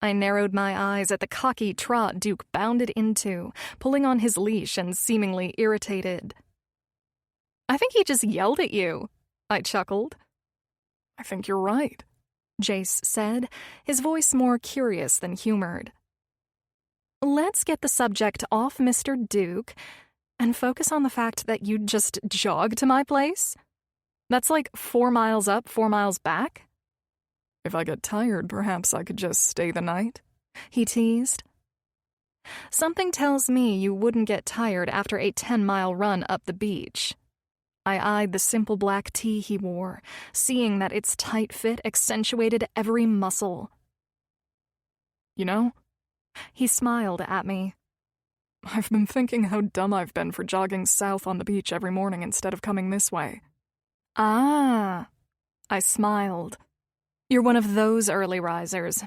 I narrowed my eyes at the cocky trot Duke bounded into, pulling on his leash and seemingly irritated. "I think he just yelled at you," I chuckled. "I think you're right," Jace said, his voice more curious than humored. "Let's get the subject off Mr. Duke and focus on the fact that you just jogged to my place. That's like 4 miles up, 4 miles back." "If I get tired, perhaps I could just stay the night," he teased. "Something tells me you wouldn't get tired after a 10-mile run up the beach." I eyed the simple black tee he wore, seeing that its tight fit accentuated every muscle. "You know," he smiled at me, "I've been thinking how dumb I've been for jogging south on the beach every morning instead of coming this way." "Ah," I smiled. "You're one of those early risers,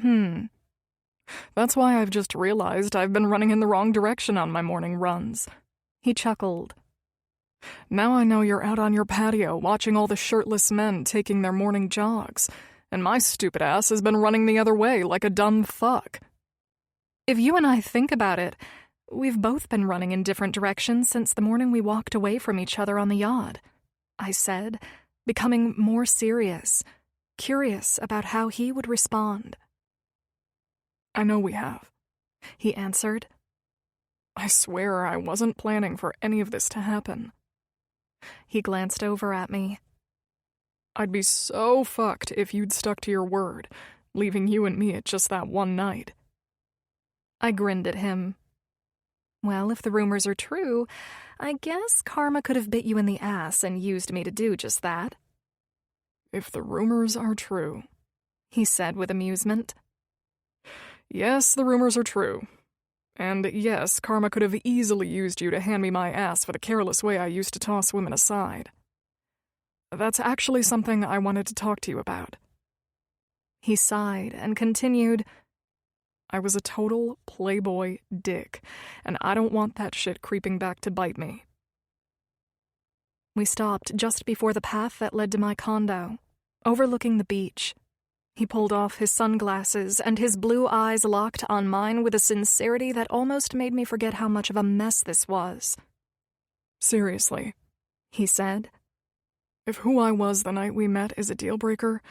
"That's why I've just realized I've been running in the wrong direction on my morning runs," he chuckled. "Now I know you're out on your patio watching all the shirtless men taking their morning jogs, and my stupid ass has been running the other way like a dumb fuck." "If you and I think about it, we've both been running in different directions since the morning we walked away from each other on the yacht," I said, becoming more serious, curious about how he would respond. "I know we have," he answered. "I swear I wasn't planning for any of this to happen." He glanced over at me. "I'd be so fucked if you'd stuck to your word, leaving you and me at just that one night." I grinned at him. "Well, if the rumors are true, I guess karma could have bit you in the ass and used me to do just that." "If the rumors are true," he said with amusement. "Yes, the rumors are true. And yes, karma could have easily used you to hand me my ass for the careless way I used to toss women aside. That's actually something I wanted to talk to you about." He sighed and continued, "I was a total playboy dick, and I don't want that shit creeping back to bite me." We stopped just before the path that led to my condo, overlooking the beach. He pulled off his sunglasses, and his blue eyes locked on mine with a sincerity that almost made me forget how much of a mess this was. "Seriously," he said. "If who I was the night we met is a deal breaker,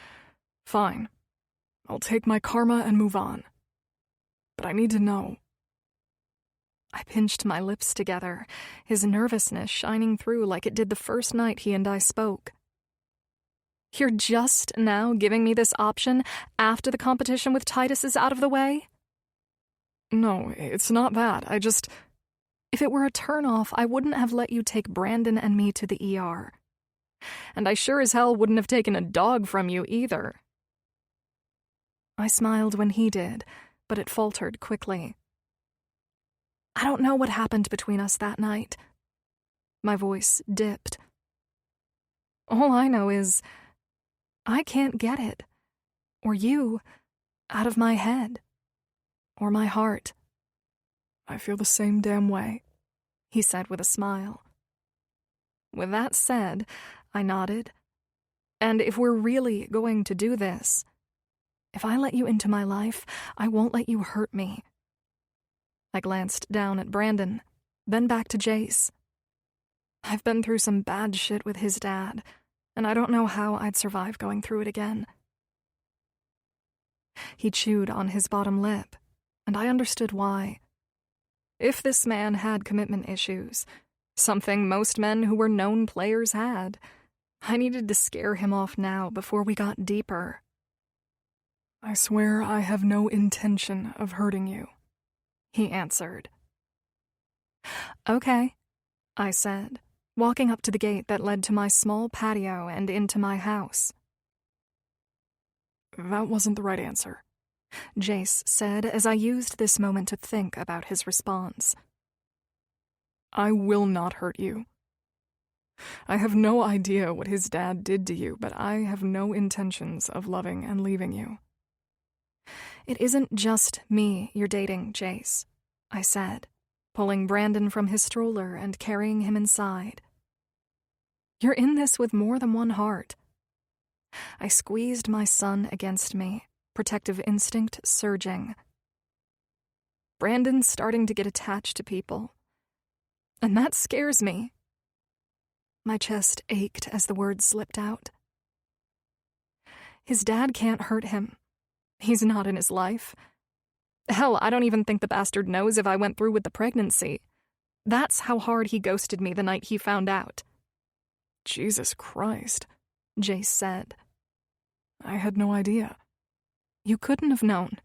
fine. I'll take my karma and move on. But I need to know." I pinched my lips together, his nervousness shining through like it did the first night he and I spoke. "You're just now giving me this option after the competition with Titus is out of the way?" "No, it's not that. If it were a turn-off, I wouldn't have let you take Brandon and me to the ER. And I sure as hell wouldn't have taken a dog from you either." I smiled when he did, but it faltered quickly. "I don't know what happened between us that night." My voice dipped. "All I know is I can't get it, or you, out of my head, or my heart." "I feel the same damn way," he said with a smile. With that said, I nodded. "And if we're really going to do this, if I let you into my life, I won't let you hurt me." I glanced down at Brandon, then back to Jace. I've been through some bad shit with his dad, and I don't know how I'd survive going through it again. He chewed on his bottom lip, and I understood why. If this man had commitment issues, something most men who were known players had, I needed to scare him off now before we got deeper. "I swear I have no intention of hurting you," he answered. "Okay," I said, walking up to the gate that led to my small patio and into my house. "That wasn't the right answer," Jace said as I used this moment to think about his response. "I will not hurt you. I have no idea what his dad did to you, but I have no intentions of loving and leaving you." "It isn't just me you're dating, Jace," I said, pulling Brandon from his stroller and carrying him inside. "You're in this with more than one heart." I squeezed my son against me, protective instinct surging. Brandon's starting to get attached to people. And that scares me. My chest ached as the words slipped out. His dad can't hurt him. He's not in his life. Hell, I don't even think the bastard knows if I went through with the pregnancy. That's how hard he ghosted me the night he found out. Jesus Christ, Jace said. I had no idea. You couldn't have known.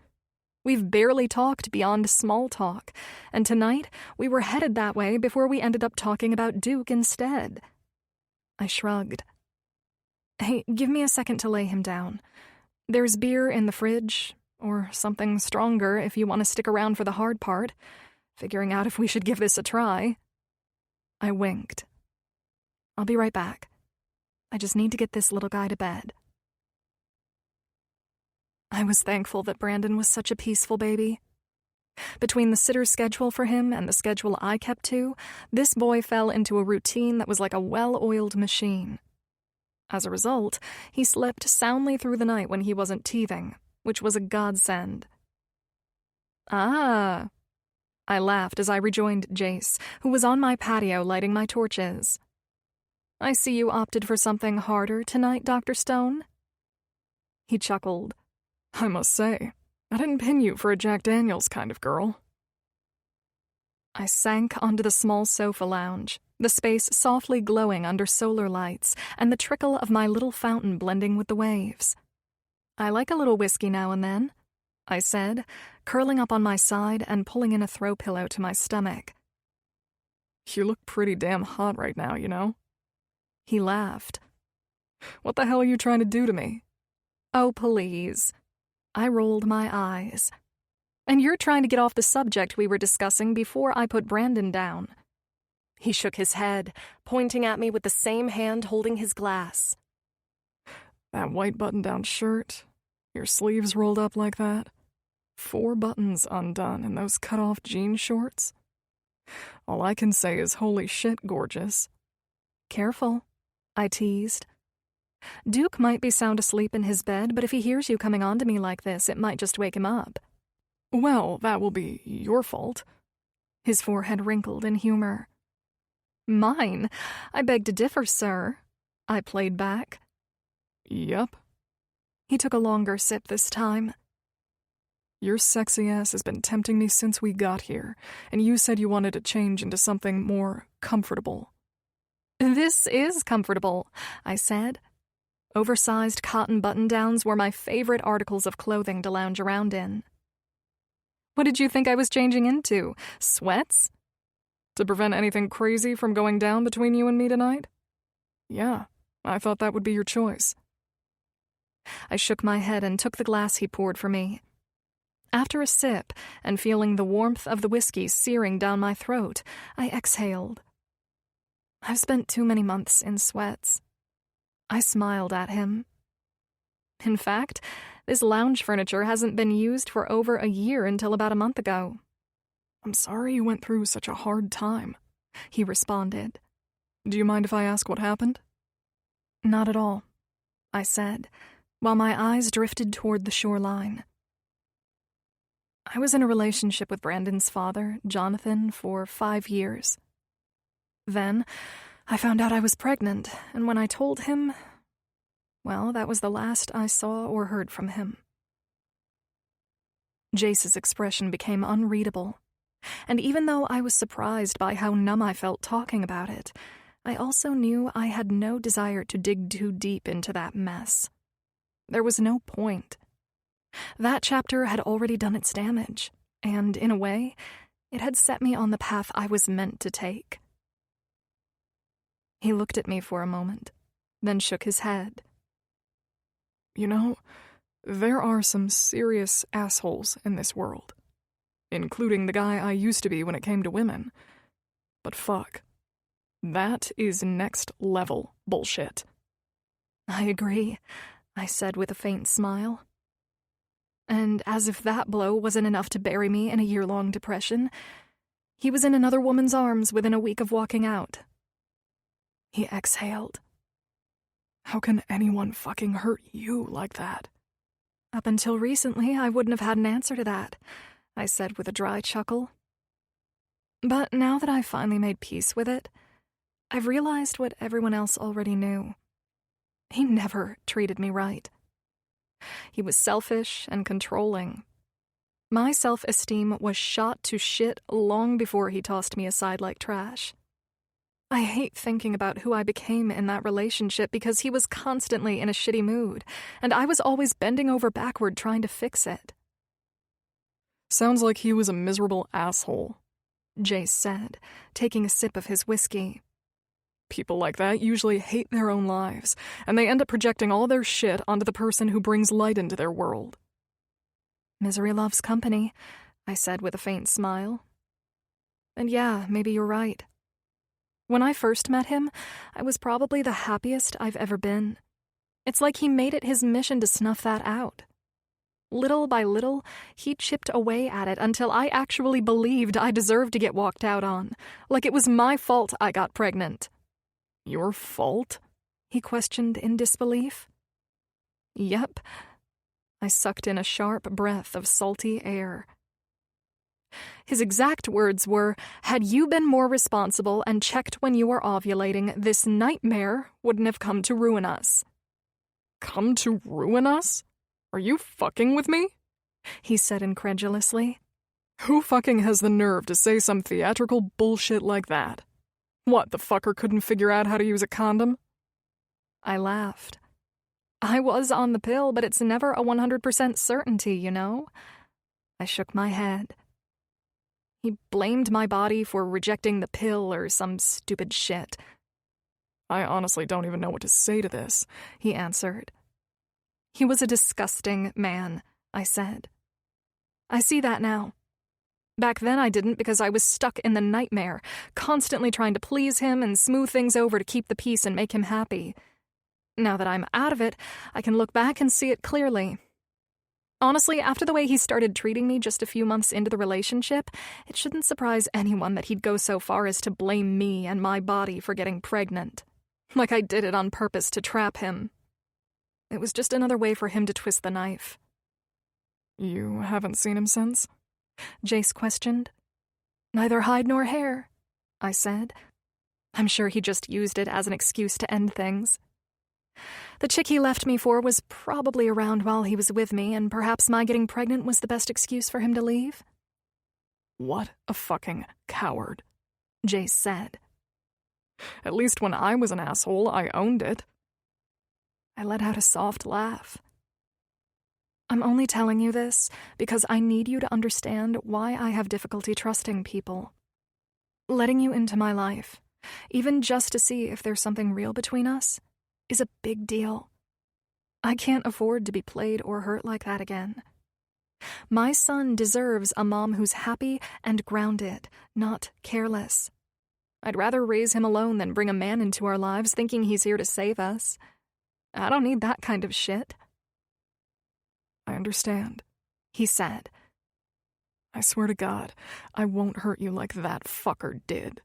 We've barely talked beyond small talk, and tonight we were headed that way before we ended up talking about Duke instead. I shrugged. Hey, give me a second to lay him down. There's beer in the fridge, or something stronger if you want to stick around for the hard part, figuring out if we should give this a try. I winked. I'll be right back. I just need to get this little guy to bed. I was thankful that Brandon was such a peaceful baby. Between the sitter's schedule for him and the schedule I kept to, this boy fell into a routine that was like a well-oiled machine. As a result, he slept soundly through the night when he wasn't teething, which was a godsend. Ah, I laughed as I rejoined Jace, who was on my patio lighting my torches. I see you opted for something harder tonight, Dr. Stone. He chuckled. I must say, I didn't pin you for a Jack Daniels kind of girl. I sank onto the small sofa lounge, the space softly glowing under solar lights, and the trickle of my little fountain blending with the waves. I like a little whiskey now and then, I said, curling up on my side and pulling in a throw pillow to my stomach. You look pretty damn hot right now, you know? He laughed. What the hell are you trying to do to me? Oh, please. I rolled my eyes. And you're trying to get off the subject we were discussing before I put Brandon down. He shook his head, pointing at me with the same hand holding his glass. That white button-down shirt, your sleeves rolled up like that, 4 buttons undone, and those cut-off jean shorts. All I can say is holy shit, gorgeous. Careful, I teased. Duke might be sound asleep in his bed, but if he hears you coming on to me like this, it might just wake him up. Well, that will be your fault. His forehead wrinkled in humor. Mine? I beg to differ, sir. I played back. Yup. He took a longer sip this time. Your sexy ass has been tempting me since we got here, and you said you wanted to change into something more comfortable. This is comfortable, I said. Oversized cotton button-downs were my favorite articles of clothing to lounge around in. What did you think I was changing into? Sweats? To prevent anything crazy from going down between you and me tonight? Yeah, I thought that would be your choice. I shook my head and took the glass he poured for me. After a sip, and feeling the warmth of the whiskey searing down my throat, I exhaled. I've spent too many months in sweats. I smiled at him. In fact, this lounge furniture hasn't been used for over a year until about a month ago. I'm sorry you went through such a hard time, he responded. Do you mind if I ask what happened? Not at all, I said, while my eyes drifted toward the shoreline. I was in a relationship with Brandon's father, Jonathan, for 5 years. Then, I found out I was pregnant, and when I told him, well, that was the last I saw or heard from him. Jace's expression became unreadable, and even though I was surprised by how numb I felt talking about it, I also knew I had no desire to dig too deep into that mess. There was no point. That chapter had already done its damage, and in a way, it had set me on the path I was meant to take. He looked at me for a moment, then shook his head. You know, there are some serious assholes in this world, including the guy I used to be when it came to women. But fuck, that is next level bullshit. I agree, I said with a faint smile. And as if that blow wasn't enough to bury me in a year-long depression, he was in another woman's arms within a week of walking out. He exhaled. How can anyone fucking hurt you like that? Up until recently, I wouldn't have had an answer to that. I said with a dry chuckle. But now that I've finally made peace with it, I've realized what everyone else already knew. He never treated me right. He was selfish and controlling. My self-esteem was shot to shit long before he tossed me aside like trash. I hate thinking about who I became in that relationship because he was constantly in a shitty mood, and I was always bending over backward trying to fix it. Sounds like he was a miserable asshole, Jace said, taking a sip of his whiskey. People like that usually hate their own lives, and they end up projecting all their shit onto the person who brings light into their world. Misery loves company, I said with a faint smile. And yeah, maybe you're right. When I first met him, I was probably the happiest I've ever been. It's like he made it his mission to snuff that out. Little by little, he chipped away at it until I actually believed I deserved to get walked out on, like it was my fault I got pregnant. Your fault? He questioned in disbelief. Yep. I sucked in a sharp breath of salty air. His exact words were, "Had you been more responsible and checked when you were ovulating, this nightmare wouldn't have come to ruin us." Come to ruin us? Are you fucking with me? He said incredulously. Who fucking has the nerve to say some theatrical bullshit like that? What, the fucker couldn't figure out how to use a condom? I laughed. I was on the pill, but it's never a 100% certainty, you know? I shook my head. He blamed my body for rejecting the pill or some stupid shit. I honestly don't even know what to say to this, he answered. He was a disgusting man, I said. I see that now. Back then I didn't because I was stuck in the nightmare, constantly trying to please him and smooth things over to keep the peace and make him happy. Now that I'm out of it, I can look back and see it clearly. Honestly, after the way he started treating me just a few months into the relationship, it shouldn't surprise anyone that he'd go so far as to blame me and my body for getting pregnant. Like I did it on purpose to trap him. It was just another way for him to twist the knife. You haven't seen him since? Jace questioned. Neither hide nor hair, I said. I'm sure he just used it as an excuse to end things. The chick he left me for was probably around while he was with me, and perhaps my getting pregnant was the best excuse for him to leave. What a fucking coward, Jace said. At least when I was an asshole, I owned it. I let out a soft laugh. I'm only telling you this because I need you to understand why I have difficulty trusting people. Letting you into my life, even just to see if there's something real between us, is a big deal. I can't afford to be played or hurt like that again. My son deserves a mom who's happy and grounded, not careless. I'd rather raise him alone than bring a man into our lives thinking he's here to save us. I don't need that kind of shit. I understand, he said. I swear to God, I won't hurt you like that fucker did.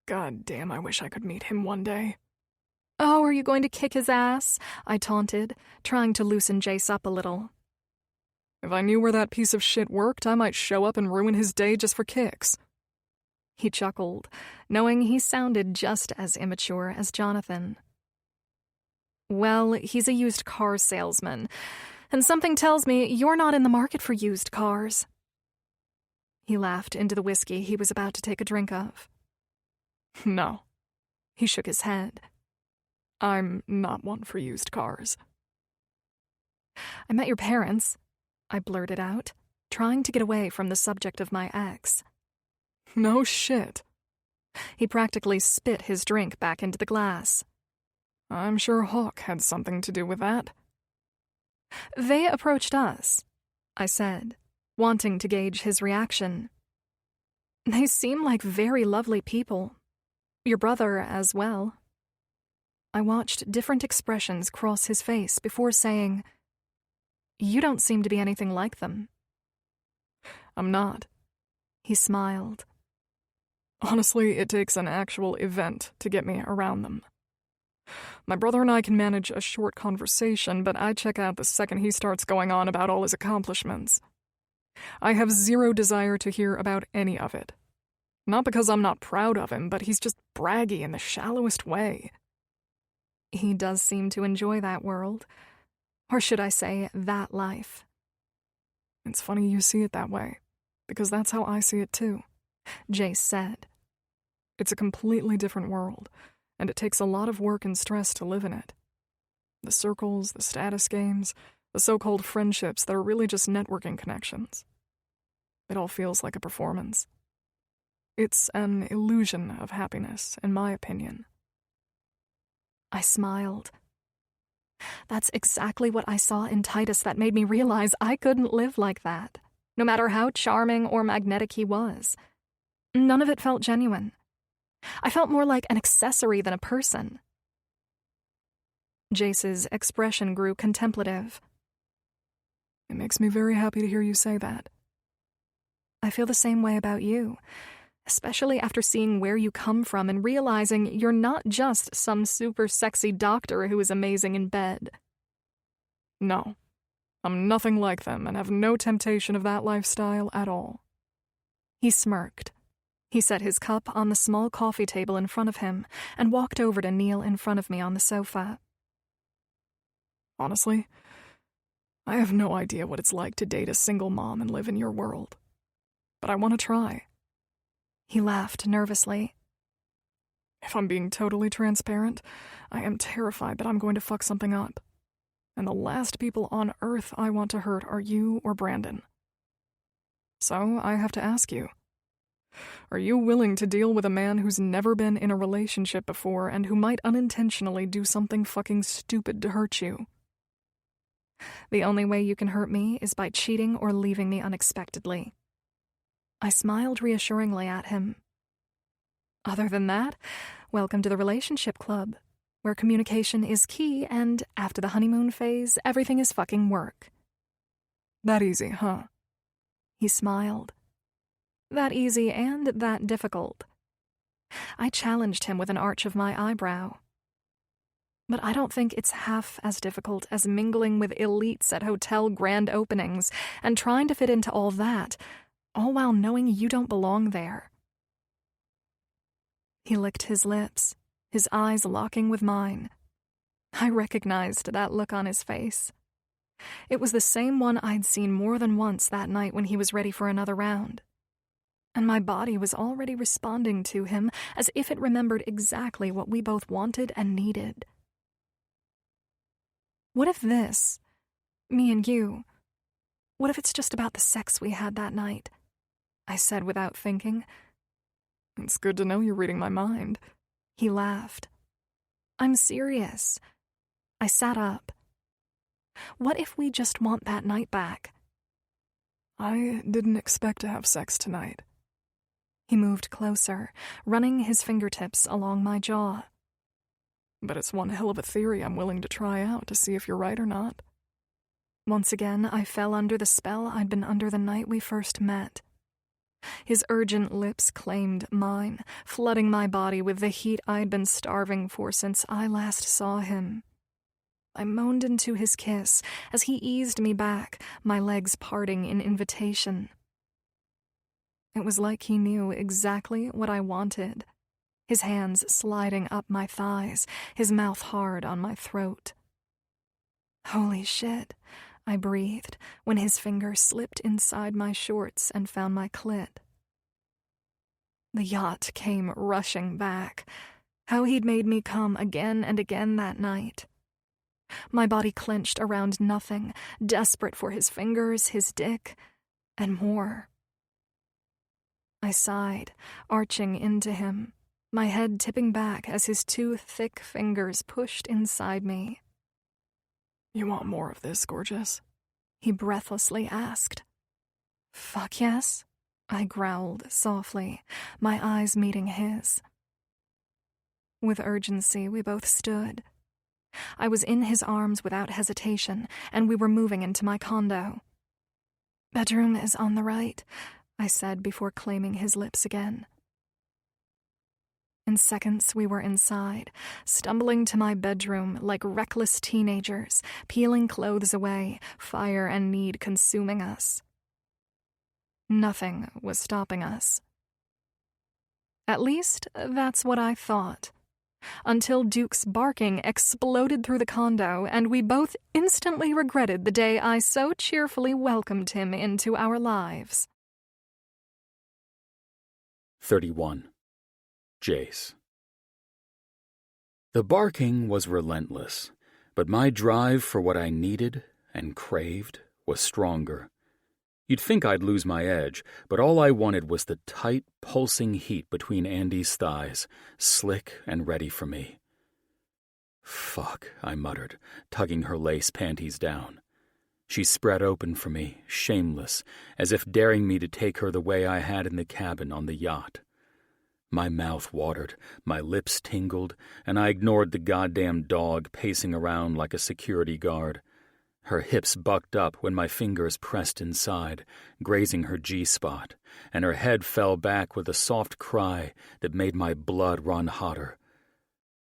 God damn, I wish I could meet him one day. Oh, are you going to kick his ass? I taunted, trying to loosen Jace up a little. If I knew where that piece of shit worked, I might show up and ruin his day just for kicks. He chuckled, knowing he sounded just as immature as Jonathan. Well, he's a used car salesman, and something tells me you're not in the market for used cars. He laughed into the whiskey he was about to take a drink of. No. He shook his head. I'm not one for used cars. I met your parents, I blurted out, trying to get away from the subject of my ex. No shit. He practically spit his drink back into the glass. I'm sure Hawk had something to do with that. They approached us, I said, wanting to gauge his reaction. They seem like very lovely people. Your brother as well. I watched different expressions cross his face before saying, You don't seem to be anything like them. I'm not. He smiled. Honestly, it takes an actual event to get me around them. My brother and I can manage a short conversation, but I check out the second he starts going on about all his accomplishments. I have zero desire to hear about any of it. Not because I'm not proud of him, but he's just braggy in the shallowest way. He does seem to enjoy that world. Or should I say, that life. It's funny you see it that way, because that's how I see it too, Jace said. It's a completely different world, and it takes a lot of work and stress to live in it. The circles, the status games, the so-called friendships that are really just networking connections. It all feels like a performance. It's an illusion of happiness, in my opinion. I smiled. That's exactly what I saw in Titus that made me realize I couldn't live like that, no matter how charming or magnetic he was. None of it felt genuine. I felt more like an accessory than a person. Jace's expression grew contemplative. It makes me very happy to hear you say that. I feel the same way about you, especially after seeing where you come from and realizing you're not just some super sexy doctor who is amazing in bed. No, I'm nothing like them and have no temptation of that lifestyle at all. He smirked. He set his cup on the small coffee table in front of him and walked over to kneel in front of me on the sofa. Honestly, I have no idea what it's like to date a single mom and live in your world. But I want to try. He laughed nervously. If I'm being totally transparent, I am terrified that I'm going to fuck something up. And the last people on Earth I want to hurt are you or Brandon. So I have to ask you, are you willing to deal with a man who's never been in a relationship before and who might unintentionally do something fucking stupid to hurt you? The only way you can hurt me is by cheating or leaving me unexpectedly. I smiled reassuringly at him. Other than that, welcome to the relationship club, where communication is key and, after the honeymoon phase, everything is fucking work. That easy, huh? He smiled. That easy and that difficult. I challenged him with an arch of my eyebrow. But I don't think it's half as difficult as mingling with elites at hotel grand openings and trying to fit into all that, all while knowing you don't belong there. He licked his lips, his eyes locking with mine. I recognized that look on his face. It was the same one I'd seen more than once that night when he was ready for another round. And my body was already responding to him as if it remembered exactly what we both wanted and needed. What if this, me and you, what if it's just about the sex we had that night? I said without thinking. It's good to know you're reading my mind. He laughed. I'm serious. I sat up. What if we just want that night back? I didn't expect to have sex tonight. He moved closer, running his fingertips along my jaw. But it's one hell of a theory I'm willing to try out to see if you're right or not. Once again, I fell under the spell I'd been under the night we first met. His urgent lips claimed mine, flooding my body with the heat I'd been starving for since I last saw him. I moaned into his kiss as he eased me back, my legs parting in invitation. It was like he knew exactly what I wanted, his hands sliding up my thighs, his mouth hard on my throat. Holy shit, I breathed when his finger slipped inside my shorts and found my clit. The yacht came rushing back. How he'd made me come again and again that night. My body clenched around nothing, desperate for his fingers, his dick, and more. I sighed, arching into him, my head tipping back as his two thick fingers pushed inside me. You want more of this, gorgeous? He breathlessly asked. Fuck yes, I growled softly, my eyes meeting his. With urgency, we both stood. I was in his arms without hesitation, and we were moving into my condo. Bedroom is on the right, I said before claiming his lips again. In seconds, we were inside, stumbling to my bedroom like reckless teenagers, peeling clothes away, fire and need consuming us. Nothing was stopping us. At least, that's what I thought. Until Duke's barking exploded through the condo, and we both instantly regretted the day I so cheerfully welcomed him into our lives. 31. Jace. The barking was relentless, but my drive for what I needed and craved was stronger. You'd think I'd lose my edge, but all I wanted was the tight, pulsing heat between Andy's thighs, slick and ready for me. Fuck, I muttered, tugging her lace panties down. She spread open for me, shameless, as if daring me to take her the way I had in the cabin on the yacht. My mouth watered, my lips tingled, and I ignored the goddamn dog pacing around like a security guard. Her hips bucked up when my fingers pressed inside, grazing her G-spot, and her head fell back with a soft cry that made my blood run hotter.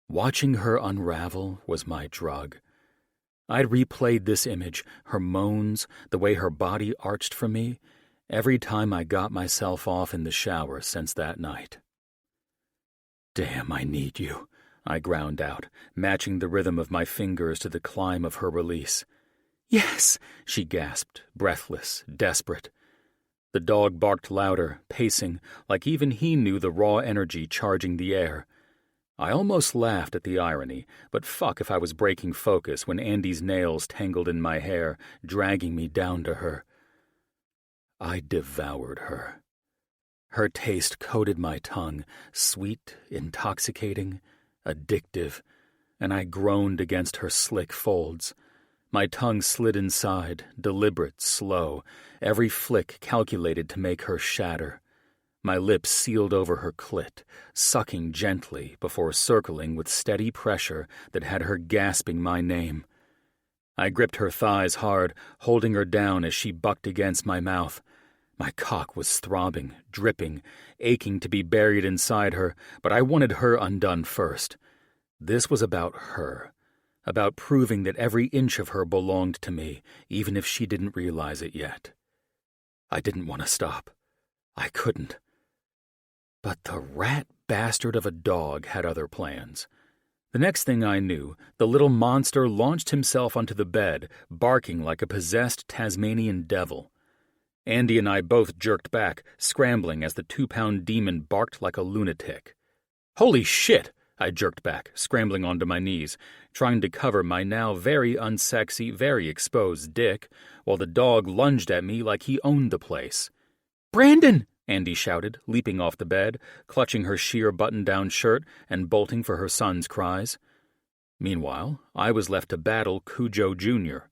Watching her unravel was my drug. I'd replayed this image, her moans, the way her body arched for me, every time I got myself off in the shower since that night. Damn, I need you, I ground out, matching the rhythm of my fingers to the climb of her release. Yes, she gasped, breathless, desperate. The dog barked louder, pacing, like even he knew the raw energy charging the air. I almost laughed at the irony, but fuck if I was breaking focus when Andy's nails tangled in my hair, dragging me down to her. I devoured her. Her taste coated my tongue, sweet, intoxicating, addictive, and I groaned against her slick folds. My tongue slid inside, deliberate, slow, every flick calculated to make her shatter. My lips sealed over her clit, sucking gently before circling with steady pressure that had her gasping my name. I gripped her thighs hard, holding her down as she bucked against my mouth. My cock was throbbing, dripping, aching to be buried inside her, but I wanted her undone first. This was about her. About proving that every inch of her belonged to me, even if she didn't realize it yet. I didn't want to stop. I couldn't. But the rat bastard of a dog had other plans. The next thing I knew, the little monster launched himself onto the bed, barking like a possessed Tasmanian devil. Andy and I both jerked back, scrambling as the 2-pound demon barked like a lunatic. Holy shit! I jerked back, scrambling onto my knees, trying to cover my now very unsexy, very exposed dick, while the dog lunged at me like he owned the place. "Brandon!" Andy shouted, leaping off the bed, clutching her sheer button-down shirt and bolting for her son's cries. Meanwhile, I was left to battle Cujo Jr.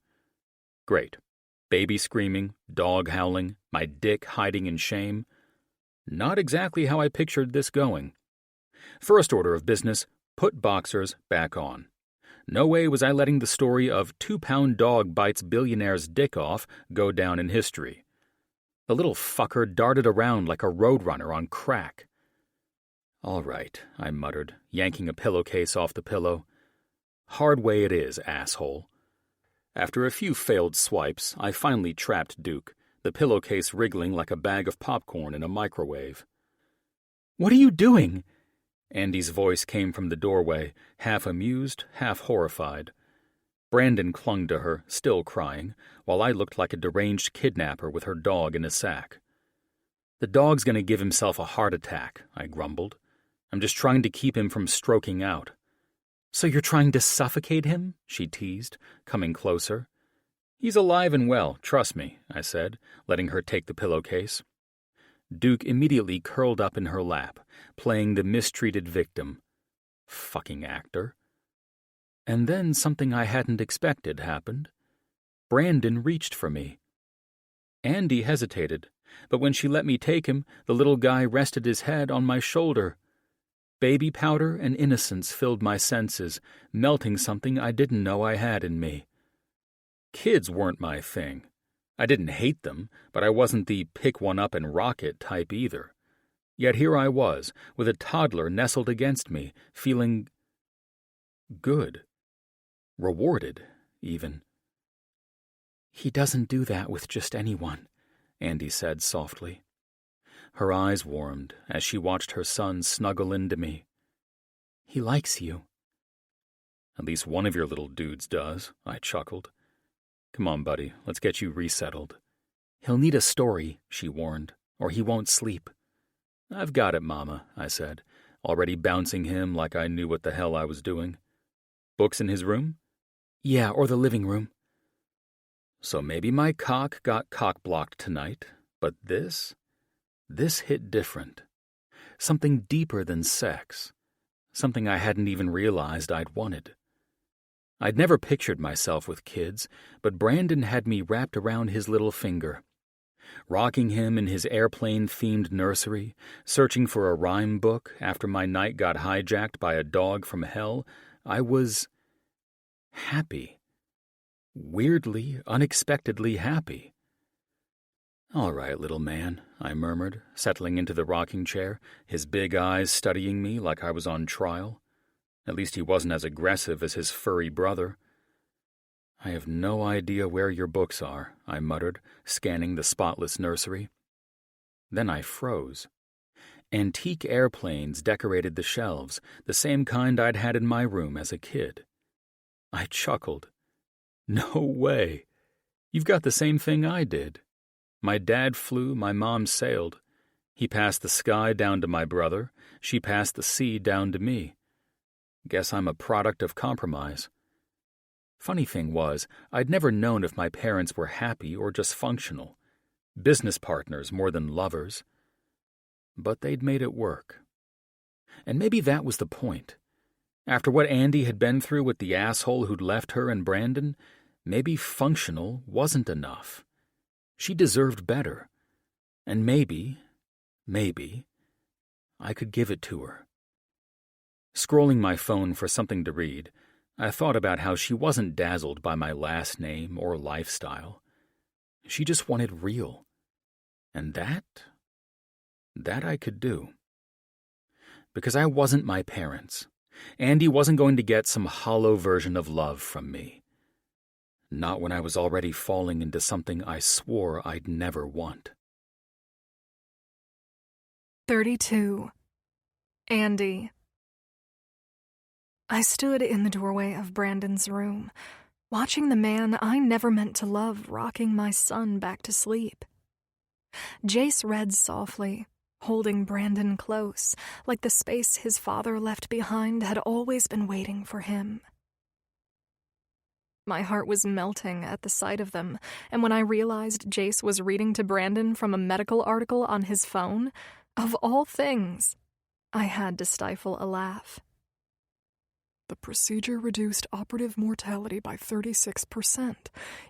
Great. Baby screaming, dog howling, my dick hiding in shame. Not exactly how I pictured this going. First order of business, put boxers back on. No way was I letting the story of 2-pound dog bites billionaire's dick off go down in history. The little fucker darted around like a roadrunner on crack. All right, I muttered, yanking a pillowcase off the pillow. Hard way it is, asshole. After a few failed swipes, I finally trapped Duke, the pillowcase wriggling like a bag of popcorn in a microwave. "What are you doing?" Andy's voice came from the doorway, half amused, half horrified. Brandon clung to her, still crying, while I looked like a deranged kidnapper with her dog in a sack. "The dog's going to give himself a heart attack," I grumbled. "I'm just trying to keep him from stroking out." "So you're trying to suffocate him?" she teased, coming closer. "He's alive and well, trust me," I said, letting her take the pillowcase. Duke immediately curled up in her lap, playing the mistreated victim. Fucking actor. And then something I hadn't expected happened. Brandon reached for me. Andy hesitated, but when she let me take him, the little guy rested his head on my shoulder. Baby powder and innocence filled my senses, melting something I didn't know I had in me. Kids weren't my thing. I didn't hate them, but I wasn't the pick one up and rock it type either. Yet here I was, with a toddler nestled against me, feeling good. Rewarded, even. "He doesn't do that with just anyone," Andy said softly. Her eyes warmed as she watched her son snuggle into me. He likes you. At least one of your little dudes does, I chuckled. Come on, buddy, let's get you resettled. He'll need a story, she warned, or he won't sleep. I've got it, Mama, I said, already bouncing him like I knew what the hell I was doing. Books in his room? Yeah, or the living room. So maybe my cock got cock-blocked tonight, but this hit different. Something deeper than sex. Something I hadn't even realized I'd wanted. I'd never pictured myself with kids, but Brandon had me wrapped around his little finger. Rocking him in his airplane-themed nursery, searching for a rhyme book after my night got hijacked by a dog from hell, I was happy. Weirdly, unexpectedly happy. All right, little man, I murmured, settling into the rocking chair, his big eyes studying me like I was on trial. At least he wasn't as aggressive as his furry brother. I have no idea where your books are, I muttered, scanning the spotless nursery. Then I froze. Antique airplanes decorated the shelves, the same kind I'd had in my room as a kid. I chuckled. No way. You've got the same thing I did. My dad flew, my mom sailed. He passed the sky down to my brother. She passed the sea down to me. Guess I'm a product of compromise. Funny thing was, I'd never known if my parents were happy or just functional. Business partners more than lovers. But they'd made it work. And maybe that was the point. After what Andy had been through with the asshole who'd left her and Brandon, maybe functional wasn't enough. She deserved better. And maybe, I could give it to her. Scrolling my phone for something to read, I thought about how she wasn't dazzled by my last name or lifestyle. She just wanted real. And that I could do. Because I wasn't my parents. Andy wasn't going to get some hollow version of love from me. Not when I was already falling into something I swore I'd never want. 32. Andy. I stood in the doorway of Brandon's room, watching the man I never meant to love rocking my son back to sleep. Jace read softly, holding Brandon close, like the space his father left behind had always been waiting for him. My heart was melting at the sight of them, and when I realized Jace was reading to Brandon from a medical article on his phone, of all things, I had to stifle a laugh. The procedure reduced operative mortality by 36%,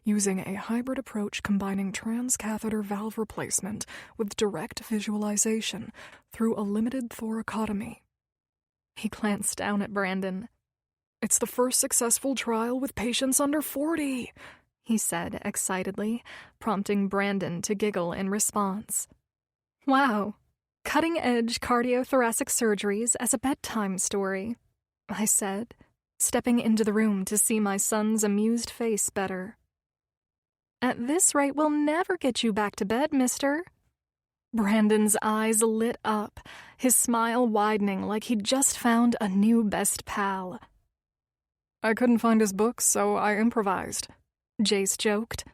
using a hybrid approach combining transcatheter valve replacement with direct visualization through a limited thoracotomy. He glanced down at Brandon. It's the first successful trial with patients under 40, he said excitedly, prompting Brandon to giggle in response. Wow, cutting-edge cardiothoracic surgeries as a bedtime story, I said, stepping into the room to see my son's amused face better. At this rate, we'll never get you back to bed, mister. Brandon's eyes lit up, his smile widening like he'd just found a new best pal. I couldn't find his books, so I improvised, Jace joked.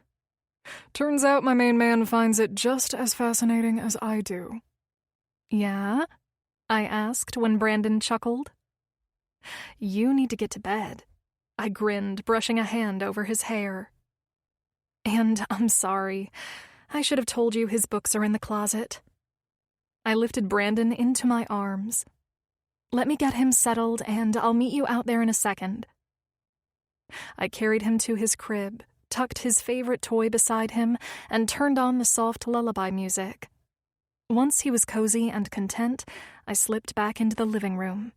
Turns out my main man finds it just as fascinating as I do. Yeah? I asked when Brandon chuckled. You need to get to bed, I grinned, brushing a hand over his hair. And I'm sorry. I should have told you his books are in the closet. I lifted Brandon into my arms. Let me get him settled, and I'll meet you out there in a second. I carried him to his crib, tucked his favorite toy beside him, and turned on the soft lullaby music. Once he was cozy and content, I slipped back into the living room.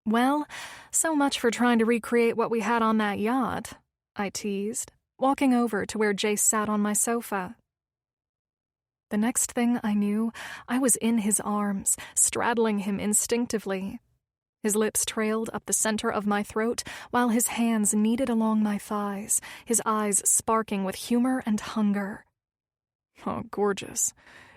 Well, so much for trying to recreate what we had on that yacht, I teased, walking over to where Jace sat on my sofa. The next thing I knew, I was in his arms, straddling him instinctively. His lips trailed up the center of my throat, while his hands kneaded along my thighs, his eyes sparking with humor and hunger. Oh, gorgeous.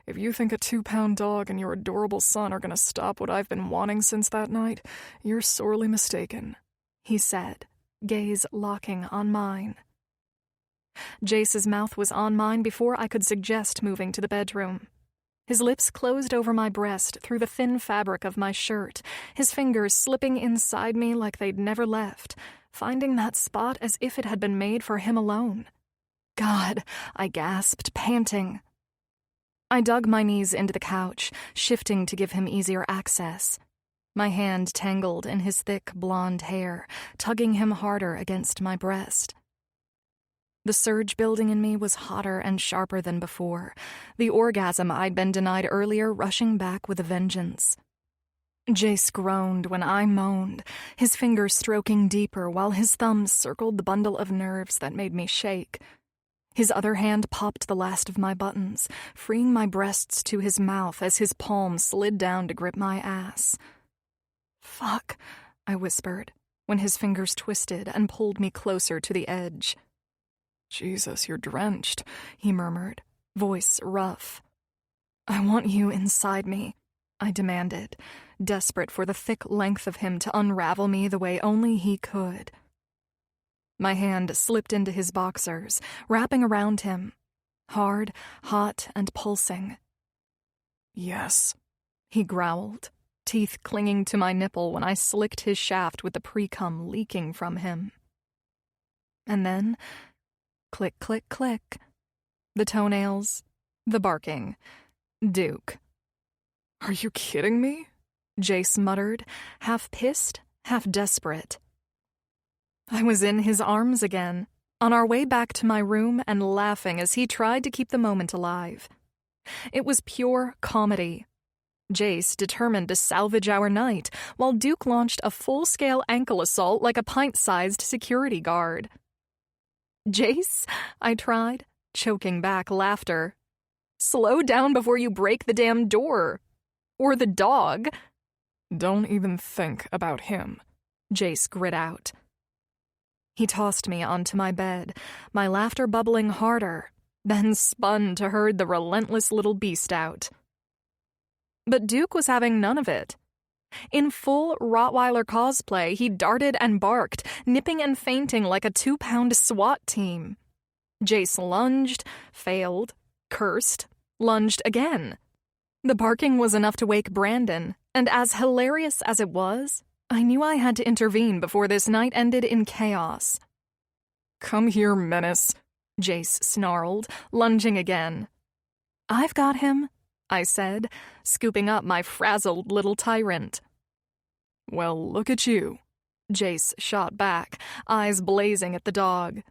If you think a 2-pound dog and your adorable son are going to stop what I've been wanting since that night, you're sorely mistaken, he said, gaze locking on mine. Jace's mouth was on mine before I could suggest moving to the bedroom. His lips closed over my breast through the thin fabric of my shirt, his fingers slipping inside me like they'd never left, finding that spot as if it had been made for him alone. God, I gasped, panting. I dug my knees into the couch, shifting to give him easier access. My hand tangled in his thick blonde hair, tugging him harder against my breast. The surge building in me was hotter and sharper than before, the orgasm I'd been denied earlier rushing back with a vengeance. Jace groaned when I moaned, his fingers stroking deeper while his thumbs circled the bundle of nerves that made me shake. His other hand popped the last of my buttons, freeing my breasts to his mouth as his palm slid down to grip my ass. "Fuck," I whispered, when his fingers twisted and pulled me closer to the edge. "Jesus, you're drenched," he murmured, voice rough. "I want you inside me," I demanded, desperate for the thick length of him to unravel me the way only he could. My hand slipped into his boxers, wrapping around him, hard, hot, and pulsing. "Yes," he growled, teeth clinging to my nipple when I slicked his shaft with the pre-cum leaking from him. And then, click, click, click. The toenails, the barking. Duke. "Are you kidding me?" Jace muttered, half pissed, half desperate. I was in his arms again, on our way back to my room and laughing as he tried to keep the moment alive. It was pure comedy. Jace determined to salvage our night, while Duke launched a full-scale ankle assault like a pint-sized security guard. "Jace," I tried, choking back laughter. "Slow down before you break the damn door. Or the dog." "Don't even think about him," Jace grit out. He tossed me onto my bed, my laughter bubbling harder, then spun to herd the relentless little beast out. But Duke was having none of it. In full Rottweiler cosplay, he darted and barked, nipping and feinting like a 2-pound SWAT team. Jace lunged, failed, cursed, lunged again. The barking was enough to wake Brandon, and as hilarious as it was, I knew I had to intervene before this night ended in chaos. "Come here, menace," Jace snarled, lunging again. "I've got him," I said, scooping up my frazzled little tyrant. "Well, look at you," Jace shot back, eyes blazing at the dog.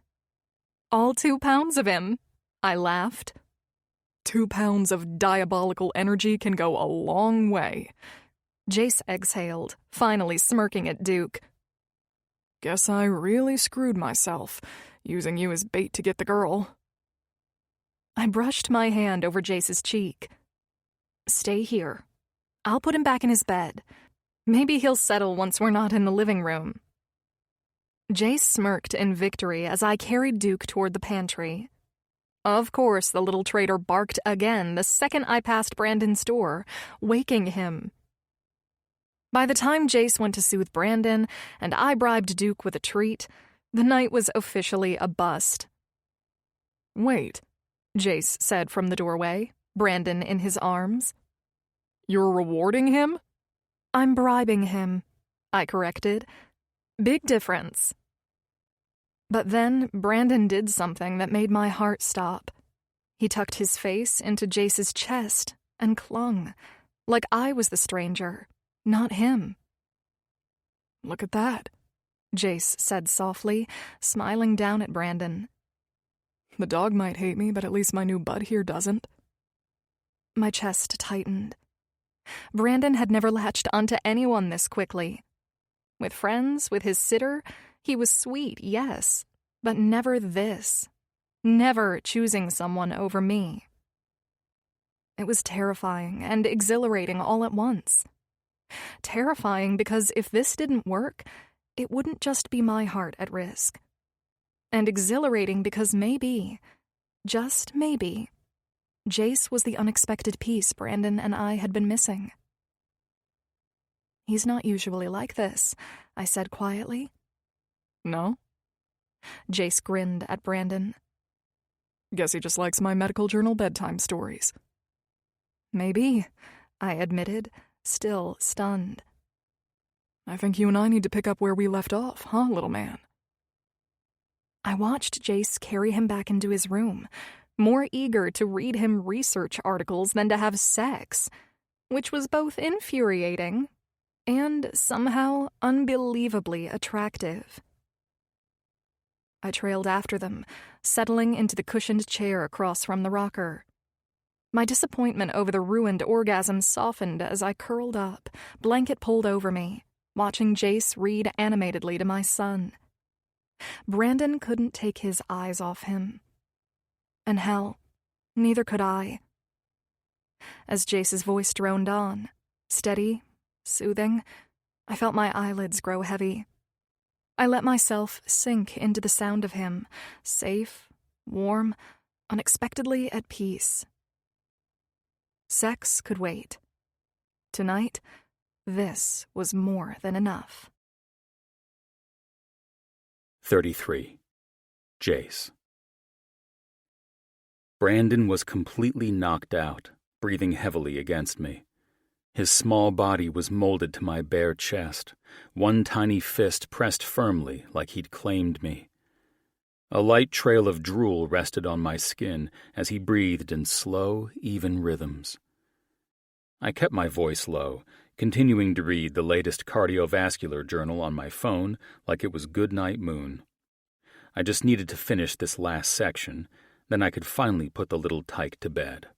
"All 2 pounds of him," I laughed. 2 pounds of diabolical energy can go a long way. Jace exhaled, finally smirking at Duke. "Guess I really screwed myself, using you as bait to get the girl." I brushed my hand over Jace's cheek. "Stay here. I'll put him back in his bed. Maybe he'll settle once we're not in the living room." Jace smirked in victory as I carried Duke toward the pantry. Of course, the little traitor barked again the second I passed Brandon's door, waking him. By the time Jace went to soothe Brandon, and I bribed Duke with a treat, the night was officially a bust. "Wait," Jace said from the doorway, Brandon in his arms. "You're rewarding him?" "I'm bribing him," I corrected. Big difference. But then Brandon did something that made my heart stop. He tucked his face into Jace's chest and clung, like I was the stranger, not him. "Look at that," Jace said softly, smiling down at Brandon. "The dog might hate me, but at least my new bud here doesn't." My chest tightened. Brandon had never latched onto anyone this quickly. With friends, with his sitter, he was sweet, yes, but never this. Never choosing someone over me. It was terrifying and exhilarating all at once. Terrifying because if this didn't work, it wouldn't just be my heart at risk. And exhilarating because maybe, just maybe, Jace was the unexpected piece Brandon and I had been missing. "He's not usually like this," I said quietly. No? Jace grinned at Brandon. Guess he just likes my medical journal bedtime stories. "Maybe," I admitted, still stunned. I think you and I need to pick up where we left off, huh, little man?" I watched Jace carry him back into his room, more eager to read him research articles than to have sex, which was both infuriating and somehow unbelievably attractive. I trailed after them, settling into the cushioned chair across from the rocker. My disappointment over the ruined orgasm softened as I curled up, blanket pulled over me, watching Jace read animatedly to my son. Brandon couldn't take his eyes off him. And hell, neither could I. As Jace's voice droned on, steady, soothing, I felt my eyelids grow heavy. I let myself sink into the sound of him, safe, warm, unexpectedly at peace. Sex could wait. Tonight, this was more than enough. 33. Jace. Brandon was completely knocked out, breathing heavily against me. His small body was molded to my bare chest, one tiny fist pressed firmly like he'd claimed me. A light trail of drool rested on my skin as he breathed in slow, even rhythms. I kept my voice low, continuing to read the latest cardiovascular journal on my phone like it was Goodnight Moon. I just needed to finish this last section, then I could finally put the little tyke to bed.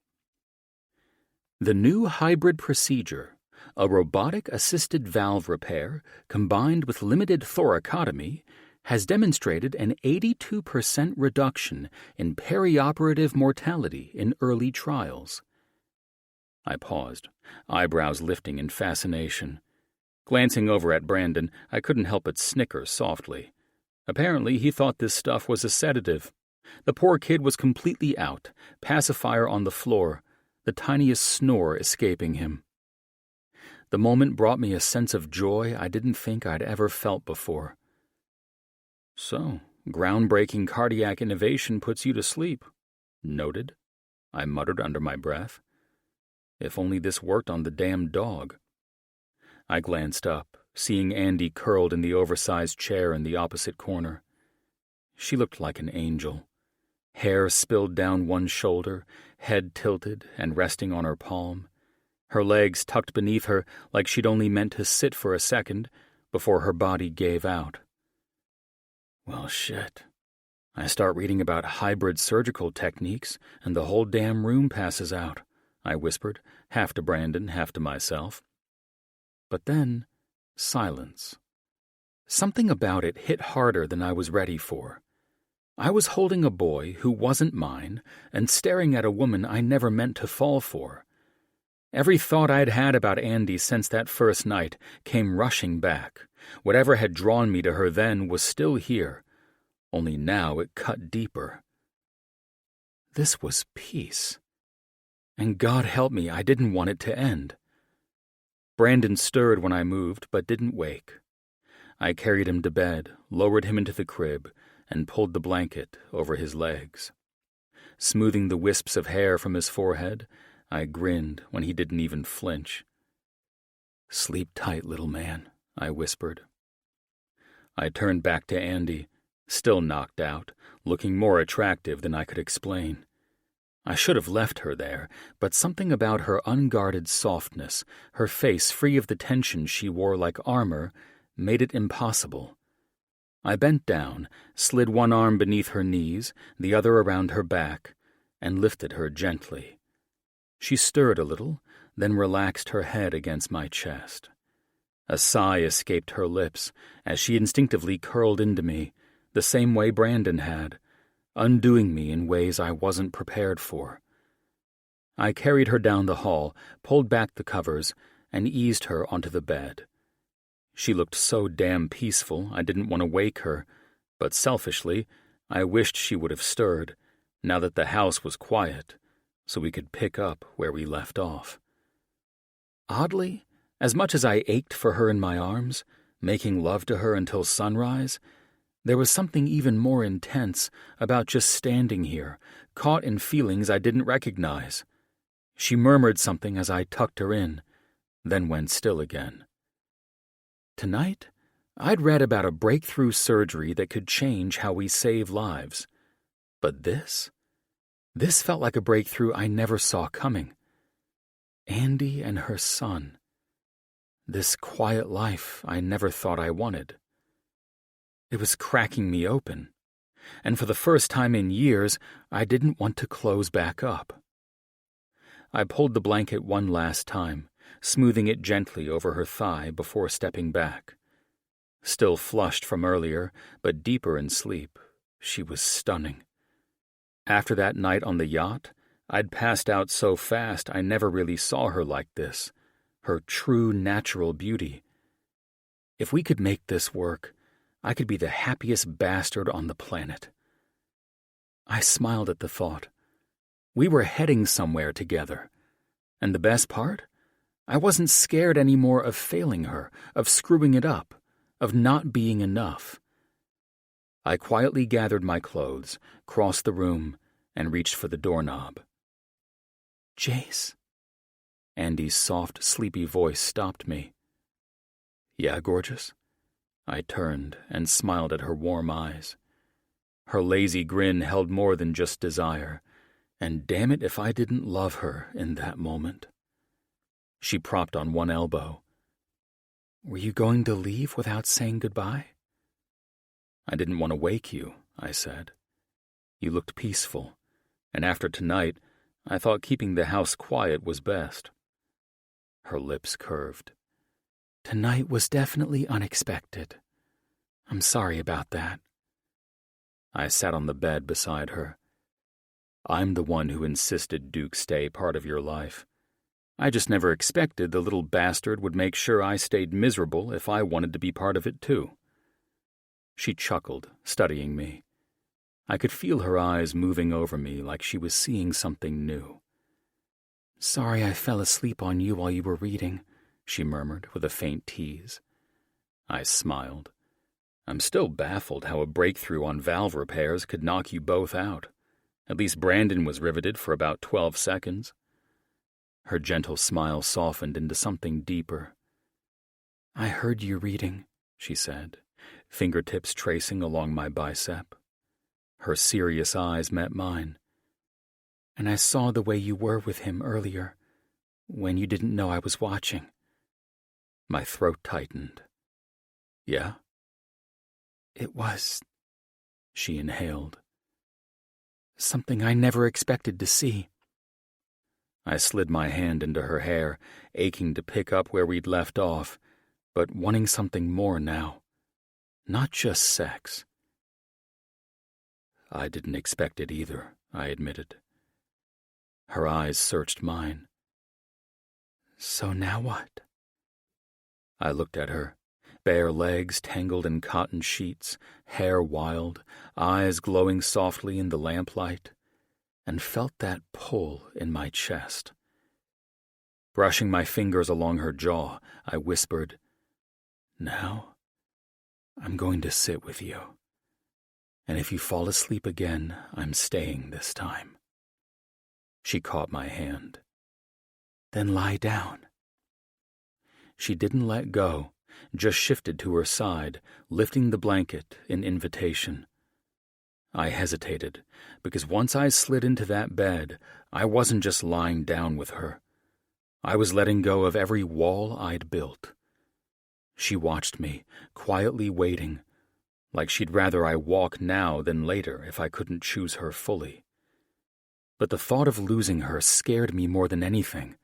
The new hybrid procedure, a robotic-assisted valve repair combined with limited thoracotomy, has demonstrated an 82% reduction in perioperative mortality in early trials. I paused, eyebrows lifting in fascination. Glancing over at Brandon, I couldn't help but snicker softly. Apparently, he thought this stuff was a sedative. The poor kid was completely out, pacifier on the floor, the tiniest snore escaping him. The moment brought me a sense of joy I didn't think I'd ever felt before. "So, groundbreaking cardiac innovation puts you to sleep." "Noted," I muttered under my breath. If only this worked on the damn dog. I glanced up, seeing Andy curled in the oversized chair in the opposite corner. She looked like an angel. Hair spilled down one shoulder, head tilted and resting on her palm. Her legs tucked beneath her like she'd only meant to sit for a second before her body gave out. Well, shit. I start reading about hybrid surgical techniques and the whole damn room passes out, I whispered, half to Brandon, half to myself. But then, silence. Something about it hit harder than I was ready for. I was holding a boy who wasn't mine and staring at a woman I never meant to fall for. Every thought I'd had about Andy since that first night came rushing back. Whatever had drawn me to her then was still here, only now it cut deeper. This was peace. And God help me, I didn't want it to end. Brandon stirred when I moved, but didn't wake. I carried him to bed, lowered him into the crib, and pulled the blanket over his legs. Smoothing the wisps of hair from his forehead, I grinned when he didn't even flinch. "Sleep tight, little man," I whispered. I turned back to Andy, still knocked out, looking more attractive than I could explain. I should have left her there, but something about her unguarded softness, her face free of the tension she wore like armor, made it impossible. I bent down, slid one arm beneath her knees, the other around her back, and lifted her gently. She stirred a little, then relaxed her head against my chest. A sigh escaped her lips as she instinctively curled into me, the same way Brandon had, undoing me in ways I wasn't prepared for. I carried her down the hall, pulled back the covers, and eased her onto the bed. She looked so damn peaceful I didn't want to wake her, but selfishly, I wished she would have stirred, now that the house was quiet, so we could pick up where we left off. Oddly, as much as I ached for her in my arms, making love to her until sunrise, there was something even more intense about just standing here, caught in feelings I didn't recognize. She murmured something as I tucked her in, then went still again. Tonight, I'd read about a breakthrough surgery that could change how we save lives. But this felt like a breakthrough I never saw coming. Andy and her son. This quiet life I never thought I wanted. It was cracking me open, and for the first time in years, I didn't want to close back up. I pulled the blanket one last time, smoothing it gently over her thigh before stepping back. Still flushed from earlier, but deeper in sleep, she was stunning. After that night on the yacht, I'd passed out so fast I never really saw her like this, her true natural beauty. If we could make this work, I could be the happiest bastard on the planet. I smiled at the thought. We were heading somewhere together. And the best part? I wasn't scared anymore of failing her, of screwing it up, of not being enough. I quietly gathered my clothes, crossed the room, and reached for the doorknob. "Jace." Andy's soft, sleepy voice stopped me. "Yeah, gorgeous?" I turned and smiled at her warm eyes. Her lazy grin held more than just desire, and damn it if I didn't love her in that moment. She propped on one elbow. "Were you going to leave without saying goodbye?" "I didn't want to wake you," I said. "You looked peaceful, and after tonight, I thought keeping the house quiet was best." Her lips curved. "Tonight was definitely unexpected. I'm sorry about that." I sat on the bed beside her. "I'm the one who insisted Duke stay part of your life. I just never expected the little bastard would make sure I stayed miserable if I wanted to be part of it too." She chuckled, studying me. I could feel her eyes moving over me like she was seeing something new. "Sorry I fell asleep on you while you were reading," she murmured with a faint tease. I smiled. I'm still baffled how a breakthrough on valve repairs could knock you both out. At least Brandon was riveted for about 12 seconds. Her gentle smile softened into something deeper. "I heard you reading," she said, fingertips tracing along my bicep. Her serious eyes met mine. "And I saw the way you were with him earlier, when you didn't know I was watching." My throat tightened. "Yeah?" "It was," she inhaled, "something I never expected to see." I slid my hand into her hair, aching to pick up where we'd left off, but wanting something more now. Not just sex. "I didn't expect it either," I admitted. Her eyes searched mine. "So now what?" I looked at her, bare legs tangled in cotton sheets, hair wild, eyes glowing softly in the lamplight, and felt that pull in my chest. Brushing my fingers along her jaw, I whispered, "Now, I'm going to sit with you. And if you fall asleep again, I'm staying this time." She caught my hand. "Then lie down." She didn't let go, just shifted to her side, lifting the blanket in invitation. I hesitated, because once I slid into that bed, I wasn't just lying down with her. I was letting go of every wall I'd built. She watched me, quietly waiting, like she'd rather I walk now than later if I couldn't choose her fully. But the thought of losing her scared me more than anything.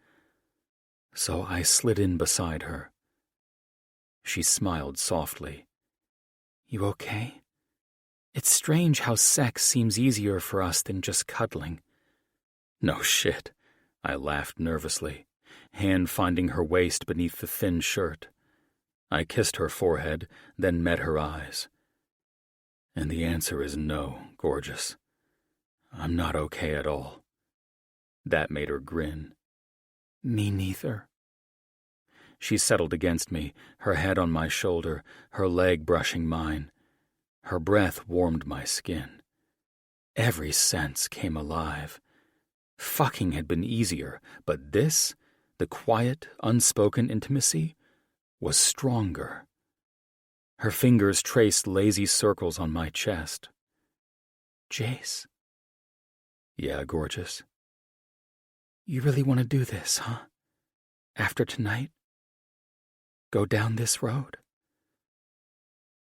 So I slid in beside her. She smiled softly. "You okay? It's strange how sex seems easier for us than just cuddling." "No shit," I laughed nervously, hand finding her waist beneath the thin shirt. I kissed her forehead, then met her eyes. "And the answer is no, gorgeous. I'm not okay at all." That made her grin. Me neither. She settled against me, her head on my shoulder, her leg brushing mine. Her breath warmed my skin. Every sense came alive. Fucking had been easier, but this, the quiet, unspoken intimacy, was stronger. Her fingers traced lazy circles on my chest. Jace. Yeah, gorgeous. You really want to do this, huh? After tonight? Go down this road?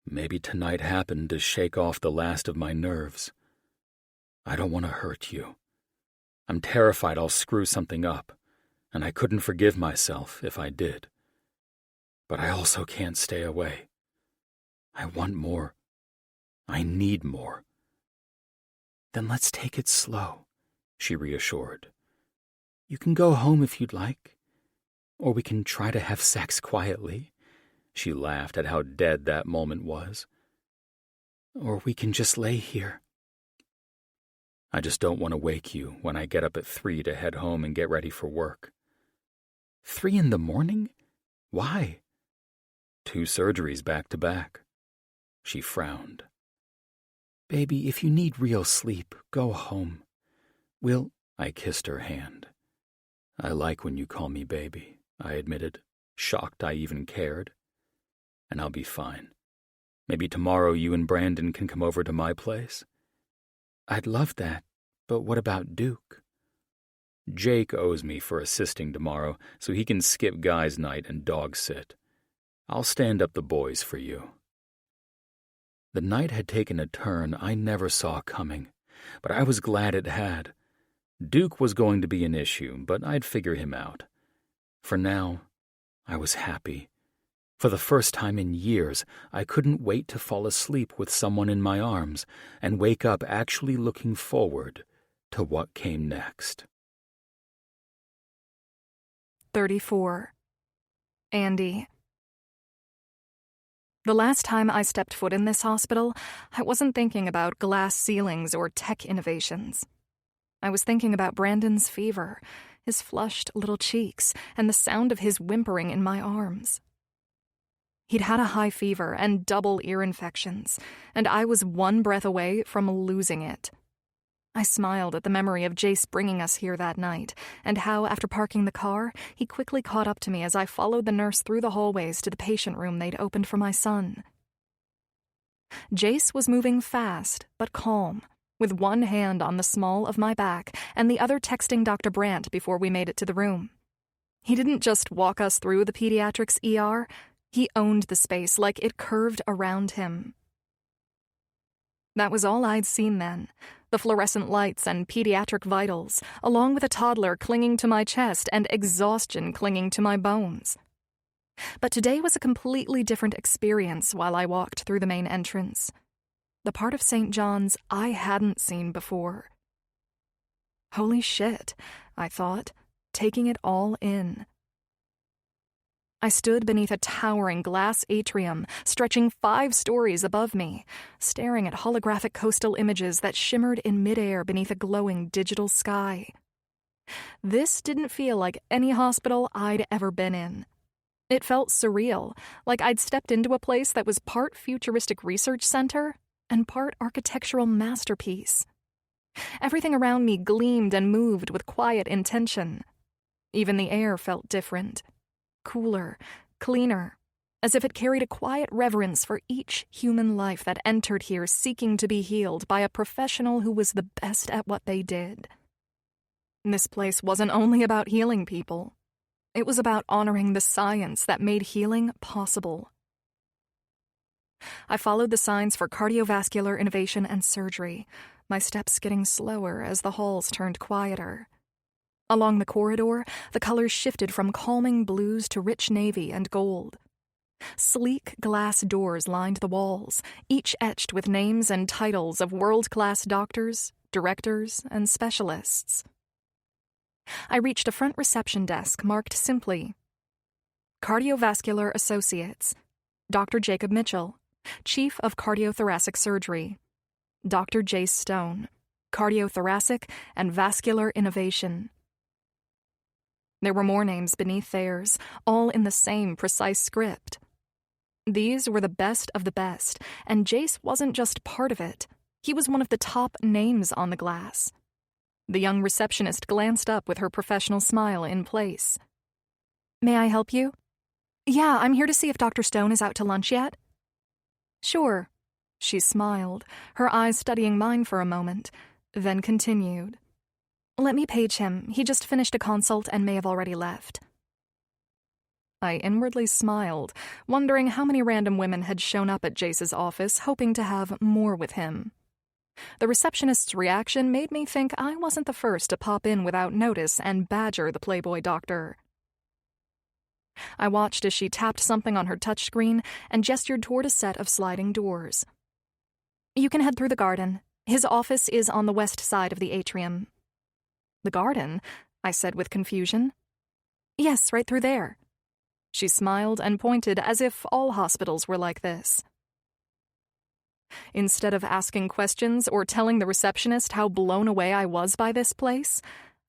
Maybe tonight happened to shake off the last of my nerves. I don't want to hurt you. I'm terrified I'll screw something up, and I couldn't forgive myself if I did. But I also can't stay away. I want more. I need more. Then let's take it slow, she reassured. You can go home if you'd like, or we can try to have sex quietly. She laughed at how dead that moment was. Or we can just lay here. I just don't want to wake you when I get up at 3 to head home and get ready for work. 3 in the morning? Why? 2 surgeries back to back. She frowned. Baby, if you need real sleep, go home. I kissed her hand. I like when you call me baby, I admitted, shocked I even cared. And I'll be fine. Maybe tomorrow you and Brandon can come over to my place? I'd love that, but what about Duke? Jake owes me for assisting tomorrow, so he can skip guys' night and dog sit. I'll stand up the boys for you. The night had taken a turn I never saw coming, but I was glad it had. Duke was going to be an issue, but I'd figure him out. For now, I was happy. For the first time in years, I couldn't wait to fall asleep with someone in my arms and wake up actually looking forward to what came next. 34. Andy. The last time I stepped foot in this hospital, I wasn't thinking about glass ceilings or tech innovations. I was thinking about Brandon's fever, his flushed little cheeks, and the sound of his whimpering in my arms. He'd had a high fever and double ear infections, and I was one breath away from losing it. I smiled at the memory of Jace bringing us here that night, and how, after parking the car, he quickly caught up to me as I followed the nurse through the hallways to the patient room they'd opened for my son. Jace was moving fast, but calm, with one hand on the small of my back and the other texting Dr. Brandt before we made it to the room. He didn't just walk us through the pediatrics ER, he owned the space like it curved around him. That was all I'd seen then, the fluorescent lights and pediatric vitals, along with a toddler clinging to my chest and exhaustion clinging to my bones. But today was a completely different experience while I walked through the main entrance, the part of St. John's I hadn't seen before. Holy shit, I thought, taking it all in. I stood beneath a towering glass atrium, stretching 5 stories above me, staring at holographic coastal images that shimmered in midair beneath a glowing digital sky. This didn't feel like any hospital I'd ever been in. It felt surreal, like I'd stepped into a place that was part futuristic research center and part architectural masterpiece. Everything around me gleamed and moved with quiet intention. Even the air felt different. Cooler, cleaner, as if it carried a quiet reverence for each human life that entered here seeking to be healed by a professional who was the best at what they did. This place wasn't only about healing people. It was about honoring the science that made healing possible. I followed the signs for cardiovascular innovation and surgery, my steps getting slower as the halls turned quieter. Along the corridor, the colors shifted from calming blues to rich navy and gold. Sleek glass doors lined the walls, each etched with names and titles of world-class doctors, directors, and specialists. I reached a front reception desk marked simply, Cardiovascular Associates, Dr. Jacob Mitchell, Chief of Cardiothoracic Surgery, Dr. Jace Stone, Cardiothoracic and Vascular Innovation, There were more names beneath theirs, all in the same precise script. These were the best of the best, and Jace wasn't just part of it. He was one of the top names on the glass. The young receptionist glanced up with her professional smile in place. "May I help you?" "Yeah, I'm here to see if Dr. Stone is out to lunch yet." "Sure." She smiled, her eyes studying mine for a moment, then continued. "Let me page him. He just finished a consult and may have already left." I inwardly smiled, wondering how many random women had shown up at Jace's office hoping to have more with him. The receptionist's reaction made me think I wasn't the first to pop in without notice and badger the Playboy doctor. I watched as she tapped something on her touchscreen and gestured toward a set of sliding doors. "You can head through the garden. His office is on the west side of the atrium." "The garden?" I said with confusion. "Yes, right through there." She smiled and pointed as if all hospitals were like this. Instead of asking questions or telling the receptionist how blown away I was by this place,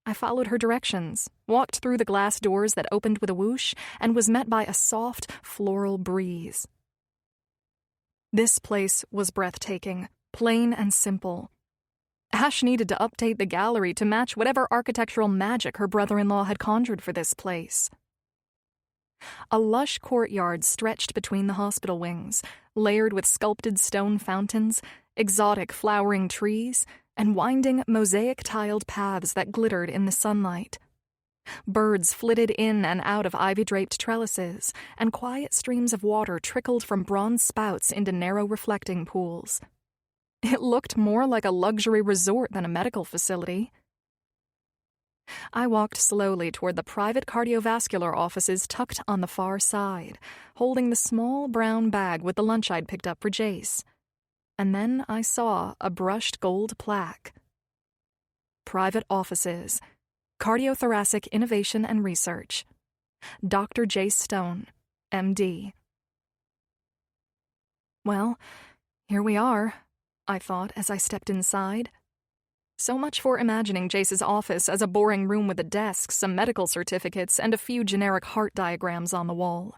I followed her directions, walked through the glass doors that opened with a whoosh, and was met by a soft, floral breeze. This place was breathtaking, plain and simple. Ash needed to update the gallery to match whatever architectural magic her brother-in-law had conjured for this place. A lush courtyard stretched between the hospital wings, layered with sculpted stone fountains, exotic flowering trees, and winding mosaic-tiled paths that glittered in the sunlight. Birds flitted in and out of ivy-draped trellises, and quiet streams of water trickled from bronze spouts into narrow reflecting pools. It looked more like a luxury resort than a medical facility. I walked slowly toward the private cardiovascular offices tucked on the far side, holding the small brown bag with the lunch I'd picked up for Jace. And then I saw a brushed gold plaque. Private Offices, Cardiothoracic Innovation and Research. Dr. Jace Stone, M.D. Well, here we are, I thought as I stepped inside. So much for imagining Jace's office as a boring room with a desk, some medical certificates, and a few generic heart diagrams on the wall.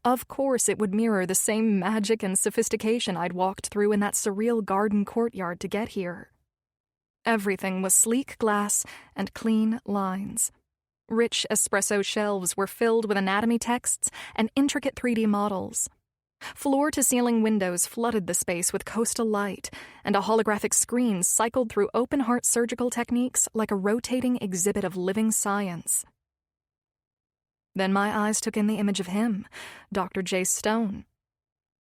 Of course, it would mirror the same magic and sophistication I'd walked through in that surreal garden courtyard to get here. Everything was sleek glass and clean lines. Rich espresso shelves were filled with anatomy texts and intricate 3D models. Floor-to-ceiling windows flooded the space with coastal light, and a holographic screen cycled through open-heart surgical techniques like a rotating exhibit of living science. Then my eyes took in the image of him, Dr. Jace Stone.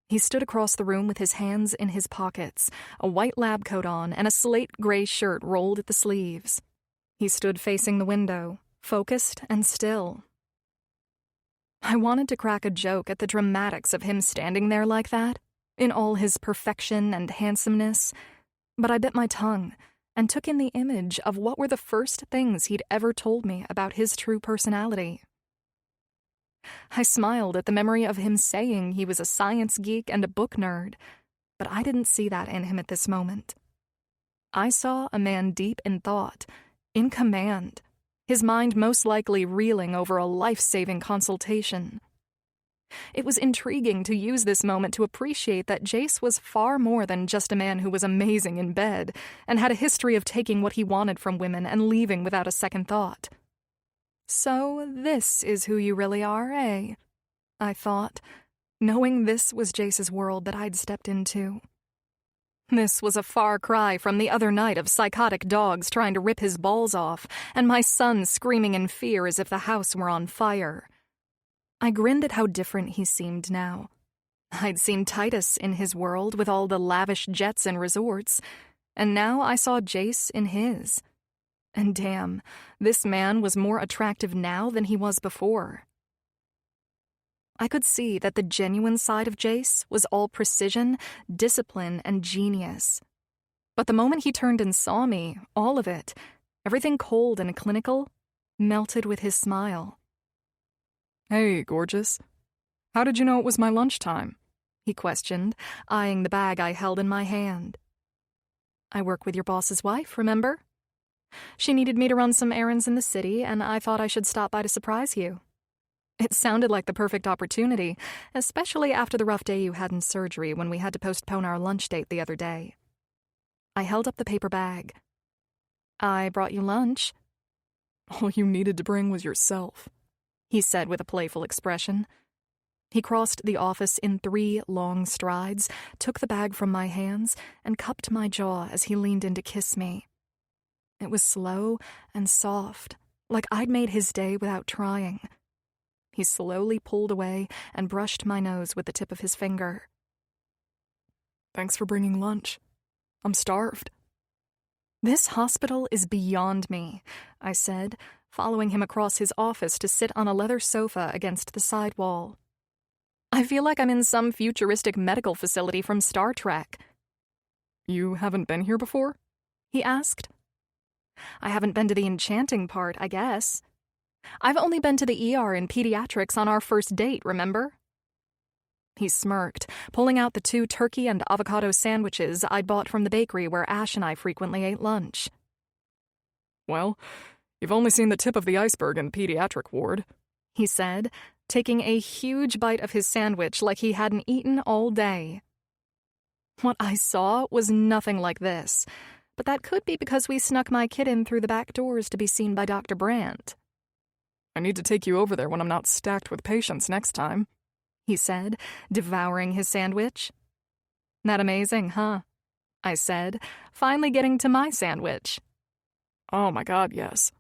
He stood across the room with his hands in his pockets, a white lab coat on, and a slate-gray shirt rolled at the sleeves. He stood facing the window, focused and still. I wanted to crack a joke at the dramatics of him standing there like that, in all his perfection and handsomeness, but I bit my tongue and took in the image of what were the first things he'd ever told me about his true personality. I smiled at the memory of him saying he was a science geek and a book nerd, but I didn't see that in him at this moment. I saw a man deep in thought, in command, his mind most likely reeling over a life-saving consultation. It was intriguing to use this moment to appreciate that Jace was far more than just a man who was amazing in bed and had a history of taking what he wanted from women and leaving without a second thought. So this is who you really are, eh? I thought, knowing this was Jace's world that I'd stepped into. This was a far cry from the other night of psychotic dogs trying to rip his balls off, and my son screaming in fear as if the house were on fire. I grinned at how different he seemed now. I'd seen Titus in his world with all the lavish jets and resorts, and now I saw Jace in his. And damn, this man was more attractive now than he was before. I could see that the genuine side of Jace was all precision, discipline, and genius. But the moment he turned and saw me, all of it, everything cold and clinical, melted with his smile. "Hey, gorgeous. How did you know it was my lunchtime?" he questioned, eyeing the bag I held in my hand. "I work with your boss's wife, remember?" She needed me to run some errands in the city, and I thought I should stop by to surprise you. It sounded like the perfect opportunity, especially after the rough day you had in surgery when we had to postpone our lunch date the other day. I held up the paper bag. I brought you lunch. All you needed to bring was yourself, he said with a playful expression. He crossed the office in 3 long strides, took the bag from my hands, and cupped my jaw as he leaned in to kiss me. It was slow and soft, like I'd made his day without trying. He slowly pulled away and brushed my nose with the tip of his finger. Thanks for bringing lunch. I'm starved. This hospital is beyond me, I said, following him across his office to sit on a leather sofa against the side wall. I feel like I'm in some futuristic medical facility from Star Trek. You haven't been here before? He asked. I haven't been to the enchanting part, I guess. I've only been to the ER in pediatrics on our first date, remember? He smirked, pulling out the 2 turkey and avocado sandwiches I'd bought from the bakery where Ash and I frequently ate lunch. Well, you've only seen the tip of the iceberg in the pediatric ward, he said, taking a huge bite of his sandwich like he hadn't eaten all day. What I saw was nothing like this, but that could be because we snuck my kid in through the back doors to be seen by Dr. Brandt. I need to take you over there when I'm not stacked with patients next time, he said, devouring his sandwich. That amazing, huh? I said, finally getting to my sandwich. Oh my God, yes.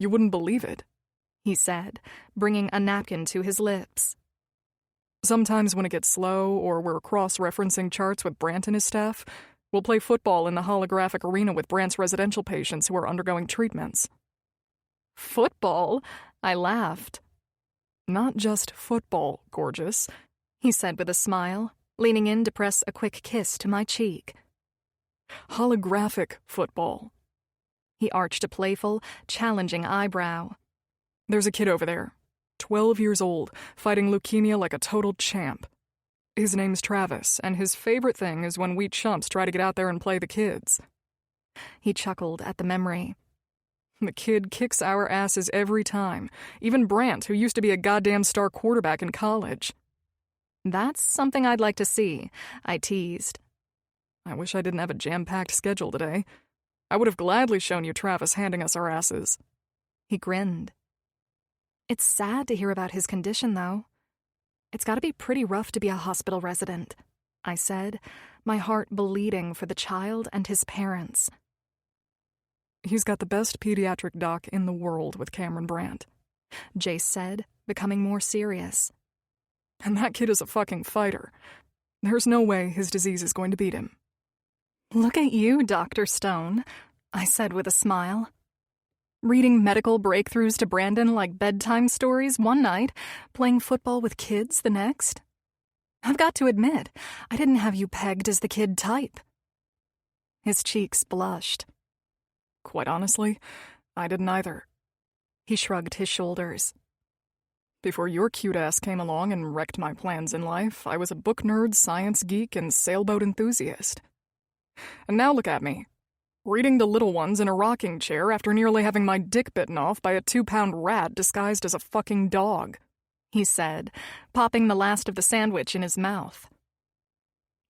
You wouldn't believe it, he said, bringing a napkin to his lips. Sometimes when it gets slow or we're cross-referencing charts with Brandt and his staff, we'll play football in the holographic arena with Brandt's residential patients who are undergoing treatments. Football? I laughed. Not just football, gorgeous, he said with a smile, leaning in to press a quick kiss to my cheek. Holographic football. He arched a playful, challenging eyebrow. There's a kid over there, 12 years old, fighting leukemia like a total champ. His name's Travis, and his favorite thing is when we chumps try to get out there and play the kids. He chuckled at the memory. The kid kicks our asses every time, even Brandt, who used to be a goddamn star quarterback in college. That's something I'd like to see, I teased. I wish I didn't have a jam-packed schedule today. I would have gladly shown you Travis handing us our asses. He grinned. It's sad to hear about his condition, though. It's got to be pretty rough to be a hospital resident, I said, my heart bleeding for the child and his parents. He's got the best pediatric doc in the world with Cameron Brandt, Jace said, becoming more serious. And that kid is a fucking fighter. There's no way his disease is going to beat him. Look at you, Dr. Stone, I said with a smile. Reading medical breakthroughs to Brandon like bedtime stories one night, playing football with kids the next. I've got to admit, I didn't have you pegged as the kid type. His cheeks blushed. Quite honestly, I didn't either. He shrugged his shoulders. Before your cute ass came along and wrecked my plans in life, I was a book nerd, science geek, and sailboat enthusiast. And now look at me, reading The Little Ones in a rocking chair after nearly having my dick bitten off by a 2-pound rat disguised as a fucking dog, he said, popping the last of the sandwich in his mouth.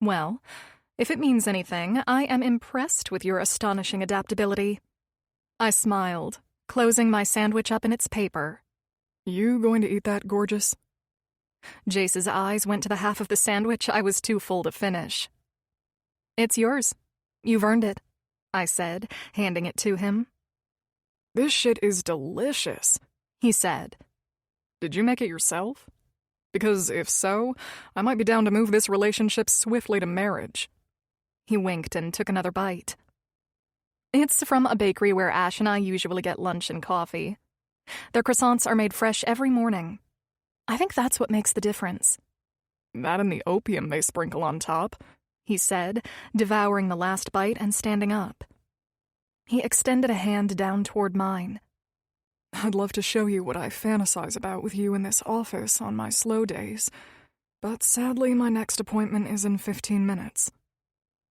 Well, if it means anything, I am impressed with your astonishing adaptability. I smiled, closing my sandwich up in its paper. You going to eat that, gorgeous? Jace's eyes went to the half of the sandwich I was too full to finish. It's yours. You've earned it, I said, handing it to him. This shit is delicious, he said. Did you make it yourself? Because if so, I might be down to move this relationship swiftly to marriage. He winked and took another bite. It's from a bakery where Ash and I usually get lunch and coffee. Their croissants are made fresh every morning. I think that's what makes the difference. That and the opium they sprinkle on top, he said, devouring the last bite and standing up. He extended a hand down toward mine. I'd love to show you what I fantasize about with you in this office on my slow days, but sadly my next appointment is in 15 minutes.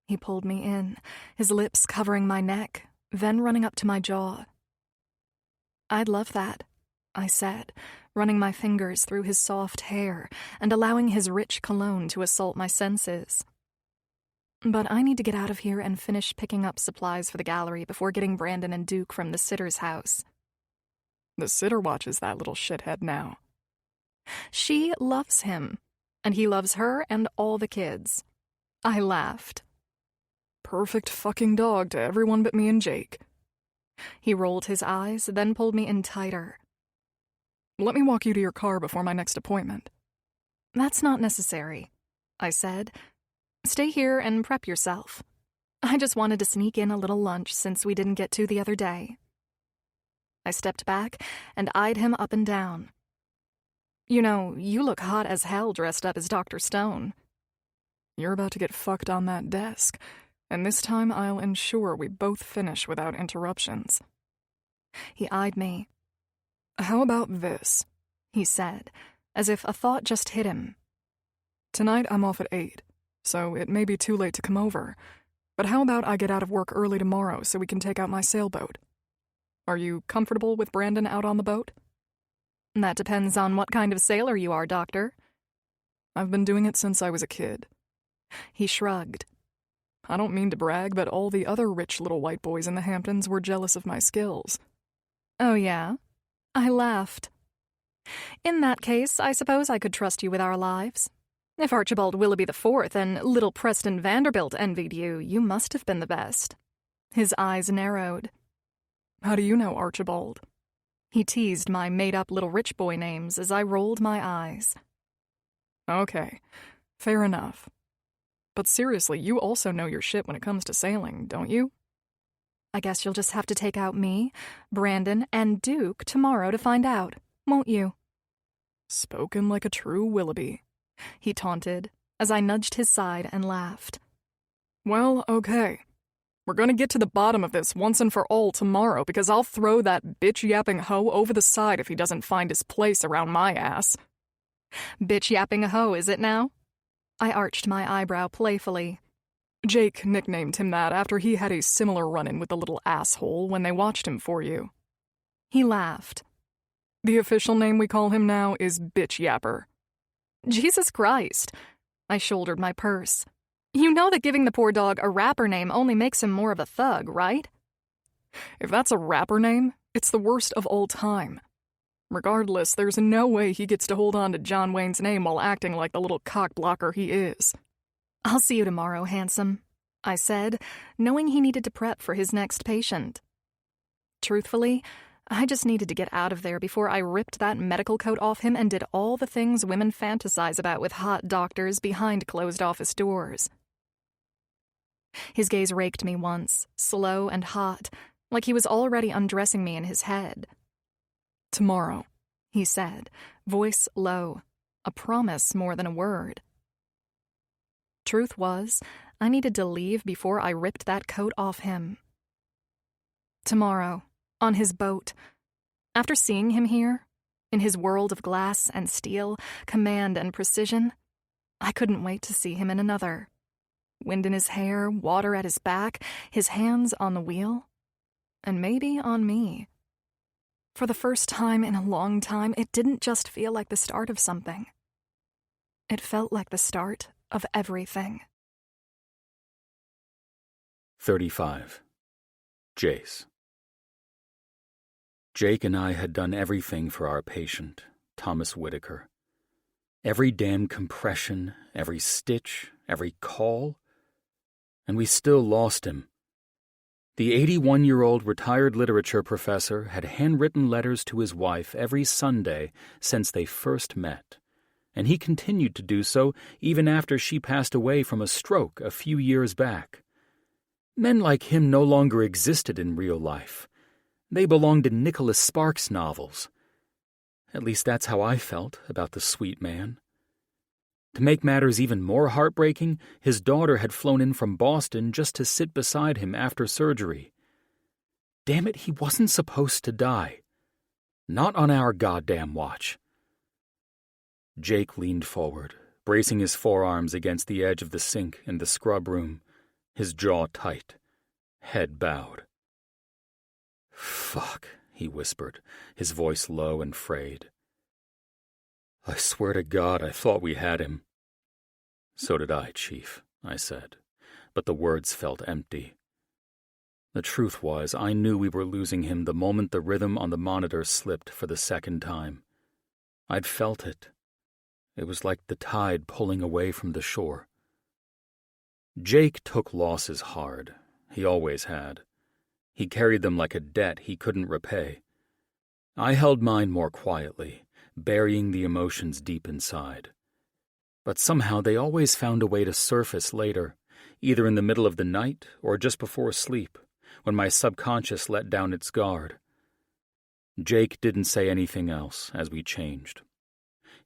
He pulled me in, his lips covering my neck, then running up to my jaw. "I'd love that," I said, running my fingers through his soft hair and allowing his rich cologne to assault my senses. "But I need to get out of here and finish picking up supplies for the gallery before getting Brandon and Duke from the sitter's house." The sitter watches that little shithead now. "She loves him, and he loves her and all the kids." I laughed. Perfect fucking dog to everyone but me and Jake. He rolled his eyes, then pulled me in tighter. "Let me walk you to your car before my next appointment." "That's not necessary," I said. "Stay here and prep yourself. I just wanted to sneak in a little lunch since we didn't get to the other day." I stepped back and eyed him up and down. "You know, you look hot as hell dressed up as Dr. Stone." "You're about to get fucked on that desk, and this time I'll ensure we both finish without interruptions." He eyed me. "How about this?" he said, as if a thought just hit him. "Tonight I'm off at 8, so it may be too late to come over. But how about I get out of work early tomorrow so we can take out my sailboat? Are you comfortable with Brandon out on the boat?" "That depends on what kind of sailor you are, Doctor." "I've been doing it since I was a kid." He shrugged. "I don't mean to brag, but all the other rich little white boys in the Hamptons were jealous of my skills." "Oh, yeah?" I laughed. "In that case, I suppose I could trust you with our lives. If Archibald Willoughby IV and little Preston Vanderbilt envied you, you must have been the best." His eyes narrowed. "How do you know Archibald?" He teased my made-up little rich boy names as I rolled my eyes. "Okay, fair enough. But seriously, you also know your shit when it comes to sailing, don't you?" "I guess you'll just have to take out me, Brandon, and Duke tomorrow to find out, won't you?" "Spoken like a true Willoughby," he taunted, as I nudged his side and laughed. "Well, okay. We're gonna get to the bottom of this once and for all tomorrow, because I'll throw that bitch-yapping hoe over the side if he doesn't find his place around my ass." "Bitch-yapping a hoe, is it now?" I arched my eyebrow playfully. "Jake nicknamed him that after he had a similar run-in with the little asshole when they watched him for you." He laughed. "The official name we call him now is Bitch Yapper." "Jesus Christ." I shouldered my purse. "You know that giving the poor dog a rapper name only makes him more of a thug, right?" "If that's a rapper name, it's the worst of all time. Regardless, there's no way he gets to hold on to John Wayne's name while acting like the little cock-blocker he is." "I'll see you tomorrow, handsome," I said, knowing he needed to prep for his next patient. Truthfully, I just needed to get out of there before I ripped that medical coat off him and did all the things women fantasize about with hot doctors behind closed office doors. His gaze raked me once, slow and hot, like he was already undressing me in his head. "Tomorrow," he said, voice low, a promise more than a word. Truth was, I needed to leave before I ripped that coat off him. Tomorrow, on his boat. After seeing him here, in his world of glass and steel, command and precision, I couldn't wait to see him in another. Wind in his hair, water at his back, his hands on the wheel, and maybe on me. For the first time in a long time, it didn't just feel like the start of something. It felt like the start of everything. 35. Jace. Jake and I had done everything for our patient, Thomas Whitaker. Every damn compression, every stitch, every call, and we still lost him. The 81-year-old retired literature professor had handwritten letters to his wife every Sunday since they first met, and he continued to do so even after she passed away from a stroke a few years back. Men like him no longer existed in real life. They belonged in Nicholas Sparks novels. At least that's how I felt about the sweet man. To make matters even more heartbreaking, his daughter had flown in from Boston just to sit beside him after surgery. Damn it, he wasn't supposed to die. Not on our goddamn watch. Jake leaned forward, bracing his forearms against the edge of the sink in the scrub room, his jaw tight, head bowed. "Fuck," he whispered, his voice low and frayed. "I swear to God I thought we had him." "So did I, Chief," I said, but the words felt empty. The truth was, I knew we were losing him the moment the rhythm on the monitor slipped for the second time. I'd felt it. It was like the tide pulling away from the shore. Jake took losses hard. He always had. He carried them like a debt he couldn't repay. I held mine more quietly, burying the emotions deep inside. But somehow they always found a way to surface later, either in the middle of the night or just before sleep, when my subconscious let down its guard. Jake didn't say anything else as we changed.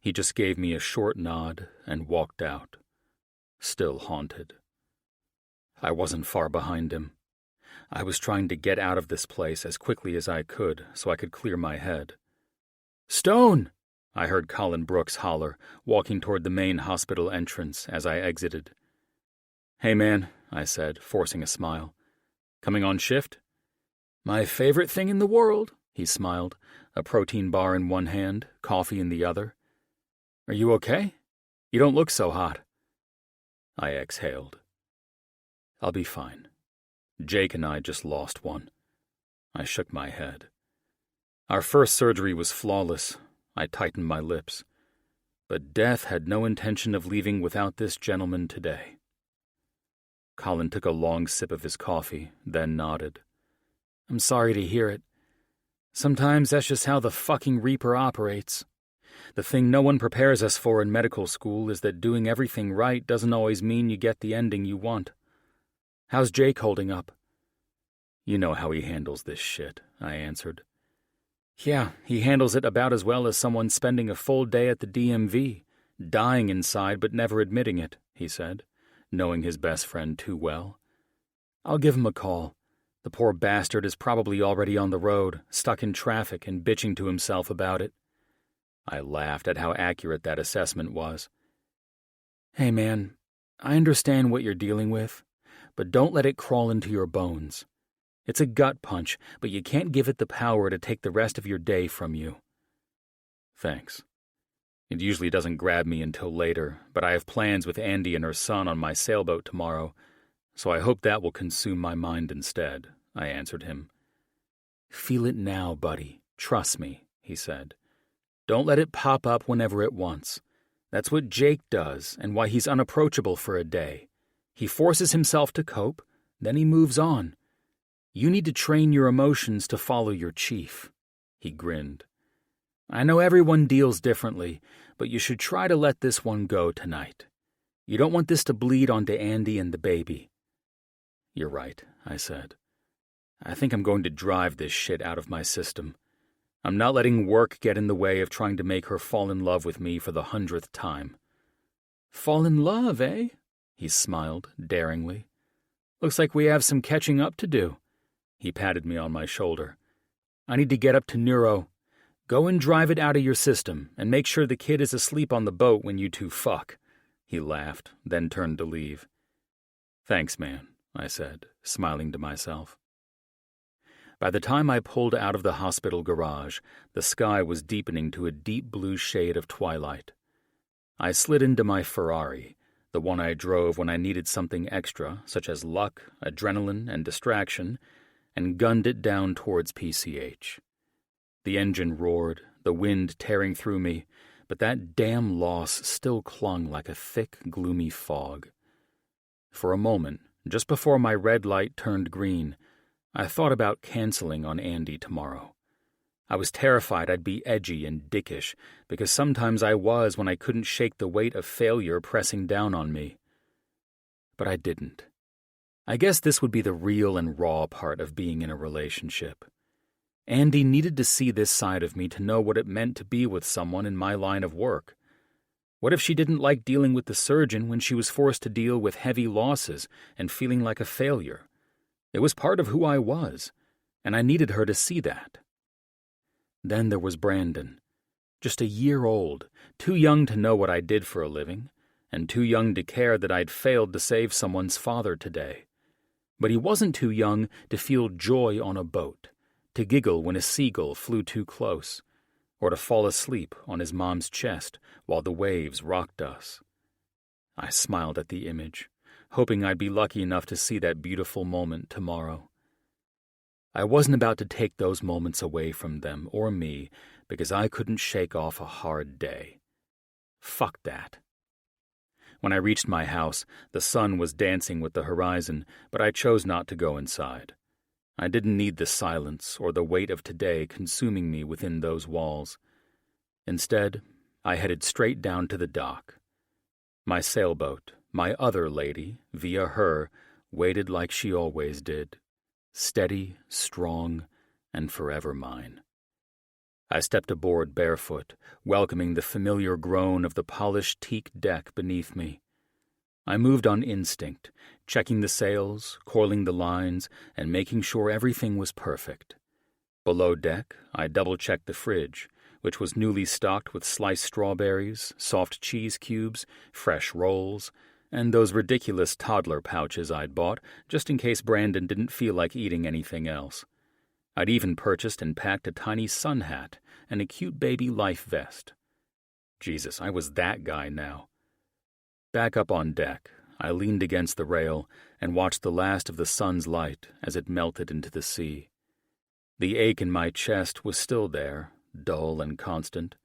He just gave me a short nod and walked out, still haunted. I wasn't far behind him. I was trying to get out of this place as quickly as I could so I could clear my head. "Stone!" I heard Colin Brooks holler, walking toward the main hospital entrance as I exited. "Hey, man," I said, forcing a smile. "Coming on shift?" "My favorite thing in the world," he smiled, a protein bar in one hand, coffee in the other. "Are you okay? You don't look so hot." I exhaled. "I'll be fine. Jake and I just lost one." I shook my head. Our first surgery was flawless. I tightened my lips. But death had no intention of leaving without this gentleman today. Colin took a long sip of his coffee, then nodded. "I'm sorry to hear it. Sometimes that's just how the fucking Reaper operates. The thing no one prepares us for in medical school is that doing everything right doesn't always mean you get the ending you want. How's Jake holding up?" "You know how he handles this shit," I answered. "Yeah, he handles it about as well as someone spending a full day at the DMV, dying inside but never admitting it," he said, knowing his best friend too well. "I'll give him a call. The poor bastard is probably already on the road, stuck in traffic and bitching to himself about it." I laughed at how accurate that assessment was. "Hey man, I understand what you're dealing with, but don't let it crawl into your bones. It's a gut punch, but you can't give it the power to take the rest of your day from you." "Thanks. It usually doesn't grab me until later, but I have plans with Andy and her son on my sailboat tomorrow, so I hope that will consume my mind instead," I answered him. "Feel it now, buddy. Trust me," he said. "Don't let it pop up whenever it wants. That's what Jake does and why he's unapproachable for a day. He forces himself to cope, then he moves on. You need to train your emotions to follow your chief." He grinned. "I know everyone deals differently, but you should try to let this one go tonight. You don't want this to bleed onto Andy and the baby." "You're right," I said. "I think I'm going to drive this shit out of my system. I'm not letting work get in the way of trying to make her fall in love with me for the 100th time." "Fall in love, eh?" He smiled, daringly. "Looks like we have some catching up to do." He patted me on my shoulder. "I need to get up to neuro. Go and drive it out of your system, and make sure the kid is asleep on the boat when you two fuck." He laughed, then turned to leave. "Thanks, man," I said, smiling to myself. By the time I pulled out of the hospital garage, the sky was deepening to a deep blue shade of twilight. I slid into my Ferrari, the one I drove when I needed something extra, such as luck, adrenaline, and distraction, and gunned it down towards PCH. The engine roared, the wind tearing through me, but that damn loss still clung like a thick, gloomy fog. For a moment, just before my red light turned green, I thought about canceling on Andy tomorrow. I was terrified I'd be edgy and dickish, because sometimes I was when I couldn't shake the weight of failure pressing down on me. But I didn't. I guess this would be the real and raw part of being in a relationship. Andy needed to see this side of me to know what it meant to be with someone in my line of work. What if she didn't like dealing with the surgeon when she was forced to deal with heavy losses and feeling like a failure? It was part of who I was, and I needed her to see that. Then there was Brandon, just a year old, too young to know what I did for a living, and too young to care that I'd failed to save someone's father today. But he wasn't too young to feel joy on a boat, to giggle when a seagull flew too close, or to fall asleep on his mom's chest while the waves rocked us. I smiled at the image, hoping I'd be lucky enough to see that beautiful moment tomorrow. I wasn't about to take those moments away from them or me because I couldn't shake off a hard day. Fuck that. When I reached my house, the sun was dancing with the horizon, but I chose not to go inside. I didn't need the silence or the weight of today consuming me within those walls. Instead, I headed straight down to the dock. My sailboat, my other lady, via her, waited like she always did. Steady, strong, and forever mine. I stepped aboard barefoot, welcoming the familiar groan of the polished teak deck beneath me. I moved on instinct, checking the sails, coiling the lines, and making sure everything was perfect. Below deck, I double-checked the fridge, which was newly stocked with sliced strawberries, soft cheese cubes, fresh rolls, and those ridiculous toddler pouches I'd bought just in case Brandon didn't feel like eating anything else. I'd even purchased and packed a tiny sun hat and a cute baby life vest. Jesus, I was that guy now. Back up on deck, I leaned against the rail and watched the last of the sun's light as it melted into the sea. The ache in my chest was still there, dull and constant,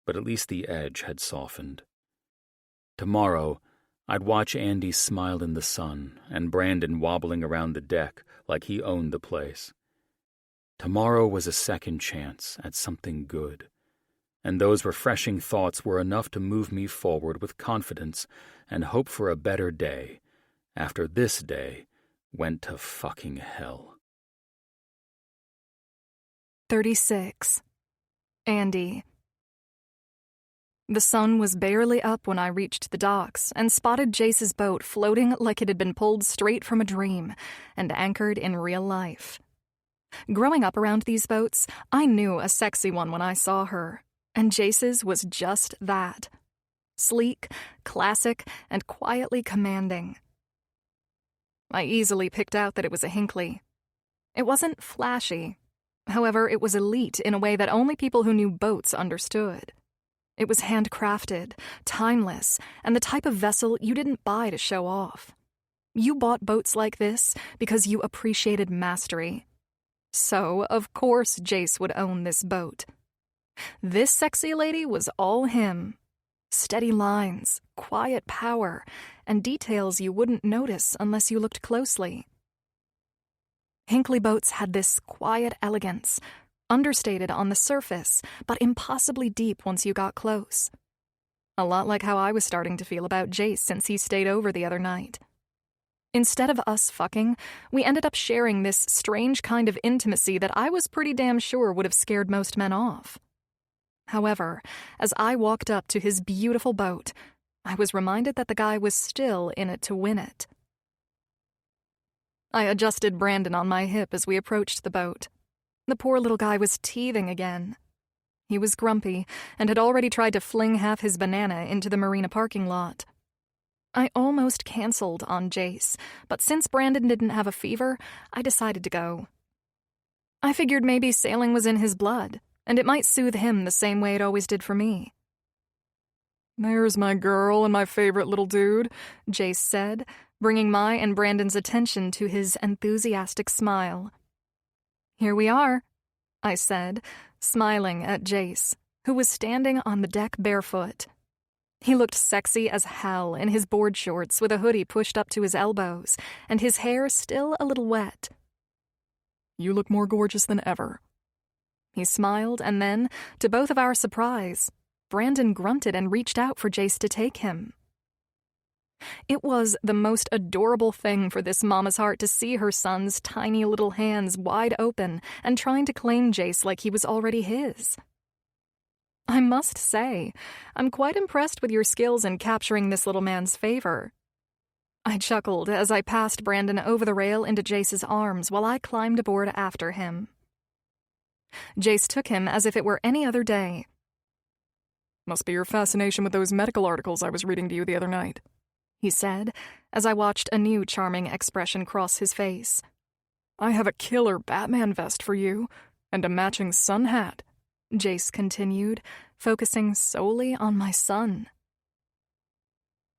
but at least the edge had softened. Tomorrow, I'd watch Andy smile in the sun and Brandon wobbling around the deck like he owned the place. Tomorrow was a second chance at something good, and those refreshing thoughts were enough to move me forward with confidence and hope for a better day after this day went to fucking hell. 36. Andy. The sun was barely up when I reached the docks and spotted Jace's boat floating like it had been pulled straight from a dream and anchored in real life. Growing up around these boats, I knew a sexy one when I saw her, and Jace's was just that. Sleek, classic, and quietly commanding. I easily picked out that it was a Hinckley. It wasn't flashy. However, it was elite in a way that only people who knew boats understood. It was handcrafted, timeless, and the type of vessel you didn't buy to show off. You bought boats like this because you appreciated mastery. So, of course, Jace would own this boat. This sexy lady was all him. Steady lines, quiet power, and details you wouldn't notice unless you looked closely. Hinckley boats had this quiet elegance, understated on the surface, but impossibly deep once you got close. A lot like how I was starting to feel about Jace since he stayed over the other night. Instead of us fucking, we ended up sharing this strange kind of intimacy that I was pretty damn sure would have scared most men off. However, as I walked up to his beautiful boat, I was reminded that the guy was still in it to win it. I adjusted Brandon on my hip as we approached the boat. The poor little guy was teething again. He was grumpy and had already tried to fling half his banana into the marina parking lot. I almost canceled on Jace, but since Brandon didn't have a fever, I decided to go. I figured maybe sailing was in his blood, and it might soothe him the same way it always did for me. "There's my girl and my favorite little dude," Jace said, bringing my and Brandon's attention to his enthusiastic smile. "Here we are," I said, smiling at Jace, who was standing on the deck barefoot. He looked sexy as hell in his board shorts with a hoodie pushed up to his elbows, and his hair still a little wet. "You look more gorgeous than ever." He smiled, and then, to both of our surprise, Brandon grunted and reached out for Jace to take him. It was the most adorable thing for this mama's heart to see her son's tiny little hands wide open and trying to claim Jace like he was already his. I must say, I'm quite impressed with your skills in capturing this little man's favor. I chuckled as I passed Brandon over the rail into Jace's arms while I climbed aboard after him. Jace took him as if it were any other day. "Must be your fascination with those medical articles I was reading to you the other night," he said, as I watched a new charming expression cross his face. I have a killer Batman vest for you, and a matching sun hat," Jace continued, focusing solely on my son.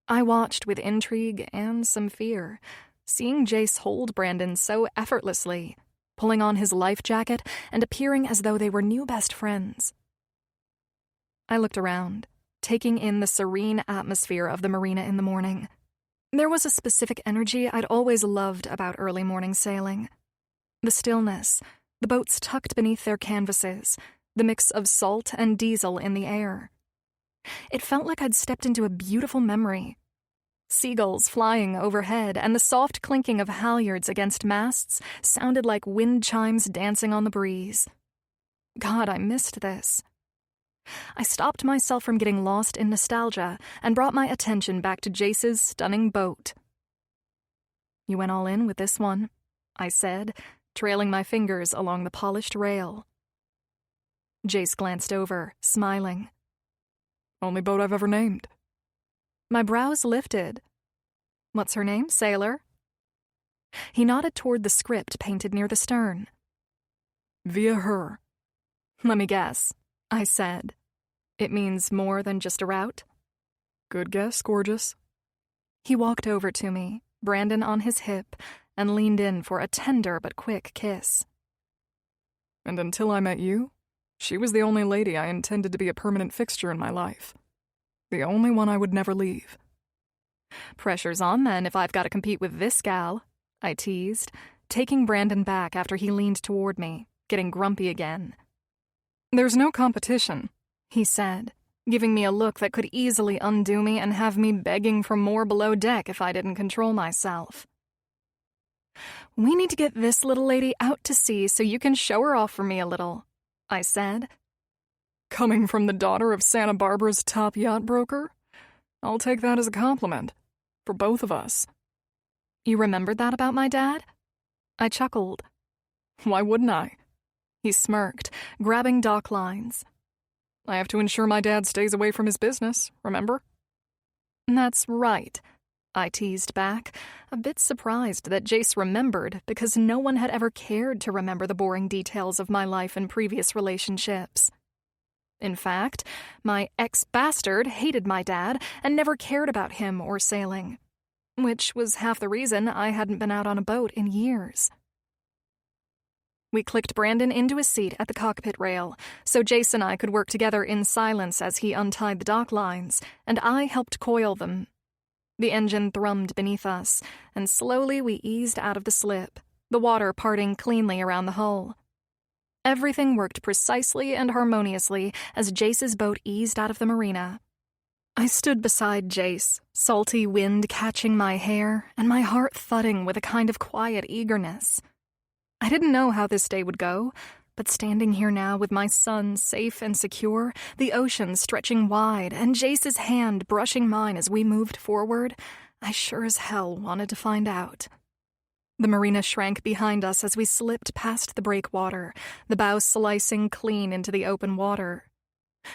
I watched with intrigue and some fear, seeing Jace hold Brandon so effortlessly, pulling on his life jacket and appearing as though they were new best friends. I looked around, taking in the serene atmosphere of the marina in the morning. There was a specific energy I'd always loved about early morning sailing. The stillness, the boats tucked beneath their canvases, the mix of salt and diesel in the air. It felt like I'd stepped into a beautiful memory. Seagulls flying overhead and the soft clinking of halyards against masts sounded like wind chimes dancing on the breeze. God, I missed this. I stopped myself from getting lost in nostalgia and brought my attention back to Jace's stunning boat. "You went all in with this one," I said, trailing my fingers along the polished rail. Jace glanced over, smiling. "Only boat I've ever named." My brows lifted. "What's her name, sailor?" He nodded toward the script painted near the stern. "Via her." "Let me guess," I said. "It means more than just a route?" "Good guess, gorgeous." He walked over to me, Brandon on his hip, and leaned in for a tender but quick kiss. "And until I met you, she was the only lady I intended to be a permanent fixture in my life. The only one I would never leave." "Pressure's on then if I've got to compete with this gal," I teased, taking Brandon back after he leaned toward me, getting grumpy again. "There's no competition," he said, giving me a look that could easily undo me and have me begging for more below deck if I didn't control myself. "We need to get this little lady out to sea so you can show her off for me a little," I said. "Coming from the daughter of Santa Barbara's top yacht broker? I'll take that as a compliment. For both of us." "You remembered that about my dad?" I chuckled. "Why wouldn't I?" He smirked, grabbing dock lines. "I have to ensure my dad stays away from his business, remember?" "That's right," I teased back, a bit surprised that Jace remembered because no one had ever cared to remember the boring details of my life in previous relationships. In fact, my ex-bastard hated my dad and never cared about him or sailing, which was half the reason I hadn't been out on a boat in years. We clicked Brandon into a seat at the cockpit rail, so Jace and I could work together in silence as he untied the dock lines, and I helped coil them. The engine thrummed beneath us, and slowly we eased out of the slip, the water parting cleanly around the hull. Everything worked precisely and harmoniously as Jace's boat eased out of the marina. I stood beside Jace, salty wind catching my hair, and my heart thudding with a kind of quiet eagerness. I didn't know how this day would go, but standing here now with my son safe and secure, the ocean stretching wide, and Jace's hand brushing mine as we moved forward, I sure as hell wanted to find out. The marina shrank behind us as we slipped past the breakwater, the bow slicing clean into the open water.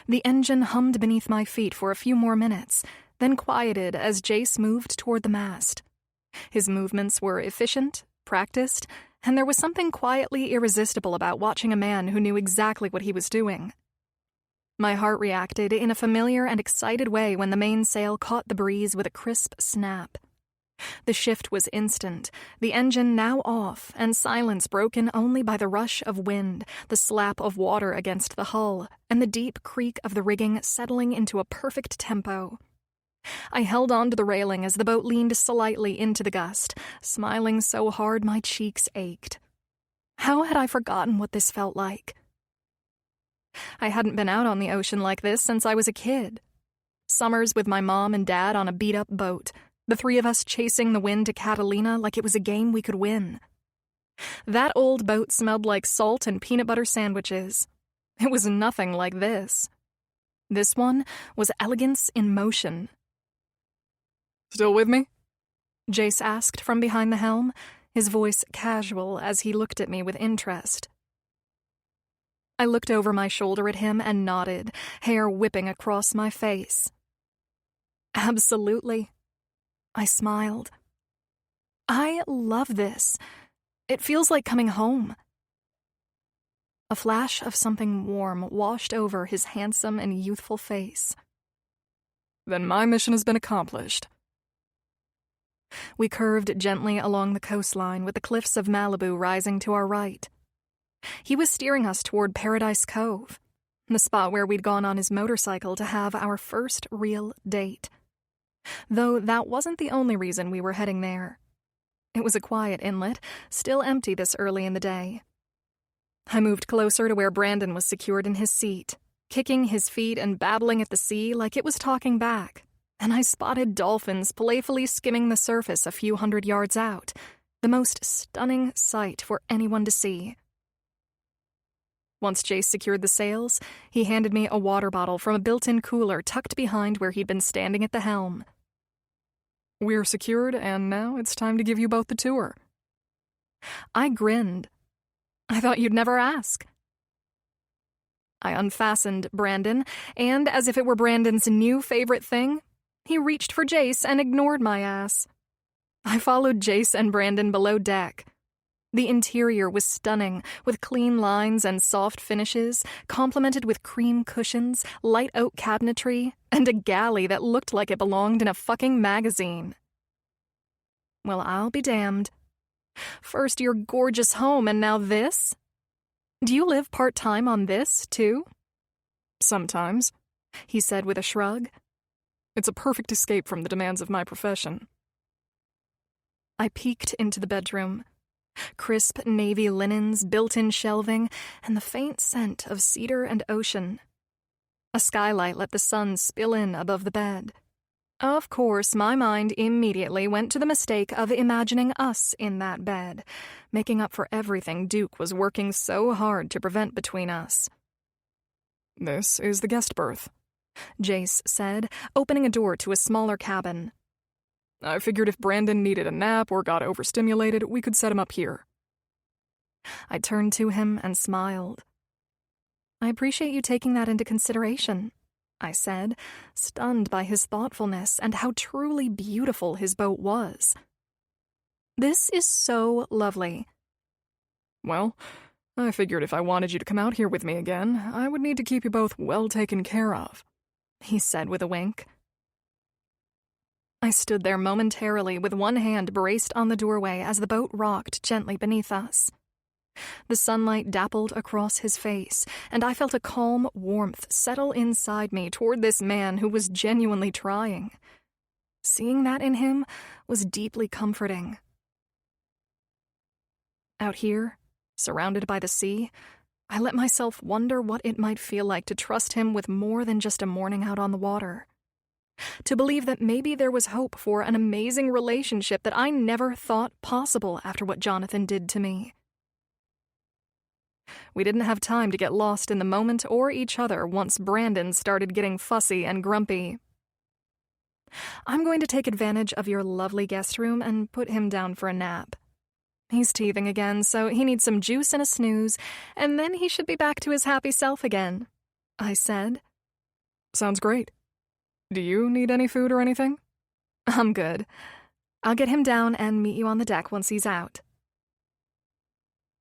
The engine hummed beneath my feet for a few more minutes, then quieted as Jace moved toward the mast. His movements were efficient, practiced, and there was something quietly irresistible about watching a man who knew exactly what he was doing. My heart reacted in a familiar and excited way when the mainsail caught the breeze with a crisp snap. The shift was instant, the engine now off, and silence broken only by the rush of wind, the slap of water against the hull, and the deep creak of the rigging settling into a perfect tempo. I held on to the railing as the boat leaned slightly into the gust, smiling so hard my cheeks ached. How had I forgotten what this felt like? I hadn't been out on the ocean like this since I was a kid. Summers with my mom and dad on a beat-up boat, the three of us chasing the wind to Catalina like it was a game we could win. That old boat smelled like salt and peanut butter sandwiches. It was nothing like this. This one was elegance in motion. "Still with me?" Jace asked from behind the helm, his voice casual as he looked at me with interest. I looked over my shoulder at him and nodded, hair whipping across my face. "Absolutely." I smiled. "I love this. It feels like coming home." A flash of something warm washed over his handsome and youthful face. "Then my mission has been accomplished." We curved gently along the coastline with the cliffs of Malibu rising to our right. He was steering us toward Paradise Cove, the spot where we'd gone on his motorcycle to have our first real date. Though that wasn't the only reason we were heading there. It was a quiet inlet, still empty this early in the day. I moved closer to where Brandon was secured in his seat, kicking his feet and babbling at the sea like it was talking back, and I spotted dolphins playfully skimming the surface a few hundred yards out, the most stunning sight for anyone to see. Once Jace secured the sails, he handed me a water bottle from a built-in cooler tucked behind where he'd been standing at the helm. "We're secured, and now it's time to give you both the tour." I grinned. "I thought you'd never ask." I unfastened Brandon, and as if it were Brandon's new favorite thing, he reached for Jace and ignored my ass. I followed Jace and Brandon below deck. The interior was stunning, with clean lines and soft finishes, complemented with cream cushions, light oak cabinetry, and a galley that looked like it belonged in a fucking magazine. Well, I'll be damned. First your gorgeous home, and now this? Do you live part-time on this, too? "Sometimes," he said with a shrug. "It's a perfect escape from the demands of my profession." I peeked into the bedroom. Crisp navy linens, built-in shelving, and the faint scent of cedar and ocean. A skylight let the sun spill in above the bed. Of course, my mind immediately went to the mistake of imagining us in that bed, making up for everything Duke was working so hard to prevent between us. "This is the guest berth," Jace said, opening a door to a smaller cabin. "I figured if Brandon needed a nap or got overstimulated, we could set him up here." I turned to him and smiled. "I appreciate you taking that into consideration," I said, stunned by his thoughtfulness and how truly beautiful his boat was. "This is so lovely." "Well, I figured if I wanted you to come out here with me again, I would need to keep you both well taken care of," he said with a wink. I stood there momentarily with one hand braced on the doorway as the boat rocked gently beneath us. The sunlight dappled across his face, and I felt a calm warmth settle inside me toward this man who was genuinely trying. Seeing that in him was deeply comforting. Out here, surrounded by the sea, I let myself wonder what it might feel like to trust him with more than just a morning out on the water. To believe that maybe there was hope for an amazing relationship that I never thought possible after what Jonathan did to me. We didn't have time to get lost in the moment or each other once Brandon started getting fussy and grumpy. "I'm going to take advantage of your lovely guest room and put him down for a nap. He's teething again, so he needs some juice and a snooze, and then he should be back to his happy self again," I said. "Sounds great. Do you need any food or anything?" "I'm good. I'll get him down and meet you on the deck once he's out."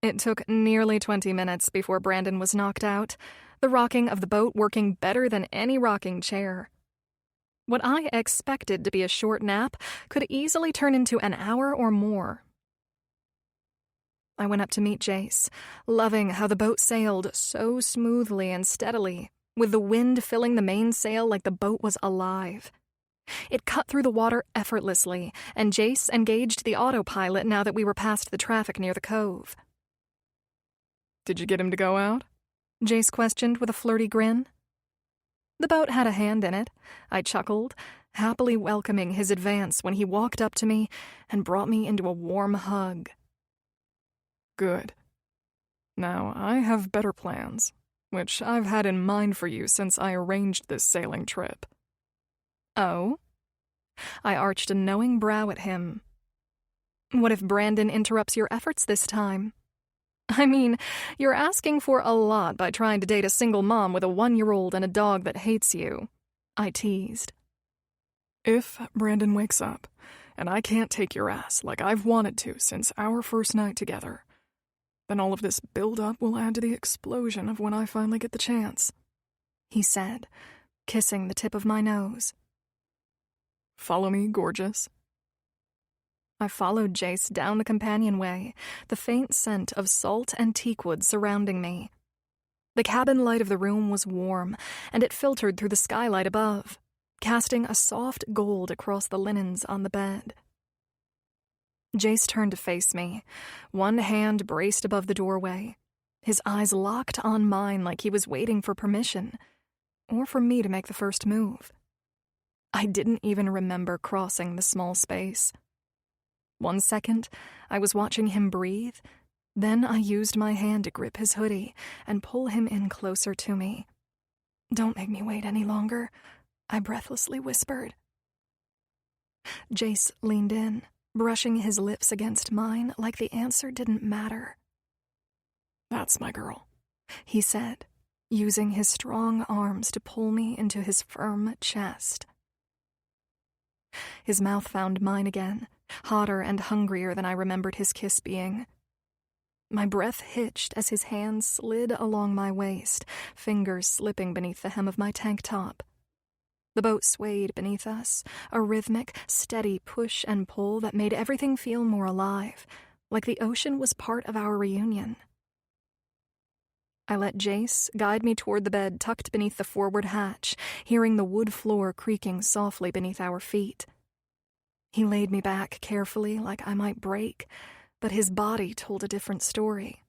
It took nearly 20 minutes before Brandon was knocked out, the rocking of the boat working better than any rocking chair. What I expected to be a short nap could easily turn into an hour or more. I went up to meet Jace, loving how the boat sailed so smoothly and steadily, with the wind filling the mainsail like the boat was alive. It cut through the water effortlessly, and Jace engaged the autopilot now that we were past the traffic near the cove. "Did you get him to go out?" Jace questioned with a flirty grin. The boat had a hand in it, I chuckled, happily welcoming his advance when he walked up to me and brought me into a warm hug. "Good. Now, I have better plans, which I've had in mind for you since I arranged this sailing trip." "Oh?" I arched a knowing brow at him. "What if Brandon interrupts your efforts this time? I mean, you're asking for a lot by trying to date a single mom with a 1-year-old and a dog that hates you," I teased. "If Brandon wakes up, and I can't take your ass like I've wanted to since our first night together, then all of this build-up will add to the explosion of when I finally get the chance," he said, kissing the tip of my nose. "Follow me, gorgeous." I followed Jace down the companionway, the faint scent of salt and teakwood surrounding me. The cabin light of the room was warm, and it filtered through the skylight above, casting a soft gold across the linens on the bed. Jace turned to face me, one hand braced above the doorway, his eyes locked on mine like he was waiting for permission, or for me to make the first move. I didn't even remember crossing the small space. 1 second, I was watching him breathe, then I used my hand to grip his hoodie and pull him in closer to me. "Don't make me wait any longer," I breathlessly whispered. Jace leaned in, brushing his lips against mine like the answer didn't matter. "That's my girl," he said, using his strong arms to pull me into his firm chest. His mouth found mine again, hotter and hungrier than I remembered his kiss being. My breath hitched as his hands slid along my waist, fingers slipping beneath the hem of my tank top. The boat swayed beneath us, a rhythmic, steady push and pull that made everything feel more alive, like the ocean was part of our reunion. I let Jace guide me toward the bed tucked beneath the forward hatch, hearing the wood floor creaking softly beneath our feet. He laid me back carefully like I might break, but his body told a different story.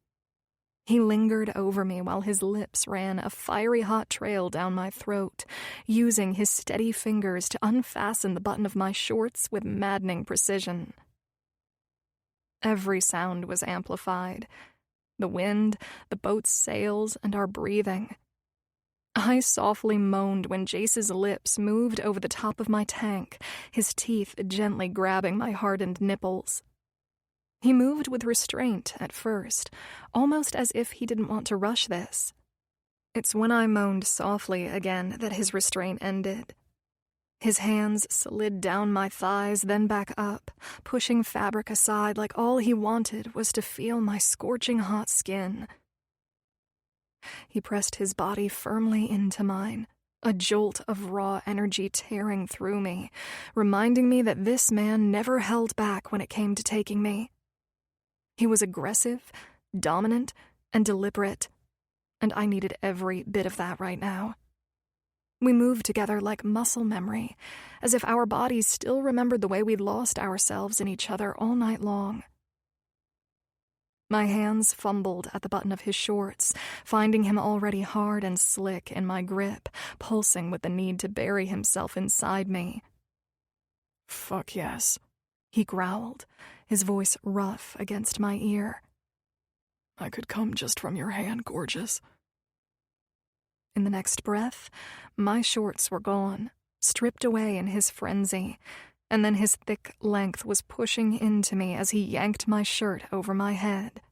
He lingered over me while his lips ran a fiery hot trail down my throat, using his steady fingers to unfasten the button of my shorts with maddening precision. Every sound was amplified. The wind, the boat's sails, and our breathing. I softly moaned when Jace's lips moved over the top of my tank, his teeth gently grabbing my hardened nipples. He moved with restraint at first, almost as if he didn't want to rush this. It's when I moaned softly again that his restraint ended. His hands slid down my thighs, then back up, pushing fabric aside like all he wanted was to feel my scorching hot skin. He pressed his body firmly into mine, a jolt of raw energy tearing through me, reminding me that this man never held back when it came to taking me. He was aggressive, dominant, and deliberate, and I needed every bit of that right now. We moved together like muscle memory, as if our bodies still remembered the way we'd lost ourselves in each other all night long. My hands fumbled at the button of his shorts, finding him already hard and slick in my grip, pulsing with the need to bury himself inside me. "Fuck yes," he growled, his voice rough against my ear. "I could come just from your hand, gorgeous." In the next breath, my shorts were gone, stripped away in his frenzy, and then his thick length was pushing into me as he yanked my shirt over my head.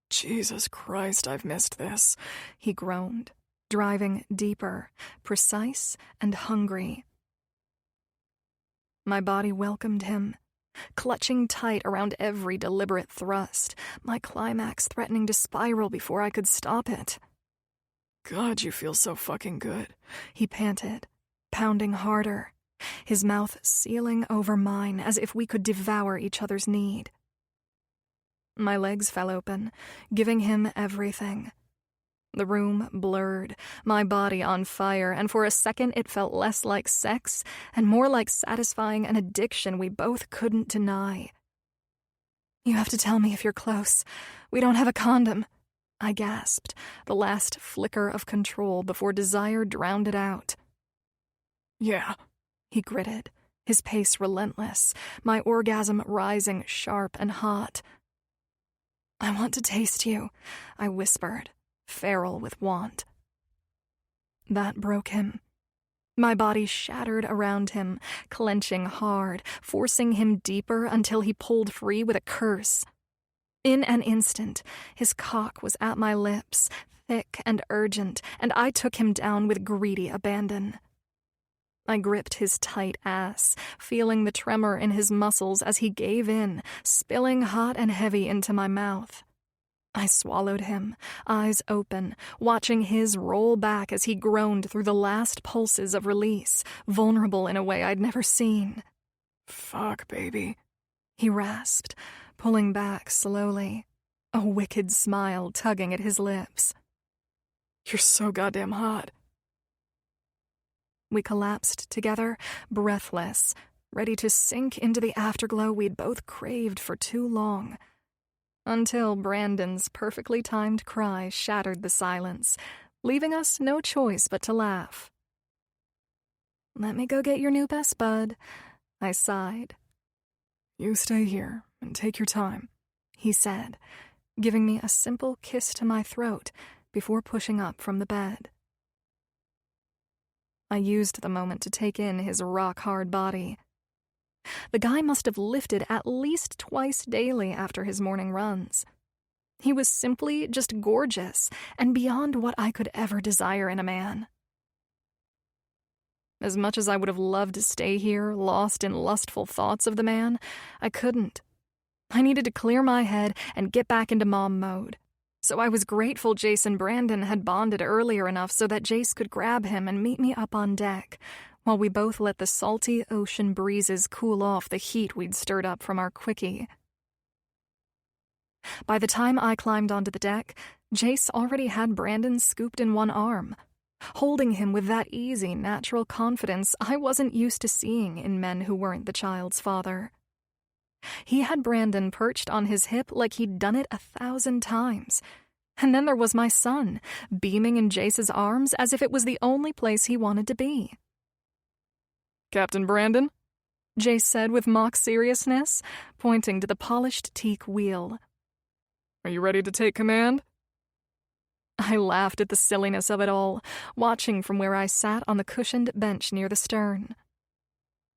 "Jesus Christ, I've missed this," he groaned, driving deeper, precise and hungry. My body welcomed him, clutching tight around every deliberate thrust, my climax threatening to spiral before I could stop it. "God, you feel so fucking good," he panted, pounding harder, his mouth sealing over mine as if we could devour each other's need. My legs fell open, giving him everything. The room blurred, my body on fire, and for a second it felt less like sex and more like satisfying an addiction we both couldn't deny. "You have to tell me if you're close. We don't have a condom," I gasped, the last flicker of control before desire drowned it out. "Yeah," he gritted, his pace relentless, my orgasm rising sharp and hot. "I want to taste you," I whispered, feral with want. That broke him. My body shattered around him, clenching hard, forcing him deeper until he pulled free with a curse. In an instant, his cock was at my lips, thick and urgent, and I took him down with greedy abandon. I gripped his tight ass, feeling the tremor in his muscles as he gave in, spilling hot and heavy into my mouth. I swallowed him, eyes open, watching his roll back as he groaned through the last pulses of release, vulnerable in a way I'd never seen. Fuck, baby, he rasped, pulling back slowly, a wicked smile tugging at his lips. You're so goddamn hot. We collapsed together, breathless, ready to sink into the afterglow we'd both craved for too long. Until Brandon's perfectly timed cry shattered the silence, leaving us no choice but to laugh. "Let me go get your new best bud," I sighed. You stay here and take your time, he said, giving me a simple kiss to my throat before pushing up from the bed. I used the moment to take in his rock-hard body. The guy must have lifted at least twice daily after his morning runs. He was simply just gorgeous and beyond what I could ever desire in a man. As much as I would have loved to stay here, lost in lustful thoughts of the man, I couldn't. I needed to clear my head and get back into mom mode. So I was grateful Jace and Brandon had bonded earlier enough so that Jace could grab him and meet me up on deck, while we both let the salty ocean breezes cool off the heat we'd stirred up from our quickie. By the time I climbed onto the deck, Jace already had Brandon scooped in one arm, holding him with that easy, natural confidence I wasn't used to seeing in men who weren't the child's father. He had Brandon perched on his hip like he'd done it 1,000 times. And then there was my son, beaming in Jace's arms as if it was the only place he wanted to be. Captain Brandon? Jace said with mock seriousness, pointing to the polished teak wheel. Are you ready to take command? I laughed at the silliness of it all, watching from where I sat on the cushioned bench near the stern.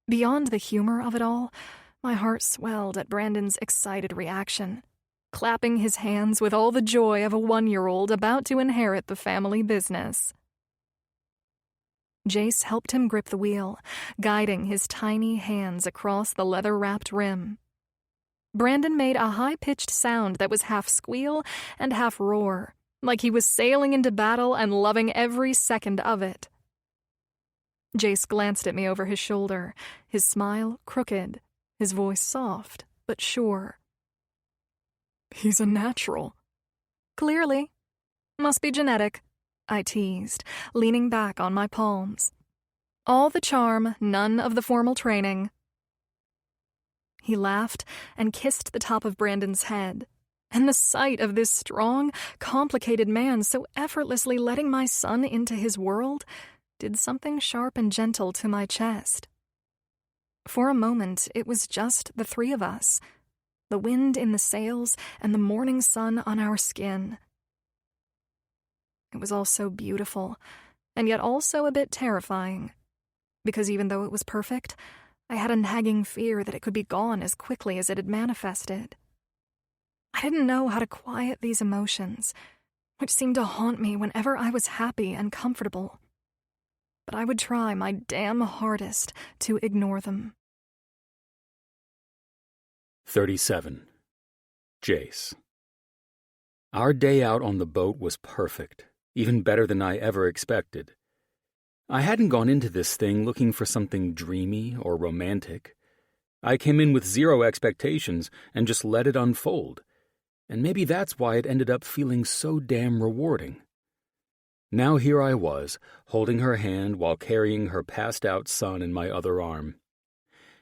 Beyond the humor of it all, my heart swelled at Brandon's excited reaction, clapping his hands with all the joy of a 1-year-old about to inherit the family business. Jace helped him grip the wheel, guiding his tiny hands across the leather-wrapped rim. Brandon made a high-pitched sound that was half squeal and half roar, like he was sailing into battle and loving every second of it. Jace glanced at me over his shoulder, his smile crooked, his voice soft but sure. He's a natural. Clearly. Must be genetic, I teased, leaning back on my palms. All the charm, none of the formal training. He laughed and kissed the top of Brandon's head, and the sight of this strong, complicated man so effortlessly letting my son into his world did something sharp and gentle to my chest. For a moment, it was just the three of us, the wind in the sails and the morning sun on our skin. It was all so beautiful, and yet also a bit terrifying, because even though it was perfect, I had a nagging fear that it could be gone as quickly as it had manifested. I didn't know how to quiet these emotions, which seemed to haunt me whenever I was happy and comfortable. But I would try my damn hardest to ignore them. 37. Jace. Our day out on the boat was perfect, even better than I ever expected. I hadn't gone into this thing looking for something dreamy or romantic. I came in with zero expectations and just let it unfold, and maybe that's why it ended up feeling so damn rewarding. Now here I was, holding her hand while carrying her passed-out son in my other arm.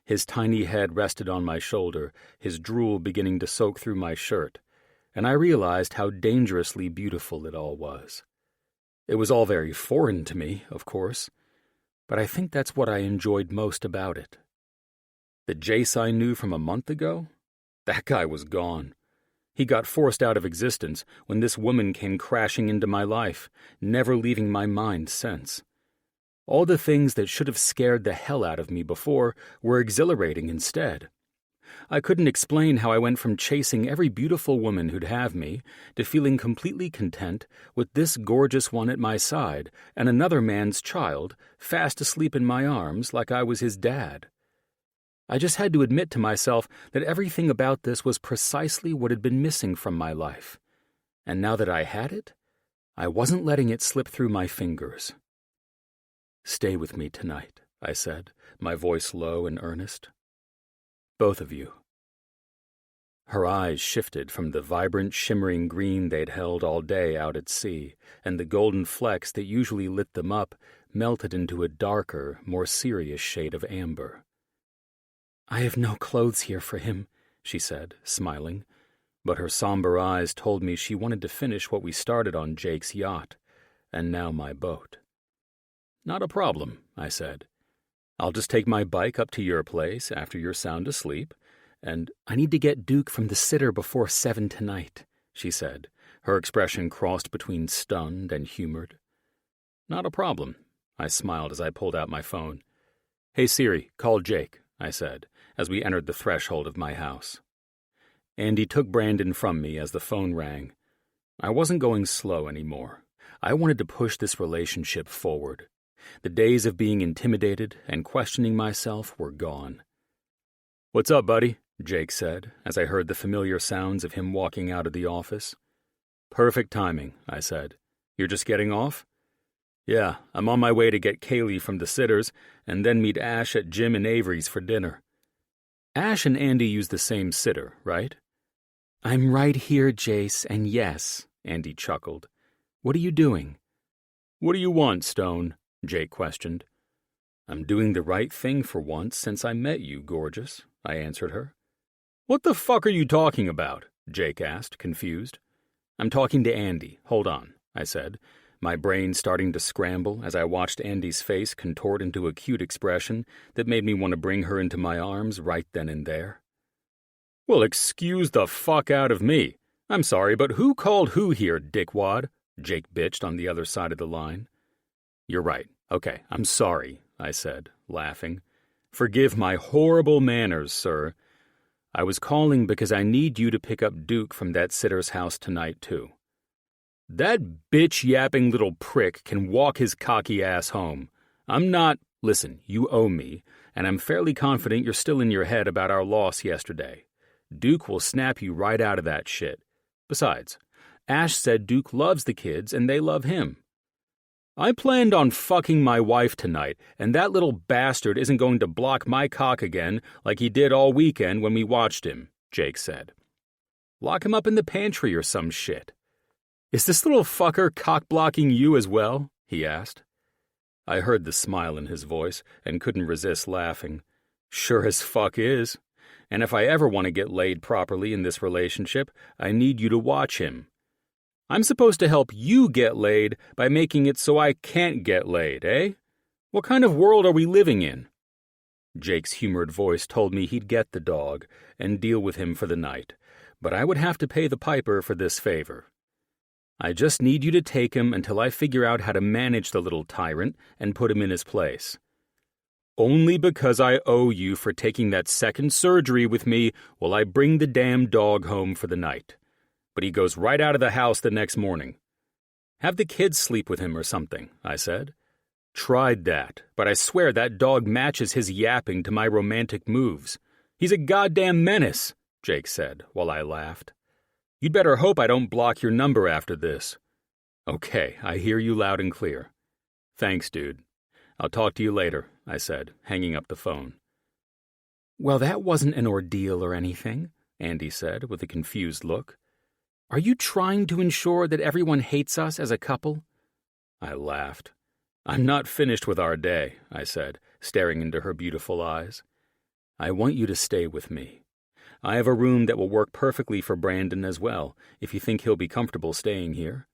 His tiny head rested on my shoulder, his drool beginning to soak through my shirt, and I realized how dangerously beautiful it all was. It was all very foreign to me, of course, but I think that's what I enjoyed most about it. The Jace I knew from a month ago? That guy was gone. He got forced out of existence when this woman came crashing into my life, never leaving my mind since. All the things that should have scared the hell out of me before were exhilarating instead. I couldn't explain how I went from chasing every beautiful woman who'd have me to feeling completely content with this gorgeous one at my side and another man's child fast asleep in my arms like I was his dad. I just had to admit to myself that everything about this was precisely what had been missing from my life. And now that I had it, I wasn't letting it slip through my fingers. "Stay with me tonight," I said, my voice low and earnest. "Both of you." Her eyes shifted from the vibrant, shimmering green they'd held all day out at sea, and the golden flecks that usually lit them up melted into a darker, more serious shade of amber. "I have no clothes here for him," she said, smiling, but her somber eyes told me she wanted to finish what we started on Jake's yacht, and now my boat. "Not a problem," I said. "I'll just take my bike up to your place after you're sound asleep, and I need to get Duke from the sitter before 7 tonight," she said, her expression crossed between stunned and humored. "Not a problem," I smiled as I pulled out my phone. "Hey Siri, call Jake," I said, as we entered the threshold of my house. Andy took Brandon from me as the phone rang. I wasn't going slow anymore. I wanted to push this relationship forward. The days of being intimidated and questioning myself were gone. "What's up, buddy?" Jake said, as I heard the familiar sounds of him walking out of the office. "Perfect timing," I said. "You're just getting off?" "Yeah, I'm on my way to get Kaylee from the sitters and then meet Ash at Jim and Avery's for dinner." "Ash and Andy use the same sitter, right?" "I'm right here, Jace, and yes," Andy chuckled. "What are you doing?" "What do you want, Stone?" Jake questioned. "I'm doing the right thing for once since I met you, gorgeous," I answered her. "What the fuck are you talking about?" Jake asked, confused. "I'm talking to Andy. Hold on," I said, my brain starting to scramble as I watched Andy's face contort into a cute expression that made me want to bring her into my arms right then and there. "Well, excuse the fuck out of me. I'm sorry, but who called who here, dickwad?" Jake bitched on the other side of the line. "You're right. Okay, I'm sorry," I said, laughing. "Forgive my horrible manners, sir. I was calling because I need you to pick up Duke from that sitter's house tonight, too." "That bitch-yapping little prick can walk his cocky ass home. I'm not—" "Listen, you owe me, and I'm fairly confident you're still in your head about our loss yesterday. Duke will snap you right out of that shit. Besides, Ash said Duke loves the kids and they love him. I planned on fucking my wife tonight, and that little bastard isn't going to block my cock again like he did all weekend when we watched him," Jake said. "Lock him up in the pantry or some shit." "Is this little fucker cock-blocking you as well?" he asked. I heard the smile in his voice and couldn't resist laughing. "Sure as fuck is. And if I ever want to get laid properly in this relationship, I need you to watch him. I'm supposed to help you get laid by making it so I can't get laid, eh? What kind of world are we living in?" Jake's humored voice told me he'd get the dog and deal with him for the night, but I would have to pay the piper for this favor. "I just need you to take him until I figure out how to manage the little tyrant and put him in his place. Only because I owe you for taking that second surgery with me will I bring the damn dog home for the night. But he goes right out of the house the next morning. Have the kids sleep with him or something," I said. "Tried that, but I swear that dog matches his yapping to my romantic moves. He's a goddamn menace," Jake said, while I laughed. "You'd better hope I don't block your number after this." "Okay, I hear you loud and clear." "Thanks, dude. I'll talk to you later," I said, hanging up the phone. "Well, that wasn't an ordeal or anything," Andy said, with a confused look. "Are you trying to ensure that everyone hates us as a couple?" I laughed. "I'm not finished with our day," I said, staring into her beautiful eyes. "I want you to stay with me. I have a room that will work perfectly for Brandon as well, if you think he'll be comfortable staying here."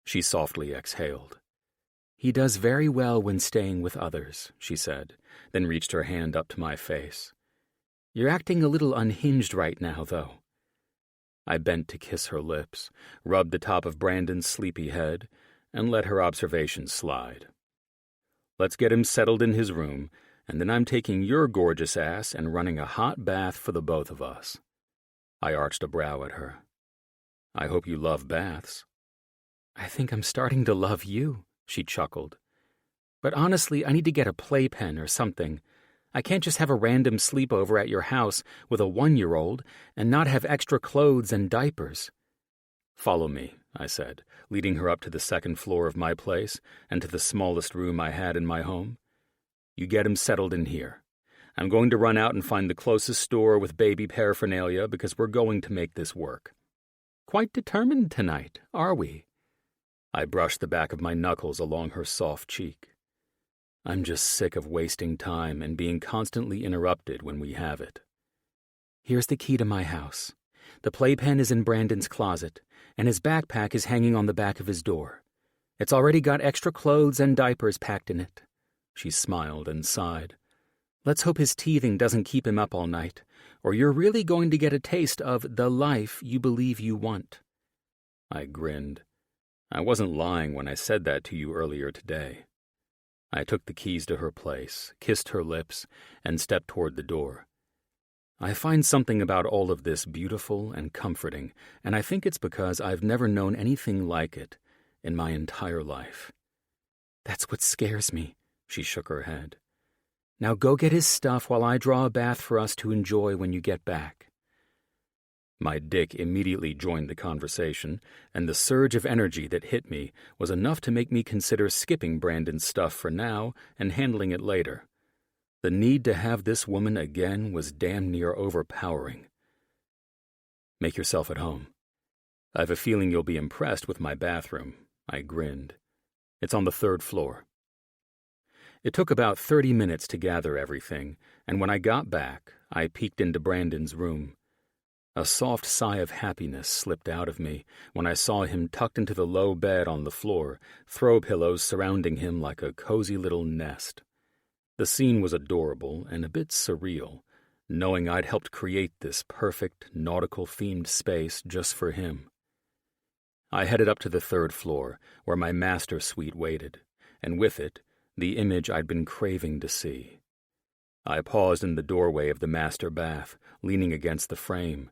She softly exhaled. "He does very well when staying with others," she said, then reached her hand up to my face. "You're acting a little unhinged right now, though." I bent to kiss her lips, rubbed the top of Brandon's sleepy head, and let her observations slide. "Let's get him settled in his room, and then I'm taking your gorgeous ass and running a hot bath for the both of us." I arched a brow at her. "I hope you love baths." "I think I'm starting to love you," she chuckled. "But honestly, I need to get a playpen or something. I can't just have a random sleepover at your house with a 1-year-old and not have extra clothes and diapers." "Follow me," I said, leading her up to the second floor of my place and to the smallest room I had in my home. "You get him settled in here. I'm going to run out and find the closest store with baby paraphernalia because we're going to make this work." "Quite determined tonight, are we?" I brushed the back of my knuckles along her soft cheek. "I'm just sick of wasting time and being constantly interrupted when we have it." "Here's the key to my house. The playpen is in Brandon's closet, and his backpack is hanging on the back of his door. It's already got extra clothes and diapers packed in it." She smiled and sighed. "Let's hope his teething doesn't keep him up all night, or you're really going to get a taste of the life you believe you want." I grinned. I wasn't lying when I said that to you earlier today. I took the keys to her place, kissed her lips, and stepped toward the door. I find something about all of this beautiful and comforting, and I think it's because I've never known anything like it in my entire life. "That's what scares me," she shook her head. "Now go get his stuff while I draw a bath for us to enjoy when you get back." My dick immediately joined the conversation, and the surge of energy that hit me was enough to make me consider skipping Brandon's stuff for now and handling it later. The need to have this woman again was damn near overpowering. "Make yourself at home. I've a feeling you'll be impressed with my bathroom," I grinned. "It's on the 3rd floor." It took about 30 minutes to gather everything, and when I got back, I peeked into Brandon's room. A soft sigh of happiness slipped out of me when I saw him tucked into the low bed on the floor, throw pillows surrounding him like a cozy little nest. The scene was adorable and a bit surreal, knowing I'd helped create this perfect, nautical-themed space just for him. I headed up to the 3rd floor, where my master suite waited, and with it, the image I'd been craving to see. I paused in the doorway of the master bath, leaning against the frame,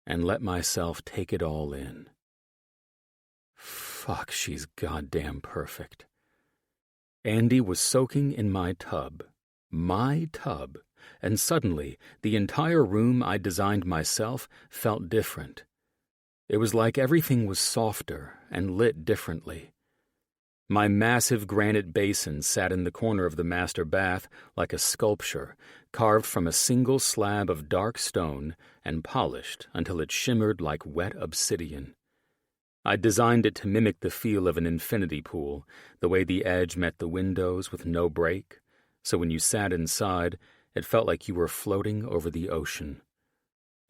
and let myself take it all in. Fuck, she's goddamn perfect. Andy was soaking in my tub, and suddenly the entire room I designed myself felt different. It was like everything was softer and lit differently. My massive granite basin sat in the corner of the master bath like a sculpture, carved from a single slab of dark stone and polished until it shimmered like wet obsidian. I designed it to mimic the feel of an infinity pool, the way the edge met the windows with no break, so when you sat inside, it felt like you were floating over the ocean.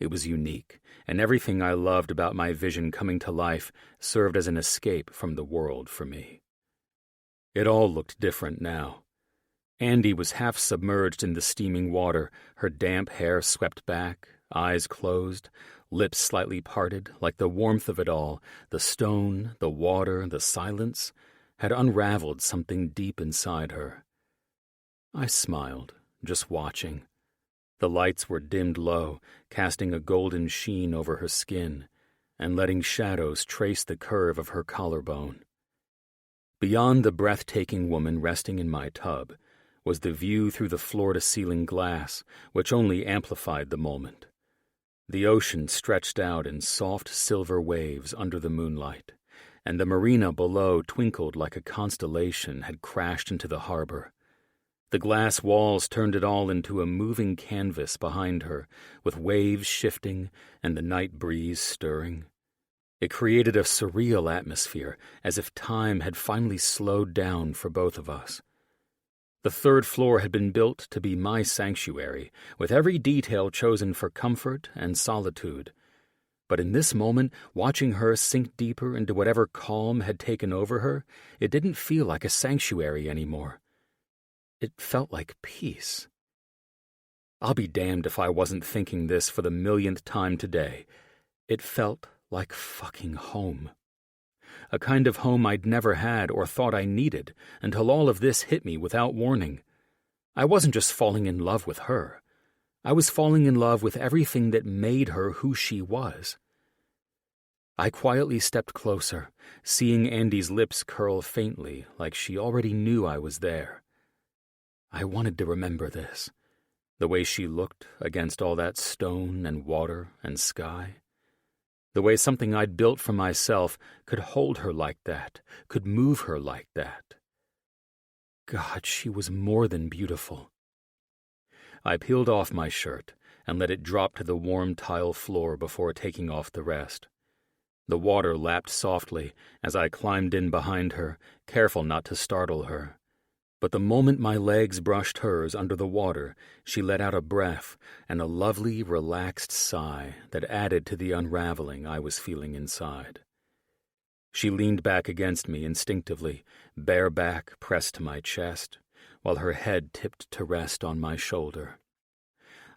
It was unique, and everything I loved about my vision coming to life served as an escape from the world for me. It all looked different now. Andy was half submerged in the steaming water, her damp hair swept back, eyes closed, lips slightly parted, like the warmth of it all, the stone, the water, the silence, had unraveled something deep inside her. I smiled, just watching. The lights were dimmed low, casting a golden sheen over her skin, and letting shadows trace the curve of her collarbone. Beyond the breathtaking woman resting in my tub was the view through the floor-to-ceiling glass, which only amplified the moment. The ocean stretched out in soft silver waves under the moonlight, and the marina below twinkled like a constellation had crashed into the harbor. The glass walls turned it all into a moving canvas behind her, with waves shifting and the night breeze stirring. It created a surreal atmosphere, as if time had finally slowed down for both of us. The 3rd floor had been built to be my sanctuary, with every detail chosen for comfort and solitude. But in this moment, watching her sink deeper into whatever calm had taken over her, it didn't feel like a sanctuary anymore. It felt like peace. I'll be damned if I wasn't thinking this for the millionth time today. It felt like fucking home. A kind of home I'd never had or thought I needed until all of this hit me without warning. I wasn't just falling in love with her. I was falling in love with everything that made her who she was. I quietly stepped closer, seeing Andy's lips curl faintly, like she already knew I was there. I wanted to remember this, the way she looked against all that stone and water and sky. The way something I'd built for myself could hold her like that, could move her like that. God, she was more than beautiful. I peeled off my shirt and let it drop to the warm tile floor before taking off the rest. The water lapped softly as I climbed in behind her, careful not to startle her. But the moment my legs brushed hers under the water, she let out a breath and a lovely, relaxed sigh that added to the unraveling I was feeling inside. She leaned back against me instinctively, bare back pressed to my chest, while her head tipped to rest on my shoulder.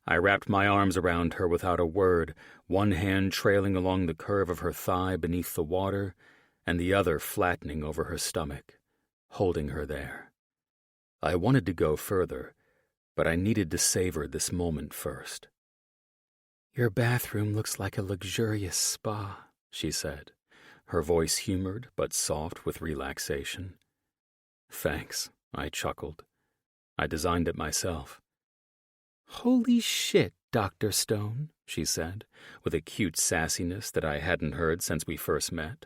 I wrapped my arms around her without a word, one hand trailing along the curve of her thigh beneath the water, and the other flattening over her stomach, holding her there. I wanted to go further, but I needed to savor this moment first. "Your bathroom looks like a luxurious spa," she said, her voice humored but soft with relaxation. "Thanks," I chuckled. "I designed it myself." "Holy shit, Dr. Stone," she said, with a cute sassiness that I hadn't heard since we first met.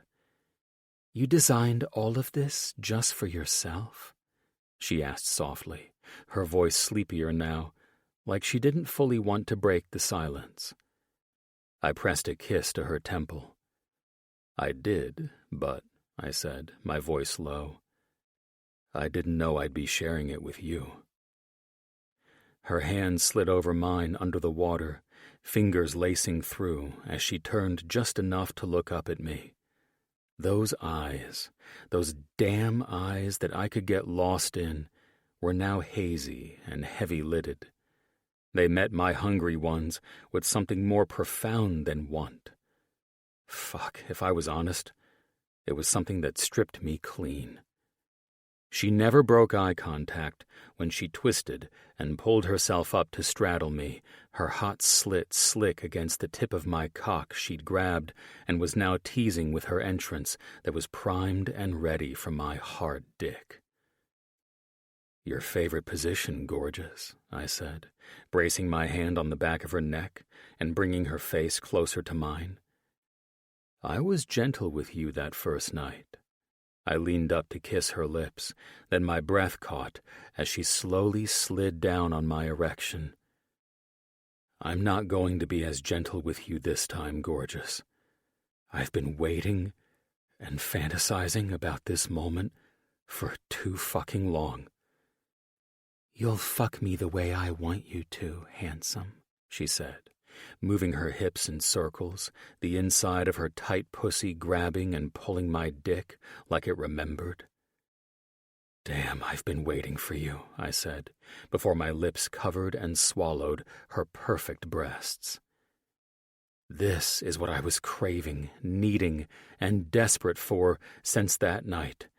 "You designed all of this just for yourself?" she asked softly, her voice sleepier now, like she didn't fully want to break the silence. I pressed a kiss to her temple. "I did, but," I said, my voice low, "I didn't know I'd be sharing it with you." Her hand slid over mine under the water, fingers lacing through as she turned just enough to look up at me. Those eyes, those damn eyes that I could get lost in, were now hazy and heavy-lidded. They met my hungry ones with something more profound than want. Fuck, if I was honest, it was something that stripped me clean. She never broke eye contact when she twisted and pulled herself up to straddle me, her hot slit slick against the tip of my cock she'd grabbed and was now teasing with her entrance that was primed and ready for my hard dick. "Your favorite position, gorgeous," I said, bracing my hand on the back of her neck and bringing her face closer to mine. "I was gentle with you that first night." I leaned up to kiss her lips, then my breath caught as she slowly slid down on my erection. "I'm not going to be as gentle with you this time, gorgeous. I've been waiting and fantasizing about this moment for too fucking long." "You'll fuck me the way I want you to, handsome," she said, moving her hips in circles, the inside of her tight pussy grabbing and pulling my dick like it remembered. "Damn, I've been waiting for you," I said, before my lips covered and swallowed her perfect breasts. This is what I was craving, needing, and desperate for since that night,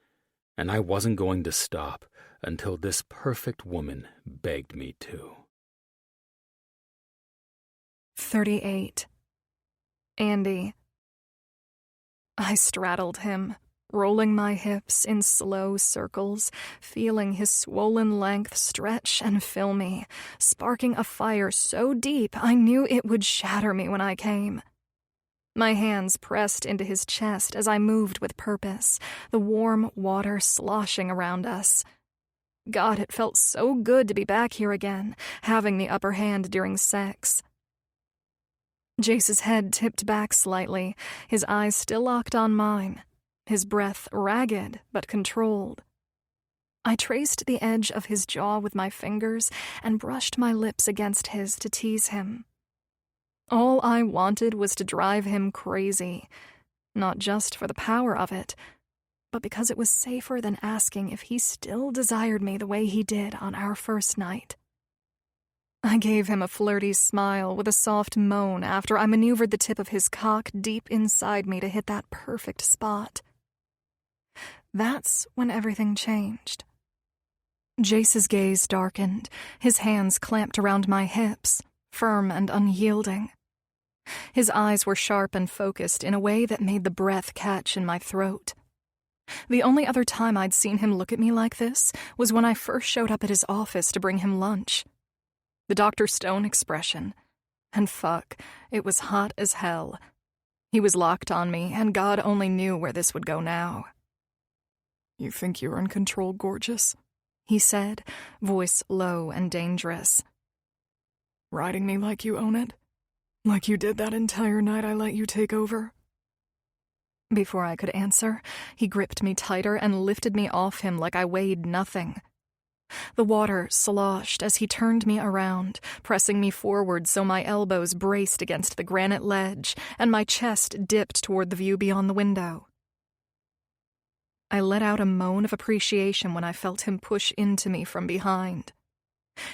and I wasn't going to stop until this perfect woman begged me to. 38. Andy. I straddled him, rolling my hips in slow circles, feeling his swollen length stretch and fill me, sparking a fire so deep I knew it would shatter me when I came. My hands pressed into his chest as I moved with purpose, the warm water sloshing around us. God, it felt so good to be back here again, having the upper hand during sex. Jace's head tipped back slightly, his eyes still locked on mine, his breath ragged but controlled. I traced the edge of his jaw with my fingers and brushed my lips against his to tease him. All I wanted was to drive him crazy, not just for the power of it, but because it was safer than asking if he still desired me the way he did on our first night. I gave him a flirty smile with a soft moan after I maneuvered the tip of his cock deep inside me to hit that perfect spot. That's when everything changed. Jace's gaze darkened, his hands clamped around my hips, firm and unyielding. His eyes were sharp and focused in a way that made the breath catch in my throat. The only other time I'd seen him look at me like this was when I first showed up at his office to bring him lunch. The Dr. Stone expression. And fuck, it was hot as hell. He was locked on me, and God only knew where this would go now. "You think you're in control, gorgeous?" he said, voice low and dangerous. "Riding me like you own it? Like you did that entire night I let you take over?" Before I could answer, he gripped me tighter and lifted me off him like I weighed nothing. The water sloshed as he turned me around, pressing me forward so my elbows braced against the granite ledge and my chest dipped toward the view beyond the window. I let out a moan of appreciation when I felt him push into me from behind.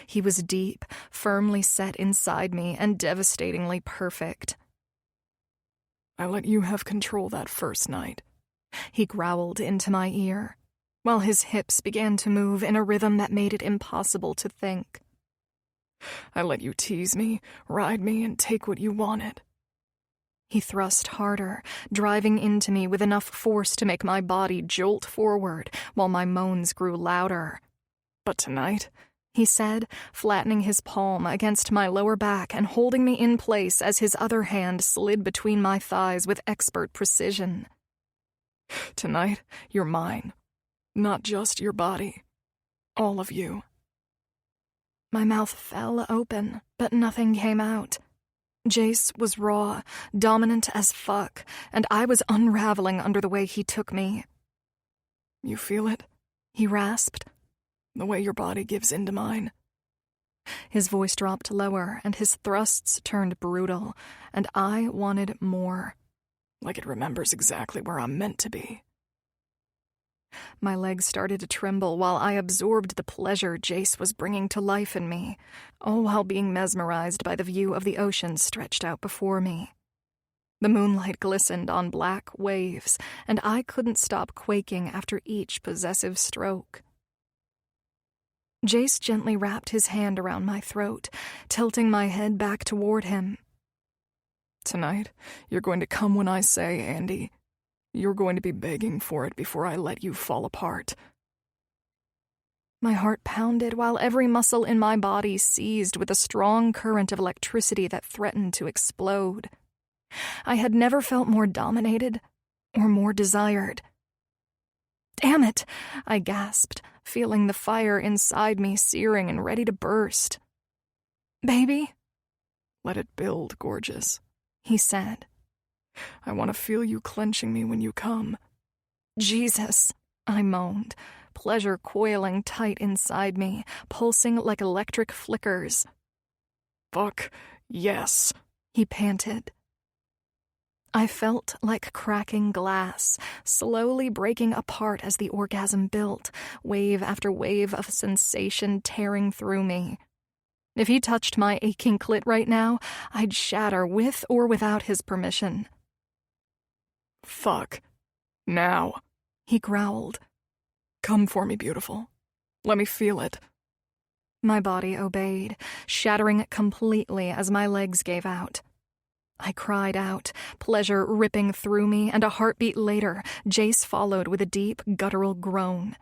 He was deep, firmly set inside me, and devastatingly perfect. "I let you have control that first night," he growled into my ear, while his hips began to move in a rhythm that made it impossible to think. "I let you tease me, ride me, and take what you wanted." He thrust harder, driving into me with enough force to make my body jolt forward while my moans grew louder. "But tonight," he said, flattening his palm against my lower back and holding me in place as his other hand slid between my thighs with expert precision. "Tonight, you're mine. Not just your body. All of you." My mouth fell open, but nothing came out. Jace was raw, dominant as fuck, and I was unraveling under the way he took me. "You feel it?" he rasped. "The way your body gives into mine." His voice dropped lower, and his thrusts turned brutal, and I wanted more. "Like it remembers exactly where I'm meant to be." My legs started to tremble while I absorbed the pleasure Jace was bringing to life in me, all while being mesmerized by the view of the ocean stretched out before me. The moonlight glistened on black waves, and I couldn't stop quaking after each possessive stroke. Jace gently wrapped his hand around my throat, tilting my head back toward him. "Tonight, you're going to come when I say, Andy. You're going to be begging for it before I let you fall apart." My heart pounded while every muscle in my body seized with a strong current of electricity that threatened to explode. I had never felt more dominated or more desired. "Damn it," I gasped, feeling the fire inside me searing and ready to burst. "Baby?" "Let it build, gorgeous," he said. "I want to feel you clenching me when you come." "Jesus," I moaned, pleasure coiling tight inside me, pulsing like electric flickers. "Fuck, yes," he panted. I felt like cracking glass, slowly breaking apart as the orgasm built, wave after wave of sensation tearing through me. If he touched my aching clit right now, I'd shatter with or without his permission. "Fuck. Now," he growled. "Come for me, beautiful. Let me feel it." My body obeyed, shattering completely as my legs gave out. I cried out, pleasure ripping through me, and a heartbeat later, Jace followed with a deep, guttural groan.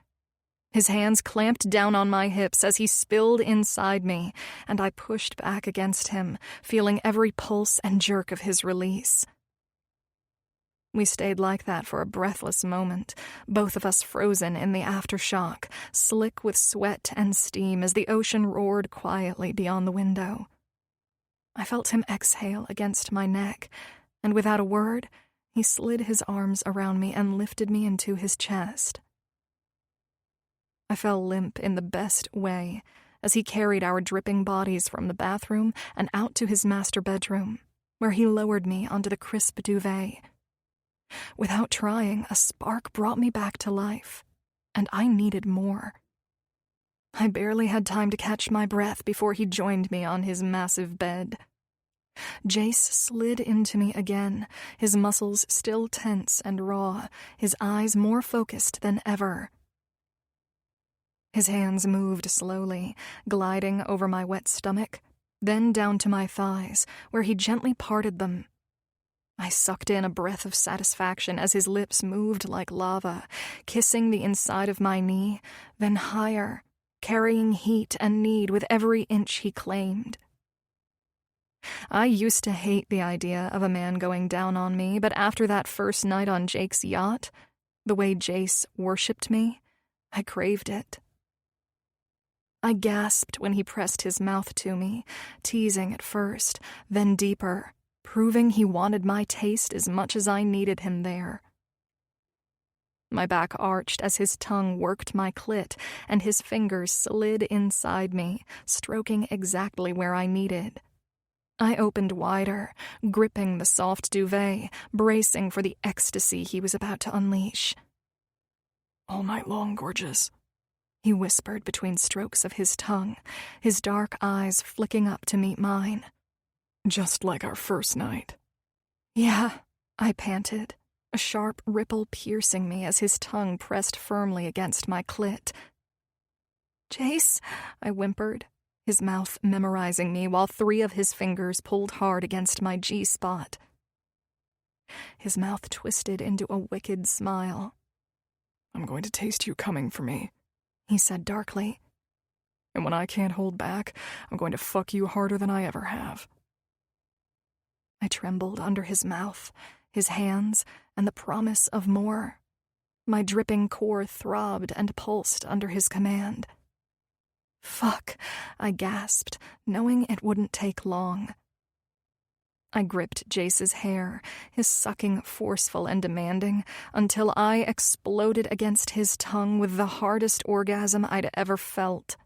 His hands clamped down on my hips as he spilled inside me, and I pushed back against him, feeling every pulse and jerk of his release. We stayed like that for a breathless moment, both of us frozen in the aftershock, slick with sweat and steam as the ocean roared quietly beyond the window. I felt him exhale against my neck, and without a word, he slid his arms around me and lifted me into his chest. I fell limp in the best way as he carried our dripping bodies from the bathroom and out to his master bedroom, where he lowered me onto the crisp duvet. Without trying, a spark brought me back to life, and I needed more. I barely had time to catch my breath before he joined me on his massive bed. Jace slid into me again, his muscles still tense and raw, his eyes more focused than ever. His hands moved slowly, gliding over my wet stomach, then down to my thighs, where he gently parted them. I sucked in a breath of satisfaction as his lips moved like lava, kissing the inside of my knee, then higher, carrying heat and need with every inch he claimed. I used to hate the idea of a man going down on me, but after that first night on Jake's yacht, the way Jace worshipped me, I craved it. I gasped when he pressed his mouth to me, teasing at first, then deeper, proving he wanted my taste as much as I needed him there. My back arched as his tongue worked my clit, and his fingers slid inside me, stroking exactly where I needed. I opened wider, gripping the soft duvet, bracing for the ecstasy he was about to unleash. "All night long, gorgeous," he whispered between strokes of his tongue, his dark eyes flicking up to meet mine. "Just like our first night." "Yeah," I panted, a sharp ripple piercing me as his tongue pressed firmly against my clit. "Jace," I whimpered, his mouth memorizing me while 3 of his fingers pulled hard against my G-spot. His mouth twisted into a wicked smile. "I'm going to taste you coming for me," he said darkly. "And when I can't hold back, I'm going to fuck you harder than I ever have." I trembled under his mouth, his hands, and the promise of more. My dripping core throbbed and pulsed under his command. "Fuck," I gasped, knowing it wouldn't take long. I gripped Jace's hair, his sucking forceful and demanding, until I exploded against his tongue with the hardest orgasm I'd ever felt.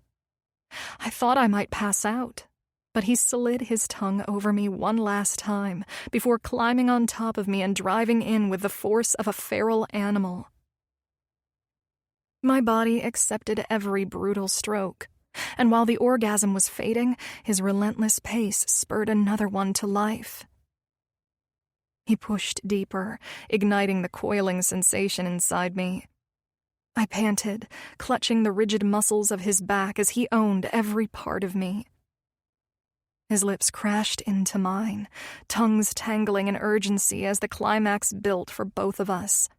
I thought I might pass out, but he slid his tongue over me one last time before climbing on top of me and driving in with the force of a feral animal. My body accepted every brutal stroke, and while the orgasm was fading, his relentless pace spurred another one to life. He pushed deeper, igniting the coiling sensation inside me. I panted, clutching the rigid muscles of his back as he owned every part of me. His lips crashed into mine, tongues tangling in urgency as the climax built for both of us.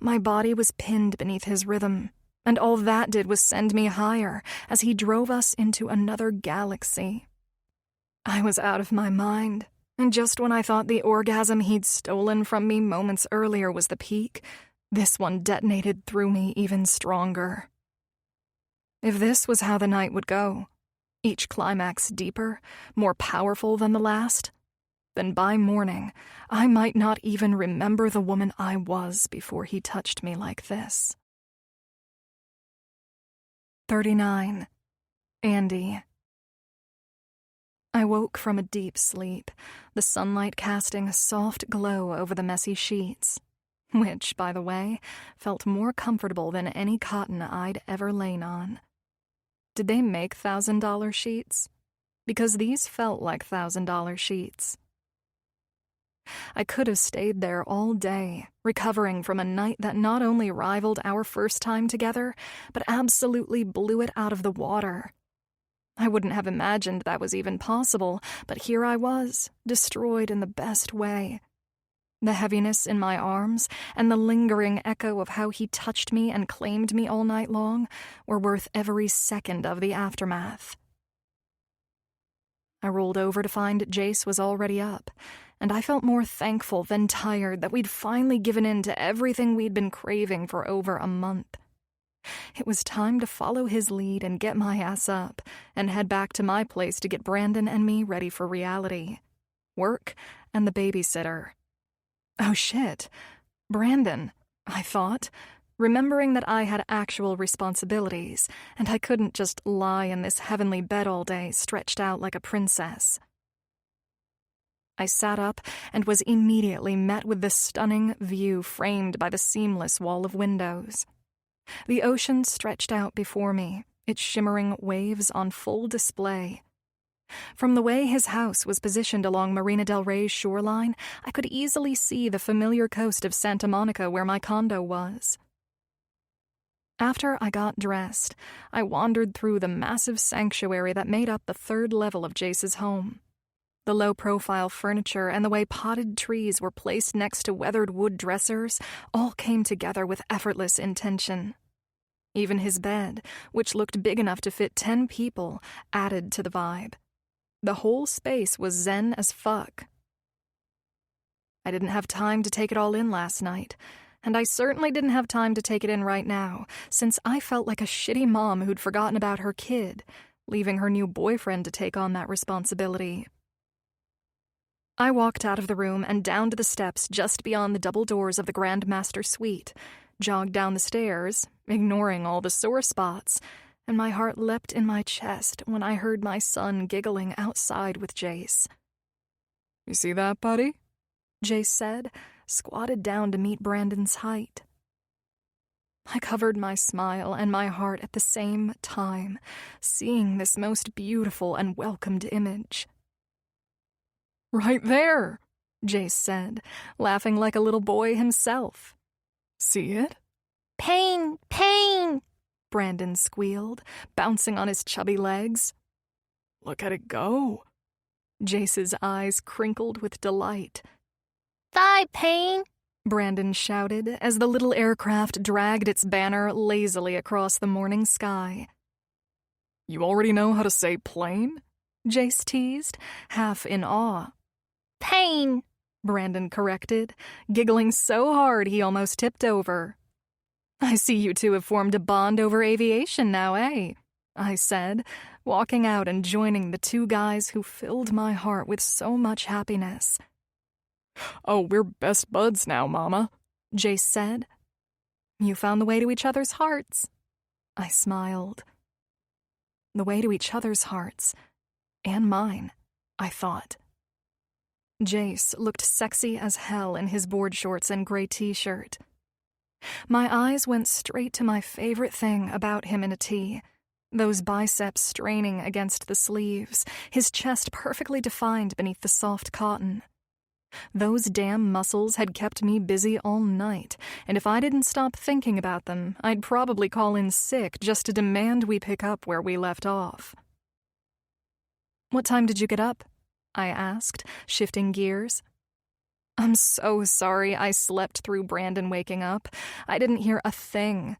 My body was pinned beneath his rhythm, and all that did was send me higher as he drove us into another galaxy. I was out of my mind, and just when I thought the orgasm he'd stolen from me moments earlier was the peak, this one detonated through me even stronger. If this was how the night would go, each climax deeper, more powerful than the last, then by morning, I might not even remember the woman I was before he touched me like this. 39. Andy. I woke from a deep sleep, the sunlight casting a soft glow over the messy sheets, which, by the way, felt more comfortable than any cotton I'd ever lain on. Did they make $1,000 sheets? Because these felt like $1,000 sheets. I could have stayed there all day, recovering from a night that not only rivaled our first time together, but absolutely blew it out of the water. I wouldn't have imagined that was even possible, but here I was, destroyed in the best way. The heaviness in my arms and the lingering echo of how he touched me and claimed me all night long were worth every second of the aftermath. I rolled over to find Jace was already up, and I felt more thankful than tired that we'd finally given in to everything we'd been craving for over a month. It was time to follow his lead and get my ass up and head back to my place to get Brandon and me ready for reality. Work and the babysitter. Oh shit, Brandon, I thought, remembering that I had actual responsibilities and I couldn't just lie in this heavenly bed all day stretched out like a princess. I sat up and was immediately met with the stunning view framed by the seamless wall of windows. The ocean stretched out before me, its shimmering waves on full display. From the way his house was positioned along Marina del Rey's shoreline, I could easily see the familiar coast of Santa Monica where my condo was. After I got dressed, I wandered through the massive sanctuary that made up the third level of Jace's home. The low-profile furniture and the way potted trees were placed next to weathered wood dressers all came together with effortless intention. Even his bed, which looked big enough to fit 10 people, added to the vibe. The whole space was zen as fuck. I didn't have time to take it all in last night, and I certainly didn't have time to take it in right now, since I felt like a shitty mom who'd forgotten about her kid, leaving her new boyfriend to take on that responsibility. I walked out of the room and down to the steps just beyond the double doors of the Grand Master Suite, jogged down the stairs, ignoring all the sore spots, and my heart leapt in my chest when I heard my son giggling outside with Jace. You see that, buddy? Jace said, squatted down to meet Brandon's height. I covered my smile and my heart at the same time, seeing this most beautiful and welcomed image. Right there, Jace said, laughing like a little boy himself. See it? Pain, pain, Brandon squealed, bouncing on his chubby legs. Look at it go. Jace's eyes crinkled with delight. Thigh pain, Brandon shouted as the little aircraft dragged its banner lazily across the morning sky. You already know how to say plane? Jace teased, half in awe. pain. Brandon corrected, giggling so hard he almost tipped over. I see you two have formed a bond over aviation now, eh? I said, walking out and joining the two guys who filled my heart with so much happiness. Oh, we're best buds now, Mama, Jace said. You found the way to each other's hearts. I smiled. The way to each other's hearts. And mine, I thought. Jace looked sexy as hell in his board shorts and gray t-shirt. My eyes went straight to my favorite thing about him in a tee, those biceps straining against the sleeves, his chest perfectly defined beneath the soft cotton. Those damn muscles had kept me busy all night, and if I didn't stop thinking about them, I'd probably call in sick just to demand we pick up where we left off. What time did you get up? I asked, shifting gears. I'm so sorry I slept through Brandon waking up. I didn't hear a thing.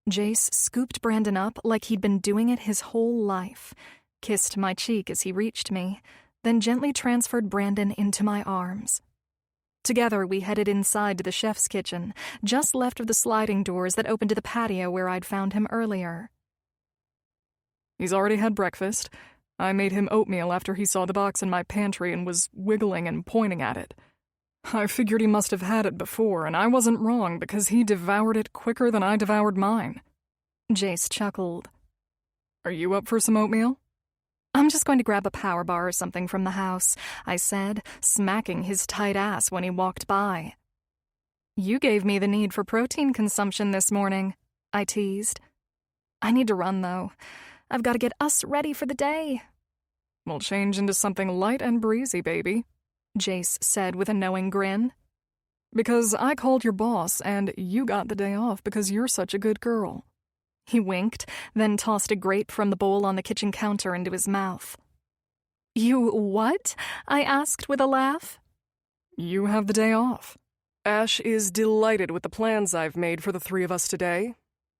Jace scooped Brandon up like he'd been doing it his whole life, kissed my cheek as he reached me, then gently transferred Brandon into my arms. Together we headed inside to the chef's kitchen, just left of the sliding doors that opened to the patio where I'd found him earlier. He's already had breakfast. I made him oatmeal after he saw the box in my pantry and was wiggling and pointing at it. I figured he must have had it before, and I wasn't wrong because he devoured it quicker than I devoured mine. Jace chuckled. Are you up for some oatmeal? I'm just going to grab a power bar or something from the house, I said, smacking his tight ass when he walked by. You gave me the need for protein consumption this morning, I teased. I need to run, though. I've got to get us ready for the day. We'll change into something light and breezy, baby, Jace said with a knowing grin. Because I called your boss and you got the day off because you're such a good girl. He winked, then tossed a grape from the bowl on the kitchen counter into his mouth. You what? I asked with a laugh. You have the day off. Ash is delighted with the plans I've made for the three of us today.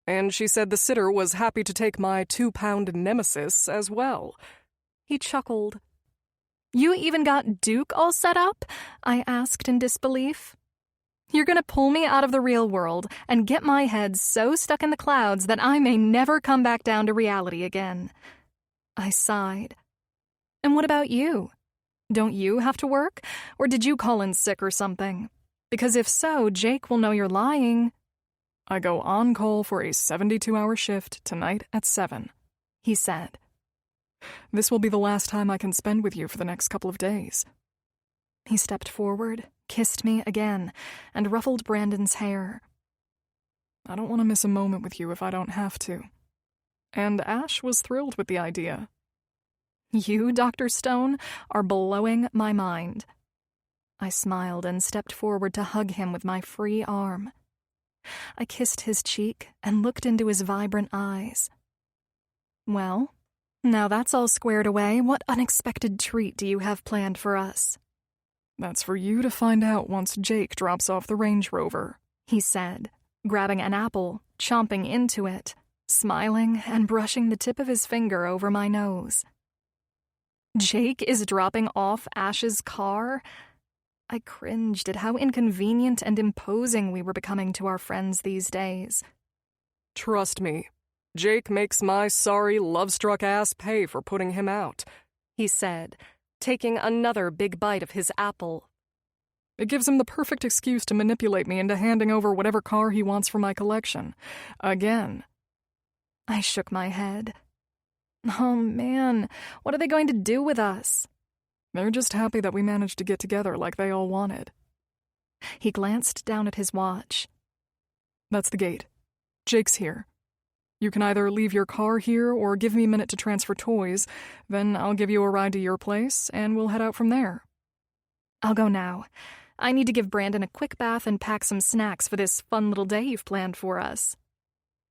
And she said the sitter was happy to take my 2-pound nemesis as well. He chuckled. You even got Duke all set up? I asked in disbelief. You're gonna pull me out of the real world and get my head so stuck in the clouds that I may never come back down to reality again. I sighed. And what about you? Don't you have to work? Or did you call in sick or something? Because if so, Jake will know you're lying. I go on call for a 72-hour shift tonight at 7, he said. This will be the last time I can spend with you for the next couple of days. He stepped forward, kissed me again, and ruffled Brandon's hair. I don't want to miss a moment with you if I don't have to. And Ash was thrilled with the idea. You, Dr. Stone, are blowing my mind. I smiled and stepped forward to hug him with my free arm. I kissed his cheek and looked into his vibrant eyes. Well, now that's all squared away, what unexpected treat do you have planned for us? That's for you to find out once Jake drops off the Range Rover, he said, grabbing an apple, chomping into it, smiling and brushing the tip of his finger over my nose. Jake is dropping off Ash's car? I cringed at how inconvenient and imposing we were becoming to our friends these days. Trust me, Jake makes my sorry, love-struck ass pay for putting him out, he said, taking another big bite of his apple. It gives him the perfect excuse to manipulate me into handing over whatever car he wants for my collection. Again. I shook my head. Oh man, what are they going to do with us? They're just happy that we managed to get together like they all wanted. He glanced down at his watch. That's the gate. Jake's here. You can either leave your car here or give me a minute to transfer toys, then I'll give you a ride to your place, and we'll head out from there. I'll go now. I need to give Brandon a quick bath and pack some snacks for this fun little day you've planned for us.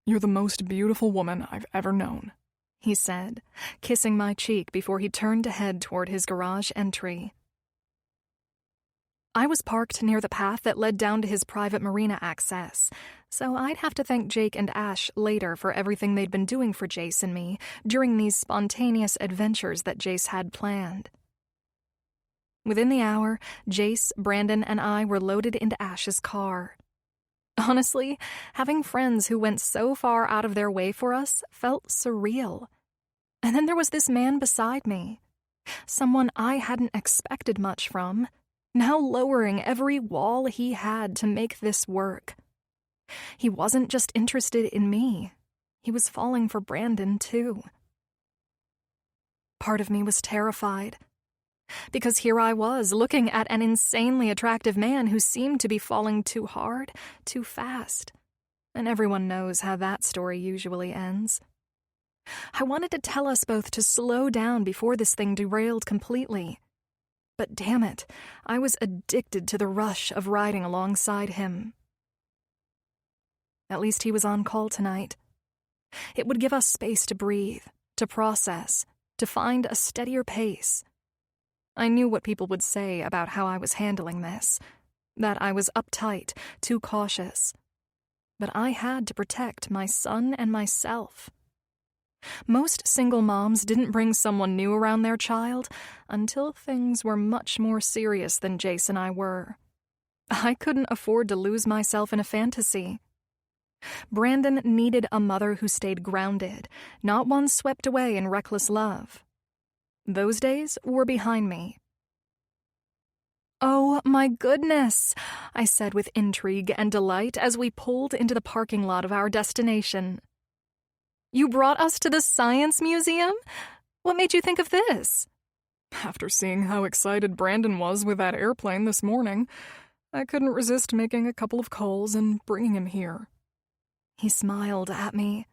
You're the most beautiful woman I've ever known, he said, kissing my cheek before he turned to head toward his garage entry. I was parked near the path that led down to his private marina access, so I'd have to thank Jake and Ash later for everything they'd been doing for Jace and me during these spontaneous adventures that Jace had planned. Within the hour, Jace, Brandon, and I were loaded into Ash's car. Honestly, having friends who went so far out of their way for us felt surreal. And then there was this man beside me, someone I hadn't expected much from, now lowering every wall he had to make this work. He wasn't just interested in me. He was falling for Brandon, too. Part of me was terrified. Because here I was, looking at an insanely attractive man who seemed to be falling too hard, too fast. And everyone knows how that story usually ends. I wanted to tell us both to slow down before this thing derailed completely. But damn it, I was addicted to the rush of riding alongside him. At least he was on call tonight. It would give us space to breathe, to process, to find a steadier pace. I knew what people would say about how I was handling this, that I was uptight, too cautious. But I had to protect my son and myself. Most single moms didn't bring someone new around their child until things were much more serious than Jace and I were. I couldn't afford to lose myself in a fantasy. Brandon needed a mother who stayed grounded, not one swept away in reckless love. Those days were behind me. "Oh, my goodness," I said with intrigue and delight as we pulled into the parking lot of our destination. "You brought us to the Science Museum? What made you think of this?" After seeing how excited Brandon was with that airplane this morning, I couldn't resist making a couple of calls and bringing him here. He smiled at me.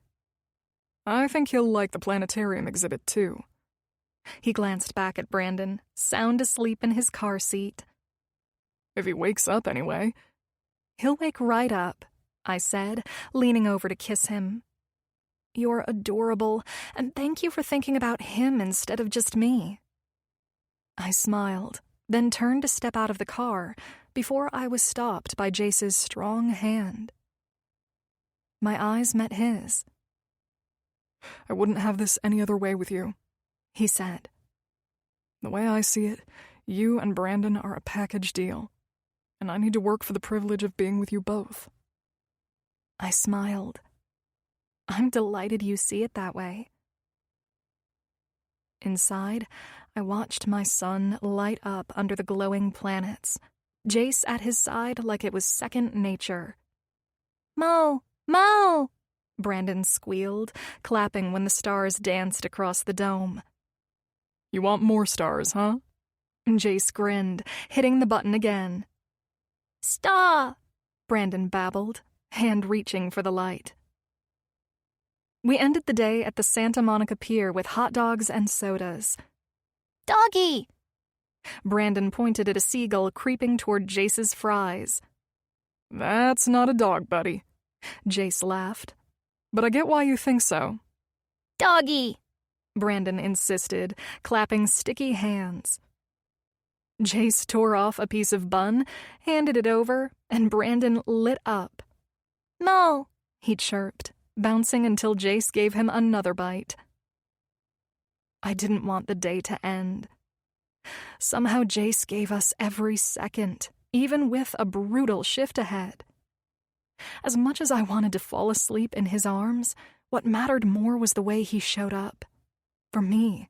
I think he'll like the planetarium exhibit, too. He glanced back at Brandon, sound asleep in his car seat. If he wakes up, anyway. "He'll wake right up," I said, leaning over to kiss him. "You're adorable, and thank you for thinking about him instead of just me." I smiled, then turned to step out of the car before I was stopped by Jace's strong hand. My eyes met his. "I wouldn't have this any other way with you," he said. "The way I see it, you and Brandon are a package deal, and I need to work for the privilege of being with you both." I smiled. "I'm delighted you see it that way." Inside, I watched my son light up under the glowing planets, Jace at his side like it was second nature. "Mo! Mo!" Brandon squealed, clapping when the stars danced across the dome. "You want more stars, huh?" Jace grinned, hitting the button again. "Star!" Brandon babbled, hand reaching for the light. We ended the day at the Santa Monica Pier with hot dogs and sodas. Doggy! Brandon pointed at a seagull creeping toward Jace's fries. "That's not a dog, buddy," Jace laughed. But I get why you think so. Doggy! Brandon insisted, clapping sticky hands. Jace tore off a piece of bun, handed it over, and Brandon lit up. No! He chirped, bouncing until Jace gave him another bite. I didn't want the day to end. Somehow Jace gave us every second, even with a brutal shift ahead. As much as I wanted to fall asleep in his arms, what mattered more was the way he showed up. For me.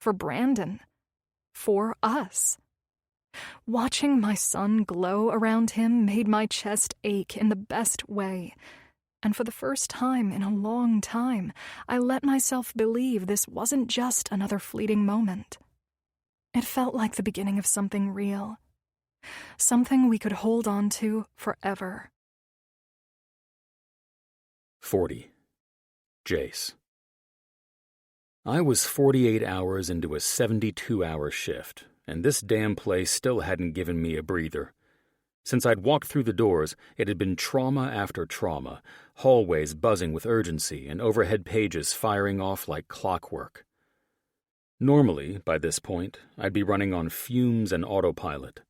For Brandon. For us. Watching my son glow around him made my chest ache in the best way, and for the first time in a long time, I let myself believe this wasn't just another fleeting moment. It felt like the beginning of something real. Something we could hold on to forever. 40. Jace. I was 48 hours into a 72-hour shift, and this damn place still hadn't given me a breather. Since I'd walked through the doors, it had been trauma after trauma, hallways buzzing with urgency and overhead pages firing off like clockwork. Normally, by this point, I'd be running on fumes and autopilot.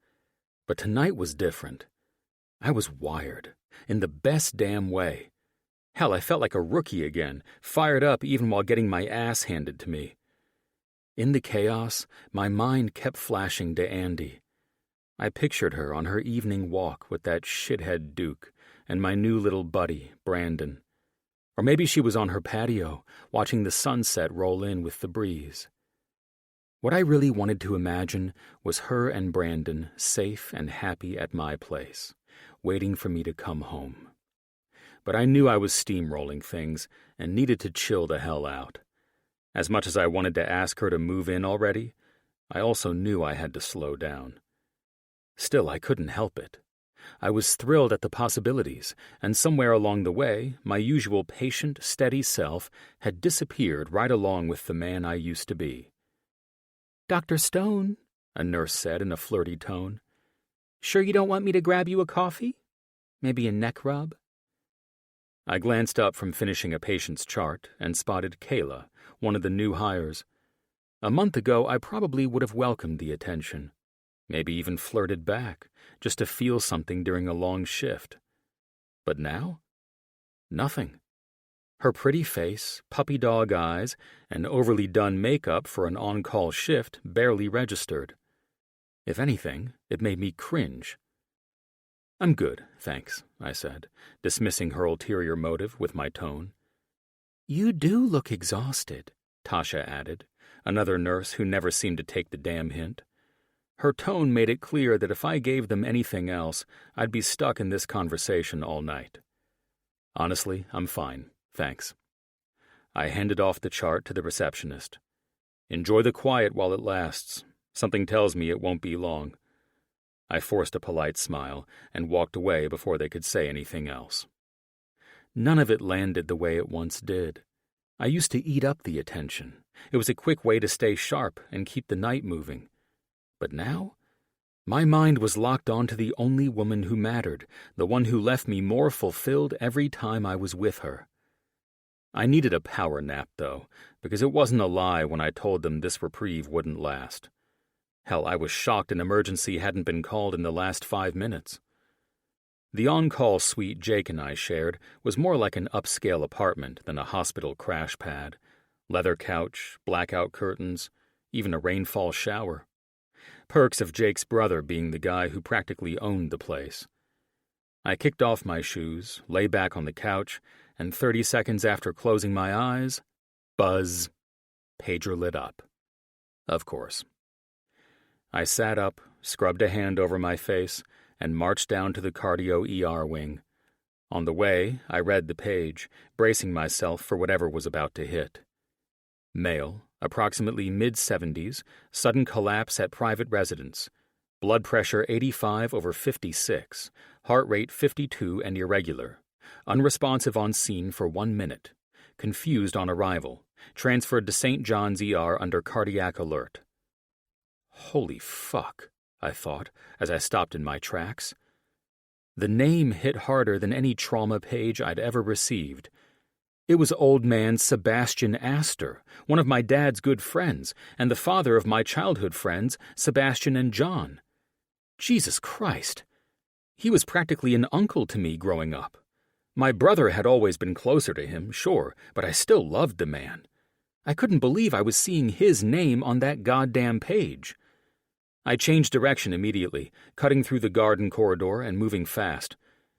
But tonight was different. I was wired, in the best damn way. Hell, I felt like a rookie again, fired up even while getting my ass handed to me. In the chaos, my mind kept flashing to Andy. I pictured her on her evening walk with that shithead Duke and my new little buddy, Brandon. Or maybe she was on her patio, watching the sunset roll in with the breeze. What I really wanted to imagine was her and Brandon safe and happy at my place, waiting for me to come home. But I knew I was steamrolling things and needed to chill the hell out. As much as I wanted to ask her to move in already, I also knew I had to slow down. Still, I couldn't help it. I was thrilled at the possibilities, and somewhere along the way, my usual patient, steady self had disappeared right along with the man I used to be. "Dr. Stone," a nurse said in a flirty tone. "Sure you don't want me to grab you a coffee? Maybe a neck rub?" I glanced up from finishing a patient's chart and spotted Kayla, one of the new hires. A month ago, I probably would have welcomed the attention. Maybe even flirted back, just to feel something during a long shift. But now? Nothing. Her pretty face, puppy dog eyes, and overly done makeup for an on-call shift barely registered. If anything, it made me cringe. "I'm good, thanks," I said, dismissing her ulterior motive with my tone. "You do look exhausted," Tasha added, another nurse who never seemed to take the damn hint. Her tone made it clear that if I gave them anything else, I'd be stuck in this conversation all night. "Honestly, I'm fine, thanks." I handed off the chart to the receptionist. "Enjoy the quiet while it lasts. Something tells me it won't be long." I forced a polite smile and walked away before they could say anything else. None of it landed the way it once did. I used to eat up the attention. It was a quick way to stay sharp and keep the night moving. But now, my mind was locked onto the only woman who mattered, the one who left me more fulfilled every time I was with her. I needed a power nap, though, because it wasn't a lie when I told them this reprieve wouldn't last. Hell, I was shocked an emergency hadn't been called in the last 5 minutes. The on-call suite Jake and I shared was more like an upscale apartment than a hospital crash pad. Leather couch, blackout curtains, even a rainfall shower. Perks of Jake's brother being the guy who practically owned the place. I kicked off my shoes, lay back on the couch, and 30 seconds after closing my eyes, buzz, pager lit up. Of course. I sat up, scrubbed a hand over my face, and marched down to the cardio ER wing. On the way, I read the page, bracing myself for whatever was about to hit. Male, approximately mid-70s, sudden collapse at private residence. Blood pressure 85/56, heart rate 52 and irregular. Unresponsive on scene for 1 minute. Confused on arrival. Transferred to St. John's ER under cardiac alert. Holy fuck, I thought, as I stopped in my tracks. The name hit harder than any trauma page I'd ever received. It was old man Sebastian Astor, one of my dad's good friends, and the father of my childhood friends, Sebastian and John. Jesus Christ! He was practically an uncle to me growing up. My brother had always been closer to him, sure, but I still loved the man. I couldn't believe I was seeing his name on that goddamn page. I changed direction immediately, cutting through the garden corridor and moving fast.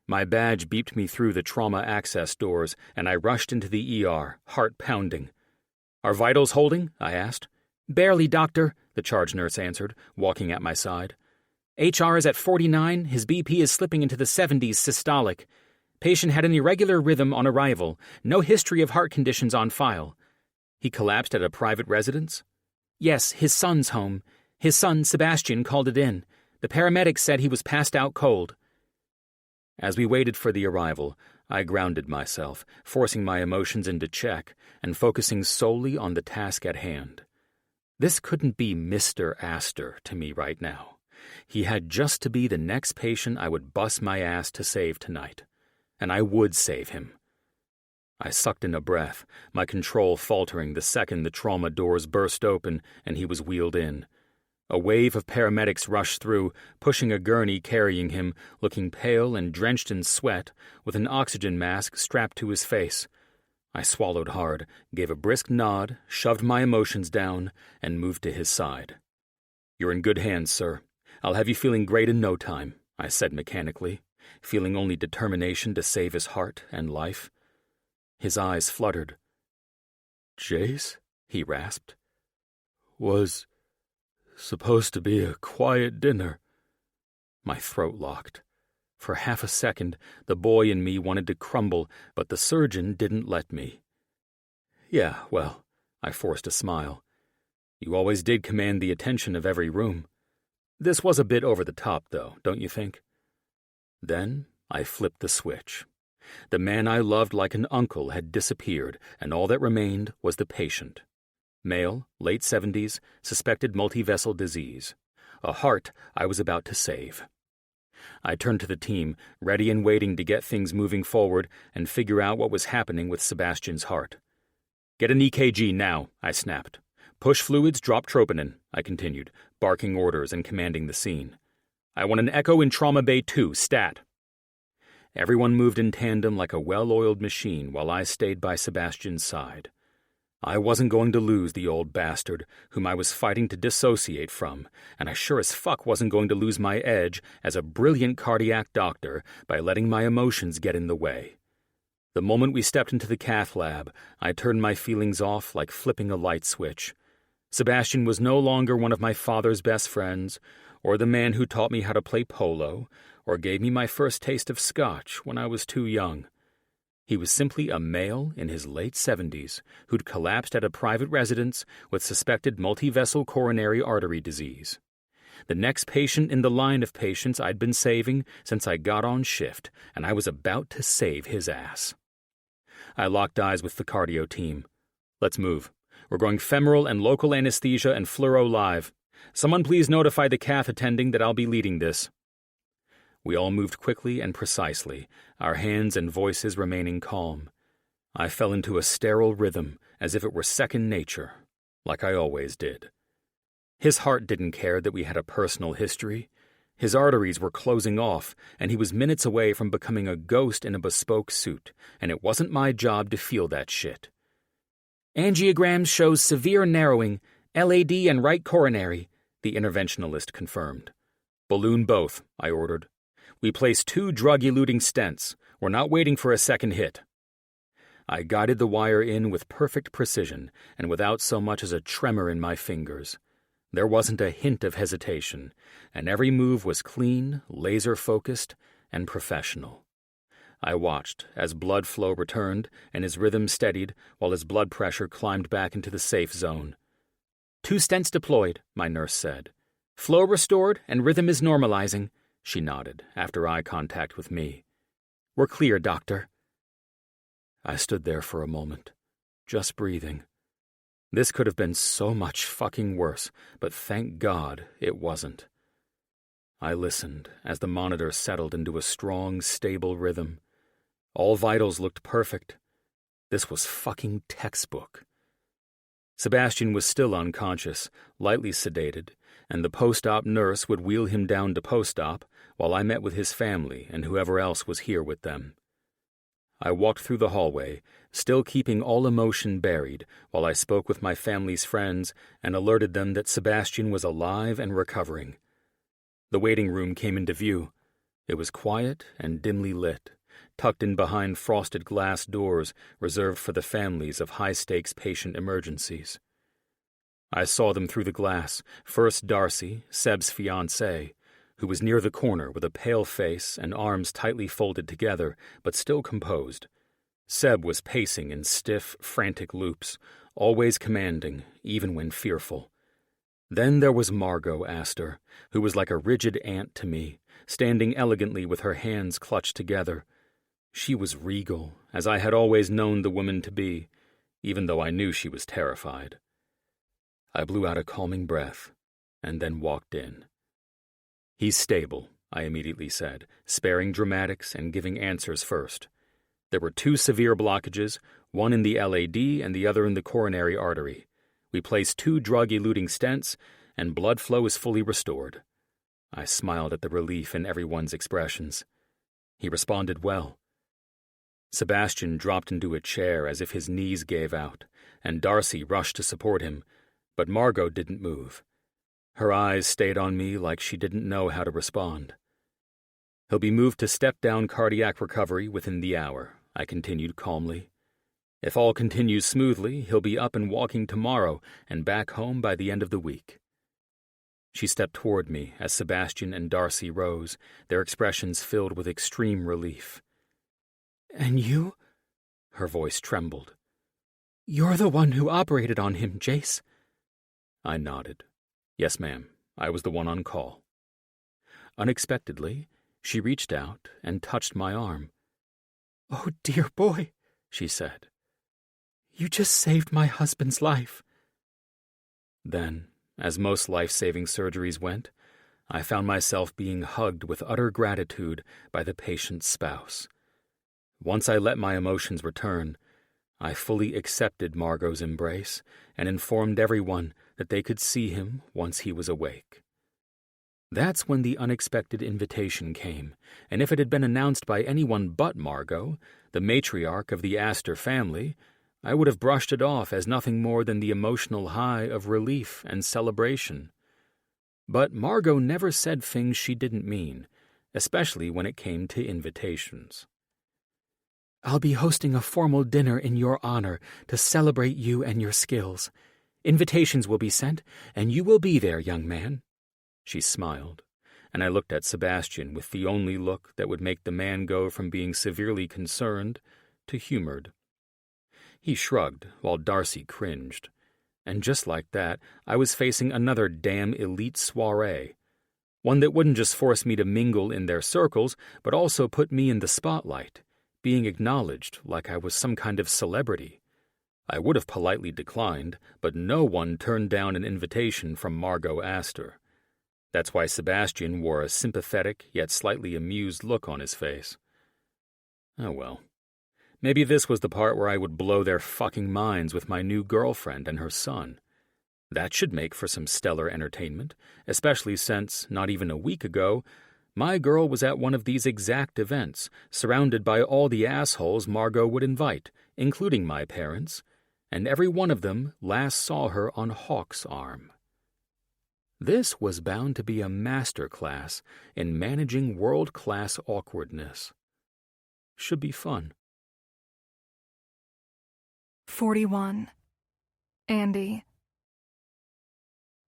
My badge beeped me through the trauma access doors, and I rushed into the ER, heart pounding. "Are vitals holding?" I asked. "Barely, doctor," the charge nurse answered, walking at my side. "HR is at 49, his BP is slipping into the 70s systolic. Patient had an irregular rhythm on arrival, no history of heart conditions on file." "He collapsed at a private residence?" "Yes, his son's home. His son, Sebastian, called it in. The paramedics said he was passed out cold." As we waited for the arrival, I grounded myself, forcing my emotions into check and focusing solely on the task at hand. This couldn't be Mr. Astor to me right now. He had just to be the next patient I would bust my ass to save tonight. And I would save him. I sucked in a breath, my control faltering the second the trauma doors burst open and he was wheeled in. A wave of paramedics rushed through, pushing a gurney carrying him, looking pale and drenched in sweat, with an oxygen mask strapped to his face. I swallowed hard, gave a brisk nod, shoved my emotions down, and moved to his side. "You're in good hands, sir. I'll have you feeling great in no time," I said mechanically, feeling only determination to save his heart and life. His eyes fluttered. "Jace," he rasped, "was supposed to be a quiet dinner." My throat locked. For half a second, the boy in me wanted to crumble, but the surgeon didn't let me. "Yeah, well," I forced a smile. "You always did command the attention of every room. This was a bit over the top, though, don't you think?" Then I flipped the switch. The man I loved like an uncle had disappeared, and all that remained was the patient. Male, late 70s, suspected multivessel disease. A heart I was about to save. I turned to the team, ready and waiting to get things moving forward and figure out what was happening with Sebastian's heart. "Get an EKG now," I snapped. "Push fluids, drop troponin," I continued, barking orders and commanding the scene. "I want an echo in Trauma Bay 2, stat." Everyone moved in tandem like a well-oiled machine while I stayed by Sebastian's side. I wasn't going to lose the old bastard whom I was fighting to dissociate from, and I sure as fuck wasn't going to lose my edge as a brilliant cardiac doctor by letting my emotions get in the way. The moment we stepped into the cath lab, I turned my feelings off like flipping a light switch. Sebastian was no longer one of my father's best friends, or the man who taught me how to play polo, or gave me my first taste of scotch when I was too young. He was simply a male in his late 70s who'd collapsed at a private residence with suspected multivessel coronary artery disease. The next patient in the line of patients I'd been saving since I got on shift, and I was about to save his ass. I locked eyes with the cardio team. "Let's move. We're going femoral and local anesthesia and fluoro live. Someone please notify the cath attending that I'll be leading this." We all moved quickly and precisely, our hands and voices remaining calm. I fell into a sterile rhythm, as if it were second nature, like I always did. His heart didn't care that we had a personal history. His arteries were closing off, and he was minutes away from becoming a ghost in a bespoke suit, and it wasn't my job to feel that shit. "Angiogram shows severe narrowing, LAD and right coronary," the interventionalist confirmed. "Balloon both," I ordered. "We placed 2 drug-eluting stents. We're not waiting for a second hit." I guided the wire in with perfect precision and without so much as a tremor in my fingers. There wasn't a hint of hesitation, and every move was clean, laser-focused, and professional. I watched as blood flow returned and his rhythm steadied while his blood pressure climbed back into the safe zone. "2 stents deployed," my nurse said. "Flow restored and rhythm is normalizing," she nodded after eye contact with me. "We're clear, doctor." I stood there for a moment, just breathing. This could have been so much fucking worse, but thank God it wasn't. I listened as the monitor settled into a strong, stable rhythm. All vitals looked perfect. This was fucking textbook. Sebastian was still unconscious, lightly sedated, and the post-op nurse would wheel him down to post-op while I met with his family and whoever else was here with them. I walked through the hallway, still keeping all emotion buried, while I spoke with my family's friends and alerted them that Sebastian was alive and recovering. The waiting room came into view. It was quiet and dimly lit, tucked in behind frosted glass doors reserved for the families of high-stakes patient emergencies. I saw them through the glass, first Darcy, Seb's fiancée, who was near the corner with a pale face and arms tightly folded together, but still composed. Seb was pacing in stiff, frantic loops, always commanding, even when fearful. Then there was Margot Astor, who was like a rigid aunt to me, standing elegantly with her hands clutched together. She was regal, as I had always known the woman to be, even though I knew she was terrified. I blew out a calming breath, and then walked in. "He's stable," I immediately said, sparing dramatics and giving answers first. There were 2 severe blockages, one in the LAD and the other in the coronary artery. We placed 2 drug-eluting stents, and blood flow is fully restored. I smiled at the relief in everyone's expressions. He responded well. Sebastian dropped into a chair as if his knees gave out, and Darcy rushed to support him, but Margot didn't move. Her eyes stayed on me like she didn't know how to respond. "He'll be moved to step-down cardiac recovery within the hour," I continued calmly. "If all continues smoothly, he'll be up and walking tomorrow and back home by the end of the week." She stepped toward me as Sebastian and Darcy rose, their expressions filled with extreme relief. "And you?" Her voice trembled. "You're the one who operated on him, Jace." I nodded. "Yes, ma'am. I was the one on call." Unexpectedly, she reached out and touched my arm. "Oh, dear boy," she said. "You just saved my husband's life." Then, as most life-saving surgeries went, I found myself being hugged with utter gratitude by the patient's spouse. Once I let my emotions return, I fully accepted Margot's embrace and informed everyone that they could see him once he was awake. That's when the unexpected invitation came, and if it had been announced by anyone but Margot, the matriarch of the Astor family, I would have brushed it off as nothing more than the emotional high of relief and celebration. But Margot never said things she didn't mean, especially when it came to invitations. "I'll be hosting a formal dinner in your honor to celebrate you and your skills. Invitations will be sent, and you will be there, young man." She smiled, and I looked at Sebastian with the only look that would make the man go from being severely concerned to humored. He shrugged, while Darcy cringed, and just like that, I was facing another damn elite soiree, one that wouldn't just force me to mingle in their circles, but also put me in the spotlight, being acknowledged like I was some kind of celebrity. I would have politely declined, but no one turned down an invitation from Margot Astor. That's why Sebastian wore a sympathetic yet slightly amused look on his face. Oh well. Maybe this was the part where I would blow their fucking minds with my new girlfriend and her son. That should make for some stellar entertainment, especially since, not even a week ago, my girl was at one of these exact events, surrounded by all the assholes Margot would invite, including my parents, and every one of them last saw her on Hawk's arm. This was bound to be a master class in managing world-class awkwardness. Should be fun. 41. Andy.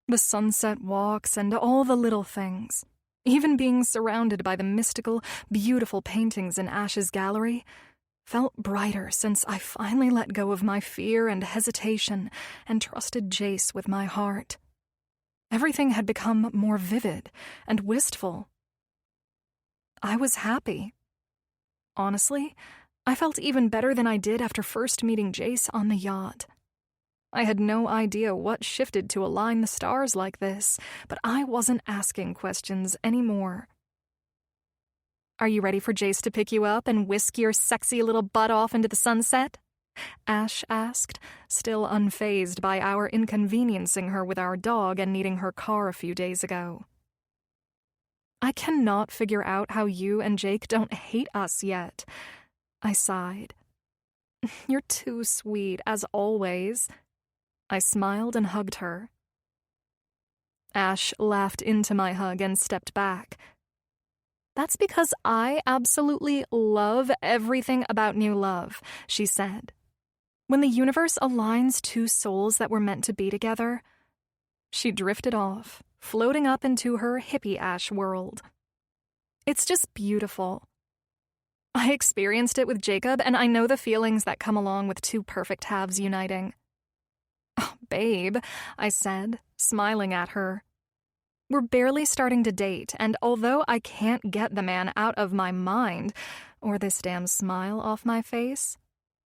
The sunset walks and all the little things, even being surrounded by the mystical, beautiful paintings in Ash's gallery, felt brighter since I finally let go of my fear and hesitation and trusted Jace with my heart. Everything had become more vivid and wistful. I was happy. Honestly, I felt even better than I did after first meeting Jace on the yacht. I had no idea what shifted to align the stars like this, but I wasn't asking questions anymore. "Are you ready for Jace to pick you up and whisk your sexy little butt off into the sunset?" Ash asked, still unfazed by our inconveniencing her with our dog and needing her car a few days ago. "I cannot figure out how you and Jake don't hate us yet," I sighed. "You're too sweet, as always." I smiled and hugged her. Ash laughed into my hug and stepped back. "That's because I absolutely love everything about new love," she said. "When the universe aligns two souls that were meant to be together..." She drifted off, floating up into her hippie Ash world. "It's just beautiful. I experienced it with Jacob, and I know the feelings that come along with two perfect halves uniting." "Oh, babe," I said, smiling at her. "We're barely starting to date, and although I can't get the man out of my mind, or this damn smile off my face,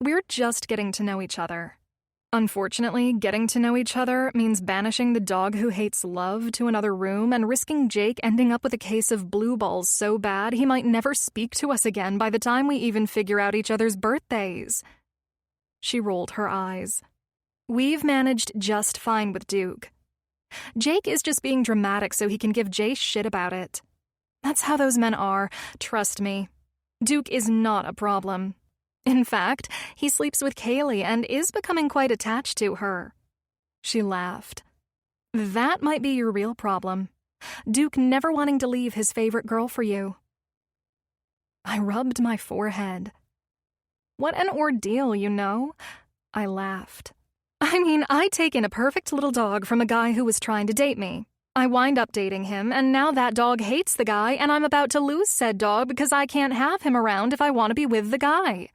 we're just getting to know each other. Unfortunately, getting to know each other means banishing the dog who hates love to another room and risking Jake ending up with a case of blue balls so bad he might never speak to us again by the time we even figure out each other's birthdays." She rolled her eyes. "We've managed just fine with Duke. Jake is just being dramatic so he can give Jace shit about it. That's how those men are, trust me. Duke is not a problem. In fact, he sleeps with Kaylee and is becoming quite attached to her." She laughed. "That might be your real problem. Duke never wanting to leave his favorite girl for you." I rubbed my forehead. "What an ordeal, you know?" I laughed. "I mean, I take in a perfect little dog from a guy who was trying to date me. I wind up dating him, and now that dog hates the guy, and I'm about to lose said dog because I can't have him around if I want to be with the guy."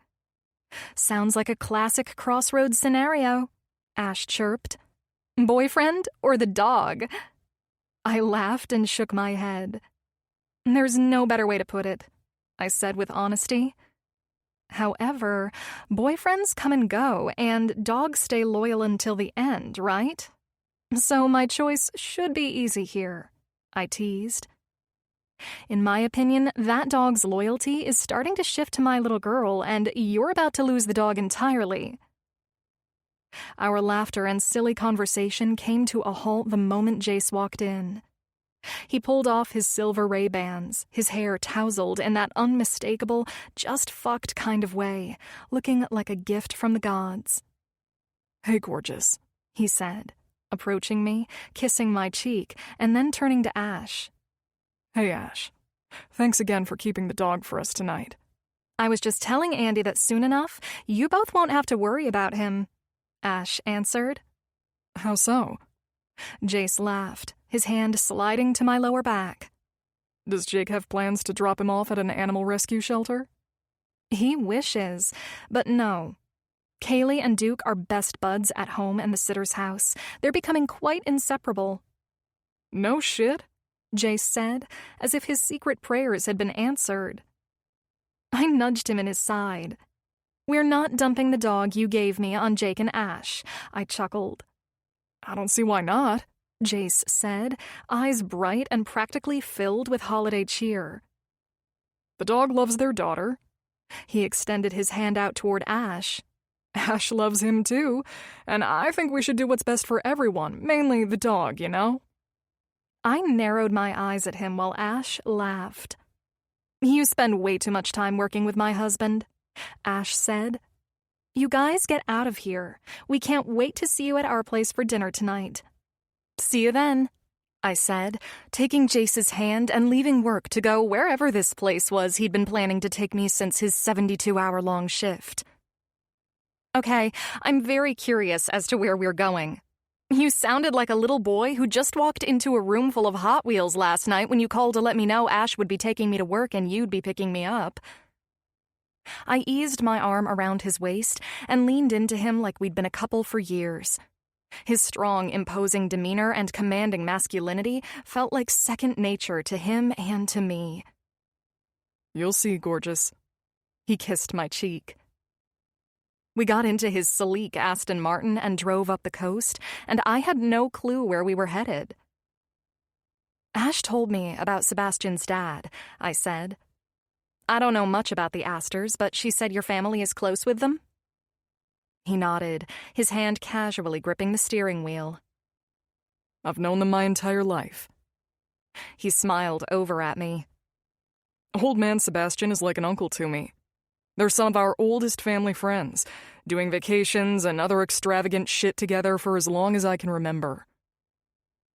"Sounds like a classic crossroads scenario," Ash chirped. "Boyfriend or the dog?" I laughed and shook my head. "There's no better way to put it," I said with honesty. "However, boyfriends come and go, and dogs stay loyal until the end, right? So my choice should be easy here," I teased. "In my opinion, that dog's loyalty is starting to shift to my little girl, and you're about to lose the dog entirely." Our laughter and silly conversation came to a halt the moment Jace walked in. He pulled off his silver Ray-Bans, his hair tousled in that unmistakable, just fucked kind of way, looking like a gift from the gods. "Hey, gorgeous," he said, approaching me, kissing my cheek, and then turning to Ash. "Hey, Ash. Thanks again for keeping the dog for us tonight." "I was just telling Andy that soon enough, you both won't have to worry about him," Ash answered. "How so?" Jace laughed, his hand sliding to my lower back. "Does Jake have plans to drop him off at an animal rescue shelter?" "He wishes, but no. Kaylee and Duke are best buds at home and the sitter's house. They're becoming quite inseparable." "No shit?" Jace said, as if his secret prayers had been answered. I nudged him in his side. "We're not dumping the dog you gave me on Jake and Ash," I chuckled. "I don't see why not," Jace said, eyes bright and practically filled with holiday cheer. "The dog loves their daughter." He extended his hand out toward Ash. "Ash loves him too, and I think we should do what's best for everyone, mainly the dog, you know?" I narrowed my eyes at him while Ash laughed. "You spend way too much time working with my husband," Ash said. "You guys get out of here. We can't wait to see you at our place for dinner tonight." "See you then," I said, taking Jace's hand and leaving work to go wherever this place was he'd been planning to take me since his 72-hour-long shift. "Okay, I'm very curious as to where we're going. You sounded like a little boy who just walked into a room full of Hot Wheels last night when you called to let me know Ash would be taking me to work and you'd be picking me up." I eased my arm around his waist and leaned into him like we'd been a couple for years. His strong, imposing demeanor and commanding masculinity felt like second nature to him and to me. "You'll see, gorgeous." He kissed my cheek. We got into his sleek Aston Martin and drove up the coast, and I had no clue where we were headed. Ash told me about Sebastian's dad, I said. I don't know much about the Astors, but she said your family is close with them? He nodded, his hand casually gripping the steering wheel. I've known them my entire life. He smiled over at me. Old man Sebastian is like an uncle to me. They're some of our oldest family friends, doing vacations and other extravagant shit together for as long as I can remember.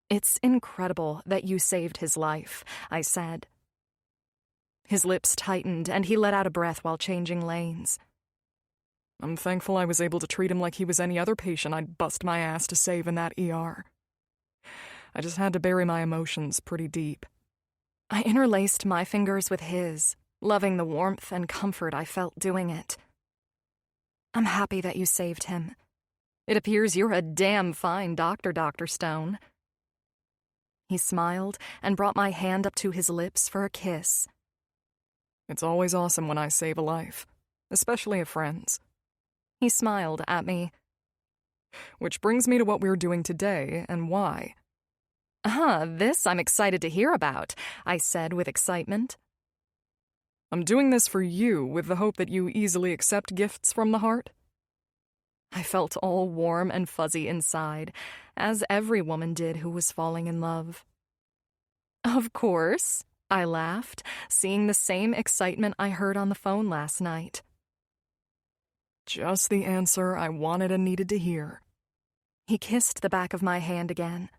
It's incredible that you saved his life, I said. His lips tightened and he let out a breath while changing lanes. I'm thankful I was able to treat him like he was any other patient I'd bust my ass to save in that ER. I just had to bury my emotions pretty deep. I interlaced my fingers with his, loving the warmth and comfort I felt doing it. I'm happy that you saved him. It appears you're a damn fine doctor, Dr. Stone. He smiled and brought my hand up to his lips for a kiss. It's always awesome when I save a life, especially a friend's. He smiled at me. Which brings me to what we're doing today and why. This I'm excited to hear about, I said with excitement. I'm doing this for you with the hope that you easily accept gifts from the heart. I felt all warm and fuzzy inside, as every woman did who was falling in love. Of course, I laughed, seeing the same excitement I heard on the phone last night. Just the answer I wanted and needed to hear. He kissed the back of my hand again.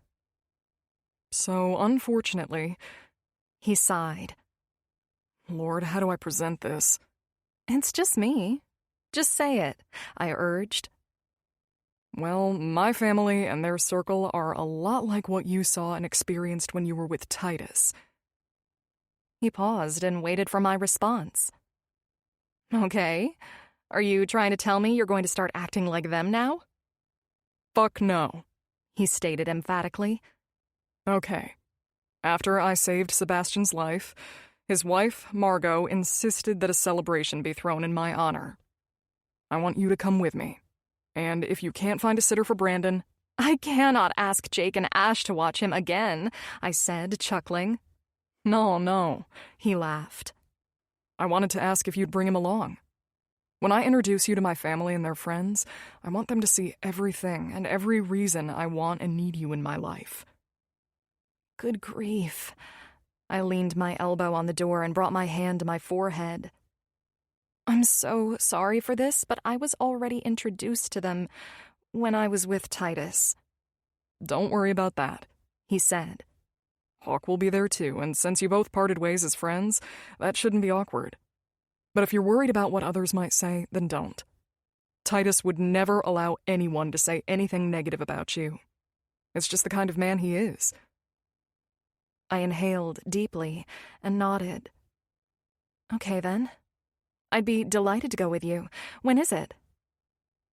So, unfortunately, he sighed. Lord, how do I present this? It's just me. Just say it, I urged. Well, my family and their circle are a lot like what you saw and experienced when you were with Titus. He paused and waited for my response. Okay. Are you trying to tell me you're going to start acting like them now? Fuck no, he stated emphatically. Okay. After I saved Sebastian's life, his wife, Margot, insisted that a celebration be thrown in my honor. I want you to come with me. And if you can't find a sitter for Brandon... I cannot ask Jake and Ash to watch him again, I said, chuckling. No, he laughed. I wanted to ask if you'd bring him along. When I introduce you to my family and their friends, I want them to see everything and every reason I want and need you in my life. Good grief. I leaned my elbow on the door and brought my hand to my forehead. I'm so sorry for this, but I was already introduced to them when I was with Titus. Don't worry about that, he said. Hawk will be there too, and since you both parted ways as friends, that shouldn't be awkward. But if you're worried about what others might say, then don't. Titus would never allow anyone to say anything negative about you. It's just the kind of man he is. I inhaled deeply and nodded. Okay, then. I'd be delighted to go with you. When is it?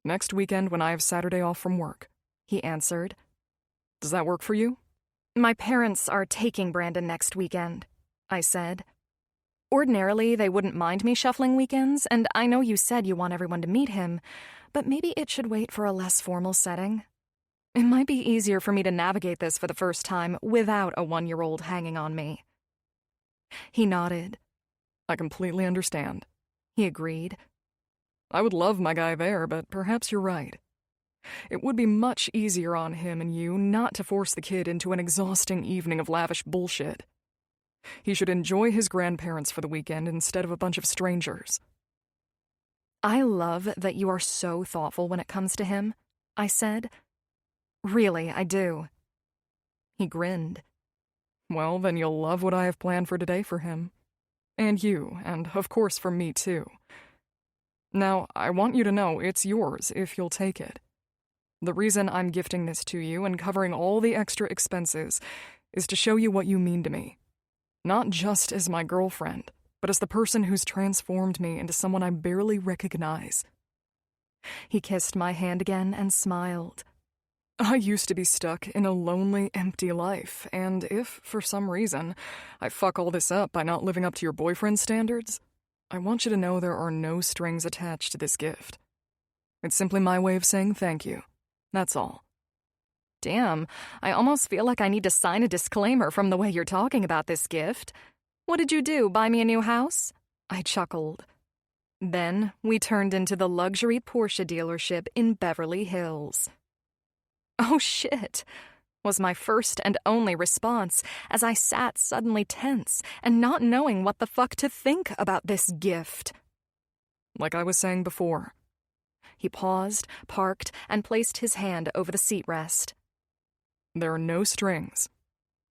Next weekend when I have Saturday off from work, he answered. Does that work for you? My parents are taking Brandon next weekend, I said. Ordinarily, they wouldn't mind me shuffling weekends, and I know you said you want everyone to meet him, but maybe it should wait for a less formal setting. It might be easier for me to navigate this for the first time without a 1-year-old hanging on me. He nodded. I completely understand, he agreed. I would love my guy there, but perhaps you're right. It would be much easier on him and you not to force the kid into an exhausting evening of lavish bullshit. He should enjoy his grandparents for the weekend instead of a bunch of strangers. I love that you are so thoughtful when it comes to him, I said. Really, I do. He grinned. Well, then you'll love what I have planned for today for him. And you, and of course for me too. Now, I want you to know it's yours if you'll take it. The reason I'm gifting this to you and covering all the extra expenses is to show you what you mean to me. Not just as my girlfriend, but as the person who's transformed me into someone I barely recognize. He kissed my hand again and smiled. I used to be stuck in a lonely, empty life, and if, for some reason, I fuck all this up by not living up to your boyfriend's standards, I want you to know there are no strings attached to this gift. It's simply my way of saying thank you. That's all. Damn, I almost feel like I need to sign a disclaimer from the way you're talking about this gift. What did you do, buy me a new house? I chuckled. Then we turned into the luxury Porsche dealership in Beverly Hills. Oh shit, was my first and only response as I sat suddenly tense and not knowing what the fuck to think about this gift. Like I was saying before. He paused, parked, and placed his hand over the seat rest. There are no strings.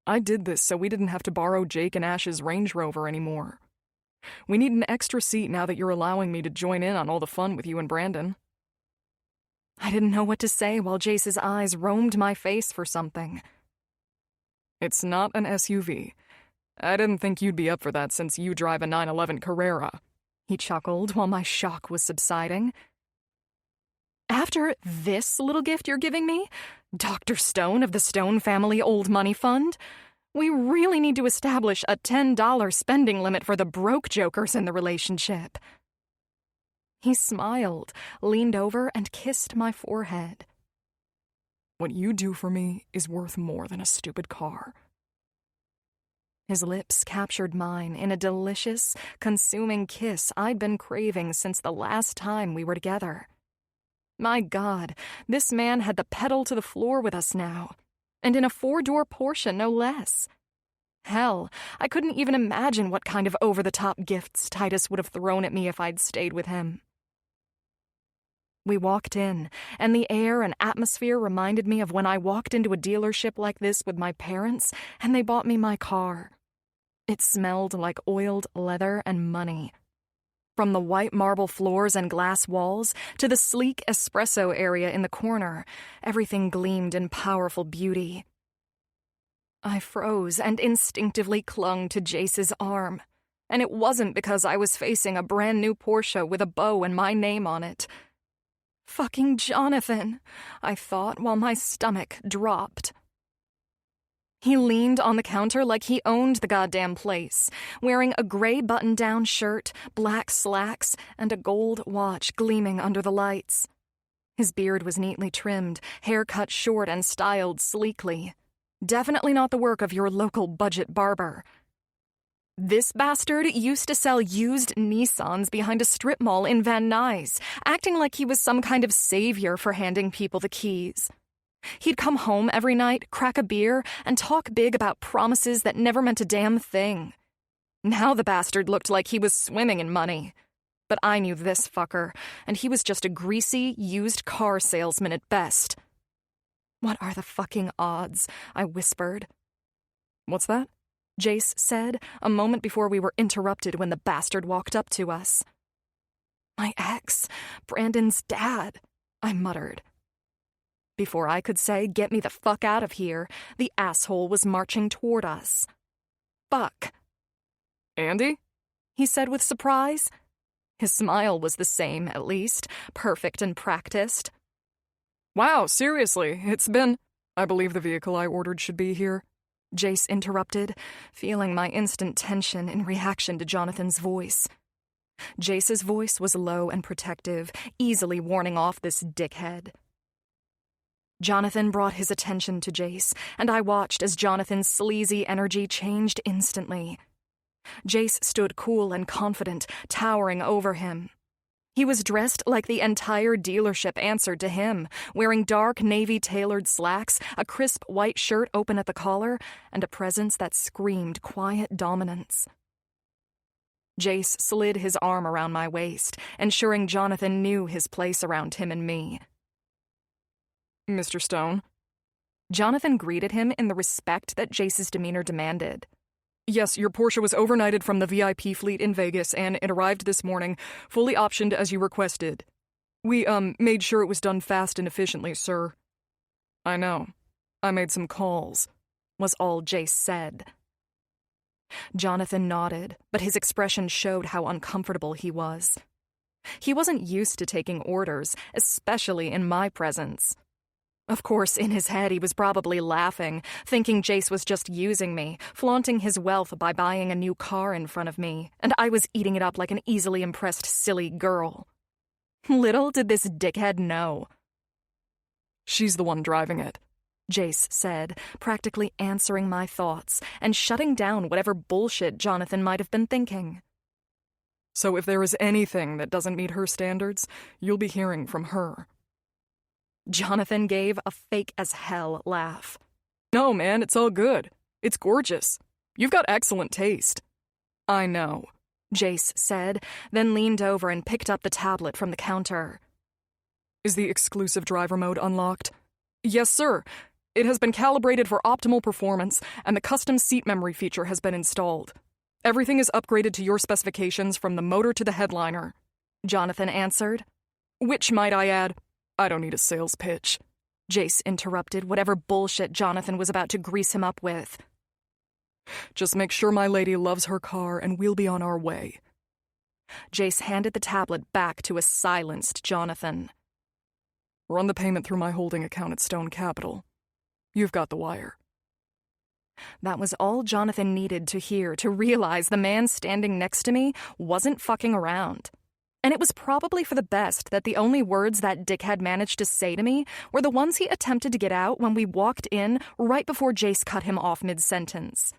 I did this so we didn't have to borrow Jake and Ash's Range Rover anymore. We need an extra seat now that you're allowing me to join in on all the fun with you and Brandon. I didn't know what to say while Jace's eyes roamed my face for something. It's not an SUV. I didn't think you'd be up for that since you drive a 911 Carrera. He chuckled while my shock was subsiding. After this little gift you're giving me, Dr. Stone of the Stone Family Old Money Fund, we really need to establish a $10 spending limit for the broke jokers in the relationship. He smiled, leaned over, and kissed my forehead. What you do for me is worth more than a stupid car. His lips captured mine in a delicious, consuming kiss I'd been craving since the last time we were together. My God, this man had the pedal to the floor with us now, and in a 4-door Porsche, no less. Hell, I couldn't even imagine what kind of over-the-top gifts Titus would have thrown at me if I'd stayed with him. We walked in, and the air and atmosphere reminded me of when I walked into a dealership like this with my parents, and they bought me my car. It smelled like oiled leather and money. From the white marble floors and glass walls to the sleek espresso area in the corner, everything gleamed in powerful beauty. I froze and instinctively clung to Jace's arm, and it wasn't because I was facing a brand new Porsche with a bow and my name on it. Fucking Jonathan, I thought while my stomach dropped. He leaned on the counter like he owned the goddamn place, wearing a gray button-down shirt, black slacks, and a gold watch gleaming under the lights. His beard was neatly trimmed, hair cut short and styled sleekly. Definitely not the work of your local budget barber. This bastard used to sell used Nissans behind a strip mall in Van Nuys, acting like he was some kind of savior for handing people the keys. He'd come home every night, crack a beer, and talk big about promises that never meant a damn thing. Now the bastard looked like he was swimming in money. But I knew this fucker, and he was just a greasy, used car salesman at best. What are the fucking odds? I whispered. What's that? Jace said, a moment before we were interrupted when the bastard walked up to us. My ex, Brandon's dad, I muttered. Before I could say, get me the fuck out of here, the asshole was marching toward us. Fuck. Andy? He said with surprise. His smile was the same, at least, perfect and practiced. Wow, seriously, it's been... I believe the vehicle I ordered should be here. Jace interrupted, feeling my instant tension in reaction to Jonathan's voice. Jace's voice was low and protective, easily warning off this dickhead. Jonathan brought his attention to Jace, and I watched as Jonathan's sleazy energy changed instantly. Jace stood cool and confident, towering over him. He was dressed like the entire dealership answered to him, wearing dark navy-tailored slacks, a crisp white shirt open at the collar, and a presence that screamed quiet dominance. Jace slid his arm around my waist, ensuring Jonathan knew his place around him and me. Mr. Stone? Jonathan greeted him in the respect that Jace's demeanor demanded. Yes, your Porsche was overnighted from the VIP fleet in Vegas, and it arrived this morning, fully optioned as you requested. We, made sure it was done fast and efficiently, sir. I know. I made some calls, was all Jace said. Jonathan nodded, but his expression showed how uncomfortable he was. He wasn't used to taking orders, especially in my presence. Of course, in his head he was probably laughing, thinking Jace was just using me, flaunting his wealth by buying a new car in front of me, and I was eating it up like an easily impressed silly girl. Little did this dickhead know. She's the one driving it, Jace said, practically answering my thoughts and shutting down whatever bullshit Jonathan might have been thinking. So if there is anything that doesn't meet her standards, you'll be hearing from her. Jonathan gave a fake-as-hell laugh. No, man, it's all good. It's gorgeous. You've got excellent taste. I know, Jace said, then leaned over and picked up the tablet from the counter. Is the exclusive driver mode unlocked? Yes, sir. It has been calibrated for optimal performance, and the custom seat memory feature has been installed. Everything is upgraded to your specifications from the motor to the headliner, Jonathan answered. Which, might I add, I don't need a sales pitch. Jace interrupted whatever bullshit Jonathan was about to grease him up with. Just make sure my lady loves her car and we'll be on our way. Jace handed the tablet back to a silenced Jonathan. Run the payment through my holding account at Stone Capital. You've got the wire. That was all Jonathan needed to hear to realize the man standing next to me wasn't fucking around. And it was probably for the best that the only words that dickhead managed to say to me were the ones he attempted to get out when we walked in right before Jace cut him off mid-sentence.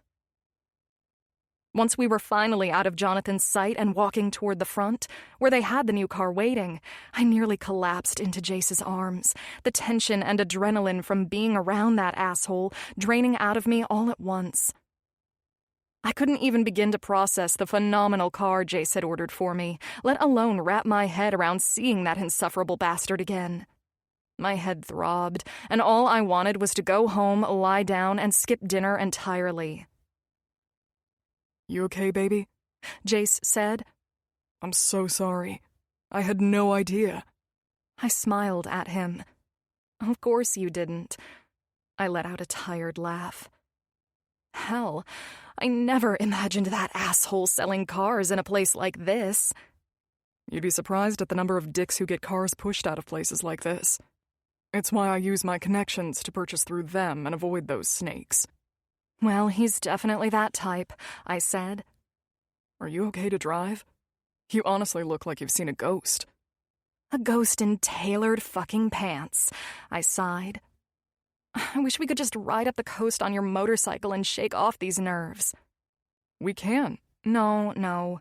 Once we were finally out of Jonathan's sight and walking toward the front, where they had the new car waiting, I nearly collapsed into Jace's arms, the tension and adrenaline from being around that asshole draining out of me all at once. I couldn't even begin to process the phenomenal car Jace had ordered for me, let alone wrap my head around seeing that insufferable bastard again. My head throbbed, and all I wanted was to go home, lie down, and skip dinner entirely. You okay, baby? Jace said. I'm so sorry. I had no idea. I smiled at him. Of course you didn't. I let out a tired laugh. Hell, I never imagined that asshole selling cars in a place like this. You'd be surprised at the number of dicks who get cars pushed out of places like this. It's why I use my connections to purchase through them and avoid those snakes. Well, he's definitely that type, I said. Are you okay to drive? You honestly look like you've seen a ghost. A ghost in tailored fucking pants, I sighed. I wish we could just ride up the coast on your motorcycle and shake off these nerves. We can. No.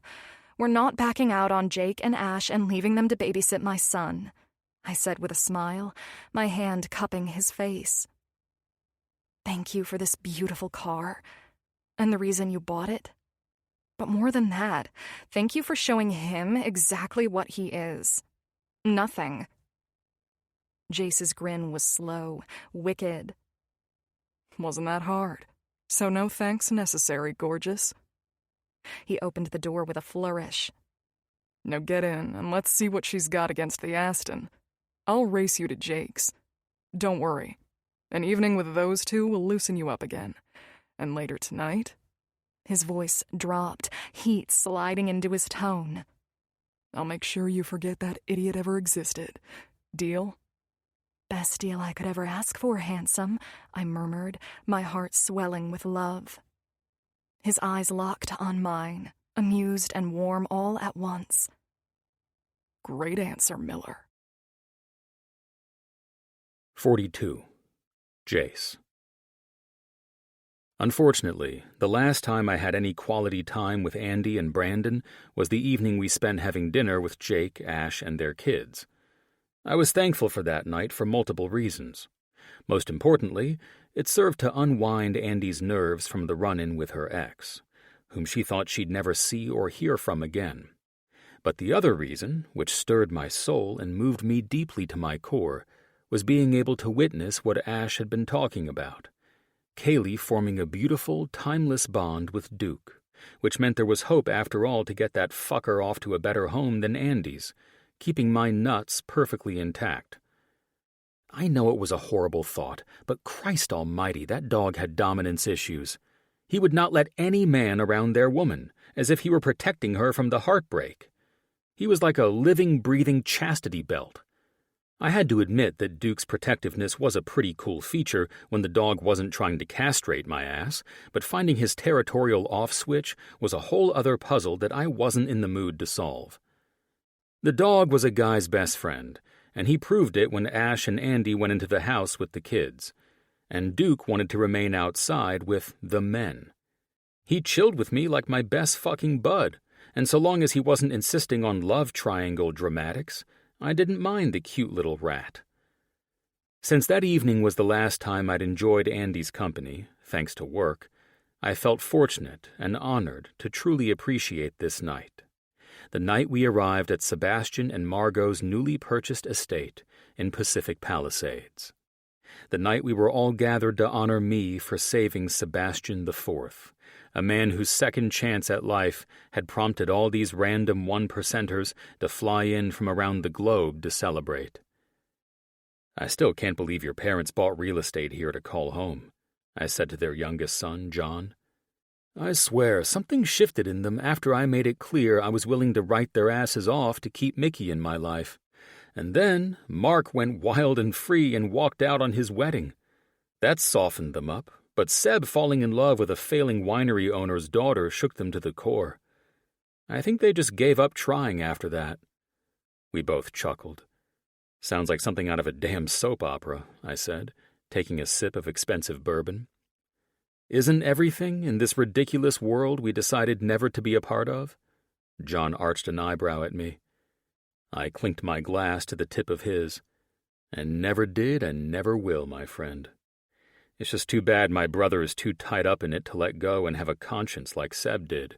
We're not backing out on Jake and Ash and leaving them to babysit my son, I said with a smile, my hand cupping his face. Thank you for this beautiful car, and the reason you bought it. But more than that, thank you for showing him exactly what he is. Nothing. Jace's grin was slow, wicked. Wasn't that hard, so no thanks necessary, gorgeous. He opened the door with a flourish. Now get in, and let's see what she's got against the Aston. I'll race you to Jake's. Don't worry. An evening with those two will loosen you up again. And later tonight... His voice dropped, heat sliding into his tone. I'll make sure you forget that idiot ever existed. Deal? Best deal I could ever ask for, handsome, I murmured, my heart swelling with love. His eyes locked on mine, amused and warm all at once. Great answer, Miller. 42. Jace. Unfortunately, the last time I had any quality time with Andy and Brandon was the evening we spent having dinner with Jake, Ash, and their kids. I was thankful for that night for multiple reasons. Most importantly, it served to unwind Andy's nerves from the run-in with her ex, whom she thought she'd never see or hear from again. But the other reason, which stirred my soul and moved me deeply to my core, was being able to witness what Ash had been talking about. Kaylee forming a beautiful, timeless bond with Duke, which meant there was hope after all to get that fucker off to a better home than Andy's, keeping my nuts perfectly intact. I know it was a horrible thought, but Christ almighty, that dog had dominance issues. He would not let any man around their woman, as if he were protecting her from the heartbreak. He was like a living, breathing chastity belt. I had to admit that Duke's protectiveness was a pretty cool feature when the dog wasn't trying to castrate my ass, but finding his territorial off switch was a whole other puzzle that I wasn't in the mood to solve. The dog was a guy's best friend, and he proved it when Ash and Andy went into the house with the kids, and Duke wanted to remain outside with the men. He chilled with me like my best fucking bud, and so long as he wasn't insisting on love triangle dramatics, I didn't mind the cute little rat. Since that evening was the last time I'd enjoyed Andy's company, thanks to work, I felt fortunate and honored to truly appreciate this night. The night we arrived at Sebastian and Margot's newly purchased estate in Pacific Palisades. The night we were all gathered to honor me for saving Sebastian IV, a man whose second chance at life had prompted all these random one-percenters to fly in from around the globe to celebrate. I still can't believe your parents bought real estate here to call home, I said to their youngest son, John. I swear, something shifted in them after I made it clear I was willing to write their asses off to keep Mickey in my life. And then Mark went wild and free and walked out on his wedding. That softened them up, but Seb falling in love with a failing winery owner's daughter shook them to the core. I think they just gave up trying after that. We both chuckled. Sounds like something out of a damn soap opera, I said, taking a sip of expensive bourbon. Isn't everything in this ridiculous world we decided never to be a part of? John arched an eyebrow at me. I clinked my glass to the tip of his. And never did and never will, my friend. It's just too bad my brother is too tied up in it to let go and have a conscience like Seb did.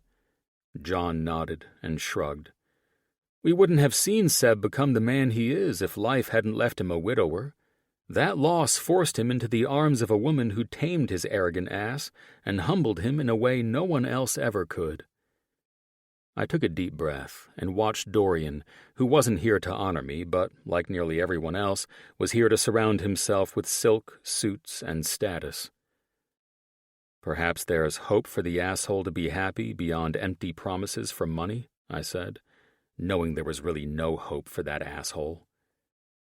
John nodded and shrugged. We wouldn't have seen Seb become the man he is if life hadn't left him a widower. That loss forced him into the arms of a woman who tamed his arrogant ass and humbled him in a way no one else ever could. I took a deep breath and watched Dorian, who wasn't here to honor me, but, like nearly everyone else, was here to surround himself with silk, suits, and status. Perhaps there's hope for the asshole to be happy beyond empty promises for money, I said, knowing there was really no hope for that asshole.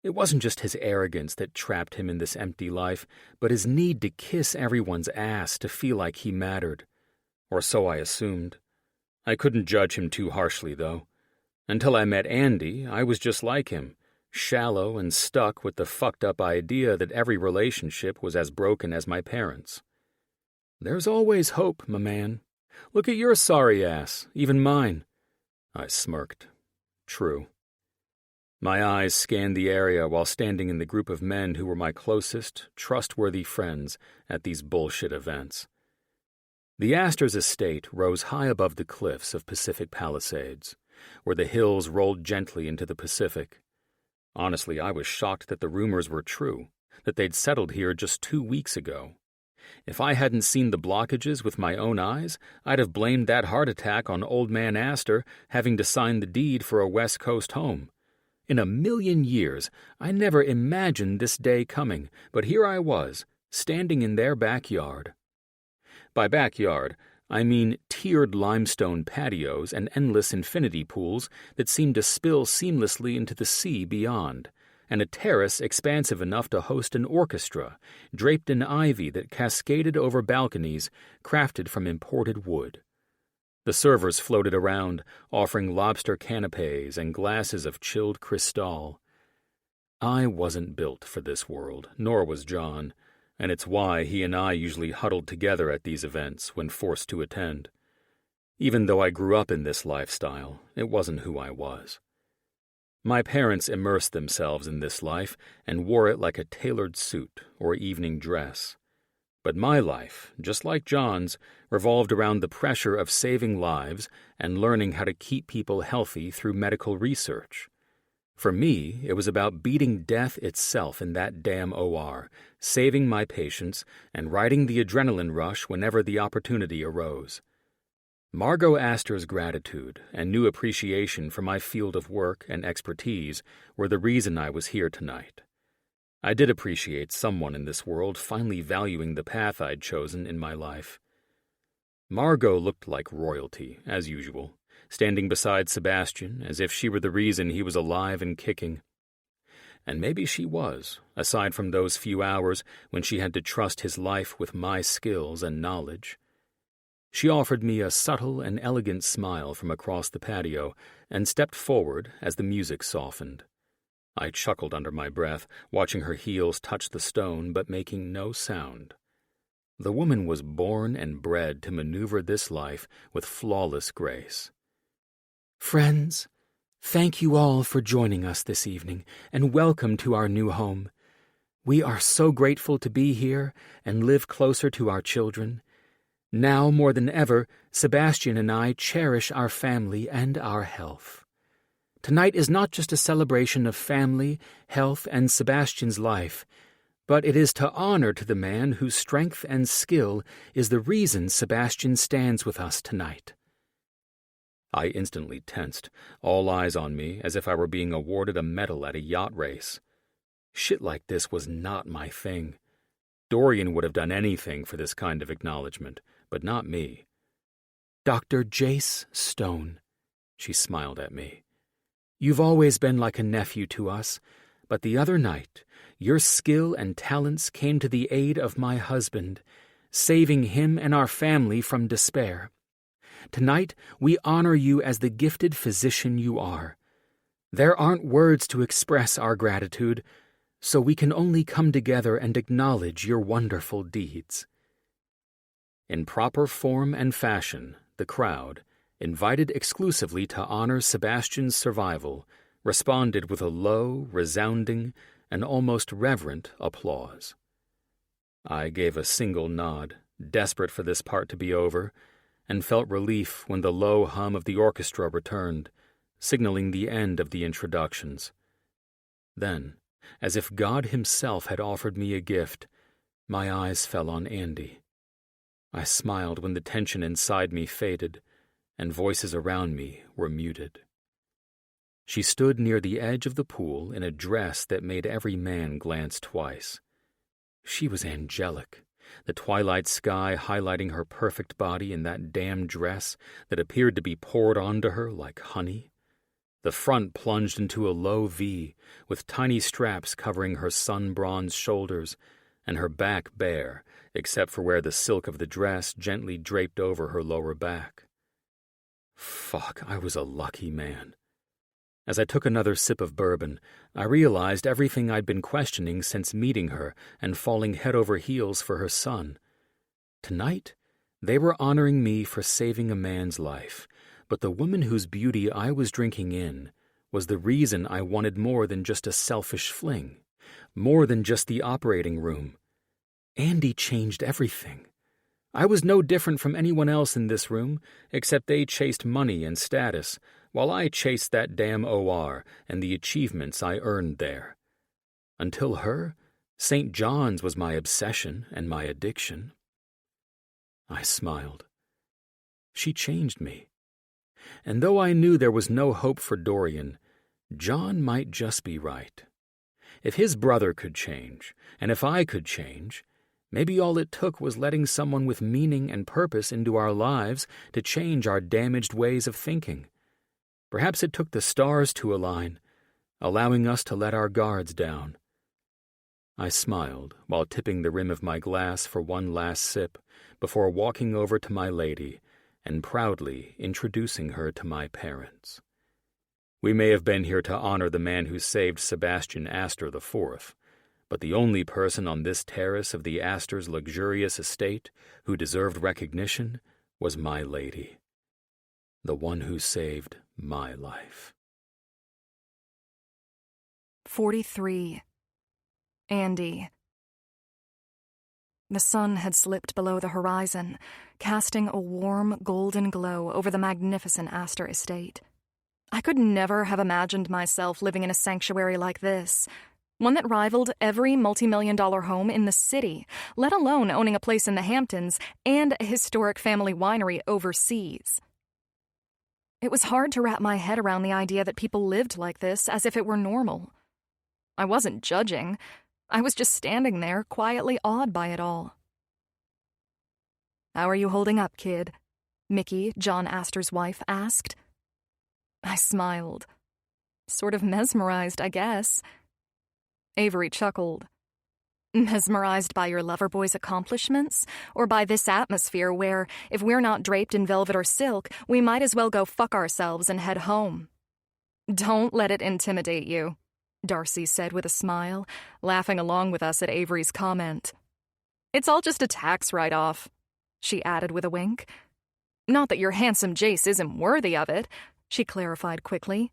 It wasn't just his arrogance that trapped him in this empty life, but his need to kiss everyone's ass to feel like he mattered. Or so I assumed. I couldn't judge him too harshly, though. Until I met Andy, I was just like him, shallow and stuck with the fucked-up idea that every relationship was as broken as my parents. There's always hope, my man. Look at your sorry ass, even mine. I smirked. True. My eyes scanned the area while standing in the group of men who were my closest, trustworthy friends at these bullshit events. The Astors estate rose high above the cliffs of Pacific Palisades, where the hills rolled gently into the Pacific. Honestly, I was shocked that the rumors were true, that they'd settled here just 2 weeks ago. If I hadn't seen the blockages with my own eyes, I'd have blamed that heart attack on Old Man Astor having to sign the deed for a West Coast home. In a million years, I never imagined this day coming, but here I was, standing in their backyard. By backyard, I mean tiered limestone patios and endless infinity pools that seemed to spill seamlessly into the sea beyond, and a terrace expansive enough to host an orchestra, draped in ivy that cascaded over balconies crafted from imported wood. The servers floated around, offering lobster canapes and glasses of chilled cristal. I wasn't built for this world, nor was John, and it's why he and I usually huddled together at these events when forced to attend. Even though I grew up in this lifestyle, it wasn't who I was. My parents immersed themselves in this life and wore it like a tailored suit or evening dress. But my life, just like John's, revolved around the pressure of saving lives and learning how to keep people healthy through medical research. For me, it was about beating death itself in that damn OR, saving my patients, and riding the adrenaline rush whenever the opportunity arose. Margot Astor's gratitude and new appreciation for my field of work and expertise were the reason I was here tonight. I did appreciate someone in this world finally valuing the path I'd chosen in my life. Margot looked like royalty, as usual, standing beside Sebastian as if she were the reason he was alive and kicking. And maybe she was, aside from those few hours when she had to trust his life with my skills and knowledge. She offered me a subtle and elegant smile from across the patio and stepped forward as the music softened. I chuckled under my breath, watching her heels touch the stone but making no sound. The woman was born and bred to maneuver this life with flawless grace. "Friends, thank you all for joining us this evening, and welcome to our new home. We are so grateful to be here and live closer to our children. Now more than ever, Sebastian and I cherish our family and our health. Tonight is not just a celebration of family, health, and Sebastian's life, but it is to honor to the man whose strength and skill is the reason Sebastian stands with us tonight." I instantly tensed, all eyes on me as if I were being awarded a medal at a yacht race. Shit like this was not my thing. Dorian would have done anything for this kind of acknowledgement, but not me. "Dr. Jace Stone," she smiled at me. "You've always been like a nephew to us, but the other night, your skill and talents came to the aid of my husband, saving him and our family from despair. Tonight, we honor you as the gifted physician you are. There aren't words to express our gratitude, so we can only come together and acknowledge your wonderful deeds." In proper form and fashion, the crowd, invited exclusively to honor Sebastian's survival, responded with a low, resounding, and almost reverent applause. I gave a single nod, desperate for this part to be over, and felt relief when the low hum of the orchestra returned, signaling the end of the introductions. Then, as if God himself had offered me a gift, my eyes fell on Andy. I smiled when the tension inside me faded, and voices around me were muted. She stood near the edge of the pool in a dress that made every man glance twice. She was angelic, the twilight sky highlighting her perfect body in that damn dress that appeared to be poured onto her like honey. The front plunged into a low V, with tiny straps covering her sun-bronzed shoulders, and her back bare, except for where the silk of the dress gently draped over her lower back. Fuck, I was a lucky man. As I took another sip of bourbon, I realized everything I'd been questioning since meeting her and falling head over heels for her son. Tonight, they were honoring me for saving a man's life, but the woman whose beauty I was drinking in was the reason I wanted more than just a selfish fling, more than just the operating room. Andy changed everything. I was no different from anyone else in this room, except they chased money and status, while I chased that damn OR and the achievements I earned there. Until her, St. John's was my obsession and my addiction. I smiled. She changed me. And though I knew there was no hope for Dorian, John might just be right. If his brother could change, and if I could change, maybe all it took was letting someone with meaning and purpose into our lives to change our damaged ways of thinking. Perhaps it took the stars to align, allowing us to let our guards down. I smiled while tipping the rim of my glass for one last sip before walking over to my lady and proudly introducing her to my parents. We may have been here to honor the man who saved Sebastian Astor IV, but the only person on this terrace of the Astors' luxurious estate who deserved recognition was my lady, the one who saved my life. 43. Andy. The sun had slipped below the horizon, casting a warm, golden glow over the magnificent Astor estate. I could never have imagined myself living in a sanctuary like this, one that rivaled every multi-million-dollar home in the city, let alone owning a place in the Hamptons and a historic family winery overseas. It was hard to wrap my head around the idea that people lived like this as if it were normal. I wasn't judging. I was just standing there, quietly awed by it all. "How are you holding up, kid?" Mickey, John Astor's wife, asked. I smiled. Sort of mesmerized, I guess. Avery chuckled. Mesmerized by your lover boy's accomplishments? Or by this atmosphere where, if we're not draped in velvet or silk, we might as well go fuck ourselves and head home? Don't let it intimidate you, Darcy said with a smile, laughing along with us at Avery's comment. It's all just a tax write-off, she added with a wink. Not that your handsome Jace isn't worthy of it, she clarified quickly.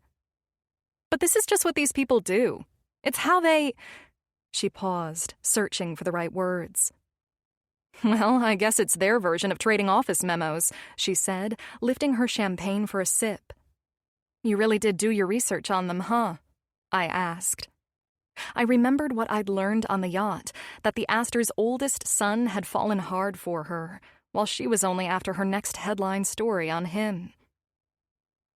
But this is just what these people do. It's how they... She paused, searching for the right words. Well, I guess it's their version of trading office memos, she said, lifting her champagne for a sip. You really did do your research on them, huh? I asked. I remembered what I'd learned on the yacht, that the Astor's oldest son had fallen hard for her, while she was only after her next headline story on him.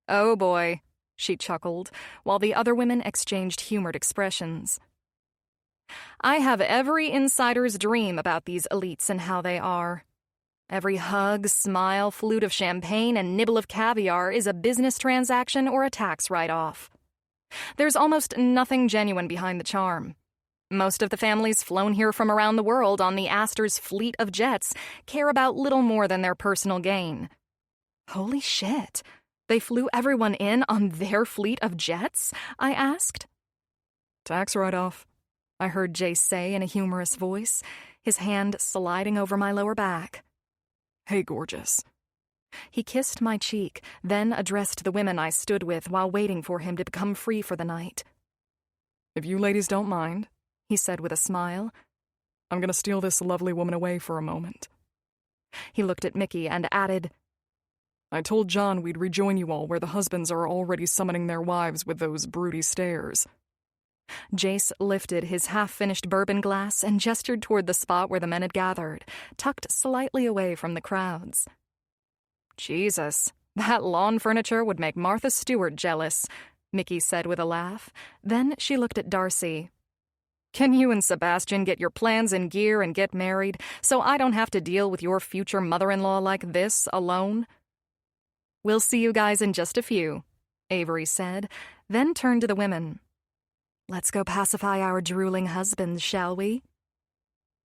Oh boy, she chuckled, while the other women exchanged humored expressions. I have every insider's dream about these elites and how they are. Every hug, smile, flute of champagne, and nibble of caviar is a business transaction or a tax write-off. There's almost nothing genuine behind the charm. Most of the families flown here from around the world on the Astor's fleet of jets care about little more than their personal gain. Holy shit, they flew everyone in on their fleet of jets? I asked. Tax write-off, I heard Jace say in a humorous voice, his hand sliding over my lower back. Hey, gorgeous. He kissed my cheek, then addressed the women I stood with while waiting for him to become free for the night. If you ladies don't mind, he said with a smile, I'm going to steal this lovely woman away for a moment. He looked at Mickey and added, I told John we'd rejoin you all where the husbands are already summoning their wives with those broody stares. Jace lifted his half-finished bourbon glass and gestured toward the spot where the men had gathered, tucked slightly away from the crowds. Jesus, that lawn furniture would make Martha Stewart jealous, Mickey said with a laugh. Then she looked at Darcy. Can you and Sebastian get your plans in gear and get married so I don't have to deal with your future mother-in-law like this alone? We'll see you guys in just a few, Avery said, then turned to the women. Let's go pacify our drooling husbands, shall we?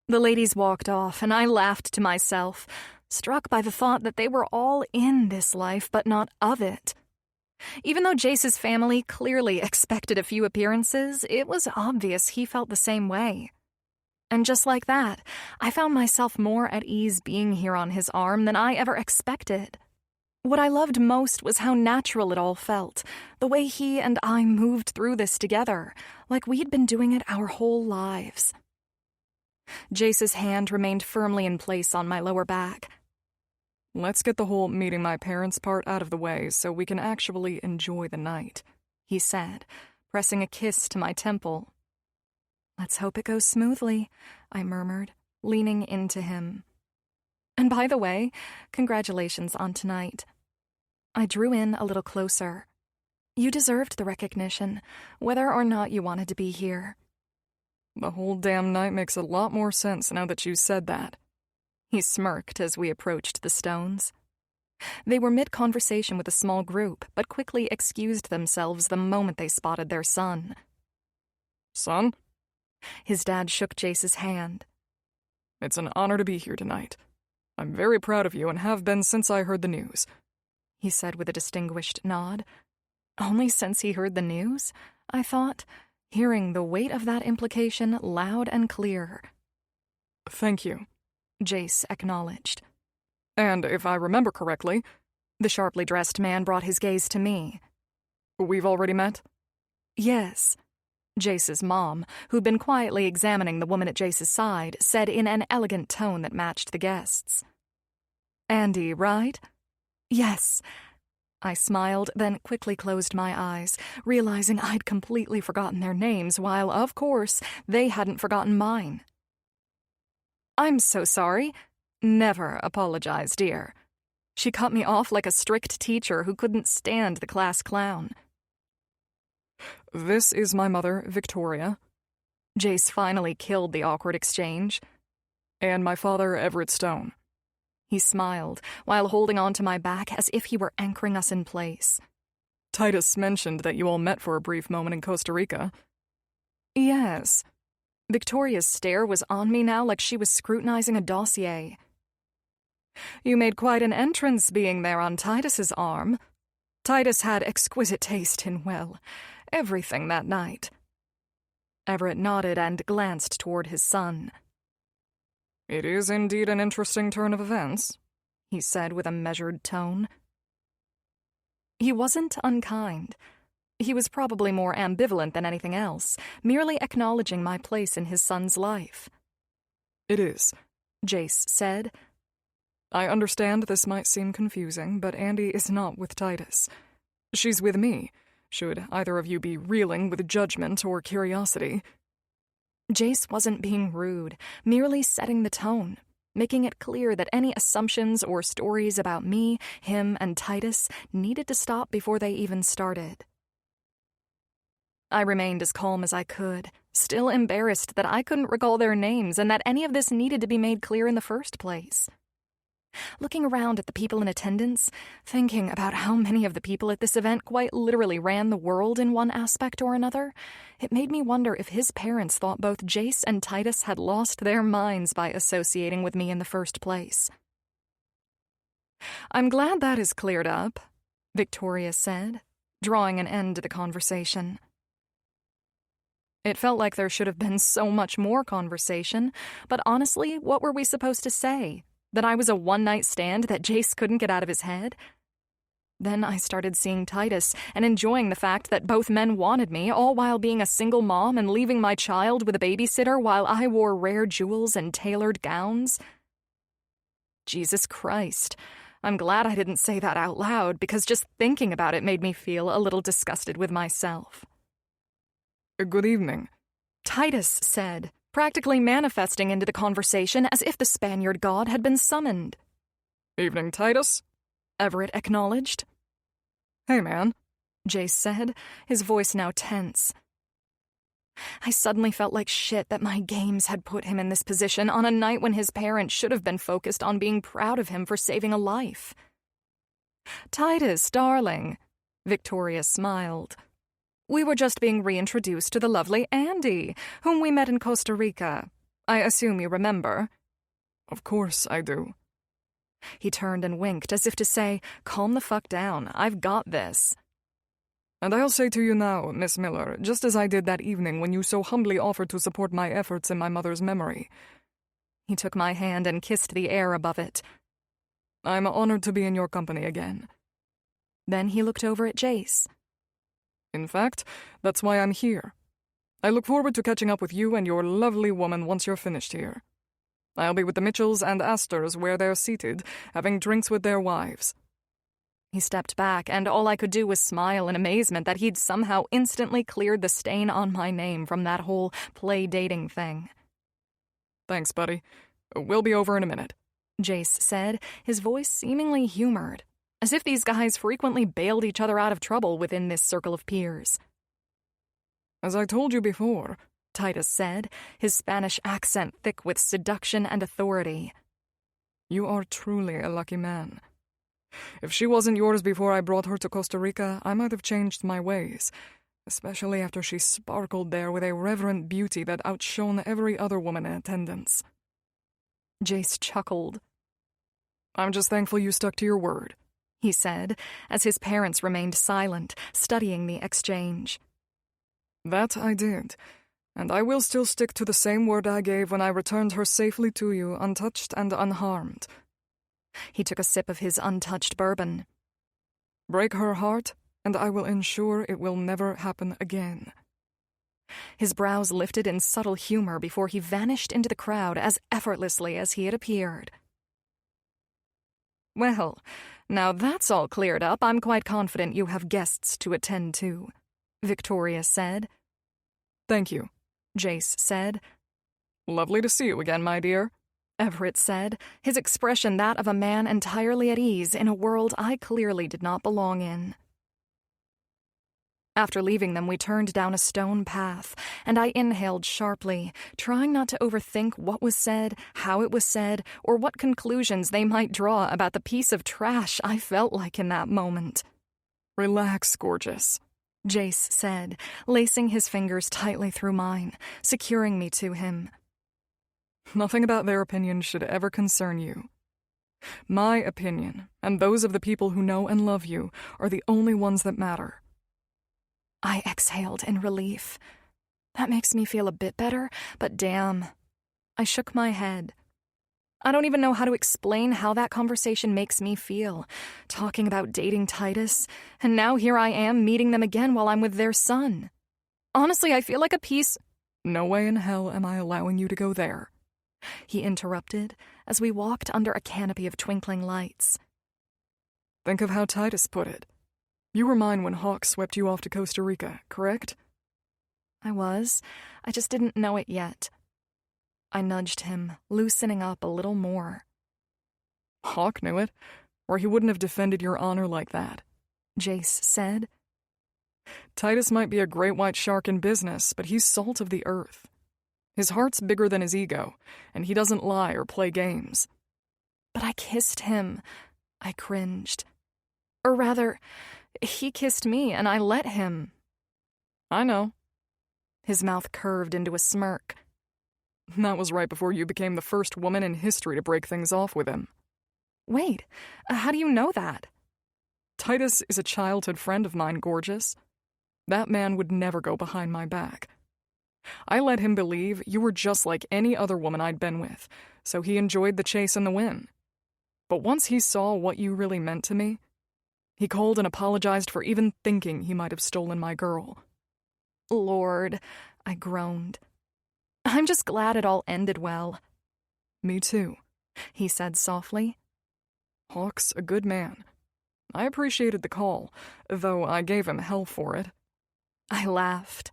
The ladies walked off, and I laughed to myself, struck by the thought that they were all in this life but not of it. Even though Jace's family clearly expected a few appearances, it was obvious he felt the same way. And just like that, I found myself more at ease being here on his arm than I ever expected. What I loved most was how natural it all felt, the way he and I moved through this together, like we'd been doing it our whole lives. Jace's hand remained firmly in place on my lower back. Let's get the whole meeting my parents part out of the way so we can actually enjoy the night, he said, pressing a kiss to my temple. Let's hope it goes smoothly, I murmured, leaning into him. And by the way, congratulations on tonight. I drew in a little closer. You deserved the recognition, whether or not you wanted to be here. The whole damn night makes a lot more sense now that you said that. He smirked as we approached the stones. They were mid-conversation with a small group, but quickly excused themselves the moment they spotted their son. Son? His dad shook Jace's hand. It's an honor to be here tonight. I'm very proud of you and have been since I heard the news, he said with a distinguished nod. Only since he heard the news? I thought, hearing the weight of that implication loud and clear. Thank you, Jace acknowledged. And if I remember correctly, the sharply dressed man brought his gaze to me. We've already met? Yes, Jace's mom, who'd been quietly examining the woman at Jace's side, said in an elegant tone that matched the guests. Andy, right? Yes. I smiled, then quickly closed my eyes, realizing I'd completely forgotten their names, while, of course, they hadn't forgotten mine. I'm so sorry. Never apologize, dear. She cut me off like a strict teacher who couldn't stand the class clown. This is my mother, Victoria. Jace finally killed the awkward exchange. And my father, Everett Stone. He smiled, while holding on to my back as if he were anchoring us in place. Titus mentioned that you all met for a brief moment in Costa Rica. Yes. Victoria's stare was on me now like she was scrutinizing a dossier. "You made quite an entrance being there on Titus's arm. Titus had exquisite taste in, well, everything that night." Everett nodded and glanced toward his son. "It is indeed an interesting turn of events," he said with a measured tone. He wasn't unkind. He was probably more ambivalent than anything else, merely acknowledging my place in his son's life. "It is," Jace said. "I understand this might seem confusing, but Andy is not with Titus. She's with me, should either of you be reeling with judgment or curiosity." Jace wasn't being rude, merely setting the tone, making it clear that any assumptions or stories about me, him, and Titus needed to stop before they even started. I remained as calm as I could, still embarrassed that I couldn't recall their names and that any of this needed to be made clear in the first place. Looking around at the people in attendance, thinking about how many of the people at this event quite literally ran the world in one aspect or another, it made me wonder if his parents thought both Jace and Titus had lost their minds by associating with me in the first place. "I'm glad that is cleared up," Victoria said, drawing an end to the conversation. It felt like there should have been so much more conversation, but honestly, what were we supposed to say? That I was a one-night stand that Jace couldn't get out of his head? Then I started seeing Titus and enjoying the fact that both men wanted me, all while being a single mom and leaving my child with a babysitter while I wore rare jewels and tailored gowns. Jesus Christ. I'm glad I didn't say that out loud, because just thinking about it made me feel a little disgusted with myself. "Good evening," Titus said, practically manifesting into the conversation as if the Spaniard god had been summoned. "Evening, Titus," Everett acknowledged. "Hey, man," Jace said, his voice now tense. I suddenly felt like shit that my games had put him in this position on a night when his parents should have been focused on being proud of him for saving a life. "Titus, darling," Victoria smiled. "We were just being reintroduced to the lovely Andy, whom we met in Costa Rica. I assume you remember." "Of course I do." He turned and winked as if to say, "Calm the fuck down, I've got this." "And I'll say to you now, Miss Miller, just as I did that evening when you so humbly offered to support my efforts in my mother's memory." He took my hand and kissed the air above it. "I'm honored to be in your company again." Then he looked over at Jace. "In fact, that's why I'm here. I look forward to catching up with you and your lovely woman once you're finished here. I'll be with the Mitchells and Astors where they're seated, having drinks with their wives." He stepped back, and all I could do was smile in amazement that he'd somehow instantly cleared the stain on my name from that whole play-dating thing. "Thanks, buddy. We'll be over in a minute," Jace said, his voice seemingly humored, as if these guys frequently bailed each other out of trouble within this circle of peers. "As I told you before," Titus said, his Spanish accent thick with seduction and authority, "you are truly a lucky man. If she wasn't yours before I brought her to Costa Rica, I might have changed my ways, especially after she sparkled there with a reverent beauty that outshone every other woman in attendance." Jace chuckled. "I'm just thankful you stuck to your word," he said, as his parents remained silent, studying the exchange. "That I did, and I will still stick to the same word I gave when I returned her safely to you, untouched and unharmed." He took a sip of his untouched bourbon. "Break her heart, and I will ensure it will never happen again." His brows lifted in subtle humor before he vanished into the crowd as effortlessly as he had appeared. "Well, now that's all cleared up, I'm quite confident you have guests to attend to," Victoria said. "Thank you," Jace said. "Lovely to see you again, my dear," Everett said, his expression that of a man entirely at ease in a world I clearly did not belong in. After leaving them, we turned down a stone path, and I inhaled sharply, trying not to overthink what was said, how it was said, or what conclusions they might draw about the piece of trash I felt like in that moment. "Relax, gorgeous," Jace said, lacing his fingers tightly through mine, securing me to him. Nothing about their opinion should ever concern you. My opinion, and those of the people who know and love you, are the only ones that matter. I exhaled in relief. That makes me feel a bit better, but damn. I shook my head. I don't even know how to explain how that conversation makes me feel, talking about dating Titus, and now here I am meeting them again while I'm with their son. Honestly, I feel like a piece— No way in hell am I allowing you to go there, he interrupted as we walked under a canopy of twinkling lights. Think of how Titus put it. You were mine when Hawk swept you off to Costa Rica, correct? I was. I just didn't know it yet. I nudged him, loosening up a little more. Hawk knew it, or he wouldn't have defended your honor like that, Jace said. Titus might be a great white shark in business, but he's salt of the earth. His heart's bigger than his ego, and he doesn't lie or play games. But I kissed him. I cringed. Or rather, he kissed me and I let him. I know. His mouth curved into a smirk. That was right before you became the first woman in history to break things off with him. Wait, how do you know that? Titus is a childhood friend of mine, gorgeous. That man would never go behind my back. I let him believe you were just like any other woman I'd been with, so he enjoyed the chase and the win. But once he saw what you really meant to me, he called and apologized for even thinking he might have stolen my girl. Lord, I groaned. I'm just glad it all ended well. Me too, he said softly. Hawk's a good man. I appreciated the call, though I gave him hell for it. I laughed.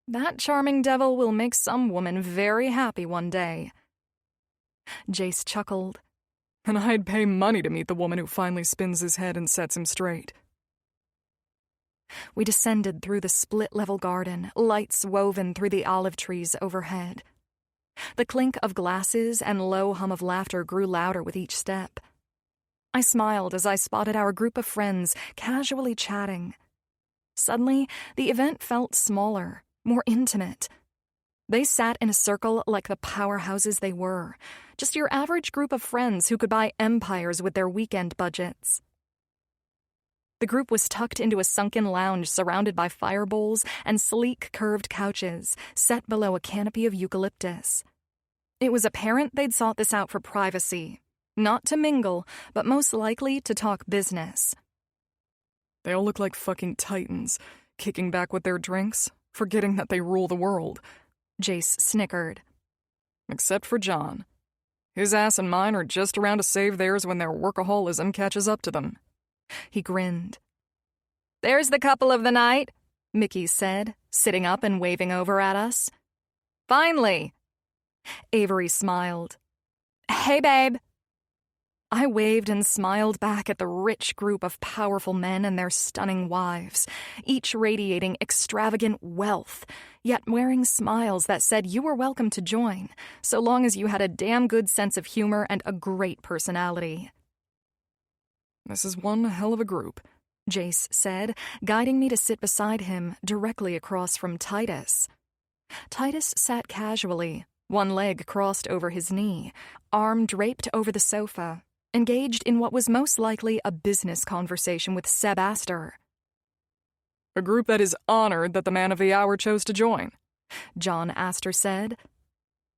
That charming devil will make some woman very happy one day. Jace chuckled. And I'd pay money to meet the woman who finally spins his head and sets him straight. We descended through the split-level garden, lights woven through the olive trees overhead. The clink of glasses and low hum of laughter grew louder with each step. I smiled as I spotted our group of friends casually chatting. Suddenly, the event felt smaller, more intimate. They sat in a circle like the powerhouses they were, just your average group of friends who could buy empires with their weekend budgets. The group was tucked into a sunken lounge surrounded by fire bowls and sleek, curved couches set below a canopy of eucalyptus. It was apparent they'd sought this out for privacy, not to mingle, but most likely to talk business. They all look like fucking titans, kicking back with their drinks, forgetting that they rule the world, Jace snickered. Except for John. His ass and mine are just around to save theirs when their workaholism catches up to them. He grinned. There's the couple of the night, Mickey said, sitting up and waving over at us. Finally. Avery smiled. Hey, babe. I waved and smiled back at the rich group of powerful men and their stunning wives, each radiating extravagant wealth, yet wearing smiles that said you were welcome to join, so long as you had a damn good sense of humor and a great personality. This is one hell of a group, Jace said, guiding me to sit beside him directly across from Titus. Titus sat casually, one leg crossed over his knee, arm draped over the sofa, engaged in what was most likely a business conversation with Sebastian. A group that is honored that the man of the hour chose to join, John Astor said.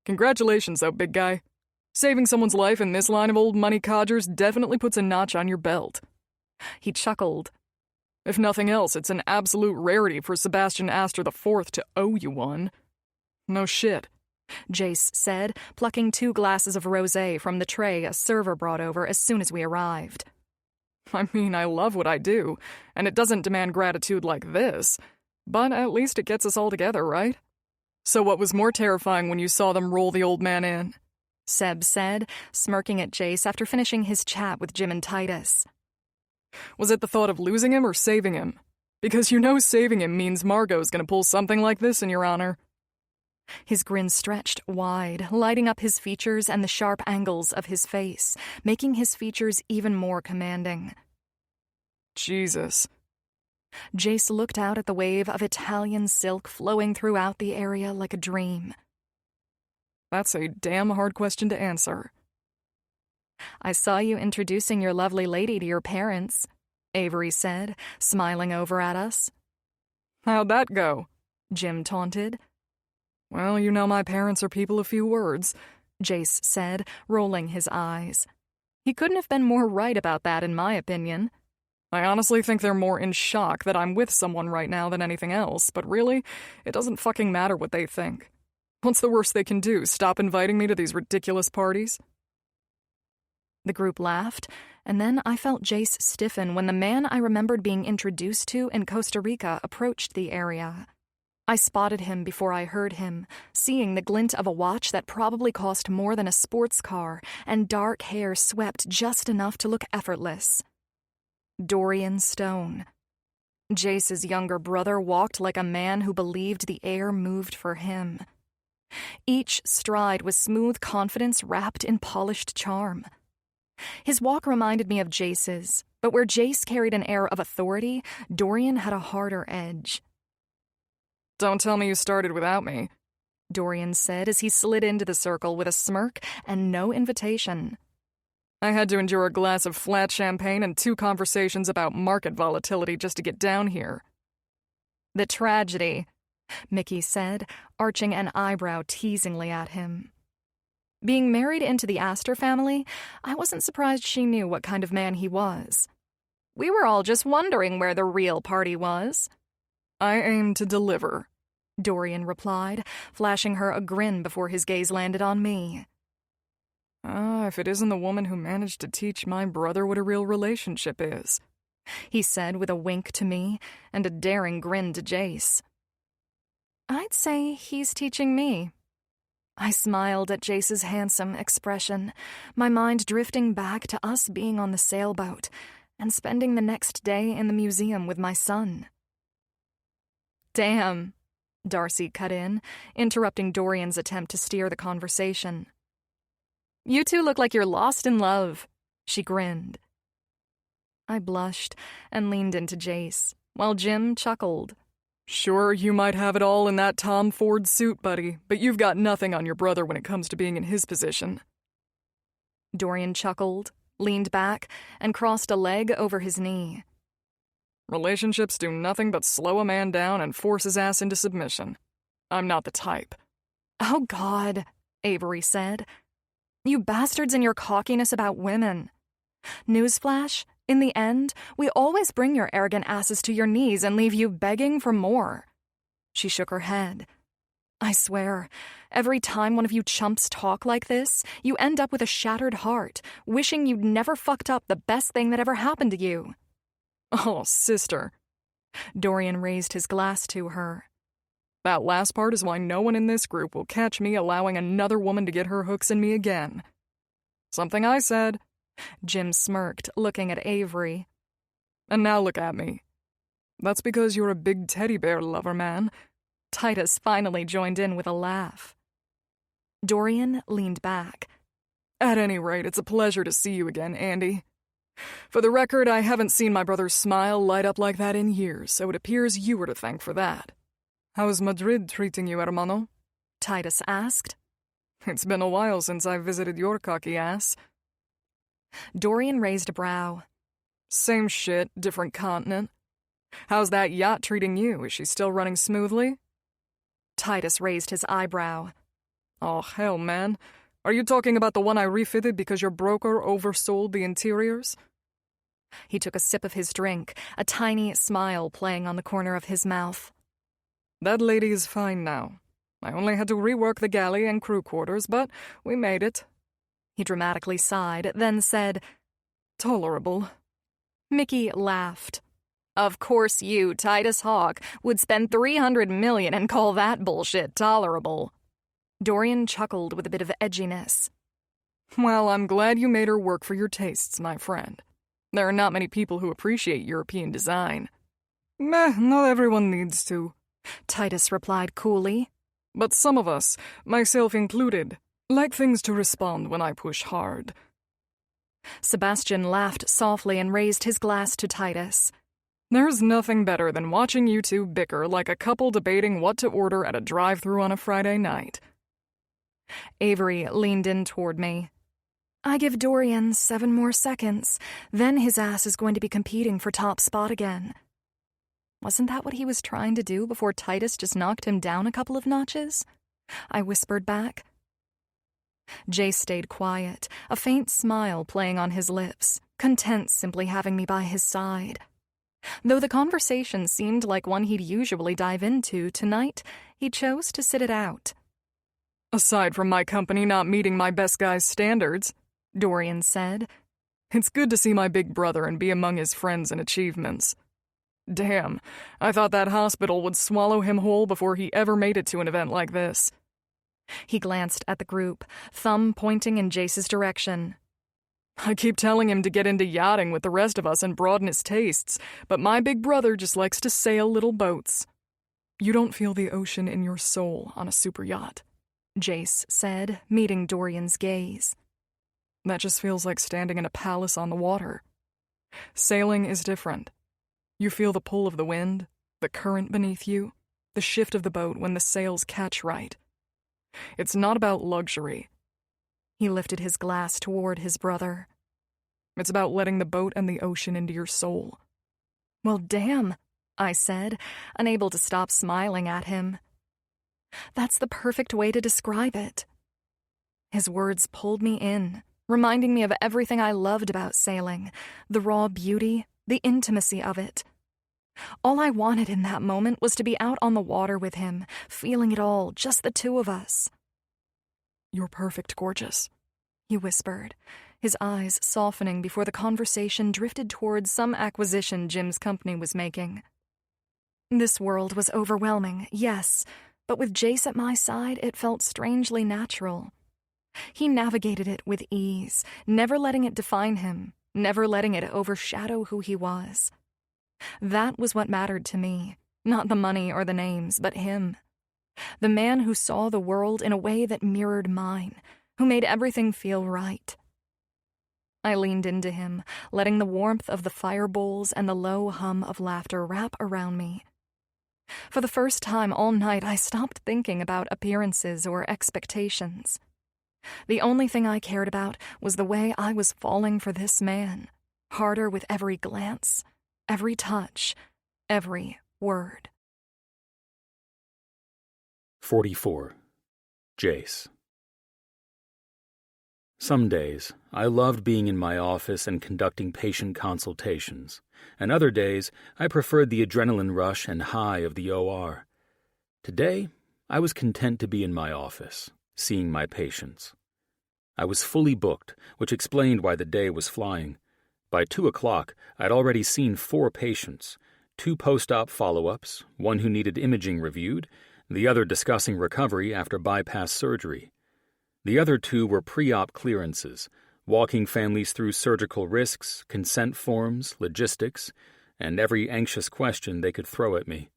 Congratulations, though, big guy. Saving someone's life in this line of old money codgers definitely puts a notch on your belt. He chuckled. If nothing else, it's an absolute rarity for Sebastian Astor IV to owe you one. No shit, Jace said, plucking 2 glasses of rosé from the tray a server brought over as soon as we arrived. I mean, I love what I do, and it doesn't demand gratitude like this, but at least it gets us all together, right? So what was more terrifying when you saw them roll the old man in? Seb said, smirking at Jace after finishing his chat with Jim and Titus. Was it the thought of losing him or saving him? Because you know saving him means Margot's gonna pull something like this in your honor. His grin stretched wide, lighting up his features and the sharp angles of his face, making his features even more commanding. Jesus. Jace looked out at the wave of Italian silk flowing throughout the area like a dream. That's a damn hard question to answer. I saw you introducing your lovely lady to your parents, Avery said, smiling over at us. How'd that go? Jim taunted. Well, you know my parents are people of few words, Jace said, rolling his eyes. He couldn't have been more right about that, in my opinion. I honestly think they're more in shock that I'm with someone right now than anything else, but really, it doesn't fucking matter what they think. What's the worst they can do, stop inviting me to these ridiculous parties? The group laughed, and then I felt Jace stiffen when the man I remembered being introduced to in Costa Rica approached the area. I spotted him before I heard him, seeing the glint of a watch that probably cost more than a sports car, and dark hair swept just enough to look effortless. Dorian Stone. Jace's younger brother walked like a man who believed the air moved for him. Each stride was smooth confidence wrapped in polished charm. His walk reminded me of Jace's, but where Jace carried an air of authority, Dorian had a harder edge. Don't tell me you started without me, Dorian said as he slid into the circle with a smirk and no invitation. I had to endure a glass of flat champagne and 2 conversations about market volatility just to get down here. The tragedy, Mickey said, arching an eyebrow teasingly at him. Being married into the Astor family, I wasn't surprised she knew what kind of man he was. We were all just wondering where the real party was. I aim to deliver, Dorian replied, flashing her a grin before his gaze landed on me. If it isn't the woman who managed to teach my brother what a real relationship is, he said with a wink to me and a daring grin to Jace. I'd say he's teaching me. I smiled at Jace's handsome expression, my mind drifting back to us being on the sailboat and spending the next day in the museum with my son. Damn, Darcy cut in, interrupting Dorian's attempt to steer the conversation. You two look like you're lost in love, she grinned. I blushed and leaned into Jace, while Jim chuckled. Sure, you might have it all in that Tom Ford suit, buddy, but you've got nothing on your brother when it comes to being in his position. Dorian chuckled, leaned back, and crossed a leg over his knee. Relationships do nothing but slow a man down and force his ass into submission. I'm not the type. Oh, God, Avery said. You bastards and your cockiness about women. Newsflash, in the end, we always bring your arrogant asses to your knees and leave you begging for more. She shook her head. I swear, every time one of you chumps talk like this, you end up with a shattered heart, wishing you'd never fucked up the best thing that ever happened to you. Oh, sister. Dorian raised his glass to her. That last part is why no one in this group will catch me allowing another woman to get her hooks in me again. Something I said. Jim smirked, looking at Avery. And now look at me. That's because you're a big teddy bear lover, man. Titus finally joined in with a laugh. Dorian leaned back. At any rate, it's a pleasure to see you again, Andy. For the record, I haven't seen my brother's smile light up like that in years, so it appears you were to thank for that. How's Madrid treating you, hermano? Titus asked. It's been a while since I've visited your cocky ass. Dorian raised a brow. Same shit, different continent. How's that yacht treating you? Is she still running smoothly? Titus raised his eyebrow. Oh, hell, man. Are you talking about the one I refitted because your broker oversold the interiors? He took a sip of his drink, a tiny smile playing on the corner of his mouth. That lady is fine now. I only had to rework the galley and crew quarters, but we made it. He dramatically sighed, then said, Tolerable. Mickey laughed. Of course you, Titus Hawk, would spend $300 million and call that bullshit tolerable. Dorian chuckled with a bit of edginess. Well, I'm glad you made her work for your tastes, my friend. There are not many people who appreciate European design. Meh, not everyone needs to. Titus replied coolly. But some of us, myself included, like things to respond when I push hard. Sebastian laughed softly and raised his glass to Titus. There's nothing better than watching you two bicker like a couple debating what to order at a drive-thru on a Friday night. Avery leaned in toward me. I give Dorian 7 more seconds, then his ass is going to be competing for top spot again. Wasn't that what he was trying to do before Titus just knocked him down a couple of notches? I whispered back. Jay stayed quiet, a faint smile playing on his lips, content simply having me by his side. Though the conversation seemed like one he'd usually dive into, tonight he chose to sit it out. Aside from my company not meeting my best guy's standards, Dorian said, it's good to see my big brother and be among his friends and achievements. Damn, I thought that hospital would swallow him whole before he ever made it to an event like this. He glanced at the group, thumb pointing in Jace's direction. I keep telling him to get into yachting with the rest of us and broaden his tastes, but my big brother just likes to sail little boats. You don't feel the ocean in your soul on a super yacht, Jace said, meeting Dorian's gaze. That just feels like standing in a palace on the water. Sailing is different. You feel the pull of the wind, the current beneath you, the shift of the boat when the sails catch right. It's not about luxury. He lifted his glass toward his brother. It's about letting the boat and the ocean into your soul. Well, damn, I said, unable to stop smiling at him. That's the perfect way to describe it. His words pulled me in, reminding me of everything I loved about sailing, the raw beauty, the intimacy of it. All I wanted in that moment was to be out on the water with him, feeling it all, just the two of us. You're perfect, gorgeous, he whispered, his eyes softening before the conversation drifted towards some acquisition Jim's company was making. This world was overwhelming, yes, but with Jace at my side, it felt strangely natural. He navigated it with ease, never letting it define him, never letting it overshadow who he was. That was what mattered to me, not the money or the names, but him. The man who saw the world in a way that mirrored mine, who made everything feel right. I leaned into him, letting the warmth of the fire bowls and the low hum of laughter wrap around me. For the first time all night, I stopped thinking about appearances or expectations. The only thing I cared about was the way I was falling for this man, harder with every glance, every touch, every word. 44. Jace. Some days, I loved being in my office and conducting patient consultations, and other days, I preferred the adrenaline rush and high of the OR. Today, I was content to be in my office, seeing my patients. I was fully booked, which explained why the day was flying. By 2 o'clock, I'd already seen 4 patients, 2 post-op follow-ups, one who needed imaging reviewed, the other discussing recovery after bypass surgery. The other 2 were pre-op clearances, walking families through surgical risks, consent forms, logistics, and every anxious question they could throw at me.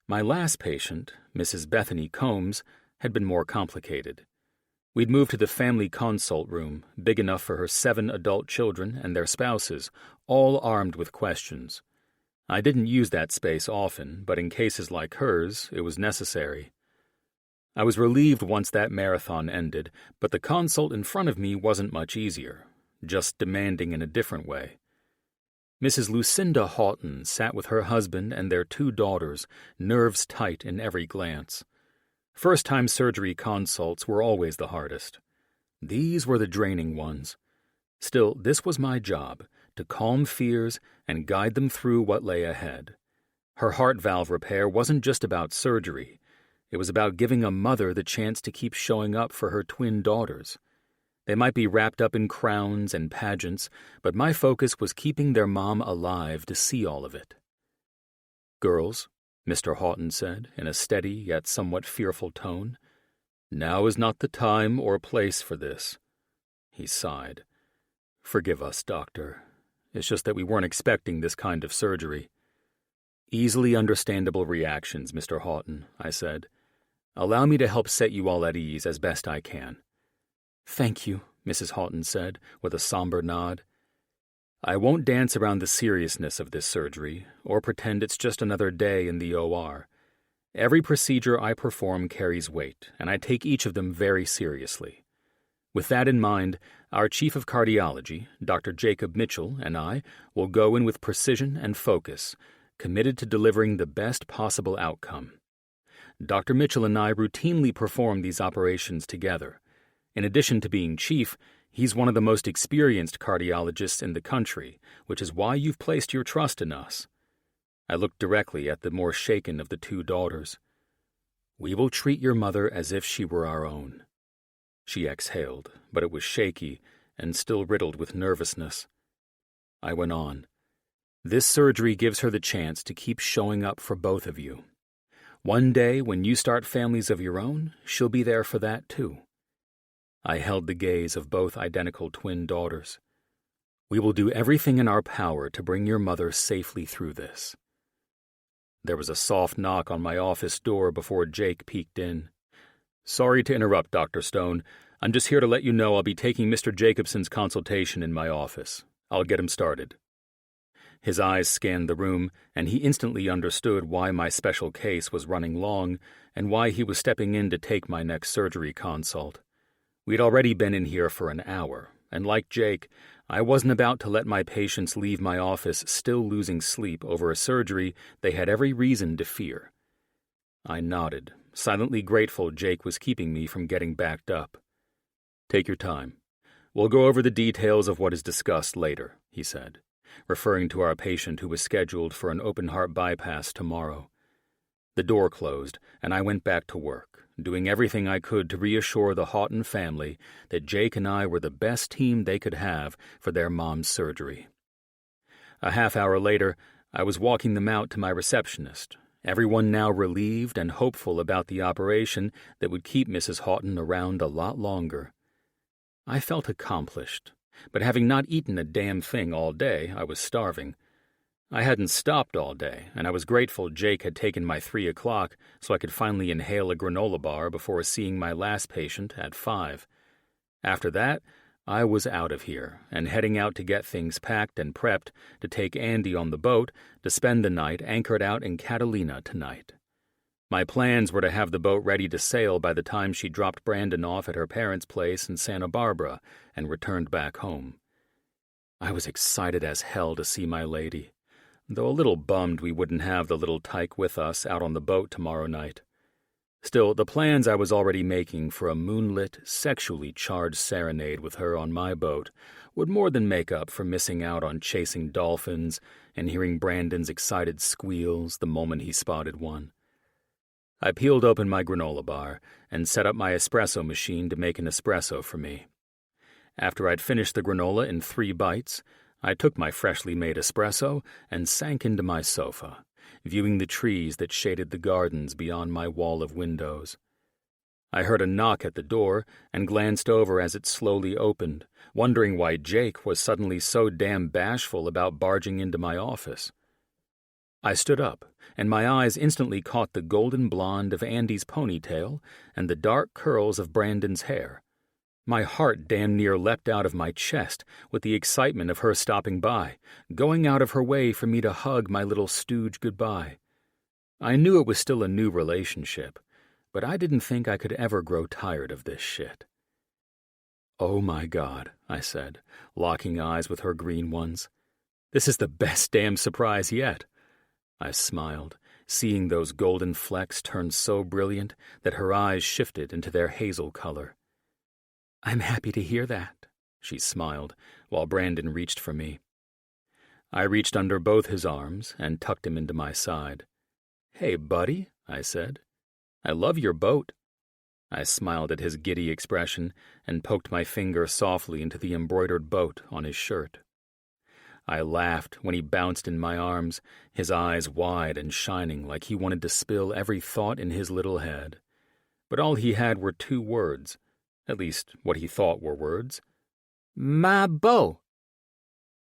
My last patient, Mrs. Bethany Combs, had been more complicated. We'd moved to the family consult room, big enough for her 7 adult children and their spouses, all armed with questions. I didn't use that space often, but in cases like hers, it was necessary. I was relieved once that marathon ended, but the consult in front of me wasn't much easier, just demanding in a different way. Mrs. Lucinda Houghton sat with her husband and their 2 daughters, nerves tight in every glance. First-time surgery consults were always the hardest. These were the draining ones. Still, this was my job, to calm fears and guide them through what lay ahead. Her heart valve repair wasn't just about surgery. It was about giving a mother the chance to keep showing up for her twin daughters. They might be wrapped up in crowns and pageants, but my focus was keeping their mom alive to see all of it. "Girls," Mr. Houghton said, in a steady yet somewhat fearful tone, "now is not the time or place for this." He sighed. "Forgive us, Doctor. It's just that we weren't expecting this kind of surgery." "Easily understandable reactions, Mr. Houghton," I said. "Allow me to help set you all at ease as best I can." "Thank you," Mrs. Houghton said, with a somber nod. I won't dance around the seriousness of this surgery or pretend it's just another day in the OR. Every procedure I perform carries weight, and I take each of them very seriously. With that in mind, our Chief of Cardiology, Dr. Jacob Mitchell, and I will go in with precision and focus, committed to delivering the best possible outcome. Dr. Mitchell and I routinely perform these operations together. In addition to being chief, he's one of the most experienced cardiologists in the country, which is why you've placed your trust in us. I looked directly at the more shaken of the two daughters. We will treat your mother as if she were our own. She exhaled, but it was shaky and still riddled with nervousness. I went on. This surgery gives her the chance to keep showing up for both of you. One day, when you start families of your own, she'll be there for that too. I held the gaze of both identical twin daughters. We will do everything in our power to bring your mother safely through this. There was a soft knock on my office door before Jake peeked in. Sorry to interrupt, Dr. Stone. I'm just here to let you know I'll be taking Mr. Jacobson's consultation in my office. I'll get him started. His eyes scanned the room, and he instantly understood why my special case was running long and why he was stepping in to take my next surgery consult. We'd already been in here for an hour, and like Jake, I wasn't about to let my patients leave my office still losing sleep over a surgery they had every reason to fear. I nodded, silently grateful Jake was keeping me from getting backed up. Take your time. We'll go over the details of what is discussed later, he said, referring to our patient who was scheduled for an open-heart bypass tomorrow. The door closed, and I went back to work, doing everything I could to reassure the Houghton family that Jake and I were the best team they could have for their mom's surgery. A half hour later, I was walking them out to my receptionist, everyone now relieved and hopeful about the operation that would keep Mrs. Houghton around a lot longer. I felt accomplished, but having not eaten a damn thing all day, I was starving. I hadn't stopped all day, and I was grateful Jake had taken my 3 o'clock so I could finally inhale a granola bar before seeing my last patient at 5. After that, I was out of here and heading out to get things packed and prepped to take Andy on the boat to spend the night anchored out in Catalina tonight. My plans were to have the boat ready to sail by the time she dropped Brandon off at her parents' place in Santa Barbara and returned back home. I was excited as hell to see my lady, though a little bummed we wouldn't have the little tyke with us out on the boat tomorrow night. Still, the plans I was already making for a moonlit, sexually charged serenade with her on my boat would more than make up for missing out on chasing dolphins and hearing Brandon's excited squeals the moment he spotted one. I peeled open my granola bar and set up my espresso machine to make an espresso for me. After I'd finished the granola in 3 bites, I took my freshly made espresso and sank into my sofa, viewing the trees that shaded the gardens beyond my wall of windows. I heard a knock at the door and glanced over as it slowly opened, wondering why Jake was suddenly so damn bashful about barging into my office. I stood up, and my eyes instantly caught the golden blonde of Andy's ponytail and the dark curls of Brandon's hair. My heart damn near leapt out of my chest with the excitement of her stopping by, going out of her way for me to hug my little stooge goodbye. I knew it was still a new relationship, but I didn't think I could ever grow tired of this shit. "Oh my God," I said, locking eyes with her green ones. "This is the best damn surprise yet." I smiled, seeing those golden flecks turn so brilliant that her eyes shifted into their hazel color. "I'm happy to hear that," she smiled, while Brandon reached for me. I reached under both his arms and tucked him into my side. "Hey, buddy," I said. "I love your boat." I smiled at his giddy expression and poked my finger softly into the embroidered boat on his shirt. I laughed when he bounced in my arms, his eyes wide and shining like he wanted to spill every thought in his little head. But all he had were 2 words, at least what he thought were words. "My beau."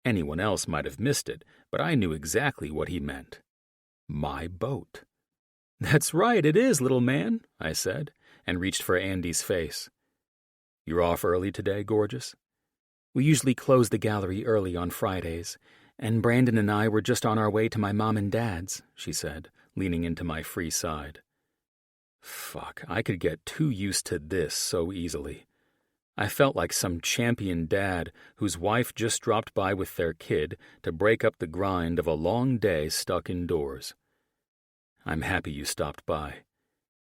Anyone else might have missed it, but I knew exactly what he meant. My boat. "That's right, it is, little man," I said, and reached for Andy's face. "You're off early today, gorgeous?" We usually close the gallery early on Fridays, and Brandon and I were just on our way to my mom and dad's, she said, leaning into my free side. Fuck, I could get too used to this so easily. I felt like some champion dad whose wife just dropped by with their kid to break up the grind of a long day stuck indoors. I'm happy you stopped by.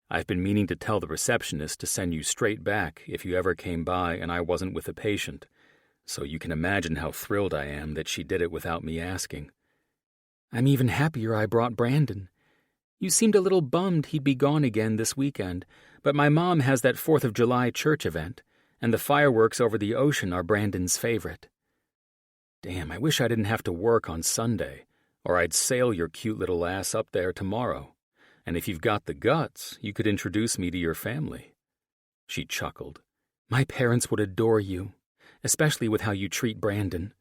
I've been meaning to tell the receptionist to send you straight back if you ever came by and I wasn't with a patient, so you can imagine how thrilled I am that she did it without me asking. I'm even happier I brought Brandon. You seemed a little bummed he'd be gone again this weekend, but my mom has that 4th of July church event, and the fireworks over the ocean are Brandon's favorite. Damn, I wish I didn't have to work on Sunday, or I'd sail your cute little ass up there tomorrow. And if you've got the guts, you could introduce me to your family. She chuckled. My parents would adore you, especially with how you treat Brandon.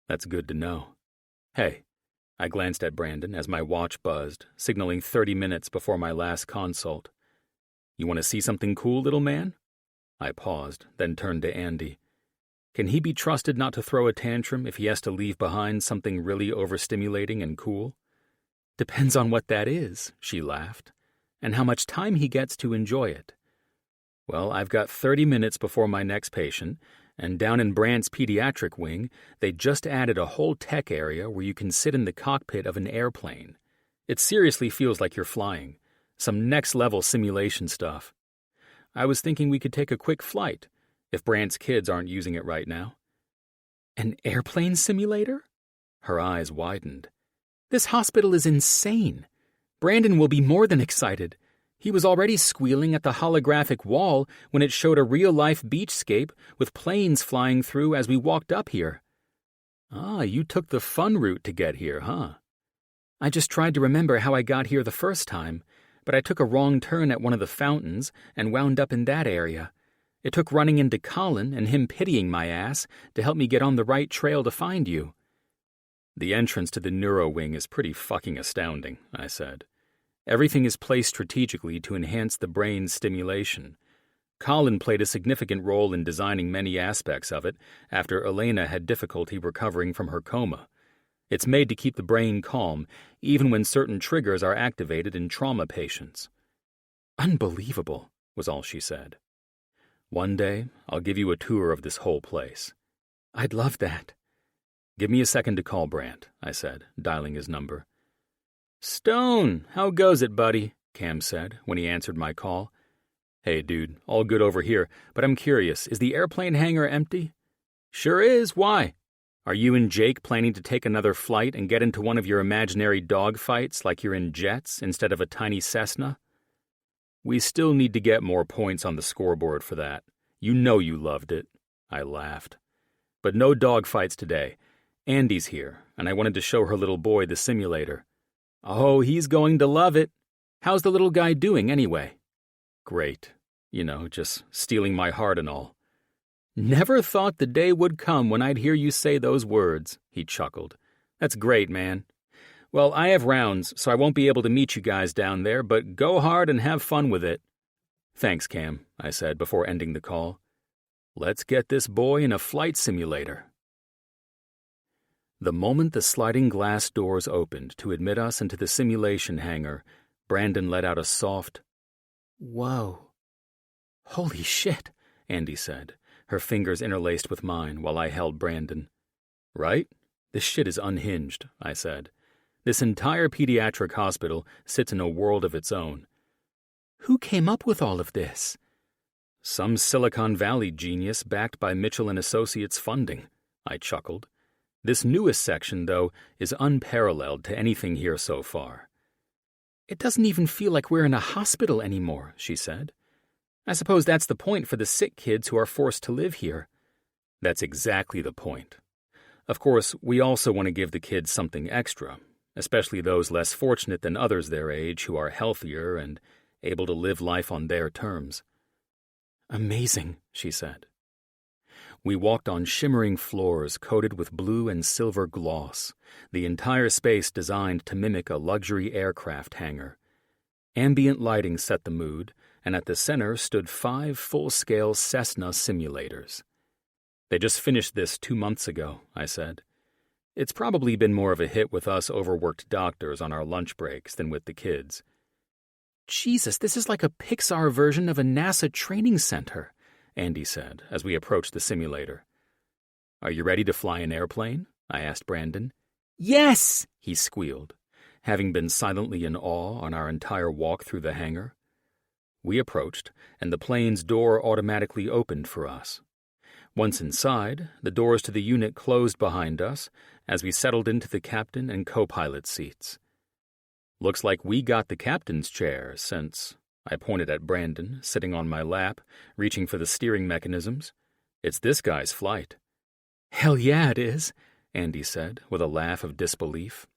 That's good to know. Hey, I glanced at Brandon as my watch buzzed, signaling 30 minutes before my last consult. You want to see something cool, little man? I paused, then turned to Andy. Can he be trusted not to throw a tantrum if he has to leave behind something really overstimulating and cool? Depends on what that is, she laughed, and how much time he gets to enjoy it. Well, I've got 30 minutes before my next patient, and down in Brandt's pediatric wing, they just added a whole tech area where you can sit in the cockpit of an airplane. It seriously feels like you're flying. Some next-level simulation stuff. I was thinking we could take a quick flight, if Brandt's kids aren't using it right now. An airplane simulator? Her eyes widened. This hospital is insane. Brandon will be more than excited. He was already squealing at the holographic wall when it showed a real-life beachscape with planes flying through as we walked up here. Ah, you took the fun route to get here, huh? I just tried to remember how I got here the first time, but I took a wrong turn at one of the fountains and wound up in that area. It took running into Colin and him pitying my ass to help me get on the right trail to find you. The entrance to the neuro wing is pretty fucking astounding, I said. Everything is placed strategically to enhance the brain's stimulation. Colin played a significant role in designing many aspects of it after Elena had difficulty recovering from her coma. It's made to keep the brain calm, even when certain triggers are activated in trauma patients. Unbelievable, was all she said. One day, I'll give you a tour of this whole place. I'd love that. Give me a second to call Brandt, I said, dialing his number. Stone, how goes it, buddy? Cam said when he answered my call. Hey, dude, all good over here, but I'm curious, is the airplane hangar empty? Sure is, why? Are you and Jake planning to take another flight and get into one of your imaginary dogfights like you're in jets instead of a tiny Cessna? We still need to get more points on the scoreboard for that. You know you loved it. I laughed. But no dogfights today. Andy's here, and I wanted to show her little boy the simulator. Oh, he's going to love it. How's the little guy doing anyway? Great. You know, just stealing my heart and all. Never thought the day would come when I'd hear you say those words, he chuckled. That's great, man. Well, I have rounds, so I won't be able to meet you guys down there, but go hard and have fun with it. Thanks, Cam, I said before ending the call. Let's get this boy in a flight simulator. The moment the sliding glass doors opened to admit us into the simulation hangar, Brandon let out a soft, "Whoa." Holy shit, Andy said, her fingers interlaced with mine while I held Brandon. Right? This shit is unhinged, I said. This entire pediatric hospital sits in a world of its own. Who came up with all of this? Some Silicon Valley genius backed by Mitchell & Associates funding, I chuckled. This newest section, though, is unparalleled to anything here so far. It doesn't even feel like we're in a hospital anymore, she said. I suppose that's the point for the sick kids who are forced to live here. That's exactly the point. Of course, we also want to give the kids something extra, especially those less fortunate than others their age who are healthier and able to live life on their terms. Amazing, she said. We walked on shimmering floors coated with blue and silver gloss, the entire space designed to mimic a luxury aircraft hangar. Ambient lighting set the mood, and at the center stood 5 full-scale Cessna simulators. They just finished this 2 months ago, I said. It's probably been more of a hit with us overworked doctors on our lunch breaks than with the kids. Jesus, this is like a Pixar version of a NASA training center, Andy said as we approached the simulator. Are you ready to fly an airplane? I asked Brandon. Yes, he squealed, having been silently in awe on our entire walk through the hangar. We approached, and the plane's door automatically opened for us. Once inside, the doors to the unit closed behind us as we settled into the captain and co-pilot seats. Looks like we got the captain's chair since, I pointed at Brandon, sitting on my lap, reaching for the steering mechanisms. It's this guy's flight. Hell yeah, it is, Andy said, with a laugh of disbelief.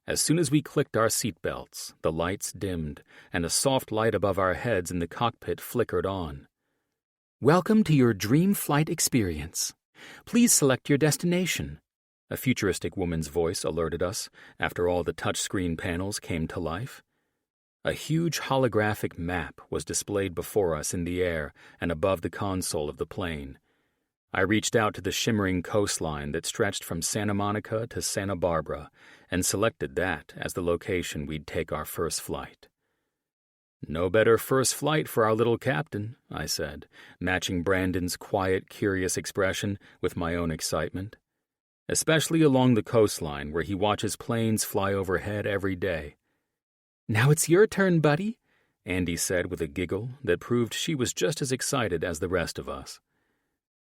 As soon as we clicked our seatbelts, the lights dimmed, and a soft light above our heads in the cockpit flickered on. Welcome to your dream flight experience. Please select your destination, a futuristic woman's voice alerted us after all the touchscreen panels came to life. A huge holographic map was displayed before us in the air and above the console of the plane. I reached out to the shimmering coastline that stretched from Santa Monica to Santa Barbara and selected that as the location we'd take our first flight. No better first flight for our little captain, I said, matching Brandon's quiet, curious expression with my own excitement. Especially along the coastline where he watches planes fly overhead every day. Now it's your turn, buddy, Andy said with a giggle that proved she was just as excited as the rest of us.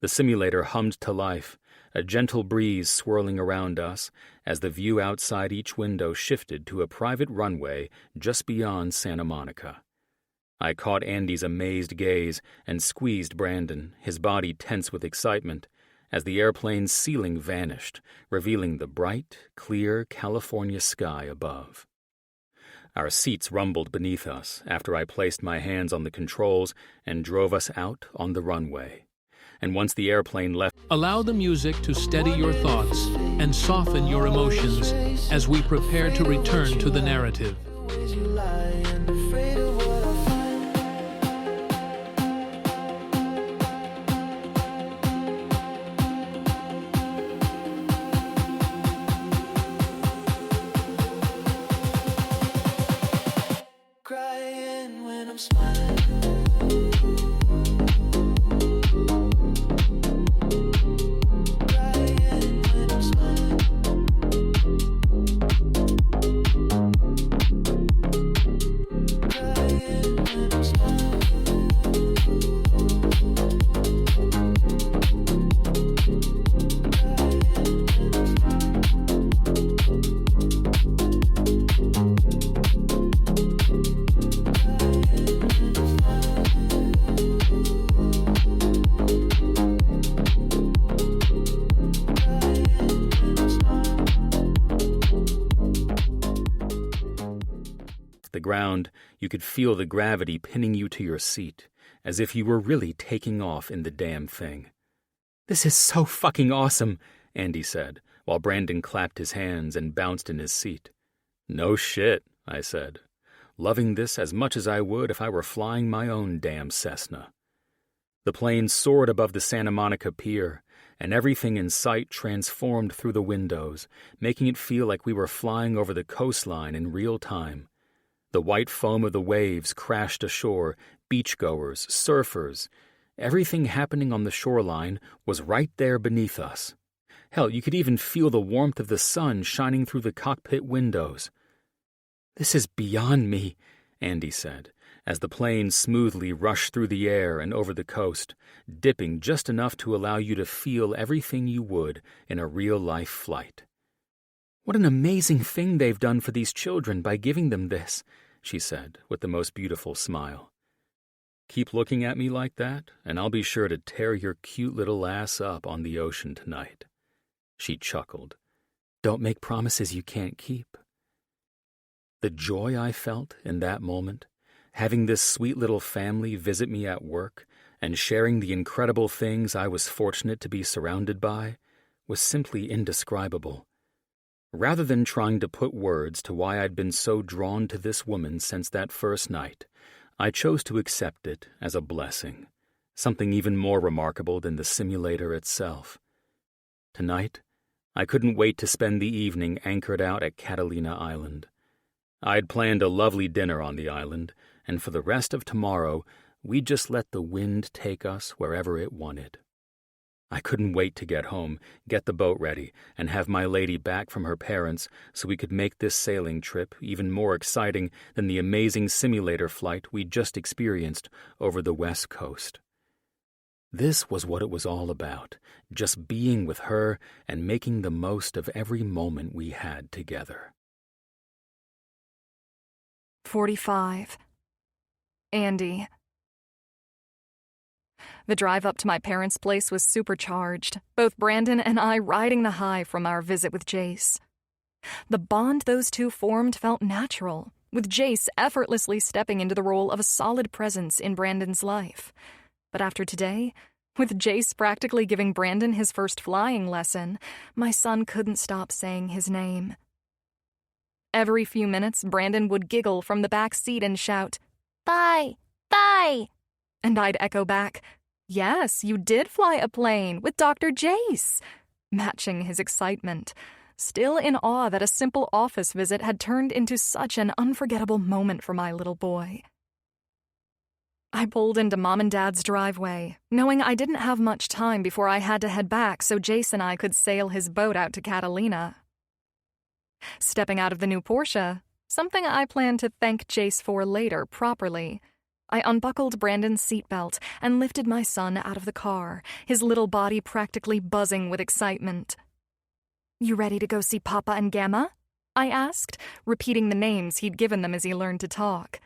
The simulator hummed to life, a gentle breeze swirling around us as the view outside each window shifted to a private runway just beyond Santa Monica. I caught Andy's amazed gaze and squeezed Brandon, his body tense with excitement, as the airplane's ceiling vanished, revealing the bright, clear California sky above. Our seats rumbled beneath us after I placed my hands on the controls and drove us out on the runway. And once the airplane left, allow the music to steady your thoughts and soften your emotions as we prepare to return to the narrative. Crying when I'm smiling. Ground, you could feel the gravity pinning you to your seat, as if you were really taking off in the damn thing. This is so fucking awesome, Andy said, while Brandon clapped his hands and bounced in his seat. No shit, I said, loving this as much as I would if I were flying my own damn Cessna. The plane soared above the Santa Monica Pier, and everything in sight transformed through the windows, making it feel like we were flying over the coastline in real time. The white foam of the waves crashed ashore, beachgoers, surfers. Everything happening on the shoreline was right there beneath us. Hell, you could even feel the warmth of the sun shining through the cockpit windows. This is beyond me, Andy said, as the plane smoothly rushed through the air and over the coast, dipping just enough to allow you to feel everything you would in a real-life flight. What an amazing thing they've done for these children by giving them this, she said with the most beautiful smile. Keep looking at me like that, and I'll be sure to tear your cute little ass up on the ocean tonight. She chuckled. Don't make promises you can't keep. The joy I felt in that moment, having this sweet little family visit me at work and sharing the incredible things I was fortunate to be surrounded by, was simply indescribable. Rather than trying to put words to why I'd been so drawn to this woman since that first night, I chose to accept it as a blessing, something even more remarkable than the simulator itself. Tonight, I couldn't wait to spend the evening anchored out at Catalina Island. I'd planned a lovely dinner on the island, and for the rest of tomorrow, we'd just let the wind take us wherever it wanted. I couldn't wait to get home, get the boat ready, and have my lady back from her parents so we could make this sailing trip even more exciting than the amazing simulator flight we'd just experienced over the West Coast. This was what it was all about, just being with her and making the most of every moment we had together. 45. Andy. The drive up to my parents' place was supercharged, both Brandon and I riding the high from our visit with Jace. The bond those two formed felt natural, with Jace effortlessly stepping into the role of a solid presence in Brandon's life. But after today, with Jace practically giving Brandon his first flying lesson, my son couldn't stop saying his name. Every few minutes, Brandon would giggle from the back seat and shout, Bye, bye. and I'd echo back, "Yes, you did fly a plane with Dr. Jace," matching his excitement, still in awe that a simple office visit had turned into such an unforgettable moment for my little boy. I pulled into Mom and Dad's driveway, knowing I didn't have much time before I had to head back so Jace and I could sail his boat out to Catalina. Stepping out of the new Porsche, something I plan to thank Jace for later properly, I unbuckled Brandon's seatbelt and lifted my son out of the car, his little body practically buzzing with excitement. "You ready to go see Papa and Gamma?" I asked, repeating the names he'd given them as he learned to talk.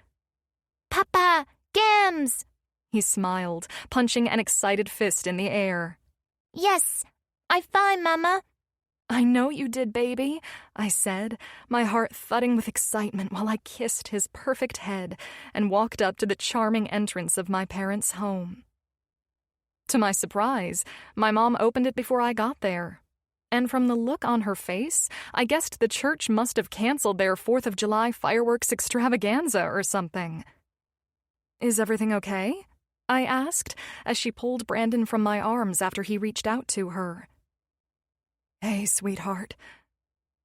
Papa, Gams. He smiled, punching an excited fist in the air. Yes, I fine, Mama. "I know you did, baby," I said, my heart thudding with excitement while I kissed his perfect head and walked up to the charming entrance of my parents' home. To my surprise, my mom opened it before I got there. And from the look on her face, I guessed the church must have canceled their 4th of July fireworks extravaganza or something. "Is everything okay?" I asked as she pulled Brandon from my arms after he reached out to her. "Hey, sweetheart."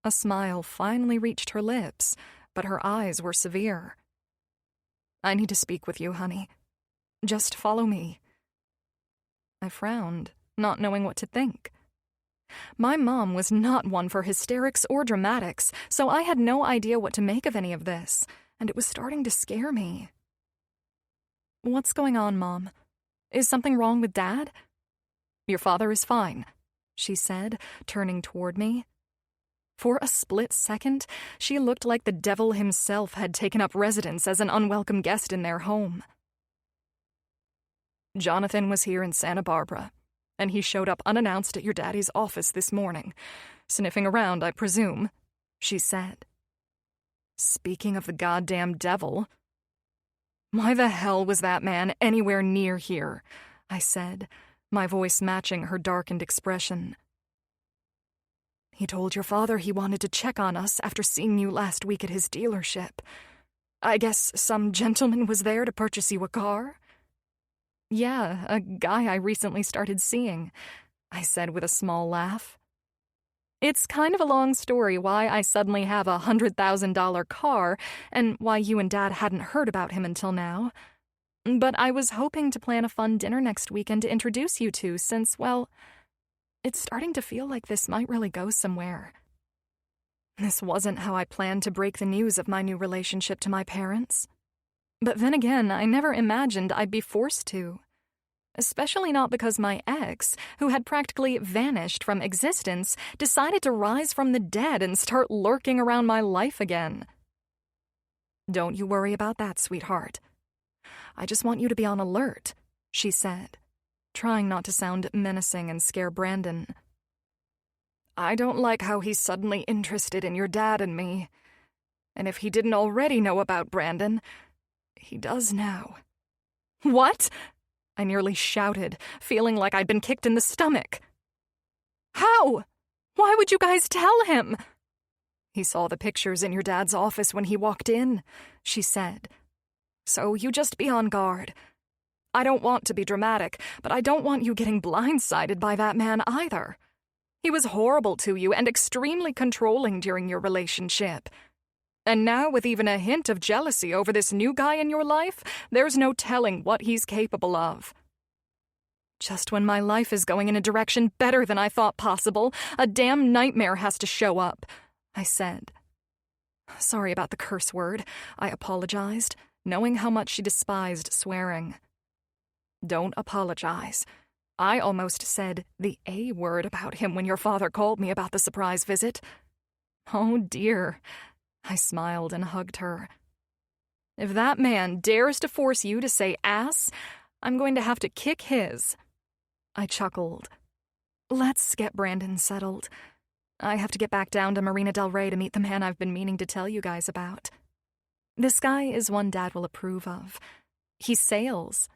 A smile finally reached her lips, but her eyes were severe. "I need to speak with you, honey. Just follow me." I frowned, not knowing what to think. My mom was not one for hysterics or dramatics, so I had no idea what to make of any of this, and it was starting to scare me. "What's going on, Mom? Is something wrong with Dad?" "Your father is fine," she said, turning toward me. For a split second, she looked like the devil himself had taken up residence as an unwelcome guest in their home. "Jonathan was here in Santa Barbara, and he showed up unannounced at your daddy's office this morning, sniffing around, I presume," she said. "Speaking of the goddamn devil, why the hell was that man anywhere near here?" I said, my voice matching her darkened expression. "He told your father he wanted to check on us after seeing you last week at his dealership. I guess some gentleman was there to purchase you a car?" "Yeah, a guy I recently started seeing," I said with a small laugh. "It's kind of a long story why I suddenly have a $100,000 car and why you and Dad hadn't heard about him until now. But I was hoping to plan a fun dinner next weekend to introduce you to since, well, it's starting to feel like this might really go somewhere. This wasn't how I planned to break the news of my new relationship to my parents. But then again, I never imagined I'd be forced to. Especially not because my ex, who had practically vanished from existence, decided to rise from the dead and start lurking around my life again. "Don't you worry about that, sweetheart. I just want you to be on alert," she said, trying not to sound menacing and scare Brandon. "I don't like how he's suddenly interested in your dad and me. And if he didn't already know about Brandon, he does now." "What?" I nearly shouted, feeling like I'd been kicked in the stomach. "How? Why would you guys tell him?" "He saw the pictures in your dad's office when he walked in," she said. "So you just be on guard. I don't want to be dramatic, but I don't want you getting blindsided by that man either. He was horrible to you and extremely controlling during your relationship. And now, with even a hint of jealousy over this new guy in your life, there's no telling what he's capable of. Just when my life is going in a direction better than I thought possible, a damn nightmare has to show up, I said. Sorry about the curse word, I apologized, knowing how much she despised swearing. Don't apologize. I almost said the A word about him when your father called me about the surprise visit. Oh dear. I smiled and hugged her. If that man dares to force you to say ass, I'm going to have to kick his. I chuckled. Let's get Brandon settled. I have to get back down to Marina del Rey to meet the man I've been meaning to tell you guys about. This guy is one Dad will approve of. He sails.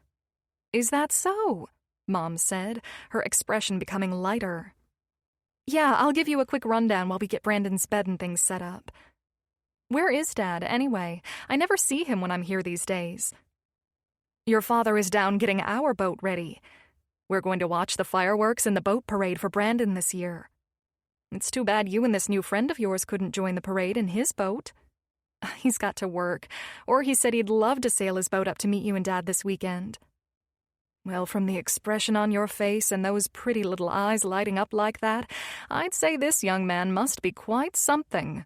Is that so? Mom said, her expression becoming lighter. Yeah, I'll give you a quick rundown while we get Brandon's bed and things set up. Where is Dad, anyway? I never see him when I'm here these days. Your father is down getting our boat ready. We're going to watch the fireworks and the boat parade for Brandon this year. It's too bad you and this new friend of yours couldn't join the parade in his boat. He's got to work, or he said he'd love to sail his boat up to meet you and Dad this weekend. Well, from the expression on your face and those pretty little eyes lighting up like that, I'd say this young man must be quite something.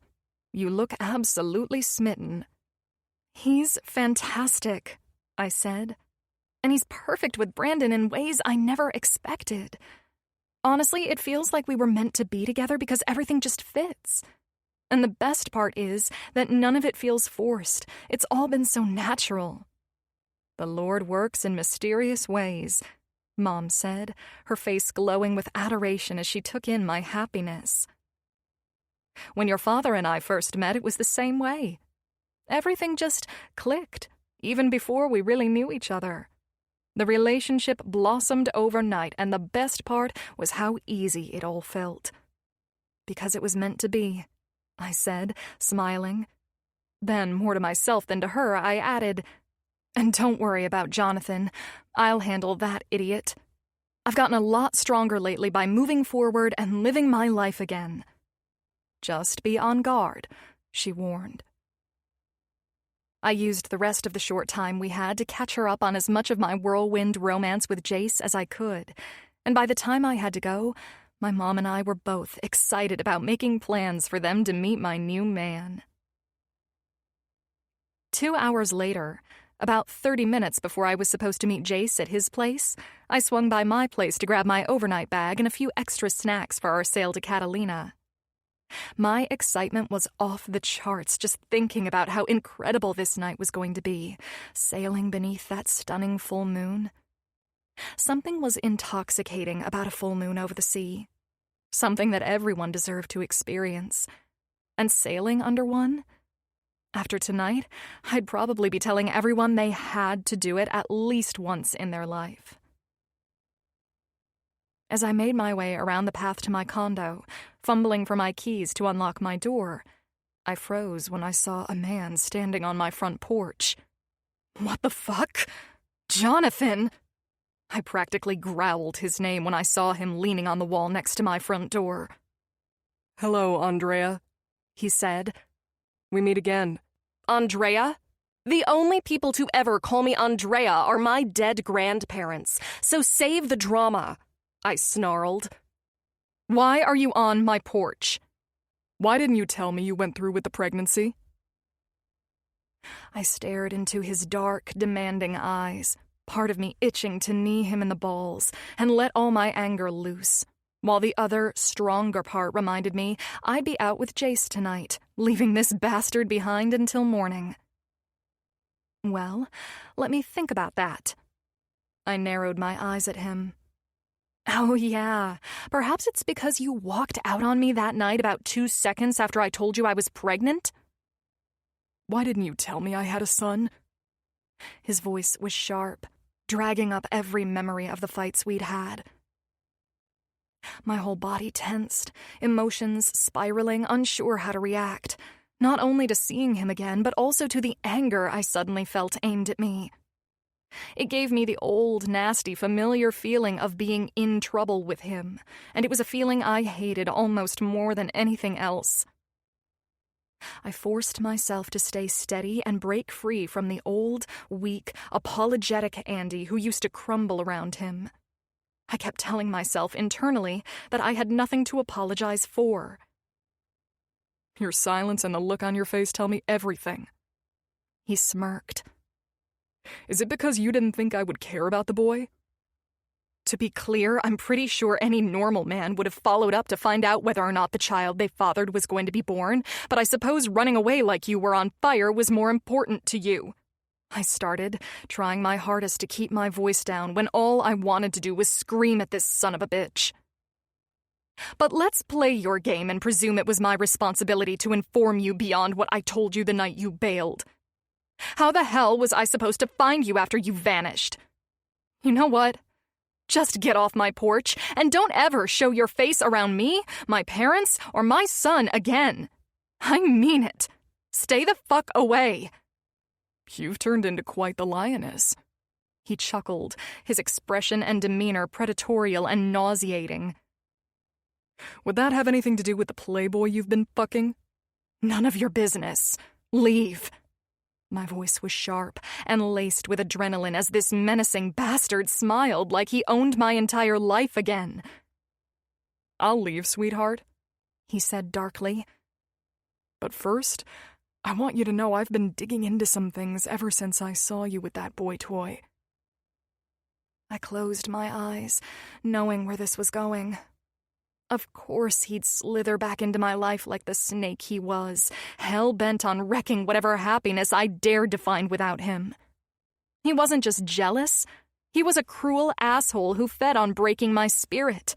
You look absolutely smitten. He's fantastic, I said. And he's perfect with Brandon in ways I never expected. Honestly, it feels like we were meant to be together because everything just fits. And the best part is that none of it feels forced. It's all been so natural. The Lord works in mysterious ways, Mom said, her face glowing with adoration as she took in my happiness. When your father and I first met, it was the same way. Everything just clicked, even before we really knew each other. The relationship blossomed overnight, and the best part was how easy it all felt. Because it was meant to be, I said, smiling. Then, more to myself than to her, I added, and don't worry about Jonathan. I'll handle that idiot. I've gotten a lot stronger lately by moving forward and living my life again. Just be on guard, she warned. I used the rest of the short time we had to catch her up on as much of my whirlwind romance with Jace as I could, and by the time I had to go, my mom and I were both excited about making plans for them to meet my new man. 2 hours later, about 30 minutes before I was supposed to meet Jace at his place, I swung by my place to grab my overnight bag and a few extra snacks for our sail to Catalina. My excitement was off the charts just thinking about how incredible this night was going to be, sailing beneath that stunning full moon. Something was intoxicating about a full moon over the sea, something that everyone deserved to experience. And sailing under one? After tonight, I'd probably be telling everyone they had to do it at least once in their life. As I made my way around the path to my condo, fumbling for my keys to unlock my door, I froze when I saw a man standing on my front porch. What the fuck? Jonathan! I practically growled his name when I saw him leaning on the wall next to my front door. Hello, Andrea, he said. We meet again. Andrea? The only people to ever call me Andrea are my dead grandparents, so save the drama, I snarled. Why are you on my porch? Why didn't you tell me you went through with the pregnancy? I stared into his dark, demanding eyes, part of me itching to knee him in the balls and let all my anger loose, while the other, stronger part reminded me I'd be out with Jace tonight, leaving this bastard behind until morning. Well, let me think about that. I narrowed my eyes at him. Oh, yeah. Perhaps it's because you walked out on me that night about 2 seconds after I told you I was pregnant? Why didn't you tell me I had a son? His voice was sharp, dragging up every memory of the fights we'd had. My whole body tensed, emotions spiraling, unsure how to react, not only to seeing him again, but also to the anger I suddenly felt aimed at me. It gave me the old, nasty, familiar feeling of being in trouble with him, and it was a feeling I hated almost more than anything else. I forced myself to stay steady and break free from the old, weak, apologetic Andy who used to crumble around him. I kept telling myself internally that I had nothing to apologize for. Your silence and the look on your face tell me everything. He smirked. Is it because you didn't think I would care about the boy? To be clear, I'm pretty sure any normal man would have followed up to find out whether or not the child they fathered was going to be born, but I suppose running away like you were on fire was more important to you. I started, trying my hardest to keep my voice down when all I wanted to do was scream at this son of a bitch. But let's play your game and presume it was my responsibility to inform you beyond what I told you the night you bailed. How the hell was I supposed to find you after you vanished? You know what? Just get off my porch and don't ever show your face around me, my parents, or my son again. I mean it. Stay the fuck away. You've turned into quite the lioness. He chuckled, his expression and demeanor predatorial and nauseating. Would that have anything to do with the playboy you've been fucking? None of your business. Leave. My voice was sharp and laced with adrenaline as this menacing bastard smiled like he owned my entire life again. I'll leave, sweetheart, he said darkly. But first, I want you to know I've been digging into some things ever since I saw you with that boy toy. I closed my eyes, knowing where this was going. Of course he'd slither back into my life like the snake he was, hell-bent on wrecking whatever happiness I dared to find without him. He wasn't just jealous. He was a cruel asshole who fed on breaking my spirit.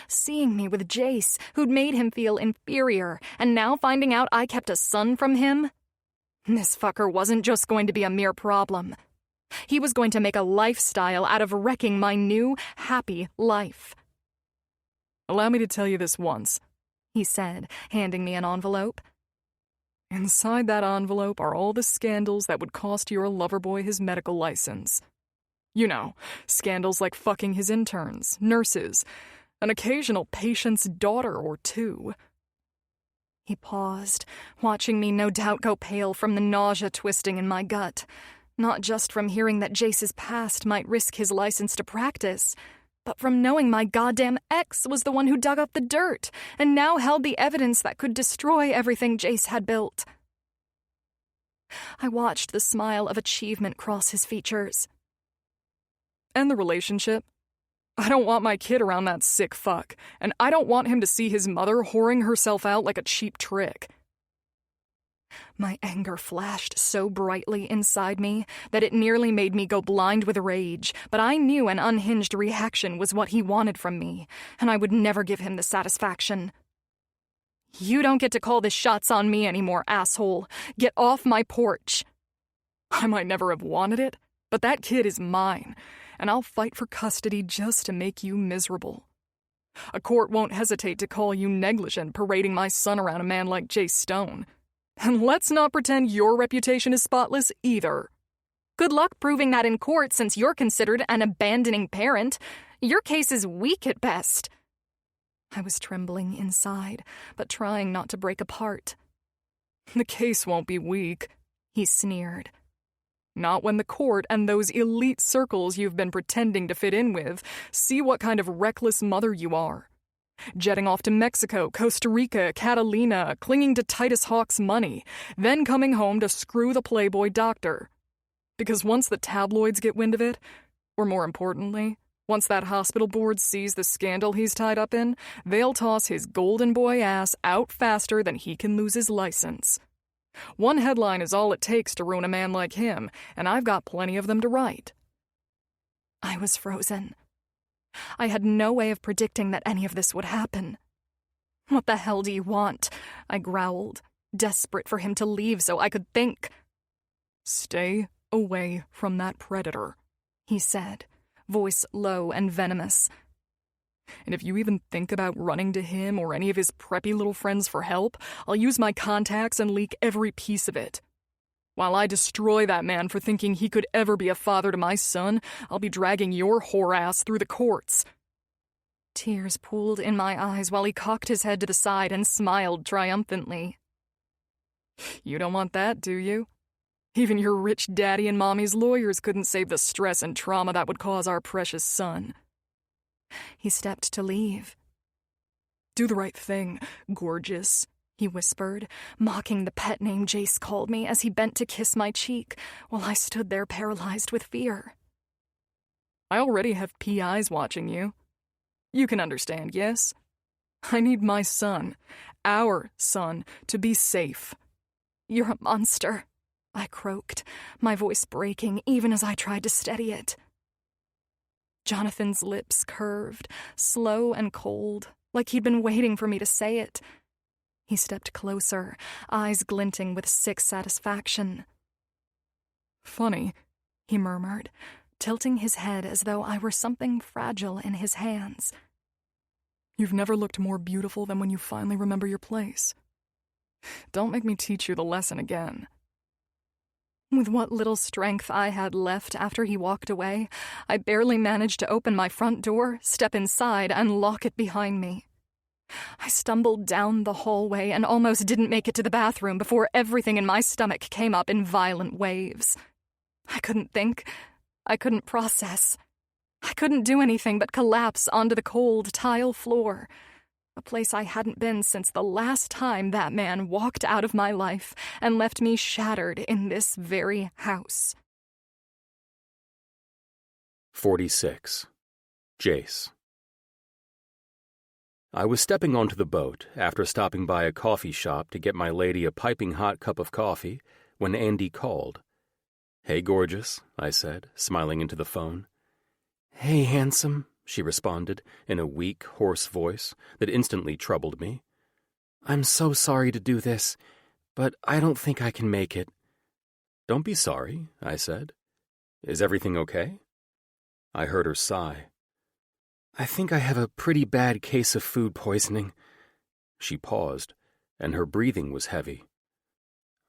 Seeing me with Jace, who'd made him feel inferior, and now finding out I kept a son from him? This fucker wasn't just going to be a mere problem. He was going to make a lifestyle out of wrecking my new, happy life. Allow me to tell you this once, he said, handing me an envelope. Inside that envelope are all the scandals that would cost your lover boy his medical license. You know, scandals like fucking his interns, nurses, an occasional patient's daughter or two. He paused, watching me no doubt go pale from the nausea twisting in my gut, not just from hearing that Jace's past might risk his license to practice, but from knowing my goddamn ex was the one who dug up the dirt and now held the evidence that could destroy everything Jace had built. I watched the smile of achievement cross his features. And the relationship? I don't want my kid around that sick fuck, and I don't want him to see his mother whoring herself out like a cheap trick. My anger flashed so brightly inside me that it nearly made me go blind with rage, but I knew an unhinged reaction was what he wanted from me, and I would never give him the satisfaction. You don't get to call the shots on me anymore, asshole. Get off my porch. I might never have wanted it, but that kid is mine, and I'll fight for custody just to make you miserable. A court won't hesitate to call you negligent parading my son around a man like Jay Stone. And let's not pretend your reputation is spotless either. Good luck proving that in court since you're considered an abandoning parent. Your case is weak at best. I was trembling inside, but trying not to break apart. The case won't be weak, he sneered. Not when the court and those elite circles you've been pretending to fit in with see what kind of reckless mother you are. Jetting off to Mexico, Costa Rica, Catalina, clinging to Titus Hawk's money, then coming home to screw the Playboy doctor. Because once the tabloids get wind of it, or more importantly, once that hospital board sees the scandal he's tied up in, they'll toss his golden boy ass out faster than he can lose his license. One headline is all it takes to ruin a man like him, and I've got plenty of them to write. I was frozen. I had no way of predicting that any of this would happen. What the hell do you want? I growled, desperate for him to leave so I could think. Stay away from that predator, he said, voice low and venomous. And if you even think about running to him or any of his preppy little friends for help, I'll use my contacts and leak every piece of it. While I destroy that man for thinking he could ever be a father to my son, I'll be dragging your whore ass through the courts." Tears pooled in my eyes while he cocked his head to the side and smiled triumphantly. "You don't want that, do you? Even your rich daddy and mommy's lawyers couldn't save the stress and trauma that would cause our precious son." He stepped to leave. "Do the right thing, gorgeous," he whispered, mocking the pet name Jace called me as he bent to kiss my cheek while I stood there paralyzed with fear. "I already have PIs watching you. You can understand, yes? I need my son, our son, to be safe." "You're a monster," I croaked, my voice breaking even as I tried to steady it. Jonathan's lips curved, slow and cold, like he'd been waiting for me to say it. He stepped closer, eyes glinting with sick satisfaction. "Funny," he murmured, tilting his head as though I were something fragile in his hands. "You've never looked more beautiful than when you finally remember your place. Don't make me teach you the lesson again." With what little strength I had left after he walked away, I barely managed to open my front door, step inside, and lock it behind me. I stumbled down the hallway and almost didn't make it to the bathroom before everything in my stomach came up in violent waves. I couldn't think. I couldn't process. I couldn't do anything but collapse onto the cold tile floor, a place I hadn't been since the last time that man walked out of my life and left me shattered in this very house. 46. Jace. I was stepping onto the boat after stopping by a coffee shop to get my lady a piping hot cup of coffee when Andy called. "Hey, gorgeous," I said, smiling into the phone. "Hey, handsome," she responded in a weak, hoarse voice that instantly troubled me. "I'm so sorry to do this, but I don't think I can make it." "Don't be sorry," I said. "Is everything okay?" I heard her sigh. "I think I have a pretty bad case of food poisoning." She paused, and her breathing was heavy.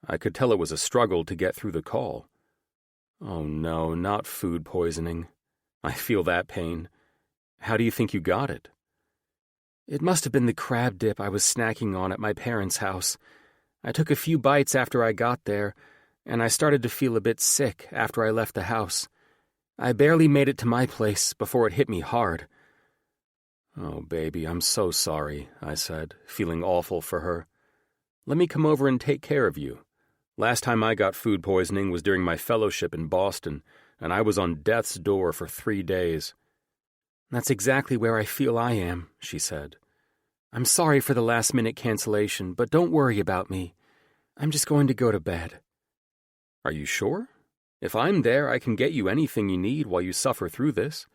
I could tell it was a struggle to get through the call. Oh no, not food poisoning. I feel that pain. How do you think you got it? "It must have been the crab dip I was snacking on at my parents' house. I took a few bites after I got there, and I started to feel a bit sick after I left the house. I barely made it to my place before it hit me hard." "Oh, baby, I'm so sorry," I said, feeling awful for her. "Let me come over and take care of you. Last time I got food poisoning was during my fellowship in Boston, and I was on death's door for 3 days. "That's exactly where I feel I am," she said. "I'm sorry for the last-minute cancellation, but don't worry about me. I'm just going to go to bed." "Are you sure? If I'm there, I can get you anything you need while you suffer through this.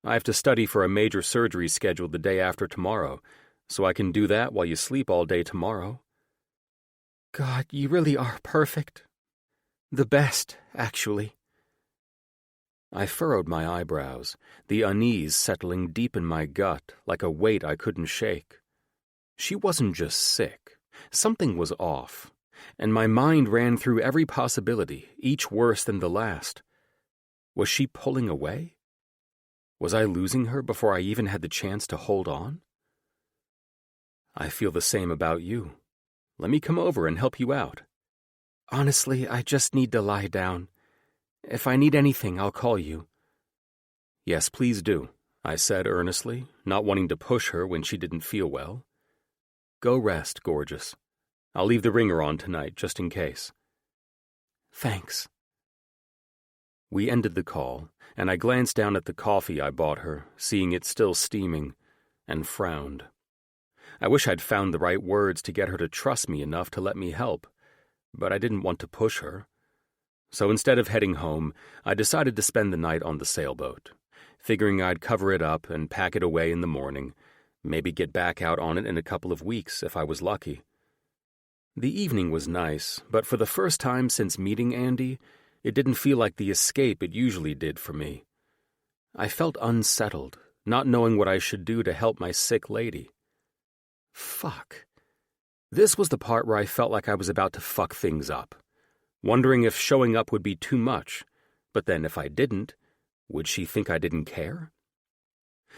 I have to study for a major surgery scheduled the day after tomorrow, so I can do that while you sleep all day tomorrow." "God, you really are perfect. The best, actually." I furrowed my eyebrows, the unease settling deep in my gut like a weight I couldn't shake. She wasn't just sick. Something was off, and my mind ran through every possibility, each worse than the last. Was she pulling away? Was I losing her before I even had the chance to hold on? "I feel the same about you. Let me come over and help you out." "Honestly, I just need to lie down. If I need anything, I'll call you." "Yes, please do," I said earnestly, not wanting to push her when she didn't feel well. "Go rest, gorgeous. I'll leave the ringer on tonight, just in case." "Thanks." We ended the call, and I glanced down at the coffee I bought her, seeing it still steaming, and frowned. I wish I'd found the right words to get her to trust me enough to let me help, but I didn't want to push her. So instead of heading home, I decided to spend the night on the sailboat, figuring I'd cover it up and pack it away in the morning, maybe get back out on it in a couple of weeks if I was lucky. The evening was nice, but for the first time since meeting Andy, it didn't feel like the escape it usually did for me. I felt unsettled, not knowing what I should do to help my sick lady. Fuck. This was the part where I felt like I was about to fuck things up. wondering if showing up would be too much, but then if I didn't, would she think I didn't care?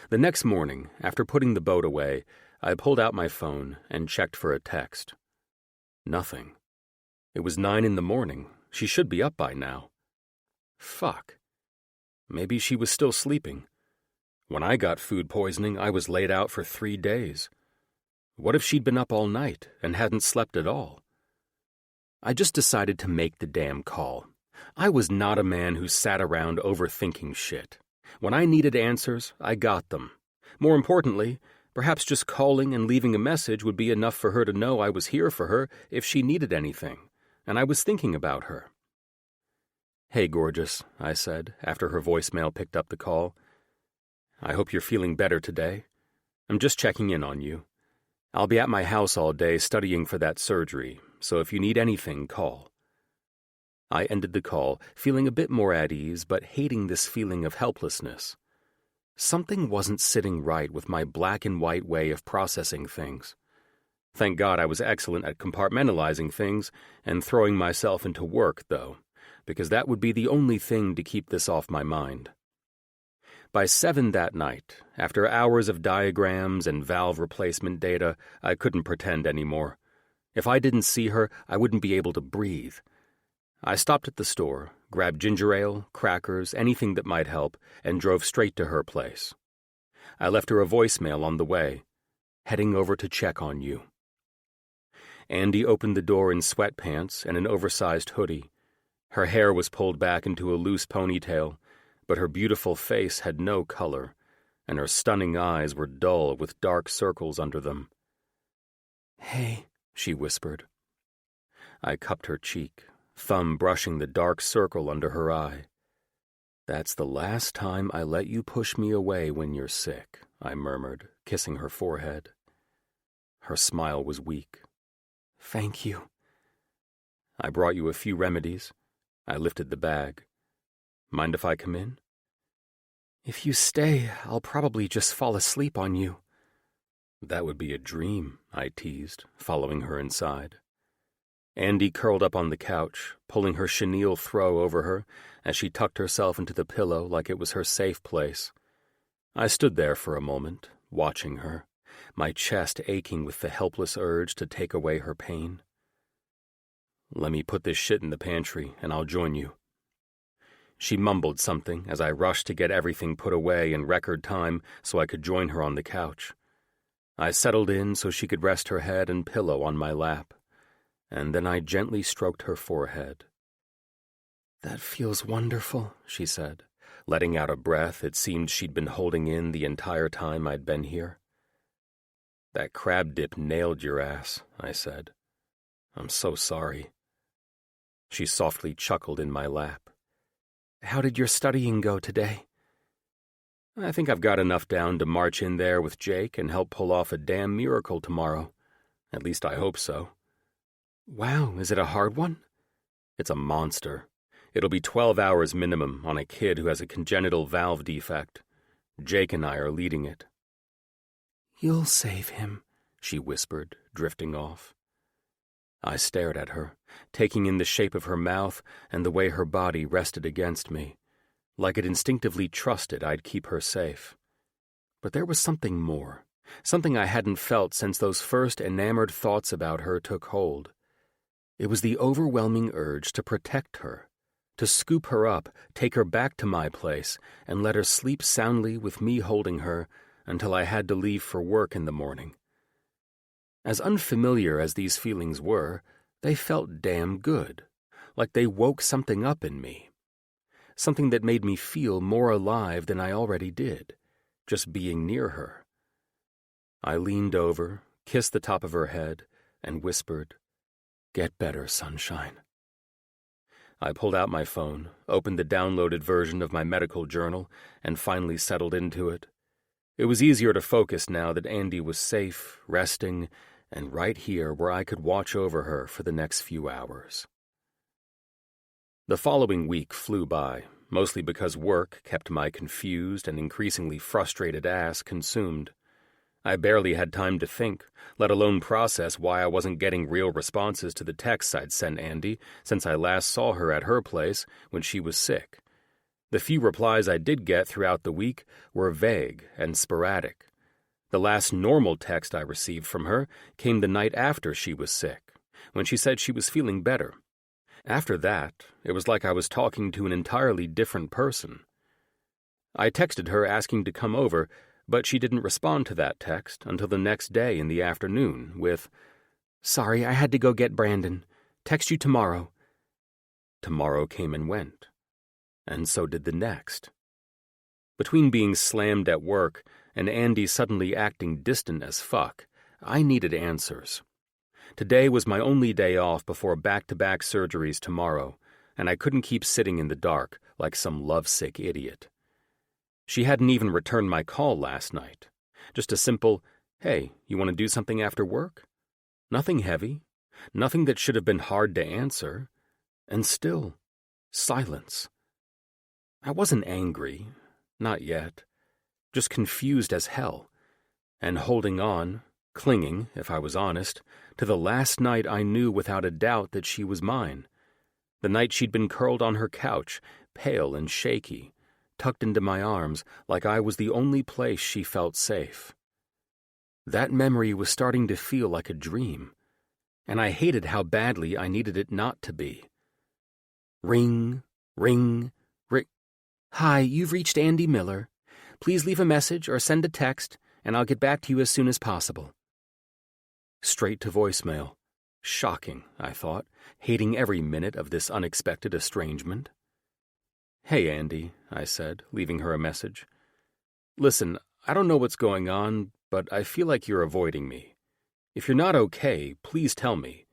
The next morning, after putting the boat away, I pulled out my phone and checked for a text. Nothing. It was 9 a.m. She should be up by now. Fuck. Maybe she was still sleeping. When I got food poisoning, I was laid out for 3 days. What if she'd been up all night and hadn't slept at all? I just decided to make the damn call. I was not a man who sat around overthinking shit. When I needed answers, I got them. More importantly, perhaps just calling and leaving a message would be enough for her to know I was here for her if she needed anything, and I was thinking about her. "Hey, gorgeous," I said, after her voicemail picked up the call. "I hope you're feeling better today. I'm just checking in on you. I'll be at my house all day studying for that surgery, so if you need anything, call." I ended the call, feeling a bit more at ease, but hating this feeling of helplessness. Something wasn't sitting right with my black and white way of processing things. Thank God I was excellent at compartmentalizing things and throwing myself into work, though, because that would be the only thing to keep this off my mind. By 7 that night, after hours of diagrams and valve replacement data, I couldn't pretend anymore. If I didn't see her, I wouldn't be able to breathe. I stopped at the store, grabbed ginger ale, crackers, anything that might help, and drove straight to her place. I left her a voicemail on the way, "Heading over to check on you." Andy opened the door in sweatpants and an oversized hoodie. Her hair was pulled back into a loose ponytail, but her beautiful face had no color, and her stunning eyes were dull with dark circles under them. "Hey," she whispered. I cupped her cheek, thumb brushing the dark circle under her eye. "That's the last time I let you push me away when you're sick," I murmured, kissing her forehead. Her smile was weak. "Thank you." "I brought you a few remedies." I lifted the bag. "Mind if I come in?" "If you stay, I'll probably just fall asleep on you." "That would be a dream," I teased, following her inside. Andy curled up on the couch, pulling her chenille throw over her as she tucked herself into the pillow like it was her safe place. I stood there for a moment, watching her, my chest aching with the helpless urge to take away her pain. "Let me put this shit in the pantry, and I'll join you." She mumbled something as I rushed to get everything put away in record time so I could join her on the couch. I settled in so she could rest her head and pillow on my lap, and then I gently stroked her forehead. "That feels wonderful," she said, letting out a breath it seemed she'd been holding in the entire time I'd been here. "That crab dip nailed your ass," I said. "I'm so sorry." She softly chuckled in my lap. "How did your studying go today?" "I think I've got enough down to march in there with Jake and help pull off a damn miracle tomorrow. At least I hope so." "Wow, is it a hard one?" "It's a monster. It'll be 12 hours minimum on a kid who has a congenital valve defect. Jake and I are leading it." "You'll save him," she whispered, drifting off. I stared at her, taking in the shape of her mouth and the way her body rested against me, like it instinctively trusted I'd keep her safe. But there was something more, something I hadn't felt since those first enamored thoughts about her took hold. It was the overwhelming urge to protect her, to scoop her up, take her back to my place, and let her sleep soundly with me holding her until I had to leave for work in the morning. As unfamiliar as these feelings were, they felt damn good, like they woke something up in me. Something that made me feel more alive than I already did, just being near her. I leaned over, kissed the top of her head, and whispered, "Get better, sunshine." I pulled out my phone, opened the downloaded version of my medical journal, and finally settled into it. It was easier to focus now that Andy was safe, resting, and right here where I could watch over her for the next few hours. The following week flew by, mostly because work kept my confused and increasingly frustrated ass consumed. I barely had time to think, let alone process why I wasn't getting real responses to the texts I'd sent Andy since I last saw her at her place when she was sick. The few replies I did get throughout the week were vague and sporadic. The last normal text I received from her came the night after she was sick, when she said she was feeling better. After that, it was like I was talking to an entirely different person. I texted her asking to come over, but she didn't respond to that text until the next day in the afternoon with, "Sorry, I had to go get Brandon. Text you tomorrow." Tomorrow came and went, and so did the next. Between being slammed at work and Andy suddenly acting distant as fuck, I needed answers. Today was my only day off before back-to-back surgeries tomorrow, and I couldn't keep sitting in the dark like some lovesick idiot. She hadn't even returned my call last night. Just a simple, "Hey, you want to do something after work?" Nothing heavy, nothing that should have been hard to answer, and still, silence. I wasn't angry, not yet, just confused as hell, and holding on, clinging, if I was honest, to the last night I knew without a doubt that she was mine. The night she'd been curled on her couch, pale and shaky, tucked into my arms like I was the only place she felt safe. That memory was starting to feel like a dream, and I hated how badly I needed it not to be. Ring, ring, ring. "Hi, you've reached Andy Miller. Please leave a message or send a text, and I'll get back to you as soon as possible." Straight to voicemail. Shocking, I thought, hating every minute of this unexpected estrangement. "Hey, Andy," I said, leaving her a message. "Listen, I don't know what's going on, but I feel like you're avoiding me. If you're not okay, please tell me.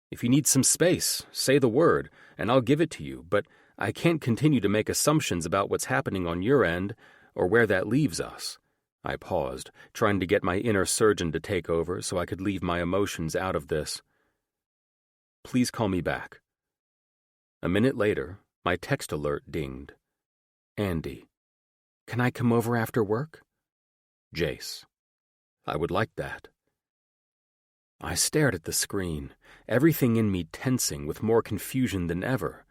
If you need some space, say the word, and I'll give it to you, but I can't continue to make assumptions about what's happening on your end or where that leaves us." I paused, trying to get my inner surgeon to take over so I could leave my emotions out of this. "Please call me back." A minute later, my text alert dinged. "Andy, can I come over after work? Jace." I would like that. I stared at the screen, everything in me tensing with more confusion than ever.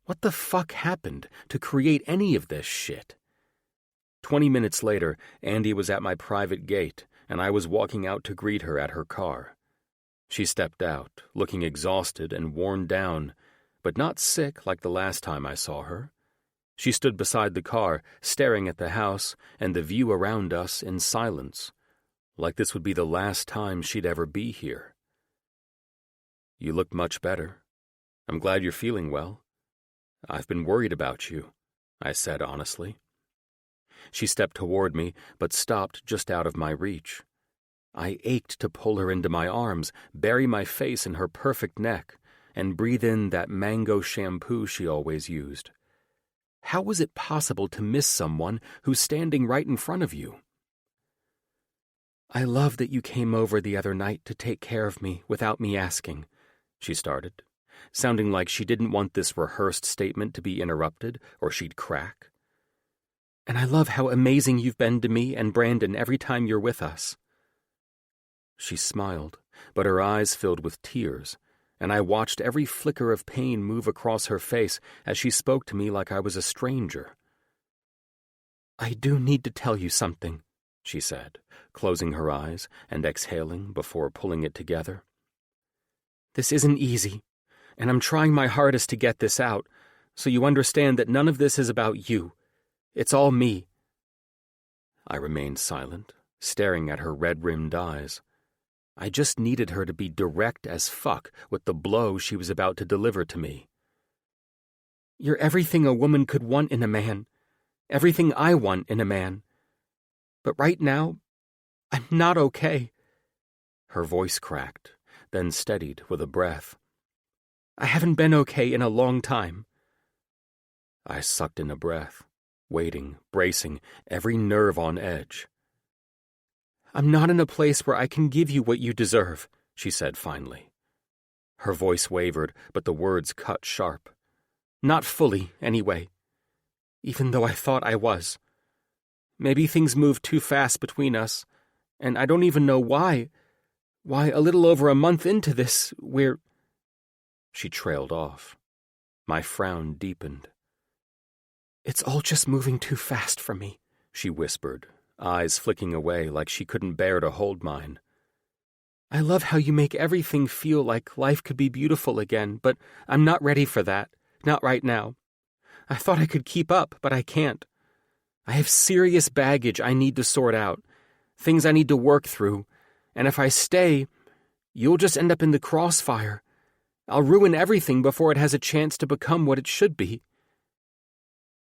What the fuck happened to create any of this shit? 20 minutes later, Andy was at my private gate, and I was walking out to greet her at her car. She stepped out, looking exhausted and worn down, but not sick like the last time I saw her. She stood beside the car, staring at the house and the view around us in silence, like this would be the last time she'd ever be here. "You look much better. I'm glad you're feeling well. I've been worried about you," I said honestly. She stepped toward me, but stopped just out of my reach. I ached to pull her into my arms, bury my face in her perfect neck, and breathe in that mango shampoo she always used. How was it possible to miss someone who's standing right in front of you? "I love that you came over the other night to take care of me without me asking," she started, sounding like she didn't want this rehearsed statement to be interrupted or she'd crack. "And I love how amazing you've been to me and Brandon every time you're with us." She smiled, but her eyes filled with tears, and I watched every flicker of pain move across her face as she spoke to me like I was a stranger. "I do need to tell you something," she said, closing her eyes and exhaling before pulling it together. "This isn't easy, and I'm trying my hardest to get this out, so you understand that none of this is about you. It's all me." I remained silent, staring at her red-rimmed eyes. I just needed her to be direct as fuck with the blow she was about to deliver to me. "You're everything a woman could want in a man, everything I want in a man. But right now, I'm not okay." Her voice cracked, then steadied with a breath. "I haven't been okay in a long time." I sucked in a breath, waiting, bracing, every nerve on edge. "I'm not in a place where I can give you what you deserve," she said finally. Her voice wavered, but the words cut sharp. "Not fully, anyway. Even though I thought I was. Maybe things moved too fast between us, And I don't even know why. Why, a little over a month into this, we're... She trailed off. My frown deepened. It's all just moving too fast for me, she whispered, eyes flicking away like she couldn't bear to hold mine. I love how you make everything feel like life could be beautiful again, but I'm not ready for that. Not right now. I thought I could keep up, but I can't. I have serious baggage I need to sort out, things I need to work through, and if I stay, you'll just end up in the crossfire. I'll ruin everything before it has a chance to become what it should be.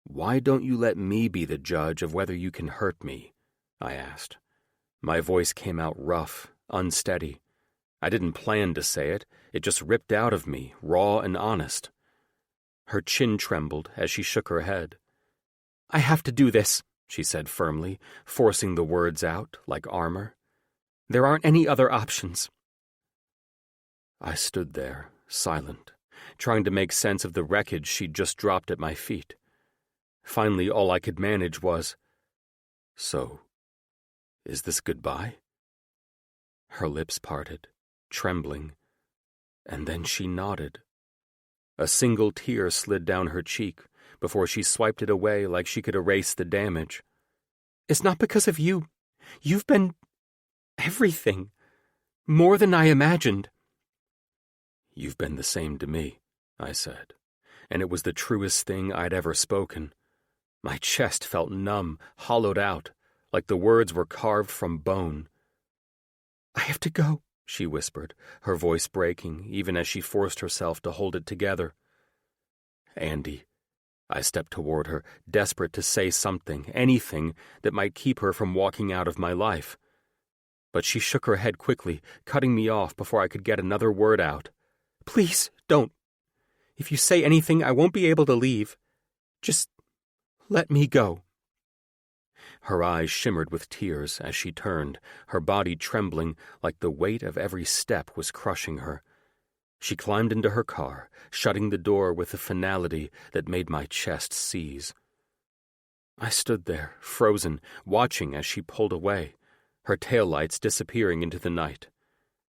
Why don't you let me be the judge of whether you can hurt me? I asked. My voice came out rough, unsteady. I didn't plan to say it. It just ripped out of me, raw and honest. Her chin trembled as she shook her head. I have to do this, she said firmly, forcing the words out like armor. There aren't any other options. I stood there, silent, trying to make sense of the wreckage she'd just dropped at my feet. Finally, all I could manage was, So, is this goodbye? Her lips parted, trembling, and then she nodded. A single tear slid down her cheek before she swiped it away like she could erase the damage. It's not because of you. You've been everything. More than I imagined. You've been the same to me, I said, and it was the truest thing I'd ever spoken. My chest felt numb, hollowed out, like the words were carved from bone. I have to go, she whispered, her voice breaking even as she forced herself to hold it together. Andy. I stepped toward her, desperate to say something, anything that might keep her from walking out of my life. But she shook her head quickly, cutting me off before I could get another word out. Please, don't. If you say anything, I won't be able to leave. Just let me go. Her eyes shimmered with tears as she turned, her body trembling like the weight of every step was crushing her. She climbed into her car, shutting the door with a finality that made my chest seize. I stood there, frozen, watching as she pulled away, her taillights disappearing into the night.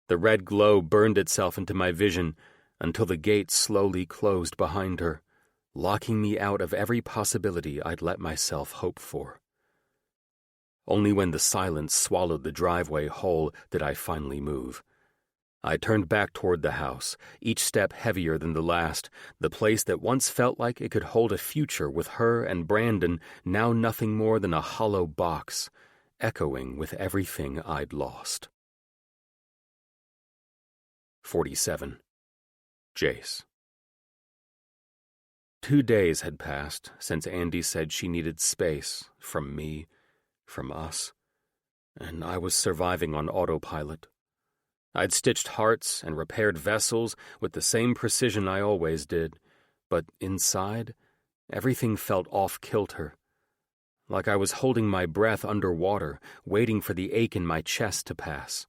The red glow burned itself into my vision until the gate slowly closed behind her, locking me out of every possibility I'd let myself hope for. Only when the silence swallowed the driveway whole did I finally move. I turned back toward the house, each step heavier than the last, the place that once felt like it could hold a future with her and Brandon, now nothing more than a hollow box, echoing with everything I'd lost. 47. Jace. 2 days had passed since Andy said she needed space from me, from us, and I was surviving on autopilot. I'd stitched hearts and repaired vessels with the same precision I always did, but inside, everything felt off-kilter, like I was holding my breath underwater, waiting for the ache in my chest to pass.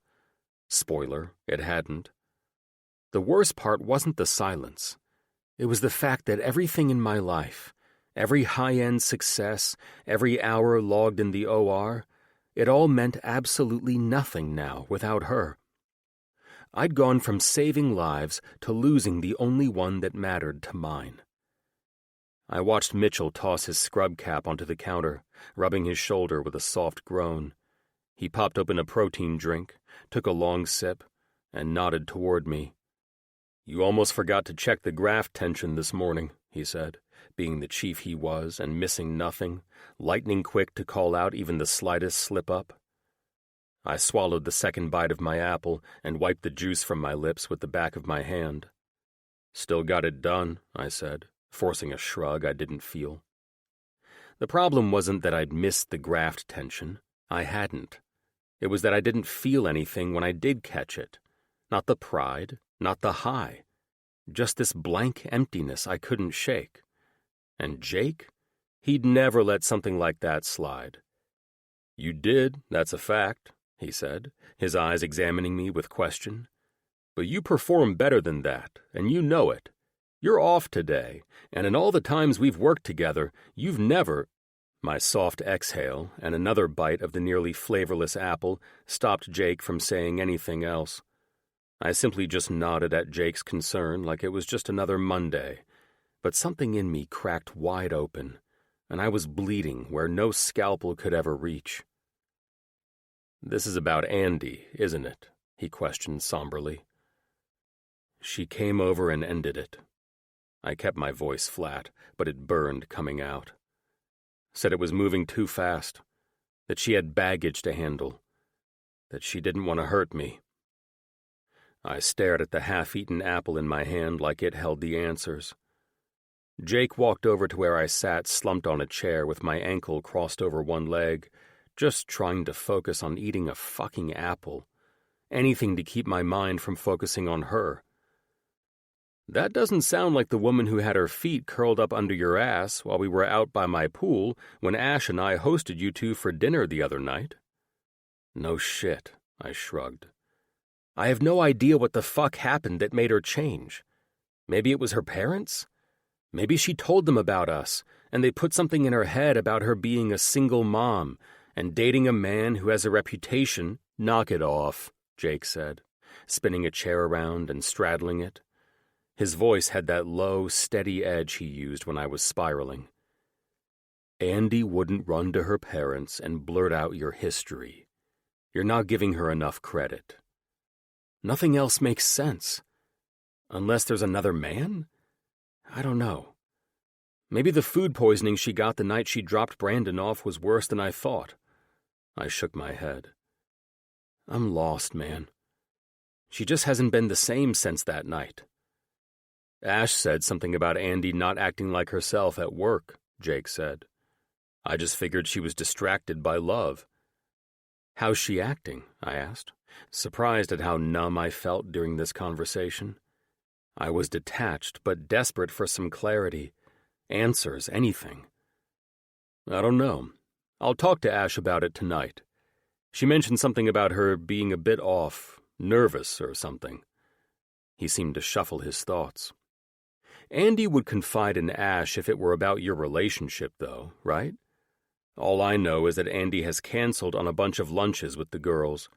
Spoiler, it hadn't. The worst part wasn't the silence. It was the fact that everything in my life, every high-end success, every hour logged in the OR, it all meant absolutely nothing now without her. I'd gone from saving lives to losing the only one that mattered to mine. I watched Mitchell toss his scrub cap onto the counter, rubbing his shoulder with a soft groan. He popped open a protein drink, took a long sip, and nodded toward me. You almost forgot to check the graft tension this morning, he said, being the chief he was and missing nothing, lightning quick to call out even the slightest slip-up. I swallowed the second bite of my apple and wiped the juice from my lips with the back of my hand. Still got it done, I said, forcing a shrug I didn't feel. The problem wasn't that I'd missed the graft tension. I hadn't. It was that I didn't feel anything when I did catch it. Not the pride, not the high. Just this blank emptiness I couldn't shake. And Jake? He'd never let something like that slide. You did, that's a fact, he said, his eyes examining me with question. But you perform better than that, and you know it. You're off today, and in all the times we've worked together, you've never... My soft exhale and another bite of the nearly flavorless apple stopped Jake from saying anything else. I simply just nodded at Jake's concern like it was just another Monday, but something in me cracked wide open, and I was bleeding where no scalpel could ever reach. "This is about Andy, isn't it?" he questioned somberly. "She came over and ended it." I kept my voice flat, but it burned coming out. Said it was moving too fast, that she had baggage to handle, that she didn't want to hurt me. I stared at the half-eaten apple in my hand like it held the answers. Jake walked over to where I sat slumped on a chair with my ankle crossed over one leg, just trying to focus on eating a fucking apple, anything to keep my mind from focusing on her. "That doesn't sound like the woman who had her feet curled up under your ass while we were out by my pool when Ash and I hosted you two for dinner the other night." "No shit," I shrugged. "I have no idea what the fuck happened that made her change. Maybe it was her parents? Maybe she told them about us, and they put something in her head about her being a single mom and dating a man who has a reputation." "Knock it off," Jake said, spinning a chair around and straddling it. His voice had that low, steady edge he used when I was spiraling. "Andy wouldn't run to her parents and blurt out your history. You're not giving her enough credit. Nothing else makes sense. Unless there's another man? I don't know. Maybe the food poisoning she got the night she dropped Brandon off was worse than I thought." I shook my head. "I'm lost, man. She just hasn't been the same since that night." "Ash said something about Andy not acting like herself at work," Jake said. "I just figured she was distracted by love." "How's she acting?" I asked, surprised at how numb I felt during this conversation. I was detached but desperate for some clarity, answers, anything. "I don't know. I'll talk to Ash about it tonight. She mentioned something about her being a bit off, nervous or something." He seemed to shuffle his thoughts. "Andy would confide in Ash if it were about your relationship, though, right? All I know is that Andy has canceled on a bunch of lunches with the girls.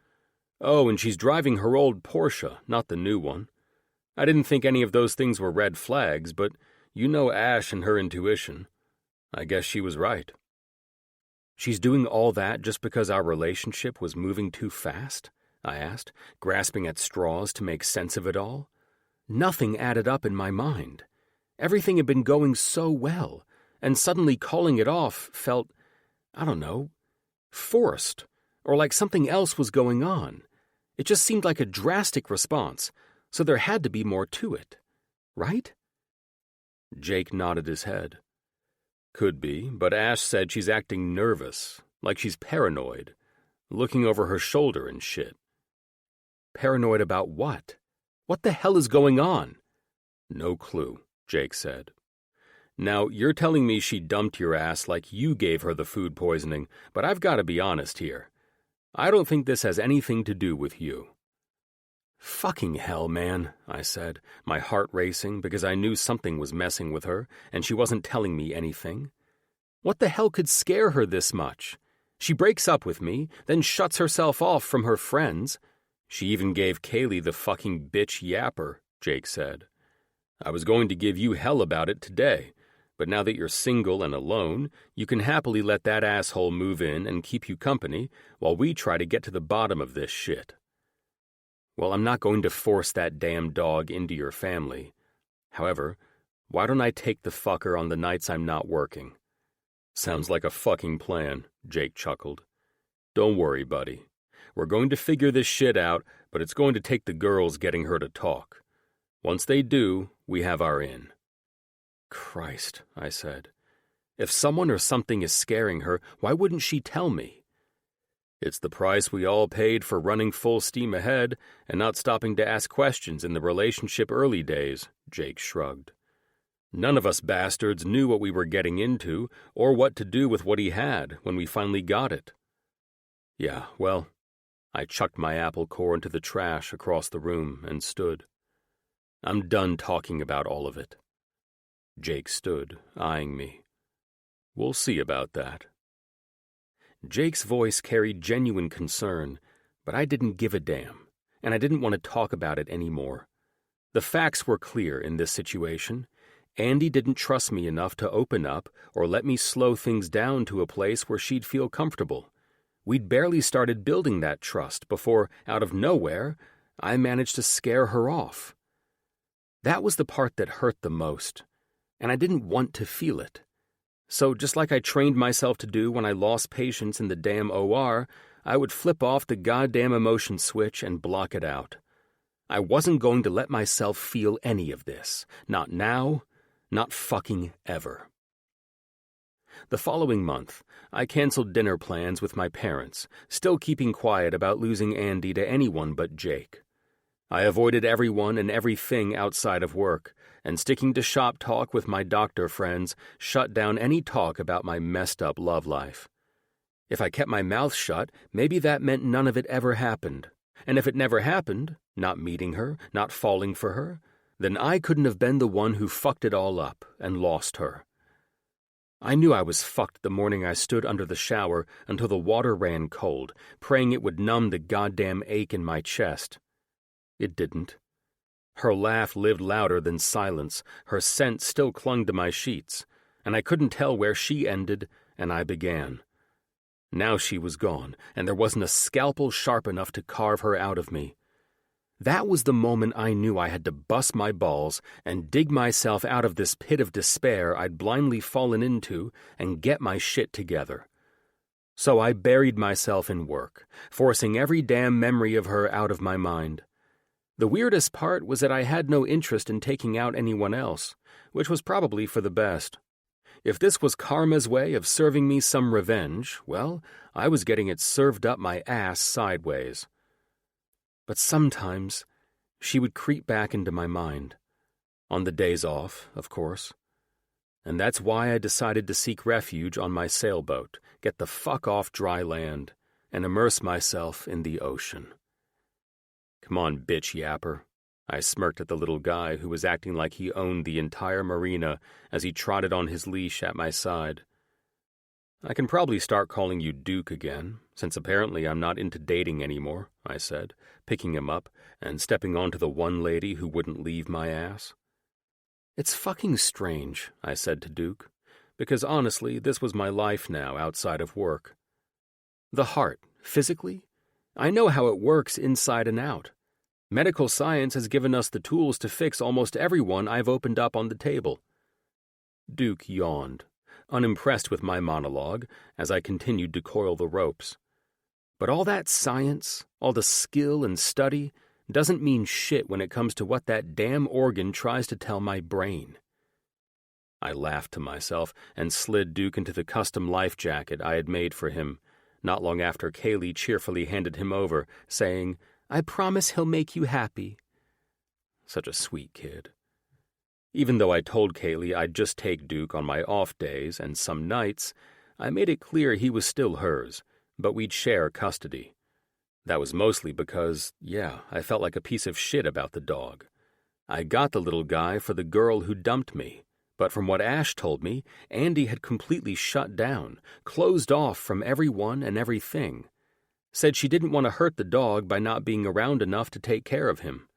Oh, and she's driving her old Porsche, not the new one. I didn't think any of those things were red flags, but you know Ash and her intuition. I guess she was right." "She's doing all that just because our relationship was moving too fast?" I asked, grasping at straws to make sense of it all. Nothing added up in my mind. Everything had been going so well, and suddenly calling it off felt, I don't know, forced, or like something else was going on. It just seemed like a drastic response, so there had to be more to it, right? Jake nodded his head. "Could be, but Ash said she's acting nervous, like she's paranoid, looking over her shoulder and shit." "Paranoid about what? What the hell is going on?" "No clue," Jake said. "Now, you're telling me she dumped your ass like you gave her the food poisoning, but I've got to be honest here. I don't think this has anything to do with you." "Fucking hell, man," I said, my heart racing because I knew something was messing with her and she wasn't telling me anything. What the hell could scare her this much? She breaks up with me, then shuts herself off from her friends. She even gave Kaylee the fucking bitch yapper, Jake said. "I was going to give you hell about it today, but now that you're single and alone, you can happily let that asshole move in and keep you company while we try to get to the bottom of this shit." "Well, I'm not going to force that damn dog into your family. However, why don't I take the fucker on the nights I'm not working?" "Sounds like a fucking plan," Jake chuckled. "Don't worry, buddy. We're going to figure this shit out, but it's going to take the girls getting her to talk. Once they do, we have our in." "Christ," I said. "If someone or something is scaring her, why wouldn't she tell me?" "It's the price we all paid for running full steam ahead and not stopping to ask questions in the relationship early days," Jake shrugged. "None of us bastards knew what we were getting into or what to do with what he had when we finally got it." "Yeah, well," I chucked my apple core into the trash across the room and stood. "I'm done talking about all of it." Jake stood, eyeing me. "We'll see about that," Jake's voice carried genuine concern, but I didn't give a damn, and I didn't want to talk about it anymore. The facts were clear in this situation. Andy didn't trust me enough to open up or let me slow things down to a place where she'd feel comfortable. We'd barely started building that trust before, out of nowhere, I managed to scare her off. That was the part that hurt the most, and I didn't want to feel it. So just like I trained myself to do when I lost patience in the damn OR, I would flip off the goddamn emotion switch and block it out. I wasn't going to let myself feel any of this. Not now, not fucking ever. The following month, I canceled dinner plans with my parents, still keeping quiet about losing Andy to anyone but Jake. I avoided everyone and everything outside of work, and sticking to shop talk with my doctor friends shut down any talk about my messed up love life. If I kept my mouth shut, maybe that meant none of it ever happened. And if it never happened, not meeting her, not falling for her, then I couldn't have been the one who fucked it all up and lost her. I knew I was fucked the morning I stood under the shower until the water ran cold, praying it would numb the goddamn ache in my chest. It didn't. Her laugh lived louder than silence, her scent still clung to my sheets, and I couldn't tell where she ended and I began. Now she was gone, and there wasn't a scalpel sharp enough to carve her out of me. That was the moment I knew I had to bust my balls and dig myself out of this pit of despair I'd blindly fallen into and get my shit together. So I buried myself in work, forcing every damn memory of her out of my mind. The weirdest part was that I had no interest in taking out anyone else, which was probably for the best. If this was karma's way of serving me some revenge, well, I was getting it served up my ass sideways. But sometimes she would creep back into my mind. On the days off, of course. And that's why I decided to seek refuge on my sailboat, get the fuck off dry land, and immerse myself in the ocean. Come on, bitch yapper. I smirked at the little guy who was acting like he owned the entire marina as he trotted on his leash at my side. I can probably start calling you Duke again, since apparently I'm not into dating anymore, I said, picking him up and stepping onto the one lady who wouldn't leave my ass. It's fucking strange, I said to Duke, because honestly, this was my life now outside of work. The heart, physically, I know how it works inside and out. Medical science has given us the tools to fix almost everyone I've opened up on the table. Duke yawned, unimpressed with my monologue as I continued to coil the ropes. But all that science, all the skill and study, doesn't mean shit when it comes to what that damn organ tries to tell my brain. I laughed to myself and slid Duke into the custom life jacket I had made for him, not long after Kaylee cheerfully handed him over, saying, "I promise he'll make you happy." Such a sweet kid. Even though I told Kaylee I'd just take Duke on my off days and some nights, I made it clear he was still hers, but we'd share custody. That was mostly because, I felt like a piece of shit about the dog. I got the little guy for the girl who dumped me, but from what Ash told me, Andy had completely shut down, closed off from everyone and everything. Said she didn't want to hurt the dog by not being around enough to take care of him.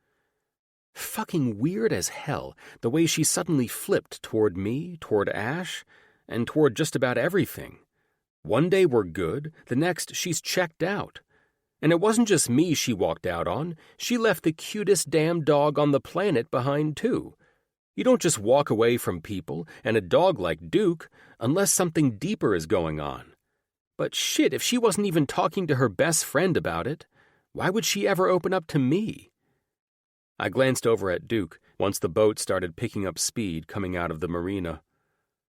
Fucking weird as hell, the way she suddenly flipped toward me, toward Ash, and toward just about everything. One day we're good, the next she's checked out. And it wasn't just me she walked out on, she left the cutest damn dog on the planet behind too. You don't just walk away from people and a dog like Duke unless something deeper is going on. But shit, if she wasn't even talking to her best friend about it, why would she ever open up to me? I glanced over at Duke once the boat started picking up speed coming out of the marina.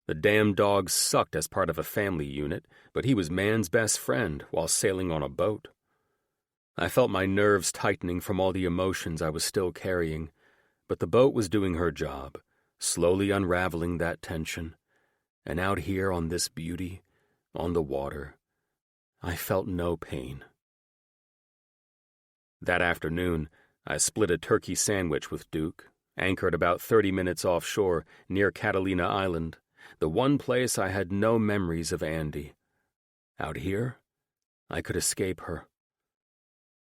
The damn dog sucked as part of a family unit, but he was man's best friend while sailing on a boat. I felt my nerves tightening from all the emotions I was still carrying, but the boat was doing her job, slowly unraveling that tension. And out here on this beauty, on the water, I felt no pain. That afternoon, I split a turkey sandwich with Duke, anchored about 30 minutes offshore near Catalina Island, the one place I had no memories of Andy. Out here, I could escape her.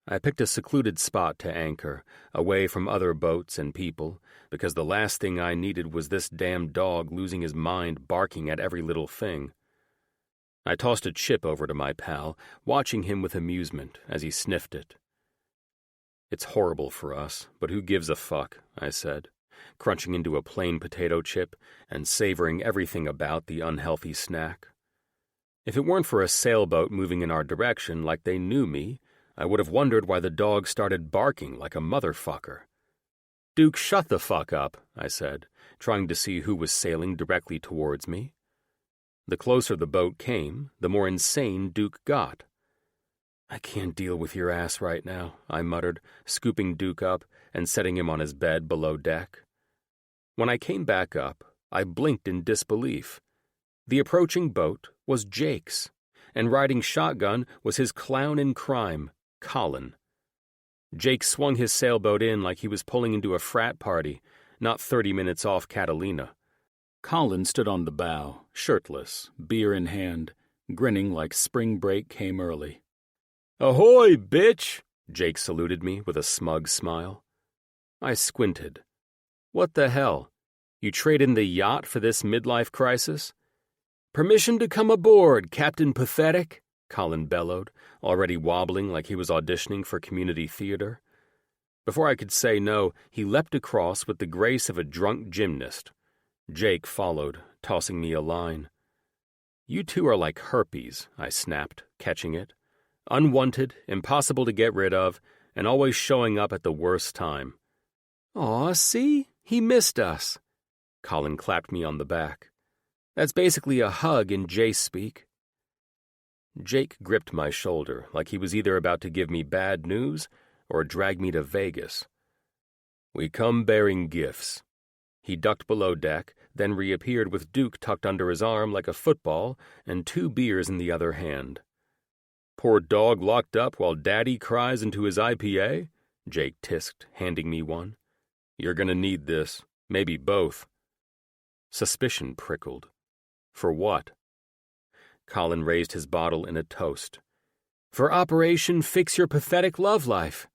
I picked a secluded spot to anchor, away from other boats and people, because the last thing I needed was this damn dog losing his mind barking at every little thing. I tossed a chip over to my pal, watching him with amusement as he sniffed it. "It's horrible for us, but who gives a fuck," I said, crunching into a plain potato chip and savoring everything about the unhealthy snack. If it weren't for a sailboat moving in our direction like they knew me, I would have wondered why the dog started barking like a motherfucker. "Duke, shut the fuck up," I said, trying to see who was sailing directly towards me. The closer the boat came, the more insane Duke got. "I can't deal with your ass right now," I muttered, scooping Duke up and setting him on his bed below deck. When I came back up, I blinked in disbelief. The approaching boat was Jake's, and riding shotgun was his clown in crime, Colin. Jake swung his sailboat in like he was pulling into a frat party, not 30 minutes off Catalina. Colin stood on the bow, shirtless, beer in hand, grinning like spring break came early. "Ahoy, bitch!" Jake saluted me with a smug smile. I squinted. "What the hell? You trade in the yacht for this midlife crisis?" "Permission to come aboard, Captain Pathetic," Colin bellowed, already wobbling like he was auditioning for community theater. Before I could say no, he leapt across with the grace of a drunk gymnast. Jake followed, tossing me a line. "You two are like herpes," I snapped, catching it. "Unwanted, impossible to get rid of, and always showing up at the worst time." "Aw, see? He missed us." Colin clapped me on the back. "That's basically a hug in Jace speak." Jake gripped my shoulder like he was either about to give me bad news or drag me to Vegas. "We come bearing gifts." He ducked below deck, then reappeared with Duke tucked under his arm like a football and 2 beers in the other hand. "Poor dog locked up while Daddy cries into his IPA?" Jake tisked, handing me one. "You're gonna need this, maybe both." Suspicion prickled. For what? Colin raised his bottle in a toast. "For Operation Fix Your Pathetic Love Life."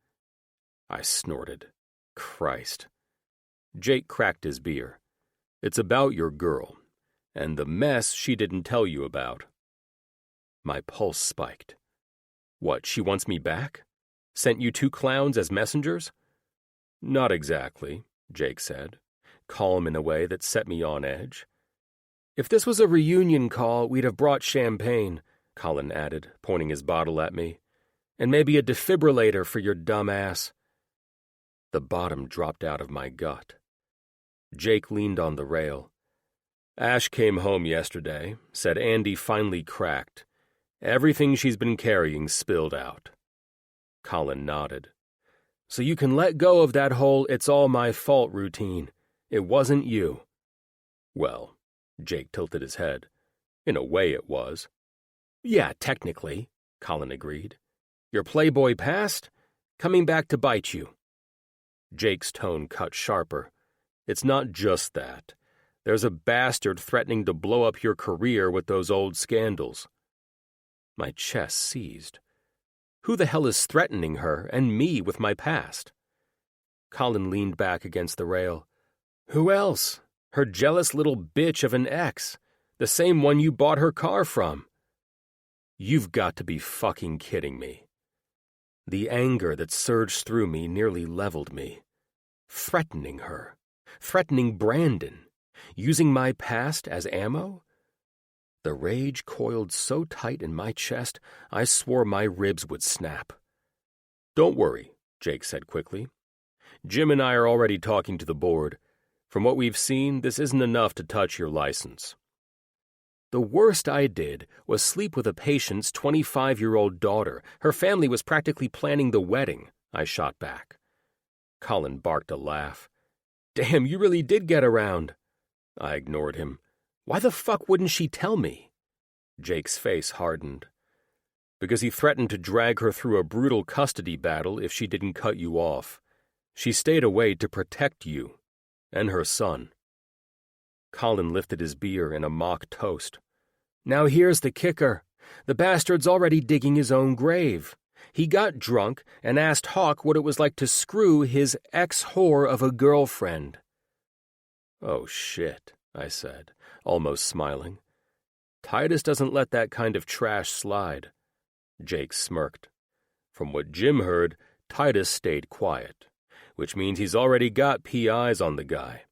I snorted. Christ. Jake cracked his beer. "It's about your girl, and the mess she didn't tell you about." My pulse spiked. "What, she wants me back? Sent you 2 clowns as messengers?" "Not exactly," Jake said, calm in a way that set me on edge. "If this was a reunion call, we'd have brought champagne," Colin added, pointing his bottle at me. "And maybe a defibrillator for your dumb ass." The bottom dropped out of my gut. Jake leaned on the rail. "Ash came home yesterday, said Andy finally cracked. Everything she's been carrying spilled out." Colin nodded. "So you can let go of that whole 'it's all my fault' routine. It wasn't you." "Well," Jake tilted his head, "in a way it was." "Yeah, technically," Colin agreed. "Your Playboy past? Coming back to bite you." Jake's tone cut sharper. "It's not just that. There's a bastard threatening to blow up your career with those old scandals." My chest seized. Who the hell is threatening her and me with my past? Colin leaned back against the rail. "Who else? Her jealous little bitch of an ex. The same one you bought her car from." You've got to be fucking kidding me. The anger that surged through me nearly leveled me. Threatening her. Threatening Brandon. Using my past as ammo? The rage coiled so tight in my chest, I swore my ribs would snap. "Don't worry," Jake said quickly. "Jim and I are already talking to the board. From what we've seen, this isn't enough to touch your license." The worst I did was sleep with a patient's 25-year-old daughter. Her family was practically planning the wedding, I shot back. Colin barked a laugh. "Damn, you really did get around." I ignored him. "Why the fuck wouldn't she tell me?" Jake's face hardened. "Because he threatened to drag her through a brutal custody battle if she didn't cut you off. She stayed away to protect you. And her son." Colin lifted his beer in a mock toast. "Now here's the kicker," The bastard's already digging his own grave. He got drunk and asked Hawk what it was like to screw his ex-whore of a girlfriend. "Oh, shit," I said, almost smiling. "Titus doesn't let that kind of trash slide." Jake smirked. "From what Jim heard, Titus stayed quiet, which means he's already got PIs on the guy."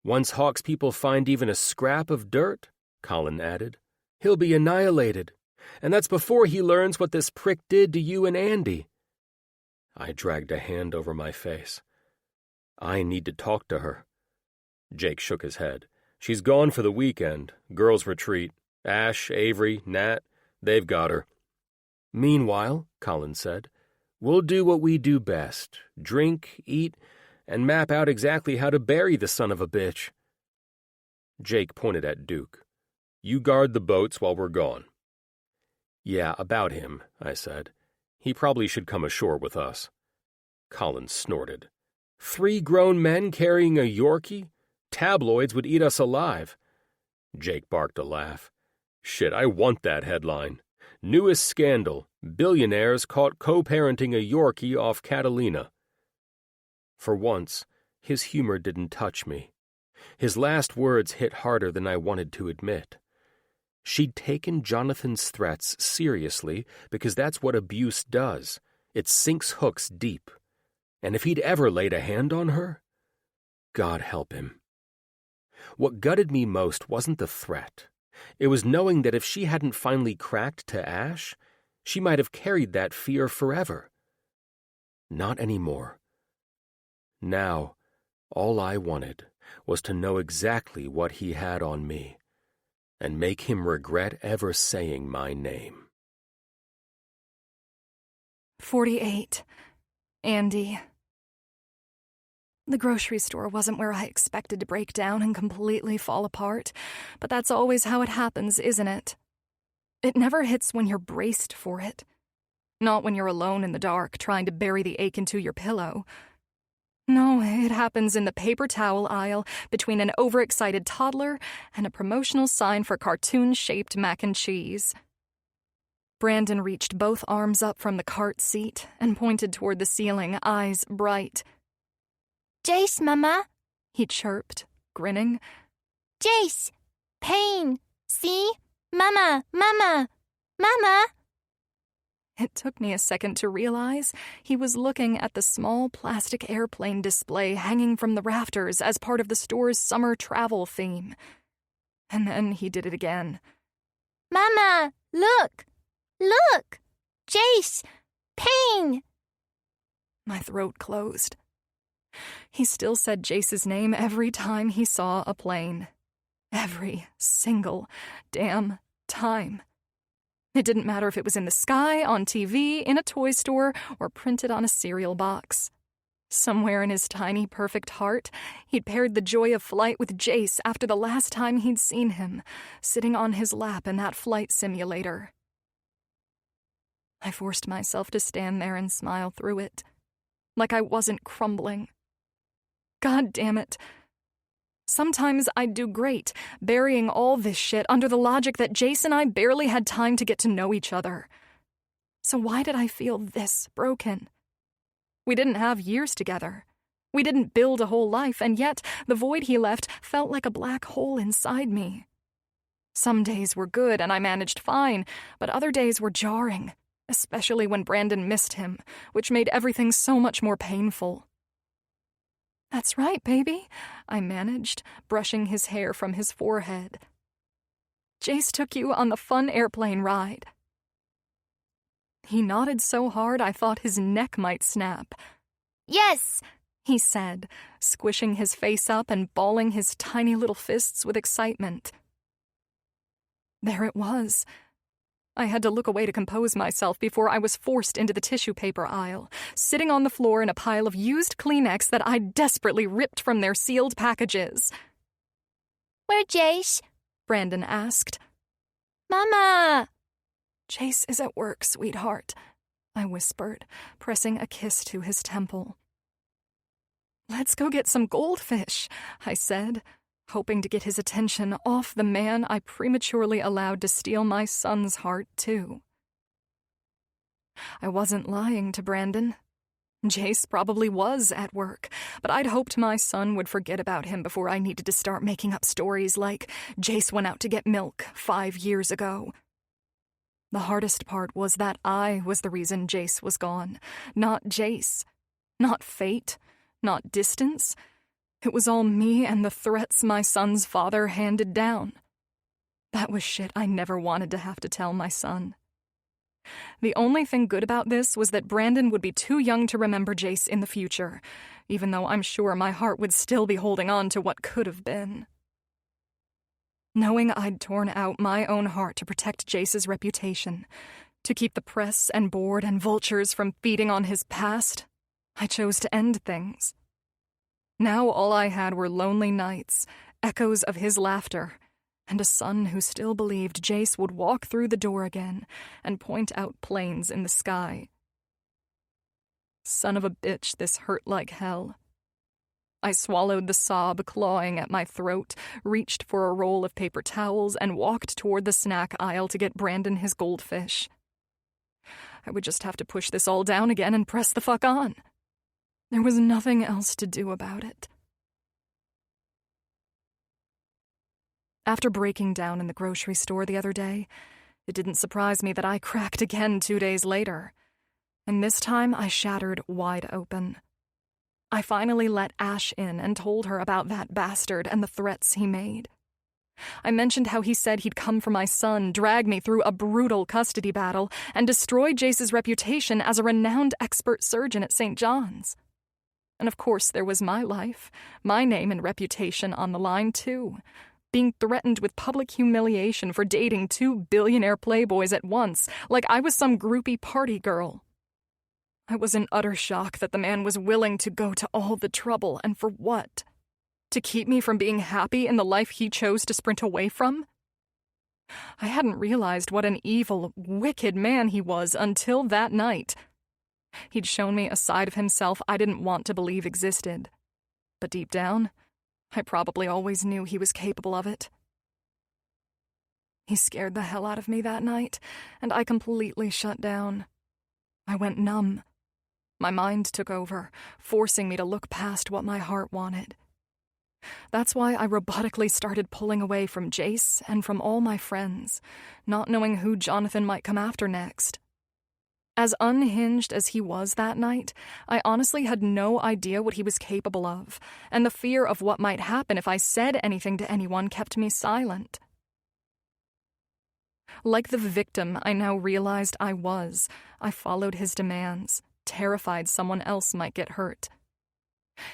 "Once Hawk's people find even a scrap of dirt," Colin added, "he'll be annihilated. And that's before he learns what this prick did to you and Andy." I dragged a hand over my face. "I need to talk to her." Jake shook his head. "She's gone for the weekend. Girls' retreat. Ash, Avery, Nat, they've got her." "Meanwhile," Colin said, "we'll do what we do best. Drink, eat, and map out exactly how to bury the son of a bitch." Jake pointed at Duke. "You guard the boats while we're gone." "Yeah, about him," I said. "He probably should come ashore with us." Colin snorted. 3 grown men carrying a Yorkie? Tabloids would eat us alive." Jake barked a laugh. "Shit, I want that headline. Newest scandal. Billionaires caught co-parenting a Yorkie off Catalina." For once, his humor didn't touch me. His last words hit harder than I wanted to admit. She'd taken Jonathan's threats seriously because that's what abuse does. It sinks hooks deep. And if he'd ever laid a hand on her, God help him. What gutted me most wasn't the threat. It was knowing that if she hadn't finally cracked to Ash, she might have carried that fear forever. Not anymore. Now, all I wanted was to know exactly what he had on me, and make him regret ever saying my name. 48. Andy. The grocery store wasn't where I expected to break down and completely fall apart, but that's always how it happens, isn't it? It never hits when you're braced for it. Not when you're alone in the dark trying to bury the ache into your pillow. No, it happens in the paper towel aisle between an overexcited toddler and a promotional sign for cartoon-shaped mac and cheese. Brandon reached both arms up from the cart seat and pointed toward the ceiling, eyes bright. Jace, Mama. He chirped, grinning. Jace. Pain. See? Mama, Mama, Mama. It took me a second to realize he was looking at the small plastic airplane display hanging from the rafters as part of the store's summer travel theme. And then he did it again. Mama, look! Look! Jace! Pain! My throat closed. He still said Jace's name every time he saw a plane. Every single damn time. It didn't matter if it was in the sky, on TV, in a toy store, or printed on a cereal box. Somewhere in his tiny, perfect heart, he'd paired the joy of flight with Jace after the last time he'd seen him, sitting on his lap in that flight simulator. I forced myself to stand there and smile through it, like I wasn't crumbling. God damn it. Sometimes I'd do great, burying all this shit under the logic that Jace and I barely had time to get to know each other. So why did I feel this broken? We didn't have years together. We didn't build a whole life, and yet the void he left felt like a black hole inside me. Some days were good and I managed fine, but other days were jarring, especially when Brandon missed him, which made everything so much more painful. "That's right, baby," I managed, brushing his hair from his forehead. "Jace took you on the fun airplane ride." He nodded so hard I thought his neck might snap. Yes, he said, squishing his face up and balling his tiny little fists with excitement. There it was. I had to look away to compose myself before I was forced into the tissue paper aisle, sitting on the floor in a pile of used Kleenex that I desperately ripped from their sealed packages. Where Jace? Brandon asked. Mama! Jace is at work, sweetheart, I whispered, pressing a kiss to his temple. Let's go get some goldfish, I said. hoping to get his attention off the man I prematurely allowed to steal my son's heart, too. I wasn't lying to Brandon. Jace probably was at work, but I'd hoped my son would forget about him before I needed to start making up stories like Jace went out to get milk 5 years ago. The hardest part was that I was the reason Jace was gone, not Jace. Not fate, not distance. It was all me and the threats my son's father handed down. That was shit I never wanted to have to tell my son. The only thing good about this was that Brandon would be too young to remember Jace in the future, even though I'm sure my heart would still be holding on to what could have been. Knowing I'd torn out my own heart to protect Jace's reputation, to keep the press and board and vultures from feeding on his past, I chose to end things. Now all I had were lonely nights, echoes of his laughter, and a son who still believed Jace would walk through the door again and point out planes in the sky. Son of a bitch, this hurt like hell. I swallowed the sob clawing at my throat, reached for a roll of paper towels, and walked toward the snack aisle to get Brandon his goldfish. I would just have to push this all down again and press the fuck on. There was nothing else to do about it. After breaking down in the grocery store the other day, it didn't surprise me that I cracked again 2 days later. And this time I shattered wide open. I finally let Ash in and told her about that bastard and the threats he made. I mentioned how he said he'd come for my son, drag me through a brutal custody battle, and destroy Jace's reputation as a renowned expert surgeon at St. John's. And of course there was my life, my name and reputation on the line too, being threatened with public humiliation for dating 2 billionaire playboys at once, like I was some groupie party girl. I was in utter shock that the man was willing to go to all the trouble, and for what? To keep me from being happy in the life he chose to sprint away from? I hadn't realized what an evil, wicked man he was until that night. He'd shown me a side of himself I didn't want to believe existed. But deep down, I probably always knew he was capable of it. He scared the hell out of me that night, and I completely shut down. I went numb. My mind took over, forcing me to look past what my heart wanted. That's why I robotically started pulling away from Jace and from all my friends, not knowing who Jonathan might come after next. As unhinged as he was that night, I honestly had no idea what he was capable of, and the fear of what might happen if I said anything to anyone kept me silent. Like the victim I now realized I was, I followed his demands, terrified someone else might get hurt.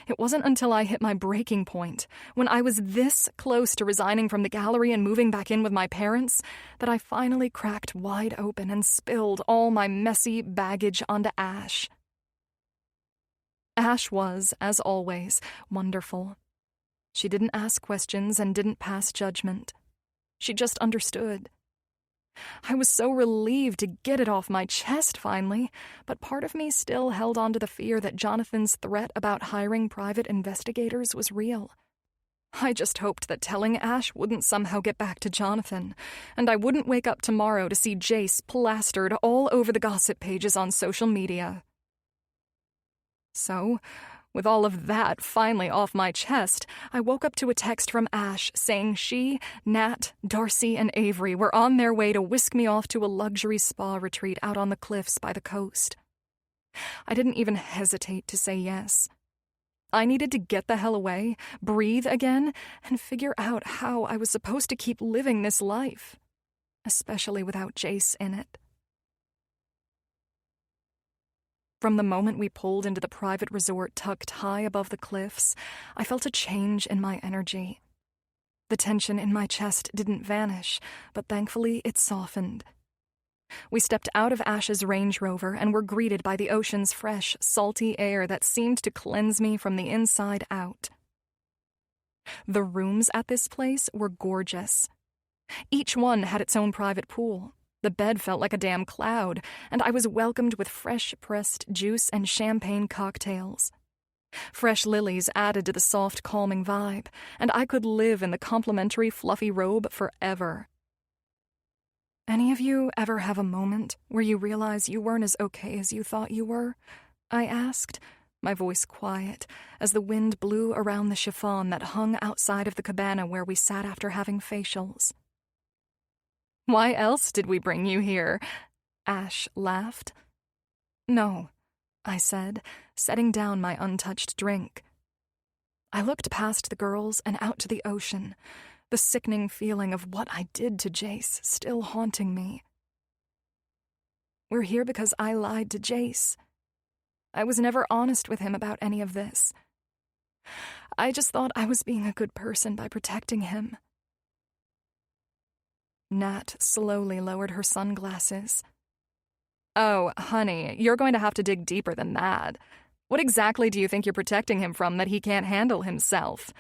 It wasn't until I hit my breaking point, when I was this close to resigning from the gallery and moving back in with my parents, that I finally cracked wide open and spilled all my messy baggage onto Ash. Ash was, as always, wonderful. She didn't ask questions and didn't pass judgment. She just understood. I was so relieved to get it off my chest finally, but part of me still held on to the fear that Jonathan's threat about hiring private investigators was real. I just hoped that telling Ash wouldn't somehow get back to Jonathan, and I wouldn't wake up tomorrow to see Jace plastered all over the gossip pages on social media. So, with all of that finally off my chest, I woke up to a text from Ash saying she, Nat, Darcy, and Avery were on their way to whisk me off to a luxury spa retreat out on the cliffs by the coast. I didn't even hesitate to say yes. I needed to get the hell away, breathe again, and figure out how I was supposed to keep living this life, especially without Jace in it. From the moment we pulled into the private resort tucked high above the cliffs, I felt a change in my energy. The tension in my chest didn't vanish, but thankfully it softened. We stepped out of Ash's Range Rover and were greeted by the ocean's fresh, salty air that seemed to cleanse me from the inside out. The rooms at this place were gorgeous. Each one had its own private pool. The bed felt like a damn cloud, and I was welcomed with fresh-pressed juice and champagne cocktails. Fresh lilies added to the soft, calming vibe, and I could live in the complimentary, fluffy robe forever. Any of you ever have a moment where you realize you weren't as okay as you thought you were? I asked, my voice quiet, as the wind blew around the chiffon that hung outside of the cabana where we sat after having facials. Why else did we bring you here? Ash laughed. No, I said, setting down my untouched drink. I looked past the girls and out to the ocean, the sickening feeling of what I did to Jace still haunting me. We're here because I lied to Jace. I was never honest with him about any of this. I just thought I was being a good person by protecting him. Nat slowly lowered her sunglasses. Oh, honey, you're going to have to dig deeper than that. What exactly do you think you're protecting him from that he can't handle himself?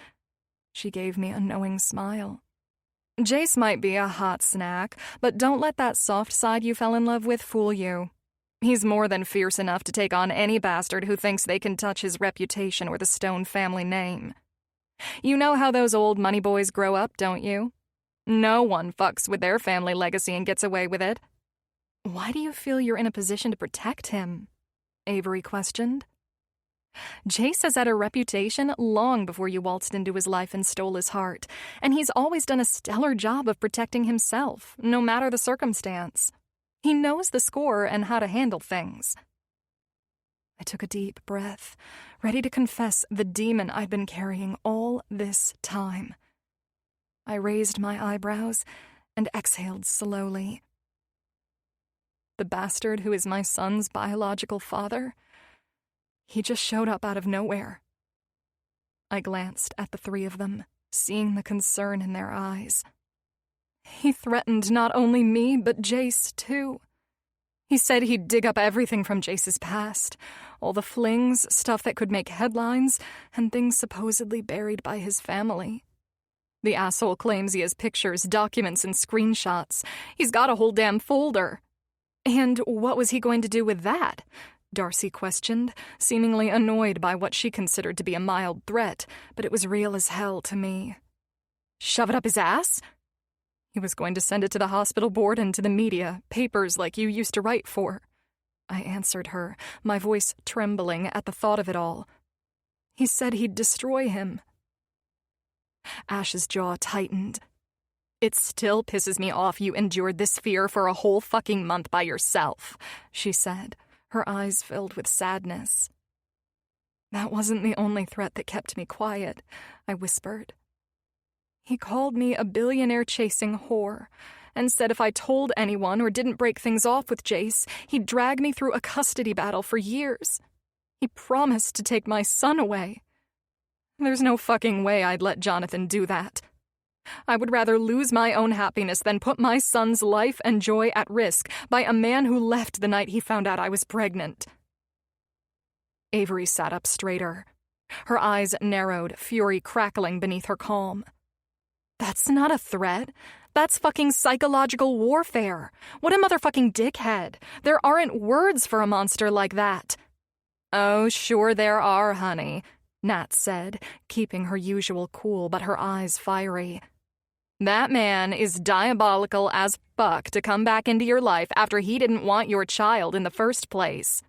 She gave me a knowing smile. Jace might be a hot snack, but don't let that soft side you fell in love with fool you. He's more than fierce enough to take on any bastard who thinks they can touch his reputation or the Stone family name. You know how those old money boys grow up, don't you? No one fucks with their family legacy and gets away with it. Why do you feel you're in a position to protect him? Avery questioned. Jace has had a reputation long before you waltzed into his life and stole his heart, and he's always done a stellar job of protecting himself, no matter the circumstance. He knows the score and how to handle things. I took a deep breath, ready to confess the demon I'd been carrying all this time. I raised my eyebrows and exhaled slowly. The bastard who is my son's biological father, he just showed up out of nowhere. I glanced at the three of them, seeing the concern in their eyes. He threatened not only me, but Jace, too. He said he'd dig up everything from Jace's past, all the flings, stuff that could make headlines, and things supposedly buried by his family. The asshole claims he has pictures, documents, and screenshots. He's got a whole damn folder. And what was he going to do with that? Darcy questioned, seemingly annoyed by what she considered to be a mild threat, but it was real as hell to me. Shove it up his ass? He was going to send it to the hospital board and to the media, papers like you used to write for. I answered her, my voice trembling at the thought of it all. He said he'd destroy him. Ash's jaw tightened. It still pisses me off you endured this fear for a whole fucking month by yourself, she said, her eyes filled with sadness. That wasn't the only threat that kept me quiet, I whispered. He called me a billionaire-chasing whore, and said if I told anyone or didn't break things off with Jace, he'd drag me through a custody battle for years. He promised to take my son away. There's no fucking way I'd let Jonathan do that. I would rather lose my own happiness than put my son's life and joy at risk by a man who left the night he found out I was pregnant. Avery sat up straighter. Her eyes narrowed, fury crackling beneath her calm. That's not a threat. That's fucking psychological warfare. What a motherfucking dickhead. There aren't words for a monster like that. Oh, sure there are, honey, Nat said, keeping her usual cool but her eyes fiery. That man is diabolical as fuck to come back into your life after he didn't want your child in the first place.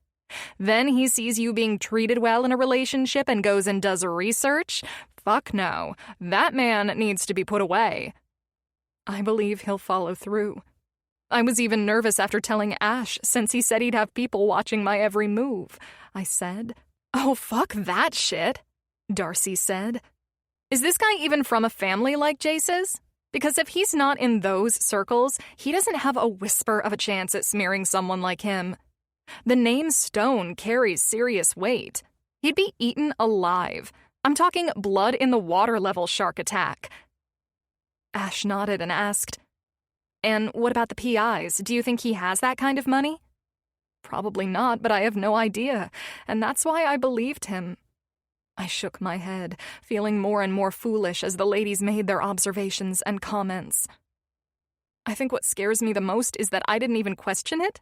Then he sees you being treated well in a relationship and goes and does research? Fuck no. That man needs to be put away. I believe he'll follow through. I was even nervous after telling Ash since he said he'd have people watching my every move, I said. Oh, fuck that shit, Darcy said. Is this guy even from a family like Jace's? Because if he's not in those circles, he doesn't have a whisper of a chance at smearing someone like him. The name Stone carries serious weight. He'd be eaten alive. I'm talking blood in the water level shark attack. Ash nodded and asked, And what about the PIs? Do you think he has that kind of money? Probably not, but I have no idea, and that's why I believed him. I shook my head, feeling more and more foolish as the ladies made their observations and comments. I think what scares me the most is that I didn't even question it.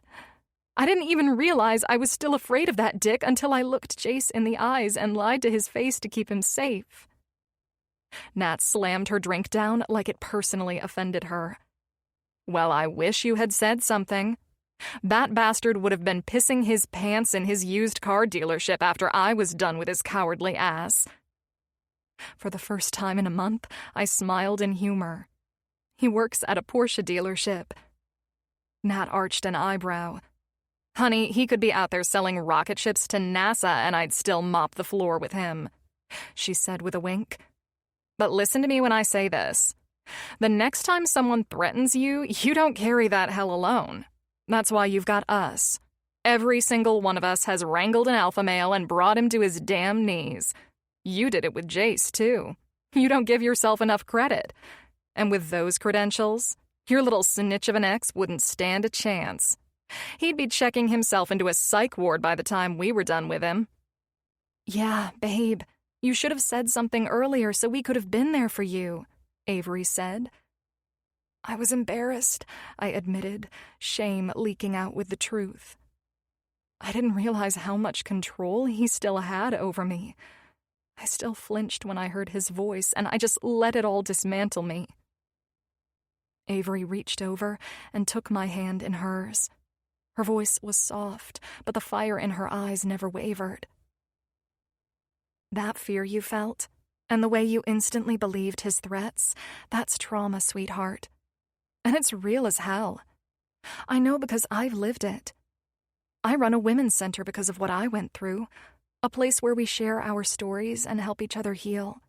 I didn't even realize I was still afraid of that dick until I looked Jace in the eyes and lied to his face to keep him safe. Nat slammed her drink down like it personally offended her. Well, I wish you had said something. That bastard would have been pissing his pants in his used car dealership after I was done with his cowardly ass. For the first time in a month, I smiled in humor. He works at a Porsche dealership. Nat arched an eyebrow. Honey, he could be out there selling rocket ships to NASA and I'd still mop the floor with him, she said with a wink. But listen to me when I say this. The next time someone threatens you, you don't carry that hell alone. That's why you've got us. Every single one of us has wrangled an alpha male and brought him to his damn knees. You did it with Jace, too. You don't give yourself enough credit. And with those credentials, your little snitch of an ex wouldn't stand a chance. He'd be checking himself into a psych ward by the time we were done with him. Yeah, babe, you should have said something earlier so we could have been there for you, Avery said. I was embarrassed, I admitted, shame leaking out with the truth. I didn't realize how much control he still had over me. I still flinched when I heard his voice, and I just let it all dismantle me. Avery reached over and took my hand in hers. Her voice was soft, but the fire in her eyes never wavered. That fear you felt, and the way you instantly believed his threats, that's trauma, sweetheart. And it's real as hell. I know because I've lived it. I run a women's center because of what I went through, a place where we share our stories and help each other heal.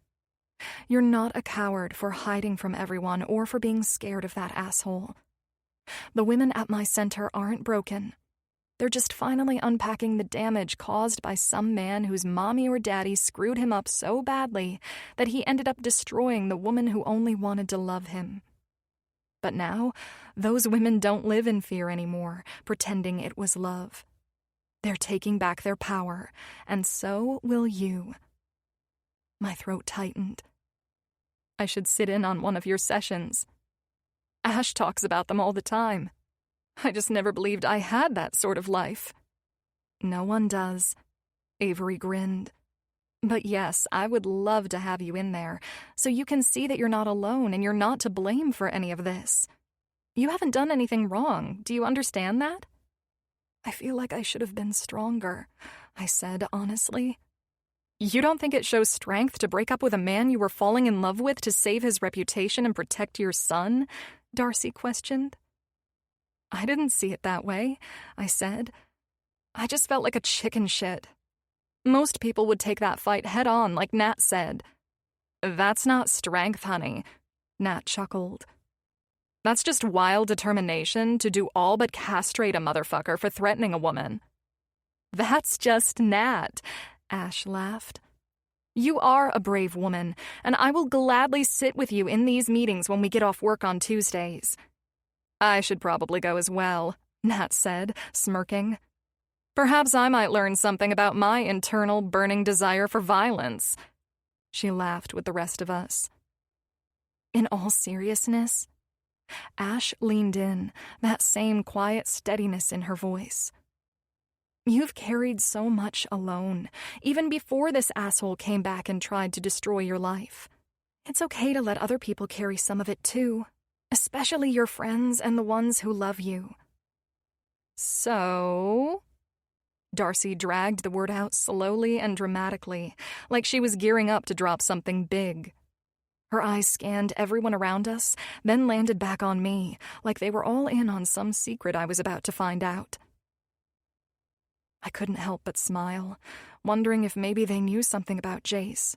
You're not a coward for hiding from everyone or for being scared of that asshole. The women at my center aren't broken. They're just finally unpacking the damage caused by some man whose mommy or daddy screwed him up so badly that he ended up destroying the woman who only wanted to love him. But now, those women don't live in fear anymore, pretending it was love. They're taking back their power, and so will you. My throat tightened. I should sit in on one of your sessions. Ash talks about them all the time. I just never believed I had that sort of life. No one does. Avery grinned. But yes, I would love to have you in there, so you can see that you're not alone and you're not to blame for any of this. You haven't done anything wrong. Do you understand that? I feel like I should have been stronger, I said honestly. You don't think it shows strength to break up with a man you were falling in love with to save his reputation and protect your son? Darcy questioned. I didn't see it that way, I said. I just felt like a chicken shit. Most people would take that fight head on, like Nat said. That's not strength, honey, Nat chuckled. That's just wild determination to do all but castrate a motherfucker for threatening a woman. That's just Nat, Ash laughed. You are a brave woman, and I will gladly sit with you in these meetings when we get off work on Tuesdays. I should probably go as well, Nat said, smirking. Perhaps I might learn something about my internal burning desire for violence. She laughed with the rest of us. In all seriousness, Ash leaned in, that same quiet steadiness in her voice. You've carried so much alone, even before this asshole came back and tried to destroy your life. It's okay to let other people carry some of it too, especially your friends and the ones who love you. So... Darcy dragged the word out slowly and dramatically, like she was gearing up to drop something big. Her eyes scanned everyone around us, then landed back on me, like they were all in on some secret I was about to find out. I couldn't help but smile, wondering if maybe they knew something about Jace.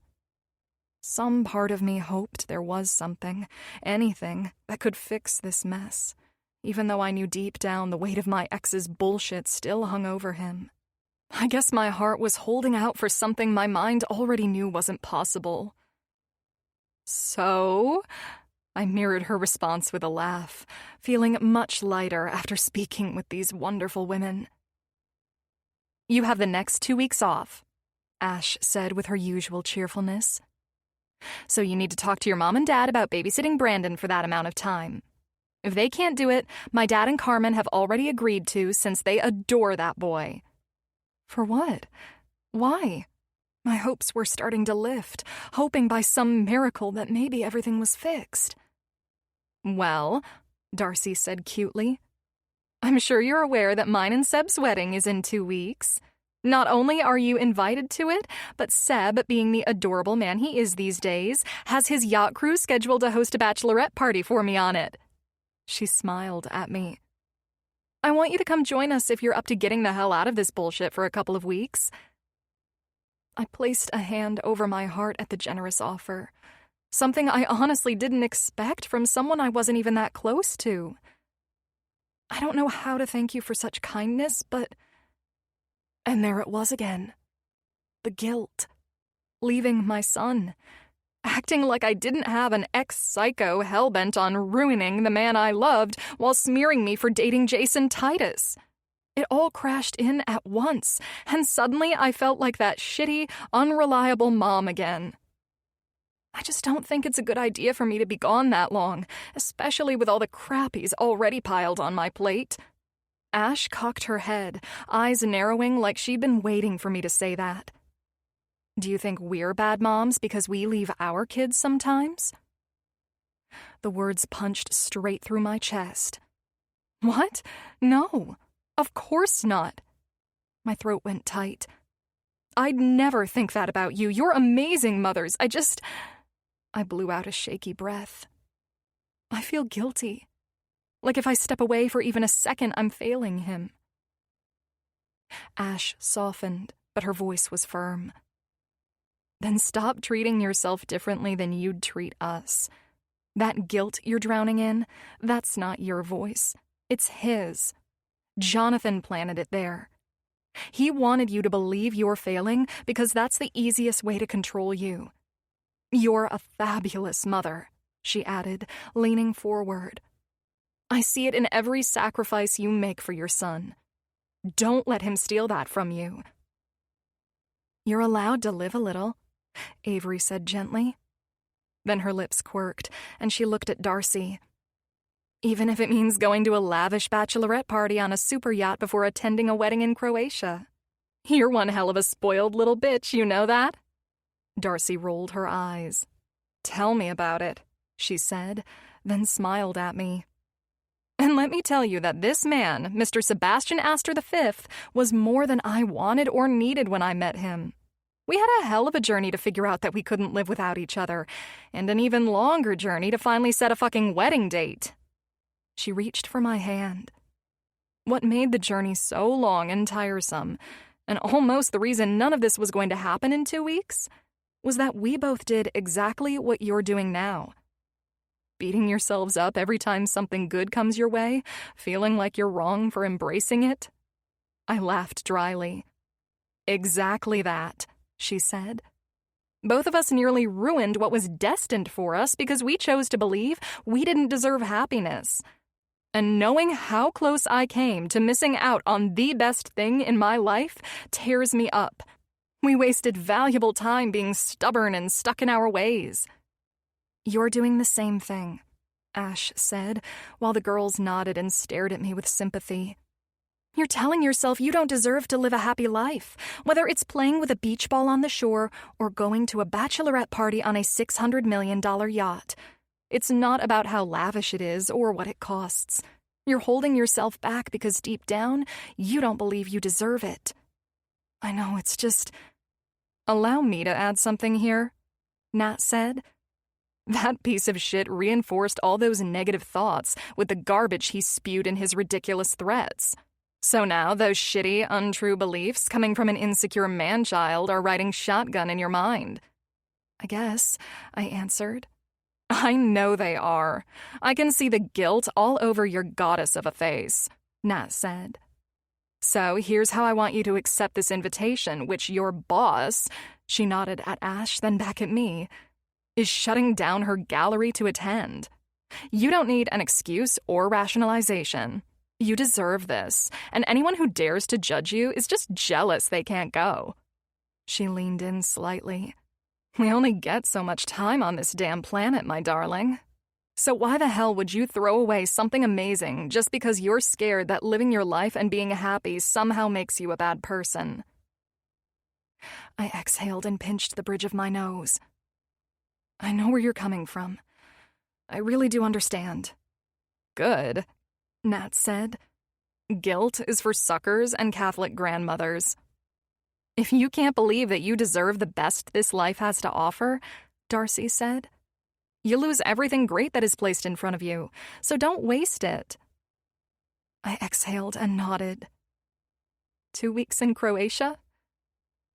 Some part of me hoped there was something, anything, that could fix this mess, even though I knew deep down the weight of my ex's bullshit still hung over him. I guess my heart was holding out for something my mind already knew wasn't possible. So, I mirrored her response with a laugh, feeling much lighter after speaking with these wonderful women. You have the next 2 weeks off, Ash said with her usual cheerfulness. So you need to talk to your mom and dad about babysitting Brandon for that amount of time. If they can't do it, my dad and Carmen have already agreed to, since they adore that boy. For what? Why? My hopes were starting to lift, hoping by some miracle that maybe everything was fixed. Well, Darcy said cutely, I'm sure you're aware that mine and Seb's wedding is in 2 weeks. Not only are you invited to it, but Seb, being the adorable man he is these days, has his yacht crew scheduled to host a bachelorette party for me on it. She smiled at me. I want you to come join us if you're up to getting the hell out of this bullshit for a couple of weeks. I placed a hand over my heart at the generous offer, something I honestly didn't expect from someone I wasn't even that close to. I don't know how to thank you for such kindness, but... And there it was again. The guilt. Leaving my son. Acting like I didn't have an ex-psycho hellbent on ruining the man I loved while smearing me for dating Jason Titus. It all crashed in at once, and suddenly I felt like that shitty, unreliable mom again. I just don't think it's a good idea for me to be gone that long, especially with all the crap he's already piled on my plate. Ash cocked her head, eyes narrowing like she'd been waiting for me to say that. Do you think we're bad moms because we leave our kids sometimes? The words punched straight through my chest. What? No, of course not. My throat went tight. I'd never think that about you. You're amazing mothers. I blew out a shaky breath. I feel guilty. Like if I step away for even a second, I'm failing him. Ash softened, but her voice was firm. Then stop treating yourself differently than you'd treat us. That guilt you're drowning in, that's not your voice. It's his. Jonathan planted it there. He wanted you to believe you're failing because that's the easiest way to control you. You're a fabulous mother, she added, leaning forward. I see it in every sacrifice you make for your son. Don't let him steal that from you. You're allowed to live a little, Avery said gently. Then her lips quirked, and she looked at Darcy. Even if it means going to a lavish bachelorette party on a super yacht before attending a wedding in Croatia. You're one hell of a spoiled little bitch, you know that? Darcy rolled her eyes. Tell me about it, she said, then smiled at me. And let me tell you that this man, Mr. Sebastian Astor V, was more than I wanted or needed when I met him. We had a hell of a journey to figure out that we couldn't live without each other, and an even longer journey to finally set a fucking wedding date. She reached for my hand. What made the journey so long and tiresome, and almost the reason none of this was going to happen in 2 weeks, was that we both did exactly what you're doing now. Beating yourselves up every time something good comes your way, feeling like you're wrong for embracing it. I laughed dryly. Exactly that, she said. Both of us nearly ruined what was destined for us because we chose to believe we didn't deserve happiness. And knowing how close I came to missing out on the best thing in my life tears me up. We wasted valuable time being stubborn and stuck in our ways. You're doing the same thing, Ash said, while the girls nodded and stared at me with sympathy. You're telling yourself you don't deserve to live a happy life, whether it's playing with a beach ball on the shore or going to a bachelorette party on a $600 million yacht. It's not about how lavish it is or what it costs. You're holding yourself back because deep down, you don't believe you deserve it. I know, it's just... Allow me to add something here, Nat said. That piece of shit reinforced all those negative thoughts with the garbage he spewed in his ridiculous threats. So now those shitty, untrue beliefs coming from an insecure man-child are riding shotgun in your mind. I guess, I answered. I know they are. I can see the guilt all over your goddess of a face, Nat said. So here's how I want you to accept this invitation, which your boss, she nodded at Ash, then back at me, is shutting down her gallery to attend. You don't need an excuse or rationalization. You deserve this, and anyone who dares to judge you is just jealous they can't go. She leaned in slightly. We only get so much time on this damn planet, my darling. So why the hell would you throw away something amazing just because you're scared that living your life and being happy somehow makes you a bad person? I exhaled and pinched the bridge of my nose. I know where you're coming from. I really do understand. Good, Nat said. Guilt is for suckers and Catholic grandmothers. If you can't believe that you deserve the best this life has to offer, Darcy said, you lose everything great that is placed in front of you, so don't waste it. I exhaled and nodded. 2 weeks in Croatia?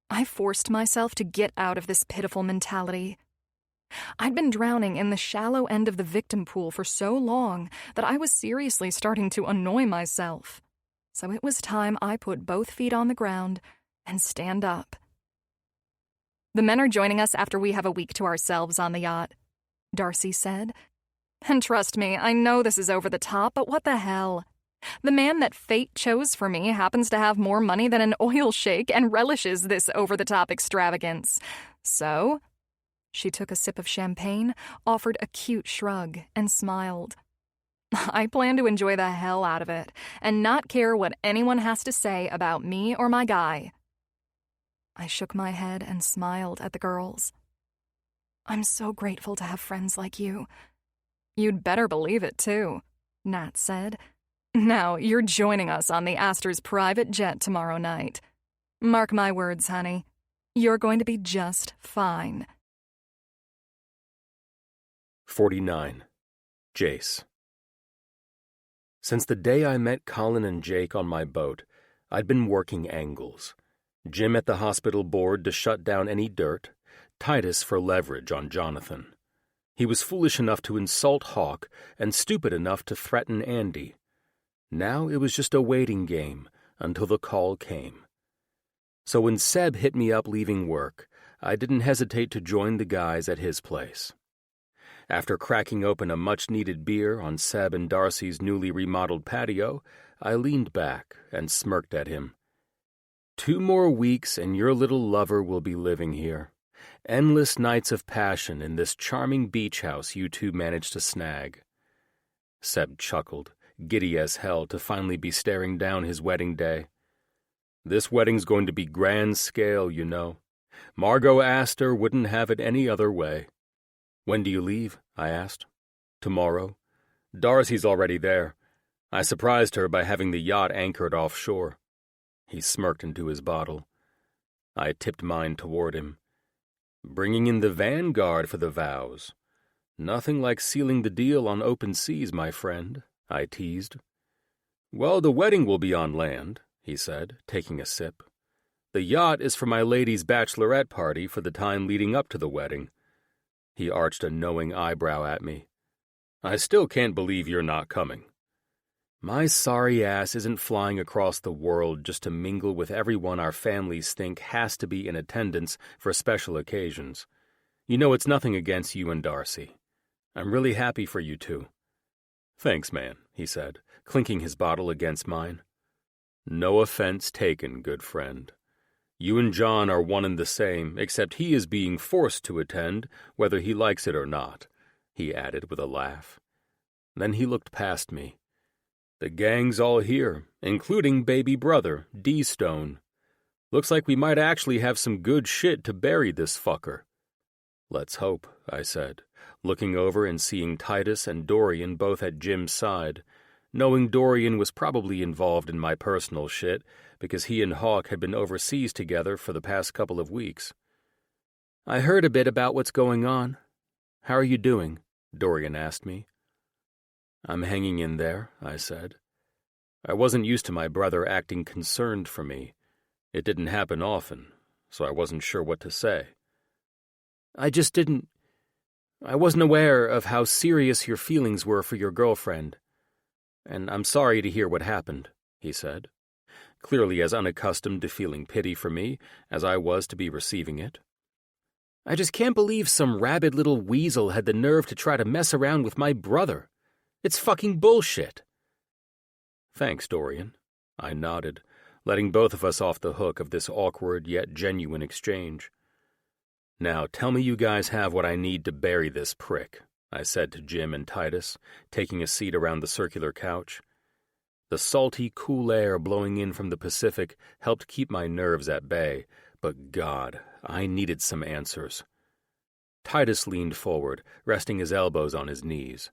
I forced myself to get out of this pitiful mentality. I'd been drowning in the shallow end of the victim pool for so long that I was seriously starting to annoy myself. So it was time I put both feet on the ground and stand up. The men are joining us after we have a week to ourselves on the yacht, Darcy said. And trust me, I know this is over the top, but what the hell? The man that fate chose for me happens to have more money than an oil sheik and relishes this over-the-top extravagance. So, she took a sip of champagne, offered a cute shrug, and smiled. I plan to enjoy the hell out of it, and not care what anyone has to say about me or my guy. I shook my head and smiled at the girls. I'm so grateful to have friends like you. You'd better believe it, too, Nat said. Now, you're joining us on the Astor's private jet tomorrow night. Mark my words, honey. You're going to be just fine. 49. Jace. Since the day I met Colin and Jake on my boat, I'd been working angles. Jim at the hospital board to shut down any dirt, Titus for leverage on Jonathan. He was foolish enough to insult Hawk and stupid enough to threaten Andy. Now it was just a waiting game until the call came. So when Seb hit me up leaving work, I didn't hesitate to join the guys at his place. After cracking open a much-needed beer on Seb and Darcy's newly remodeled patio, I leaned back and smirked at him. 2 more weeks and your little lover will be living here. Endless nights of passion in this charming beach house you two managed to snag. Seb chuckled, giddy as hell to finally be staring down his wedding day. This wedding's going to be grand scale, you know. Margot Astor wouldn't have it any other way. When do you leave? I asked. Tomorrow. Darcy's already there. I surprised her by having the yacht anchored offshore. He smirked into his bottle. I tipped mine toward him. Bringing in the vanguard for the vows. Nothing like sealing the deal on open seas, my friend, I teased. Well, the wedding will be on land, he said, taking a sip. The yacht is for my lady's bachelorette party for the time leading up to the wedding. He arched a knowing eyebrow at me. I still can't believe you're not coming. My sorry ass isn't flying across the world just to mingle with everyone our families think has to be in attendance for special occasions. You know it's nothing against you and Darcy. I'm really happy for you two. Thanks, man, he said, clinking his bottle against mine. No offense taken, good friend. You and John are one and the same, except he is being forced to attend, whether he likes it or not, he added with a laugh. Then he looked past me. The gang's all here, including baby brother, D-Stone. Looks like we might actually have some good shit to bury this fucker. Let's hope, I said, looking over and seeing Titus and Dorian both at Jim's side, knowing Dorian was probably involved in my personal shit because he and Hawk had been overseas together for the past couple of weeks. I heard a bit about what's going on. How are you doing? Dorian asked me. I'm hanging in there, I said. I wasn't used to my brother acting concerned for me. It didn't happen often, so I wasn't sure what to say. I wasn't aware of how serious your feelings were for your girlfriend. And I'm sorry to hear what happened, he said, clearly as unaccustomed to feeling pity for me as I was to be receiving it. I just can't believe some rabid little weasel had the nerve to try to mess around with my brother. It's fucking bullshit. Thanks, Dorian. I nodded, letting both of us off the hook of this awkward yet genuine exchange. Now tell me you guys have what I need to bury this prick, I said to Jim and Titus, taking a seat around the circular couch. The salty, cool air blowing in from the Pacific helped keep my nerves at bay, but God, I needed some answers. Titus leaned forward, resting his elbows on his knees.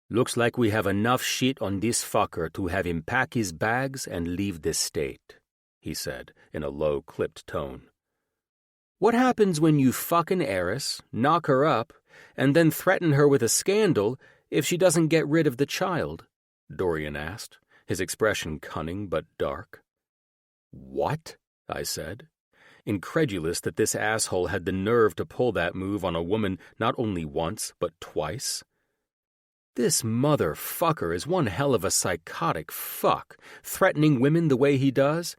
"Looks like we have enough shit on this fucker to have him pack his bags and leave this state," he said, in a low, clipped tone. "What happens when you fuck an heiress, knock her up, and then threaten her with a scandal if she doesn't get rid of the child?" Dorian asked, his expression cunning but dark. "What?" I said, incredulous that this asshole had the nerve to pull that move on a woman not only once, but twice. This motherfucker is one hell of a psychotic fuck, threatening women the way he does.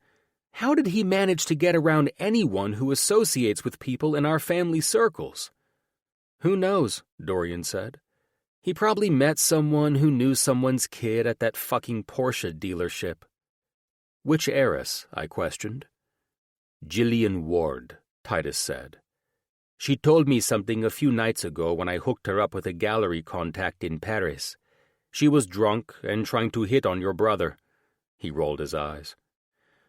How did he manage to get around anyone who associates with people in our family circles? "Who knows," Dorian said. "He probably met someone who knew someone's kid at that fucking Porsche dealership." "Which heiress?" I questioned. "Gillian Ward," Titus said. "She told me something a few nights ago when I hooked her up with a gallery contact in Paris. She was drunk and trying to hit on your brother." He rolled his eyes.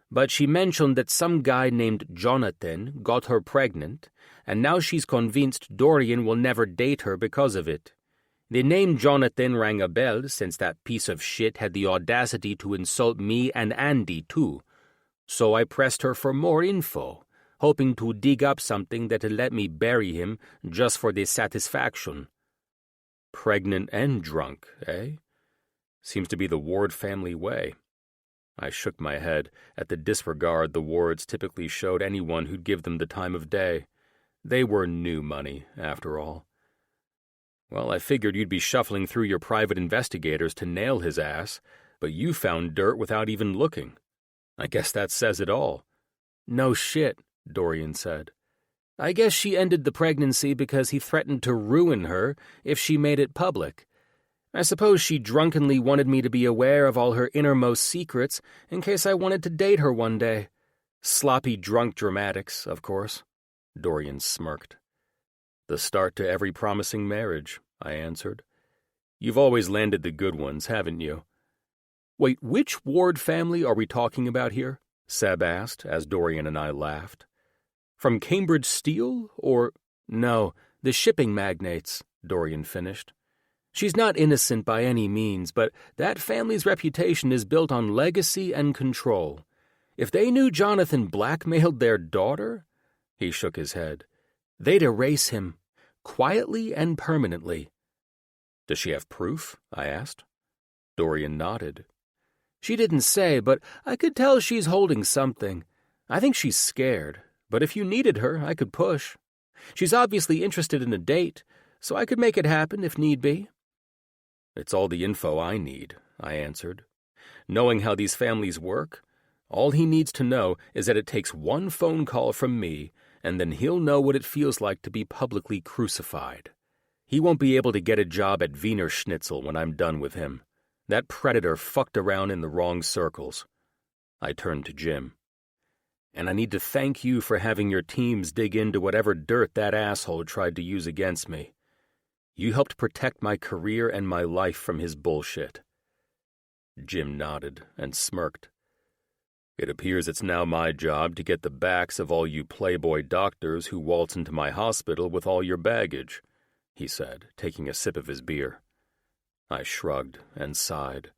"But she mentioned that some guy named Jonathan got her pregnant, and now she's convinced Dorian will never date her because of it. The name Jonathan rang a bell since that piece of shit had the audacity to insult me and Andy, too. So I pressed her for more info, hoping to dig up something that'd let me bury him just for the satisfaction." "Pregnant and drunk, eh? Seems to be the Ward family way." I shook my head at the disregard the Wards typically showed anyone who'd give them the time of day. They were new money, after all. "Well, I figured you'd be shuffling through your private investigators to nail his ass, but you found dirt without even looking. I guess that says it all." "No shit," Dorian said. "I guess she ended the pregnancy because he threatened to ruin her if she made it public. I suppose she drunkenly wanted me to be aware of all her innermost secrets in case I wanted to date her one day. Sloppy drunk dramatics, of course." Dorian smirked. "The start to every promising marriage," I answered. "You've always landed the good ones, haven't you?" "Wait, which Ward family are we talking about here?" Seb asked as Dorian and I laughed. "From Cambridge Steel, or—" "No, the shipping magnates," Dorian finished. "She's not innocent by any means, but that family's reputation is built on legacy and control. If they knew Jonathan blackmailed their daughter," he shook his head, "they'd erase him, quietly and permanently." "Does she have proof?" I asked. Dorian nodded. "She didn't say, but I could tell she's holding something. I think she's scared, but if you needed her, I could push. She's obviously interested in a date, so I could make it happen if need be." "It's all the info I need," I answered. "Knowing how these families work, all he needs to know is that it takes one phone call from me, and then he'll know what it feels like to be publicly crucified. He won't be able to get a job at Wiener Schnitzel when I'm done with him. That predator fucked around in the wrong circles." I turned to Jim. "And I need to thank you for having your teams dig into whatever dirt that asshole tried to use against me. You helped protect my career and my life from his bullshit." Jim nodded and smirked. "It appears it's now my job to get the backs of all you playboy doctors who waltz into my hospital with all your baggage," he said, taking a sip of his beer. I shrugged and sighed.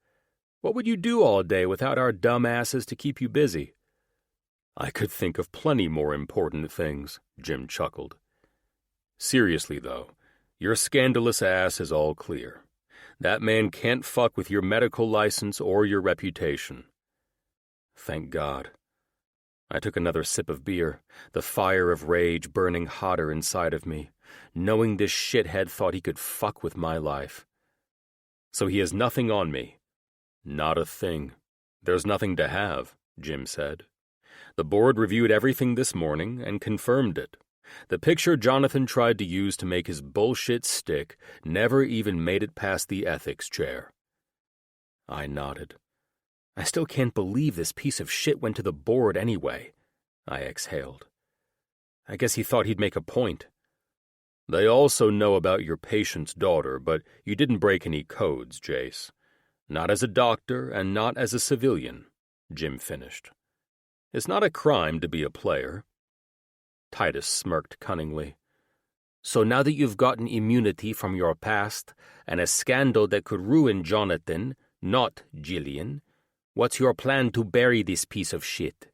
"What would you do all day without our dumb asses to keep you busy?" "I could think of plenty more important things," Jim chuckled. "Seriously, though, your scandalous ass is all clear. That man can't fuck with your medical license or your reputation." Thank God. I took another sip of beer, the fire of rage burning hotter inside of me, knowing this shithead thought he could fuck with my life. "So he has nothing on me?" "Not a thing. There's nothing to have," Jim said. "The board reviewed everything this morning and confirmed it. The picture Jonathan tried to use to make his bullshit stick never even made it past the ethics chair." I nodded. "I still can't believe this piece of shit went to the board anyway," I exhaled. "I guess he thought he'd make a point." They also know about your patient's daughter, but you didn't break any codes, Jace. Not as a doctor and not as a civilian, Jim finished. It's not a crime to be a player. Titus smirked cunningly. So now that you've gotten immunity from your past and a scandal that could ruin Jonathan, not Jillian, what's your plan to bury this piece of shit?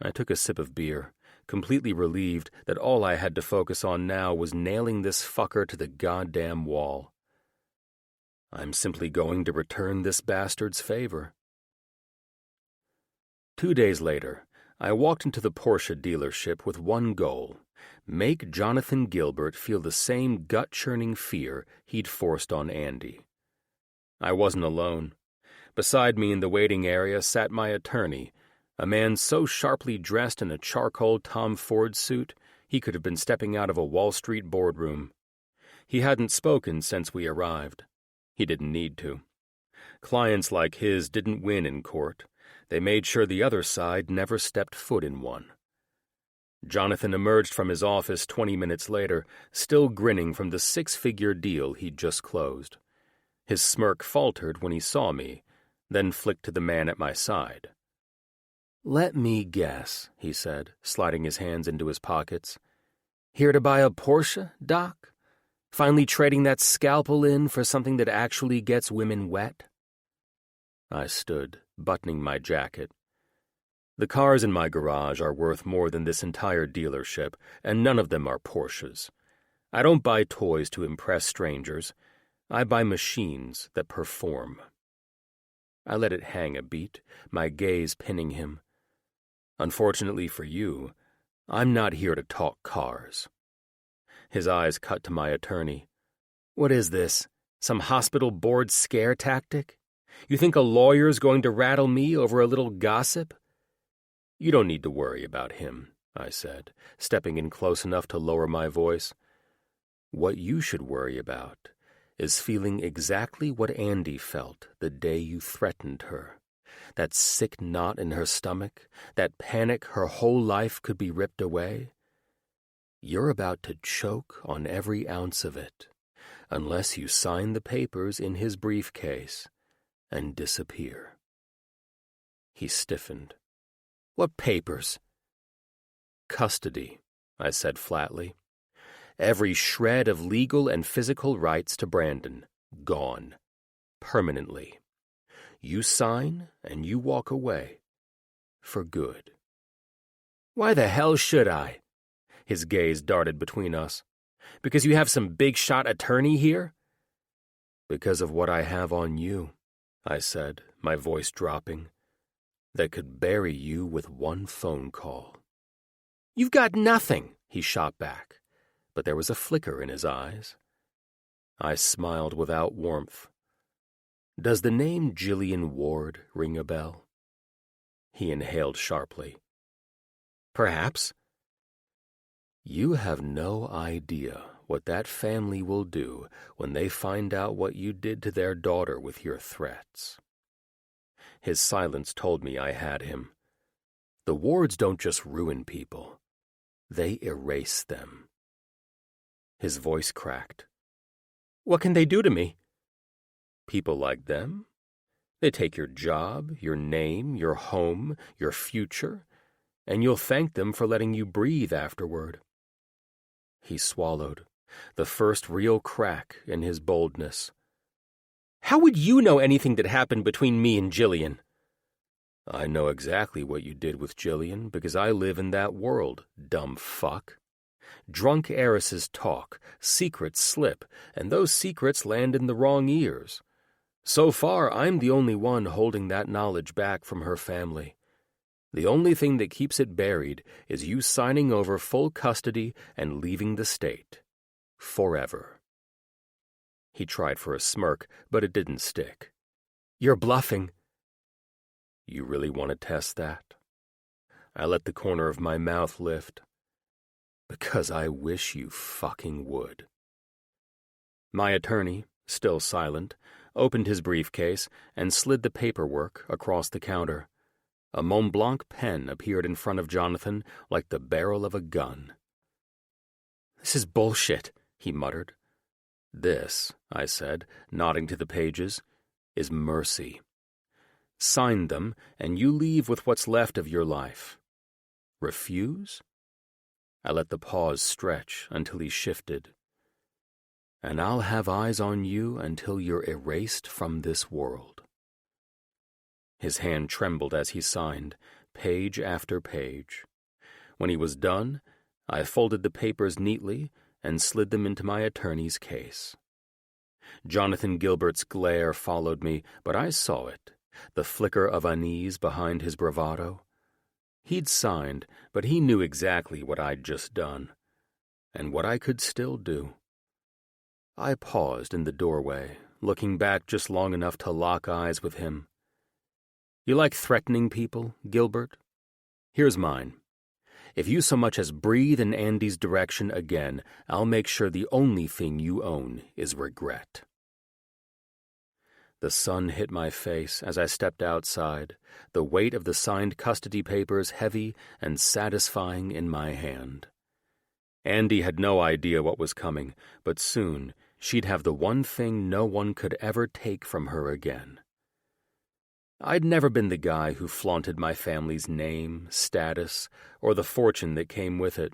I took a sip of beer, completely relieved that all I had to focus on now was nailing this fucker to the goddamn wall. I'm simply going to return this bastard's favor. 2 days later, I walked into the Porsche dealership with one goal: make Jonathan Gilbert feel the same gut-churning fear he'd forced on Andy. I wasn't alone. Beside me in the waiting area sat my attorney, a man so sharply dressed in a charcoal Tom Ford suit he could have been stepping out of a Wall Street boardroom. He hadn't spoken since we arrived. He didn't need to. Clients like his didn't win in court. They made sure the other side never stepped foot in one. Jonathan emerged from his office 20 minutes later, still grinning from the 6-figure deal he'd just closed. His smirk faltered when he saw me, then flicked to the man at my side. "Let me guess," he said, sliding his hands into his pockets. "Here to buy a Porsche, Doc? Finally trading that scalpel in for something that actually gets women wet?" I stood, buttoning my jacket. The cars in my garage are worth more than this entire dealership, and none of them are Porsches. I don't buy toys to impress strangers. I buy machines that perform. I let it hang a beat, my gaze pinning him. Unfortunately for you, I'm not here to talk cars. His eyes cut to my attorney. "What is this? Some hospital board scare tactic? You think a lawyer's going to rattle me over a little gossip?" "You don't need to worry about him," I said, stepping in close enough to lower my voice. "What you should worry about is feeling exactly what Andy felt the day you threatened her. That sick knot in her stomach, that panic her whole life could be ripped away. You're about to choke on every ounce of it, unless you sign the papers in his briefcase and disappear." He stiffened. "What papers?" "Custody," I said flatly. "Every shred of legal and physical rights to Brandon, gone. Permanently. You sign and you walk away. For good." "Why the hell should I?" His gaze darted between us. "Because you have some big-shot attorney here?" "Because of what I have on you," I said, my voice dropping. "That could bury you with one phone call." "You've got nothing," he shot back, but there was a flicker in his eyes. I smiled without warmth. "Does the name Jillian Ward ring a bell?" He inhaled sharply. "Perhaps." "You have no idea what that family will do when they find out what you did to their daughter with your threats." His silence told me I had him. The Wards don't just ruin people. They erase them. His voice cracked. "What can they do to me?" "People like them? They take your job, your name, your home, your future, and you'll thank them for letting you breathe afterward." He swallowed, the first real crack in his boldness. "How would you know anything that happened between me and Jillian?" "I know exactly what you did with Jillian because I live in that world, dumb fuck. Drunk heiresses talk, secrets slip, and those secrets land in the wrong ears. So far, I'm the only one holding that knowledge back from her family. The only thing that keeps it buried is you signing over full custody and leaving the state. Forever." He tried for a smirk, but it didn't stick. "You're bluffing." "You really want to test that?" I let the corner of my mouth lift. "Because I wish you fucking would." My attorney, still silent, opened his briefcase and slid the paperwork across the counter. A Mont Blanc pen appeared in front of Jonathan like the barrel of a gun. "This is bullshit," he muttered. "This," I said, nodding to the pages, "is mercy. Sign them, and you leave with what's left of your life. Refuse?" I let the pause stretch until he shifted. "And I'll have eyes on you until you're erased from this world." His hand trembled as he signed, page after page. When he was done, I folded the papers neatly and slid them into my attorney's case. Jonathan Gilbert's glare followed me, but I saw it, the flicker of unease behind his bravado. He'd signed, but he knew exactly what I'd just done, and what I could still do. I paused in the doorway, looking back just long enough to lock eyes with him. "You like threatening people, Gilbert? Here's mine. If you so much as breathe in Andy's direction again, I'll make sure the only thing you own is regret." The sun hit my face as I stepped outside, the weight of the signed custody papers heavy and satisfying in my hand. Andy had no idea what was coming, but soon she'd have the one thing no one could ever take from her again. I'd never been the guy who flaunted my family's name, status, or the fortune that came with it.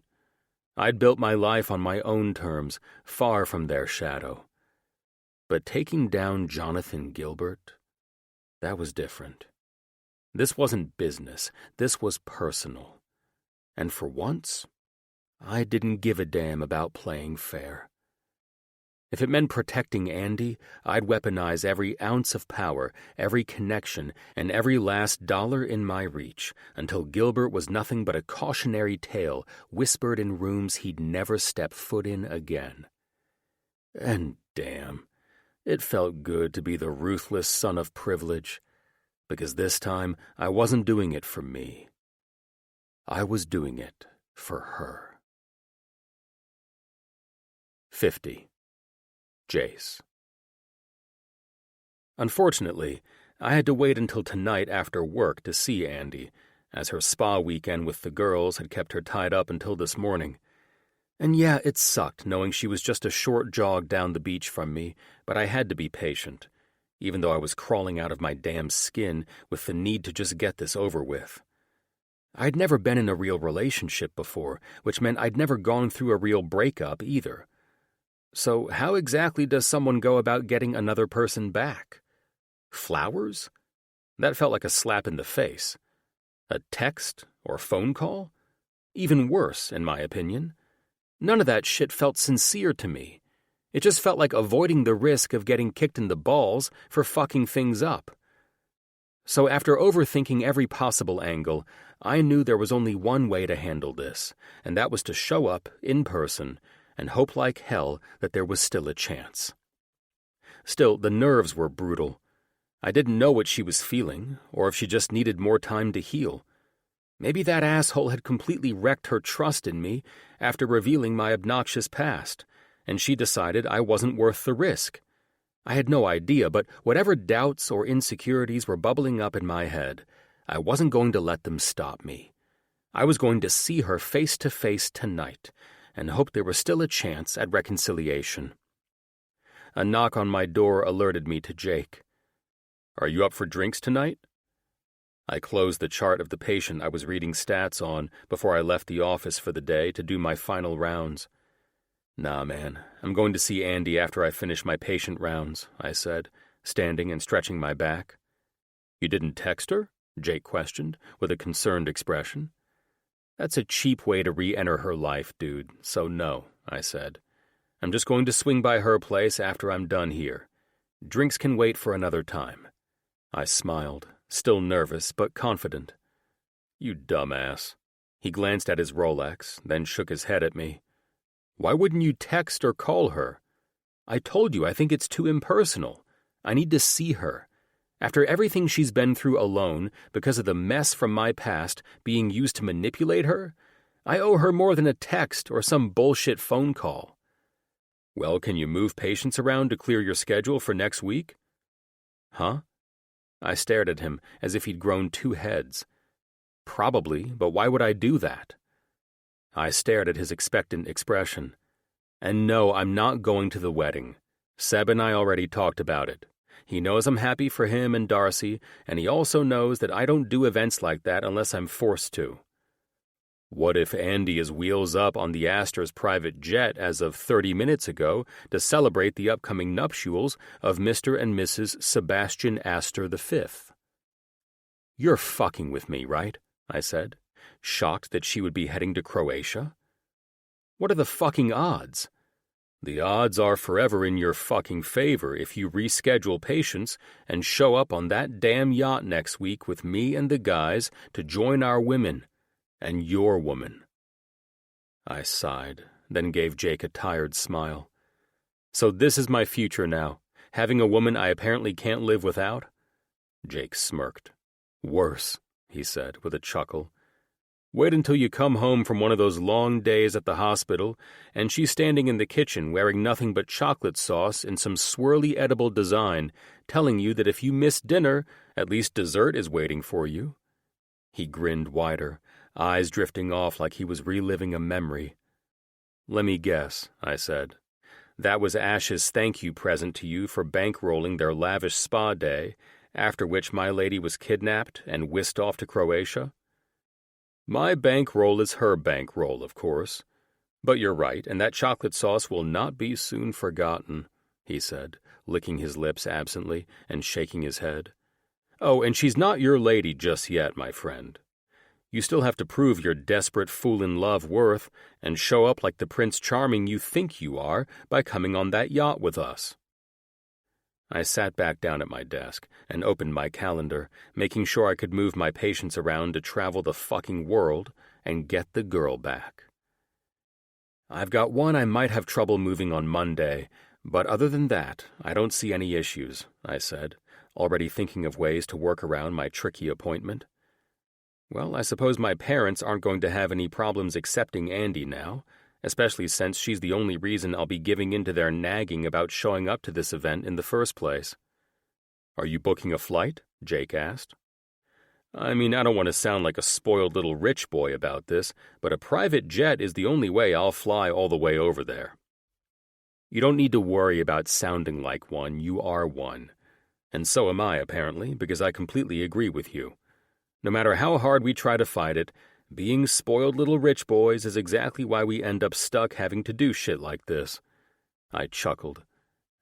I'd built my life on my own terms, far from their shadow. But taking down Jonathan Gilbert, that was different. This wasn't business, this was personal. And for once, I didn't give a damn about playing fair. If it meant protecting Andy, I'd weaponize every ounce of power, every connection, and every last dollar in my reach, until Gilbert was nothing but a cautionary tale whispered in rooms he'd never step foot in again. And damn, it felt good to be the ruthless son of privilege, because this time I wasn't doing it for me. I was doing it for her. 50. Jace. Unfortunately, I had to wait until tonight after work to see Andy, as her spa weekend with the girls had kept her tied up until this morning. And yeah, it sucked knowing she was just a short jog down the beach from me, but I had to be patient, even though I was crawling out of my damn skin with the need to just get this over with. I'd never been in a real relationship before, which meant I'd never gone through a real breakup either. So how exactly does someone go about getting another person back? Flowers? That felt like a slap in the face. A text or phone call? Even worse, in my opinion. None of that shit felt sincere to me. It just felt like avoiding the risk of getting kicked in the balls for fucking things up. So after overthinking every possible angle, I knew there was only one way to handle this, and that was to show up in person and hope like hell that there was still a chance. Still, the nerves were brutal. I didn't know what she was feeling, or if she just needed more time to heal. Maybe that asshole had completely wrecked her trust in me after revealing my obnoxious past, and she decided I wasn't worth the risk. I had no idea, but whatever doubts or insecurities were bubbling up in my head, I wasn't going to let them stop me. I was going to see her face to face tonight, and hoped there was still a chance at reconciliation. A knock on my door alerted me to Jake. "Are you up for drinks tonight?" I closed the chart of the patient I was reading stats on before I left the office for the day to do my final rounds. "Nah, man, I'm going to see Andy after I finish my patient rounds," I said, standing and stretching my back. "You didn't text her?" Jake questioned, with a concerned expression. "That's a cheap way to re-enter her life, dude, so no," I said. "I'm just going to swing by her place after I'm done here. Drinks can wait for another time." I smiled, still nervous but confident. "You dumbass." He glanced at his Rolex, then shook his head at me. "Why wouldn't you text or call her? I told you I think it's too impersonal. I need to see her. After everything she's been through alone, because of the mess from my past being used to manipulate her, I owe her more than a text or some bullshit phone call." "Well, can you move patients around to clear your schedule for next week?" "Huh?" I stared at him as if he'd grown two heads. "Probably, but why would I do that?" I stared at his expectant expression. And no, I'm not going to the wedding. Seb and I already talked about it. He knows I'm happy for him and Darcy, and he also knows that I don't do events like that unless I'm forced to. What if Andy is wheels up on the Astor's private jet as of 30 minutes ago to celebrate the upcoming nuptials of Mr. and Mrs. Sebastian Astor V? You're fucking with me, right? I said, shocked that she would be heading to Croatia. What are the fucking odds? The odds are forever in your fucking favor if you reschedule Patience and show up on that damn yacht next week with me and the guys to join our women and your woman. I sighed, then gave Jake a tired smile. So this is my future now, having a woman I apparently can't live without? Jake smirked. Worse, he said with a chuckle. Wait until you come home from one of those long days at the hospital, and she's standing in the kitchen wearing nothing but chocolate sauce in some swirly edible design, telling you that if you miss dinner, at least dessert is waiting for you. He grinned wider, eyes drifting off like he was reliving a memory. Let me guess, I said. That was Ash's thank you present to you for bankrolling their lavish spa day, after which my lady was kidnapped and whisked off to Croatia? My bankroll is her bankroll, of course. But you're right, and that chocolate sauce will not be soon forgotten, he said, licking his lips absently and shaking his head. Oh, and she's not your lady just yet, my friend. You still have to prove your desperate fool-in-love worth and show up like the Prince Charming you think you are by coming on that yacht with us. I sat back down at my desk and opened my calendar, making sure I could move my Patience around to travel the fucking world and get the girl back. I've got one I might have trouble moving on Monday, but other than that, I don't see any issues, I said, already thinking of ways to work around my tricky appointment. Well, I suppose my parents aren't going to have any problems accepting Andy now, especially since she's the only reason I'll be giving in to their nagging about showing up to this event in the first place. Are you booking a flight? Jake asked. I mean, I don't want to sound like a spoiled little rich boy about this, but a private jet is the only way I'll fly all the way over there. You don't need to worry about sounding like one, you are one. And so am I, apparently, because I completely agree with you. No matter how hard we try to fight it, being spoiled little rich boys is exactly why we end up stuck having to do shit like this. I chuckled.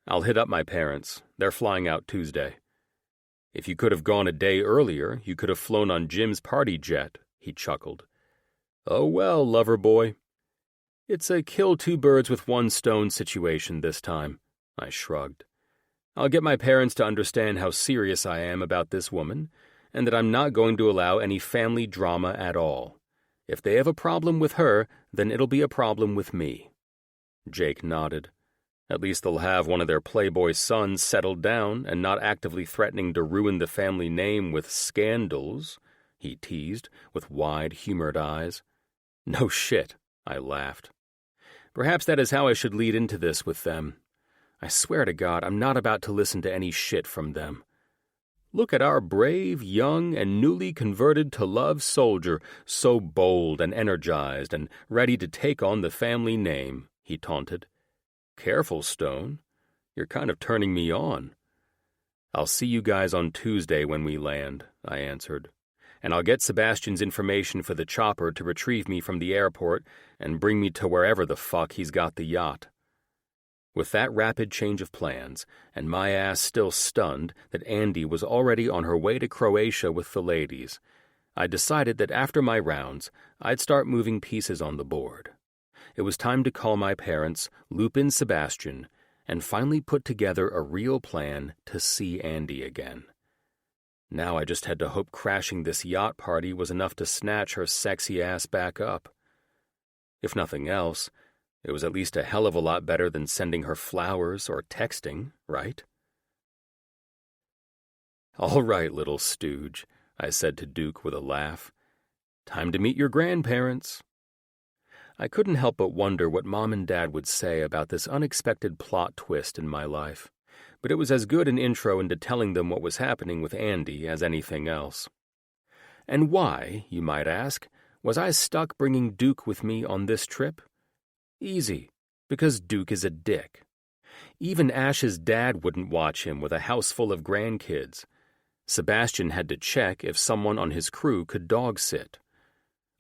I'll hit up my parents. They're flying out Tuesday. If you could have gone a day earlier, you could have flown on Jim's party jet, he chuckled. Oh well, lover boy. It's a kill two birds with one stone situation this time, I shrugged. I'll get my parents to understand how serious I am about this woman, and that I'm not going to allow any family drama at all. If they have a problem with her, then it'll be a problem with me. Jake nodded. At least they'll have one of their playboy sons settled down and not actively threatening to ruin the family name with scandals, he teased, with wide, humored eyes. No shit, I laughed. Perhaps that is how I should lead into this with them. I swear to God, I'm not about to listen to any shit from them. Look at our brave, young, and newly converted to love soldier, so bold and energized and ready to take on the family name, he taunted. Careful, Stone. You're kind of turning me on. I'll see you guys on Tuesday when we land, I answered. And I'll get Sebastian's information for the chopper to retrieve me from the airport and bring me to wherever the fuck he's got the yacht. With that rapid change of plans, and my ass still stunned that Andy was already on her way to Croatia with the ladies, I decided that after my rounds, I'd start moving pieces on the board. It was time to call my parents, loop in Sebastian, and finally put together a real plan to see Andy again. Now I just had to hope crashing this yacht party was enough to snatch her sexy ass back up. If nothing else, it was at least a hell of a lot better than sending her flowers or texting, right? All right, little stooge, I said to Duke with a laugh. Time to meet your grandparents. I couldn't help but wonder what Mom and Dad would say about this unexpected plot twist in my life, but it was as good an intro into telling them what was happening with Andy as anything else. And why, you might ask, was I stuck bringing Duke with me on this trip? Easy. Because Duke is a dick. Even Ash's dad wouldn't watch him with a house full of grandkids. Sebastian had to check if someone on his crew could dog sit.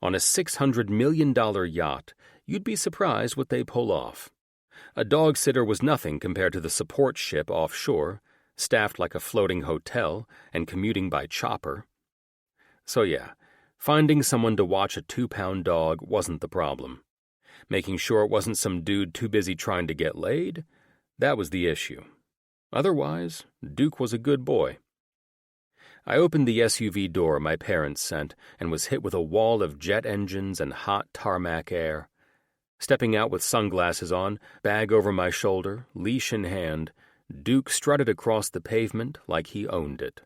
On a $600 million yacht, you'd be surprised what they pull off. A dog sitter was nothing compared to the support ship offshore, staffed like a floating hotel and commuting by chopper. So yeah, finding someone to watch a 2-pound dog wasn't the problem. Making sure it wasn't some dude too busy trying to get laid, that was the issue. Otherwise, Duke was a good boy. I opened the SUV door my parents sent and was hit with a wall of jet engines and hot tarmac air. Stepping out with sunglasses on, bag over my shoulder, leash in hand, Duke strutted across the pavement like he owned it.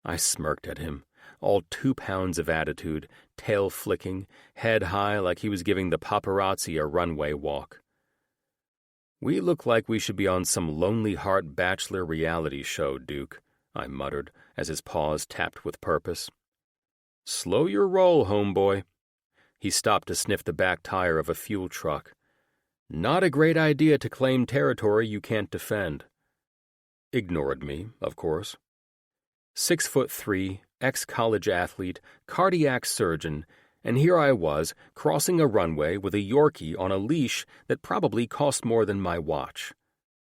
I smirked at him, all 2 pounds of attitude, tail flicking, head high like he was giving the paparazzi a runway walk. "We look like we should be on some Lonely Heart Bachelor reality show, Duke," I muttered as his paws tapped with purpose. "Slow your roll, homeboy." He stopped to sniff the back tire of a fuel truck. "Not a great idea to claim territory you can't defend." Ignored me, of course. 6'3", ex-college athlete, cardiac surgeon, and here I was, crossing a runway with a Yorkie on a leash that probably cost more than my watch.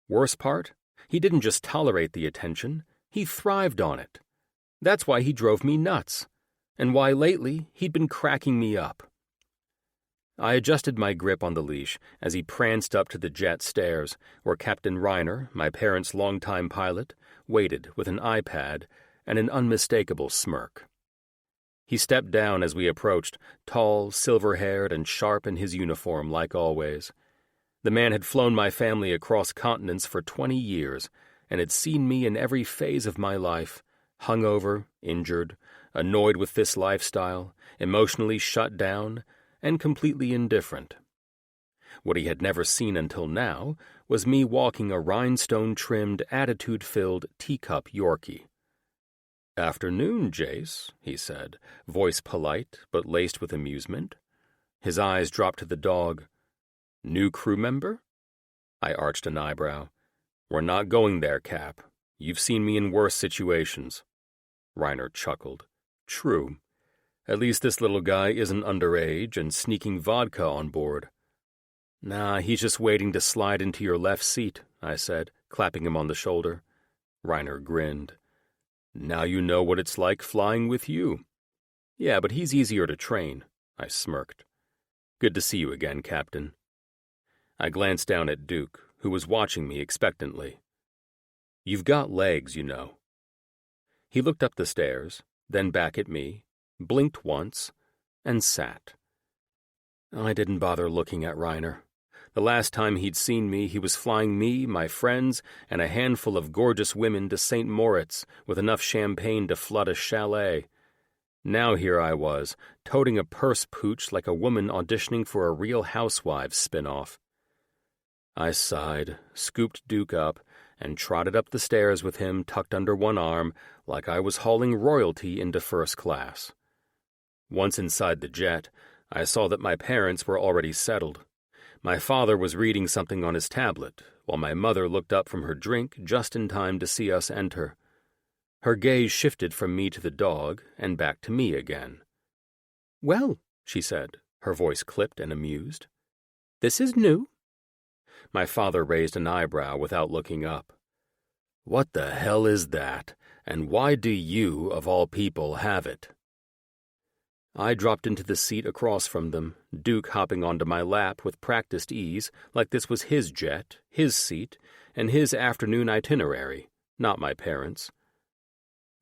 Worst part? He didn't just tolerate the attention, he thrived on it. That's why he drove me nuts, and why lately he'd been cracking me up. I adjusted my grip on the leash as he pranced up to the jet stairs, where Captain Reiner, my parents' longtime pilot, waited with an iPad and an unmistakable smirk. He stepped down as we approached, tall, silver-haired, and sharp in his uniform like always. The man had flown my family across continents for 20 years and had seen me in every phase of my life, hungover, injured, annoyed with this lifestyle, emotionally shut down, and completely indifferent. What he had never seen until now was me walking a rhinestone-trimmed, attitude-filled teacup Yorkie. "Afternoon, Jace," he said, voice polite but laced with amusement. His eyes dropped to the dog. "New crew member?" I arched an eyebrow. "We're not going there, Cap. You've seen me in worse situations." Reiner chuckled. "True. At least this little guy isn't underage and sneaking vodka on board." "Nah, he's just waiting to slide into your left seat," I said, clapping him on the shoulder. Reiner grinned. "Now you know what it's like flying with you." "Yeah, but he's easier to train," I smirked. "Good to see you again, Captain." I glanced down at Duke, who was watching me expectantly. "You've got legs, you know." He looked up the stairs, then back at me, blinked once, and sat. I didn't bother looking at Reiner. The last time he'd seen me, he was flying me, my friends, and a handful of gorgeous women to St. Moritz with enough champagne to flood a chalet. Now here I was, toting a purse pooch like a woman auditioning for a Real Housewives spin-off. I sighed, scooped Duke up, and trotted up the stairs with him tucked under one arm like I was hauling royalty into first class. Once inside the jet, I saw that my parents were already settled. My father was reading something on his tablet, while my mother looked up from her drink just in time to see us enter. Her gaze shifted from me to the dog and back to me again. "Well," she said, her voice clipped and amused. "This is new?" My father raised an eyebrow without looking up. "What the hell is that, and why do you, of all people, have it?" I dropped into the seat across from them, Duke hopping onto my lap with practiced ease, like this was his jet, his seat, and his afternoon itinerary, not my parents'.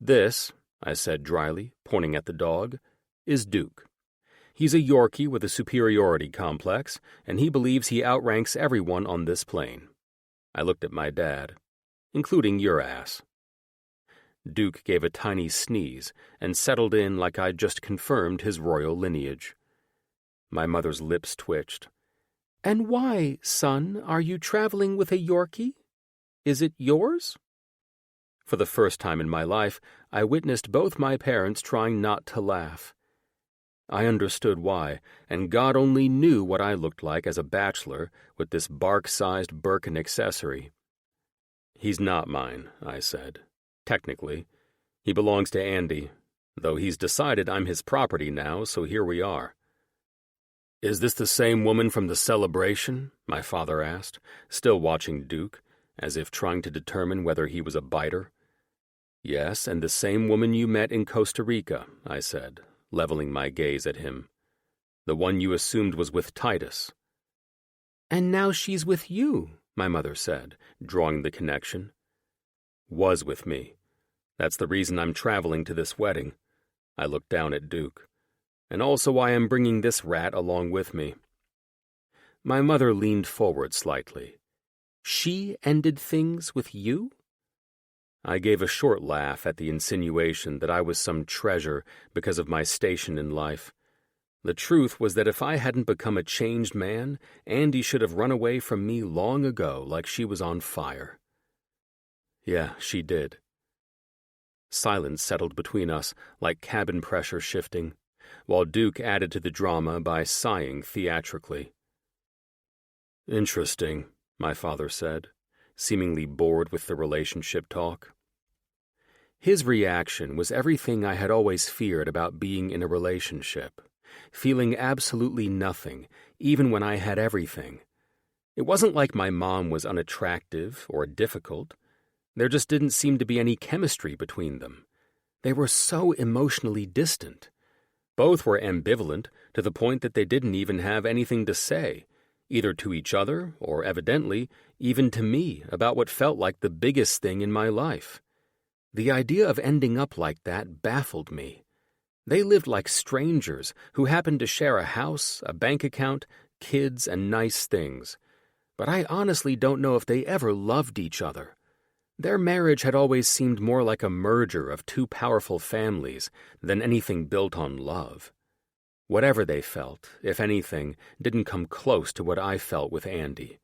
"This," I said dryly, pointing at the dog, "is Duke. He's a Yorkie with a superiority complex, and he believes he outranks everyone on this plane." I looked at my dad, "Including your ass." Duke gave a tiny sneeze and settled in like I'd just confirmed his royal lineage. My mother's lips twitched. "And why, son, are you traveling with a Yorkie? Is it yours?" For the first time in my life, I witnessed both my parents trying not to laugh. I understood why, and God only knew what I looked like as a bachelor with this bark-sized Birkin accessory. "He's not mine," I said. "Technically. He belongs to Andy, though he's decided I'm his property now, so here we are." "Is this the same woman from the celebration?" my father asked, still watching Duke, as if trying to determine whether he was a biter. "Yes, and the same woman you met in Costa Rica," I said, leveling my gaze at him. "The one you assumed was with Titus." "And now she's with you," my mother said, drawing the connection. "Was with me. That's the reason I'm traveling to this wedding." I looked down at Duke. "And also why I'm bringing this rat along with me." My mother leaned forward slightly. "She ended things with you?" I gave a short laugh at the insinuation that I was some treasure because of my station in life. The truth was that if I hadn't become a changed man, Andy should have run away from me long ago like she was on fire. Yeah, she did. Silence settled between us, like cabin pressure shifting, while Duke added to the drama by sighing theatrically. "Interesting," my father said, seemingly bored with the relationship talk. His reaction was everything I had always feared about being in a relationship, feeling absolutely nothing, even when I had everything. It wasn't like my mom was unattractive or difficult. There just didn't seem to be any chemistry between them. They were so emotionally distant. Both were ambivalent to the point that they didn't even have anything to say, either to each other or, evidently, even to me about what felt like the biggest thing in my life. The idea of ending up like that baffled me. They lived like strangers who happened to share a house, a bank account, kids, and nice things. But I honestly don't know if they ever loved each other. Their marriage had always seemed more like a merger of two powerful families than anything built on love. Whatever they felt, if anything, didn't come close to what I felt with Andy.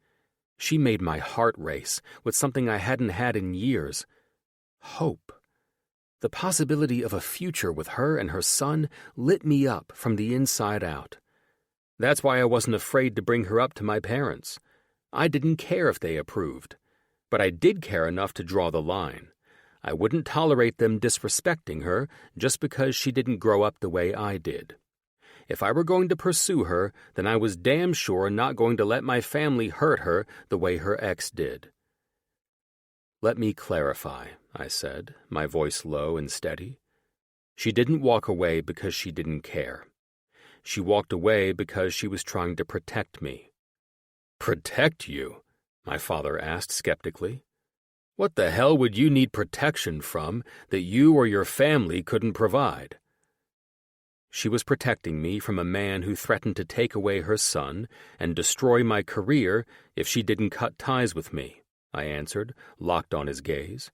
She made my heart race with something I hadn't had in years. Hope. The possibility of a future with her and her son lit me up from the inside out. That's why I wasn't afraid to bring her up to my parents. I didn't care if they approved. But I did care enough to draw the line. I wouldn't tolerate them disrespecting her just because she didn't grow up the way I did. If I were going to pursue her, then I was damn sure not going to let my family hurt her the way her ex did. "Let me clarify," I said, my voice low and steady. "She didn't walk away because she didn't care. She walked away because she was trying to protect me." "Protect you?" my father asked skeptically. "What the hell would you need protection from that you or your family couldn't provide?" "She was protecting me from a man who threatened to take away her son and destroy my career if she didn't cut ties with me," I answered, locked on his gaze.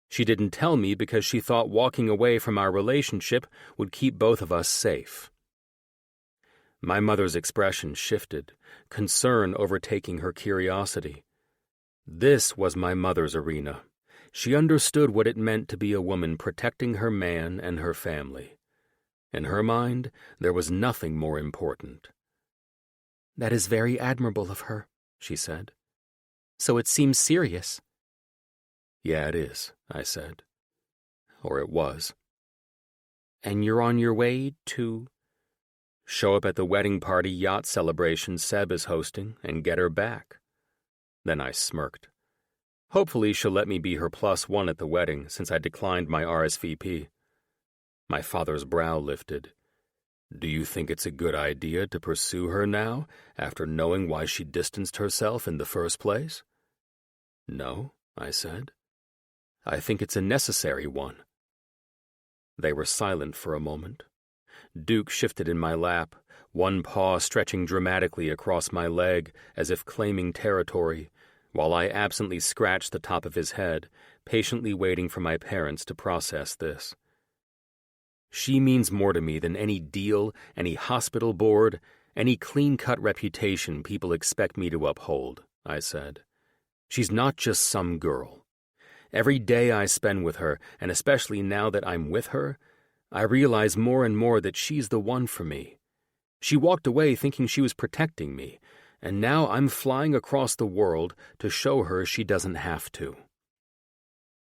"She didn't tell me because she thought walking away from our relationship would keep both of us safe." My mother's expression shifted, concern overtaking her curiosity. This was my mother's arena. She understood what it meant to be a woman protecting her man and her family. In her mind, there was nothing more important. "That is very admirable of her," she said. "So it seems serious." "Yeah, it is," I said. Or it was. "And you're on your way to—" "Show up at the wedding party yacht celebration Seb is hosting and get her back." Then I smirked. Hopefully she'll let me be her +1 at the wedding since I declined my RSVP. My father's brow lifted. "Do you think it's a good idea to pursue her now, after knowing why she distanced herself in the first place?" "No," I said. "I think it's a necessary one." They were silent for a moment. Duke shifted in my lap, one paw stretching dramatically across my leg as if claiming territory, while I absently scratched the top of his head, patiently waiting for my parents to process this. "She means more to me than any deal, any hospital board, any clean-cut reputation people expect me to uphold," I said. "She's not just some girl. Every day I spend with her, and especially now that I'm with her, I realize more and more that she's the one for me. She walked away thinking she was protecting me, and now I'm flying across the world to show her she doesn't have to.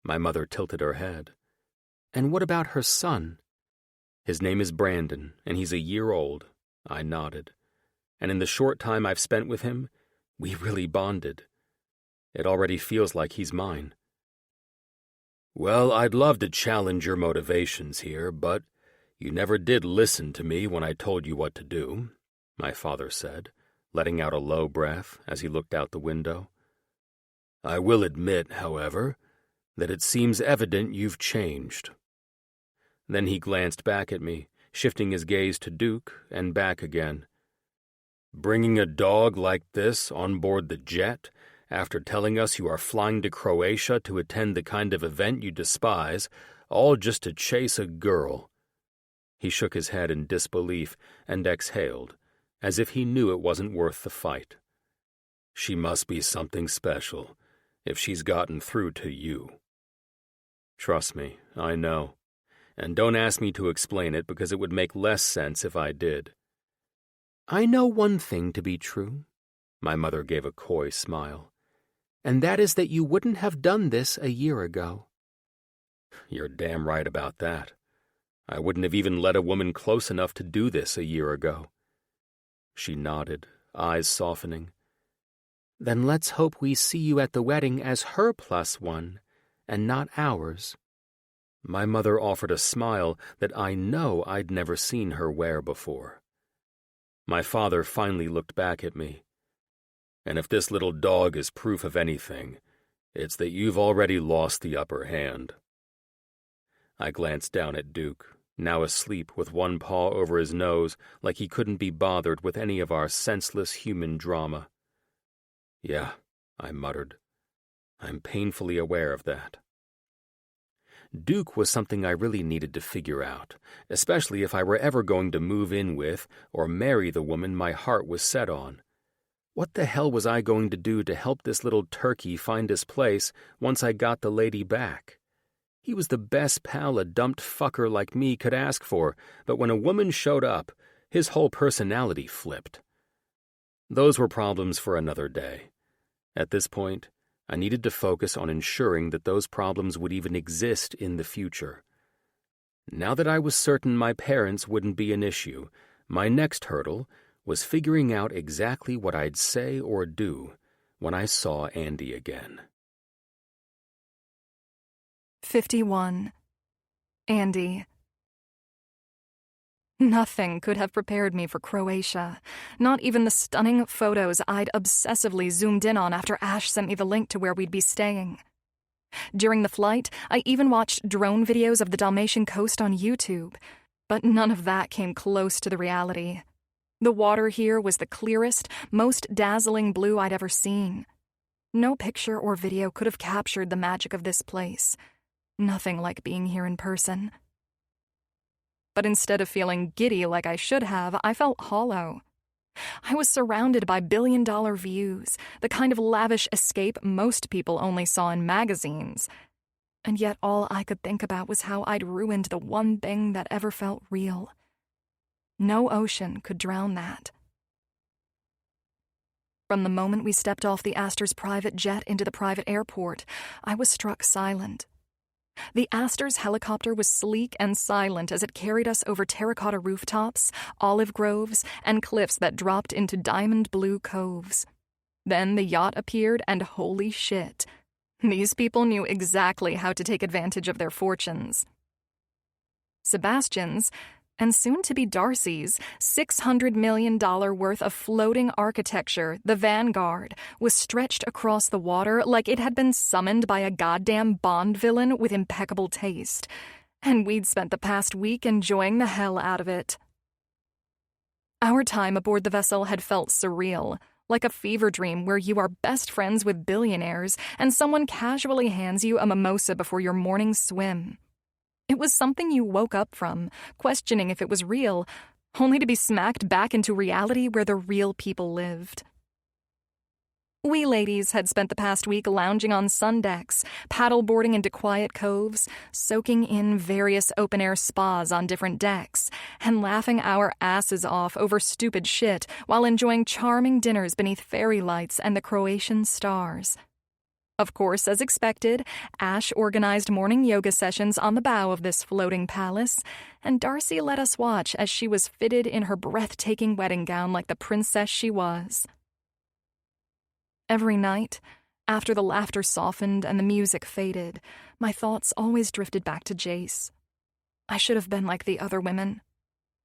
My mother tilted her head. And what about her son? His name is Brandon, and he's a year old. I nodded. And in the short time I've spent with him, we really bonded. It already feels like he's mine. Well, I'd love to challenge your motivations here, but you never did listen to me when I told you what to do, my father said, letting out a low breath as he looked out the window. I will admit, however, that it seems evident you've changed. Then he glanced back at me, shifting his gaze to Duke and back again. Bringing a dog like this on board the jet after telling us you are flying to Croatia to attend the kind of event you despise, all just to chase a girl. He shook his head in disbelief and exhaled, as if he knew it wasn't worth the fight. She must be something special, if she's gotten through to you. Trust me, I know. And don't ask me to explain it because it would make less sense if I did. I know one thing to be true, my mother gave a coy smile, and that is that you wouldn't have done this a year ago. You're damn right about that. I wouldn't have even let a woman close enough to do this a year ago. She nodded, eyes softening. Then let's hope we see you at the wedding as her +1, and not ours. My mother offered a smile that I know I'd never seen her wear before. My father finally looked back at me. And if this little dog is proof of anything, it's that you've already lost the upper hand. I glanced down at Duke, now asleep with one paw over his nose like he couldn't be bothered with any of our senseless human drama. Yeah, I muttered. I'm painfully aware of that. Duke was something I really needed to figure out, especially if I were ever going to move in with or marry the woman my heart was set on. What the hell was I going to do to help this little turkey find his place once I got the lady back? He was the best pal a dumped fucker like me could ask for, but when a woman showed up, his whole personality flipped. Those were problems for another day. At this point, I needed to focus on ensuring that those problems would even exist in the future. Now that I was certain my parents wouldn't be an issue, my next hurdle was figuring out exactly what I'd say or do when I saw Andy again. 51. Andy. Nothing could have prepared me for Croatia, not even the stunning photos I'd obsessively zoomed in on after Ash sent me the link to where we'd be staying. During the flight, I even watched drone videos of the Dalmatian coast on YouTube, but none of that came close to the reality. The water here was the clearest, most dazzling blue I'd ever seen. No picture or video could have captured the magic of this place. Nothing like being here in person. But instead of feeling giddy like I should have, I felt hollow. I was surrounded by billion-dollar views, the kind of lavish escape most people only saw in magazines. And yet all I could think about was how I'd ruined the one thing that ever felt real. No ocean could drown that. From the moment we stepped off the Astor's private jet into the private airport, I was struck silent. The Astor's helicopter was sleek and silent as it carried us over terracotta rooftops, olive groves, and cliffs that dropped into diamond blue coves. Then the yacht appeared, and holy shit, these people knew exactly how to take advantage of their fortunes. Sebastian's, and soon-to-be Darcy's, $600 million worth of floating architecture, the Vanguard, was stretched across the water like it had been summoned by a goddamn Bond villain with impeccable taste. And we'd spent the past week enjoying the hell out of it. Our time aboard the vessel had felt surreal, like a fever dream where you are best friends with billionaires and someone casually hands you a mimosa before your morning swim. It was something you woke up from, questioning if it was real, only to be smacked back into reality where the real people lived. We ladies had spent the past week lounging on sun decks, paddleboarding into quiet coves, soaking in various open-air spas on different decks, and laughing our asses off over stupid shit while enjoying charming dinners beneath fairy lights and the Croatian stars. Of course, as expected, Ash organized morning yoga sessions on the bow of this floating palace, and Darcy let us watch as she was fitted in her breathtaking wedding gown like the princess she was. Every night, after the laughter softened and the music faded, my thoughts always drifted back to Jace. I should have been like the other women,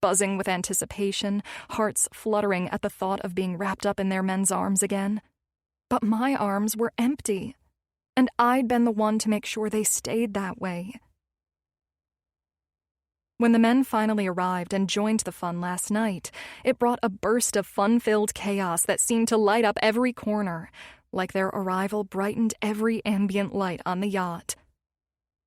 buzzing with anticipation, hearts fluttering at the thought of being wrapped up in their men's arms again. But my arms were empty, and I'd been the one to make sure they stayed that way. When the men finally arrived and joined the fun last night, it brought a burst of fun-filled chaos that seemed to light up every corner, like their arrival brightened every ambient light on the yacht.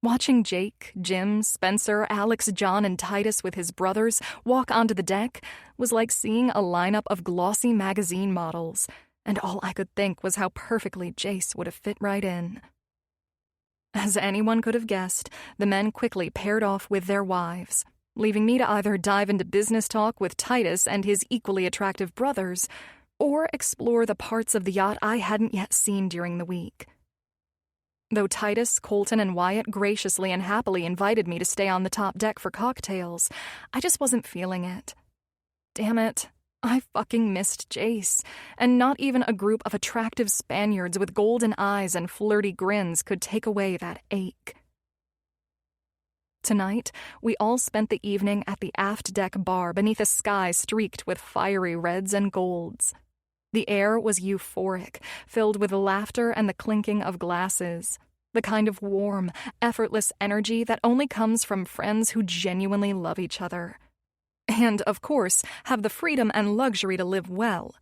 Watching Jake, Jim, Spencer, Alex, John, and Titus with his brothers walk onto the deck was like seeing a lineup of glossy magazine models, and all I could think was how perfectly Jace would have fit right in. As anyone could have guessed, the men quickly paired off with their wives, leaving me to either dive into business talk with Titus and his equally attractive brothers, or explore the parts of the yacht I hadn't yet seen during the week. Though Titus, Colton, and Wyatt graciously and happily invited me to stay on the top deck for cocktails, I just wasn't feeling it. Damn it. I fucking missed Jace, and not even a group of attractive Spaniards with golden eyes and flirty grins could take away that ache. Tonight, we all spent the evening at the aft deck bar beneath a sky streaked with fiery reds and golds. The air was euphoric, filled with laughter and the clinking of glasses, the kind of warm, effortless energy that only comes from friends who genuinely love each other. And, of course, have the freedom and luxury to live well.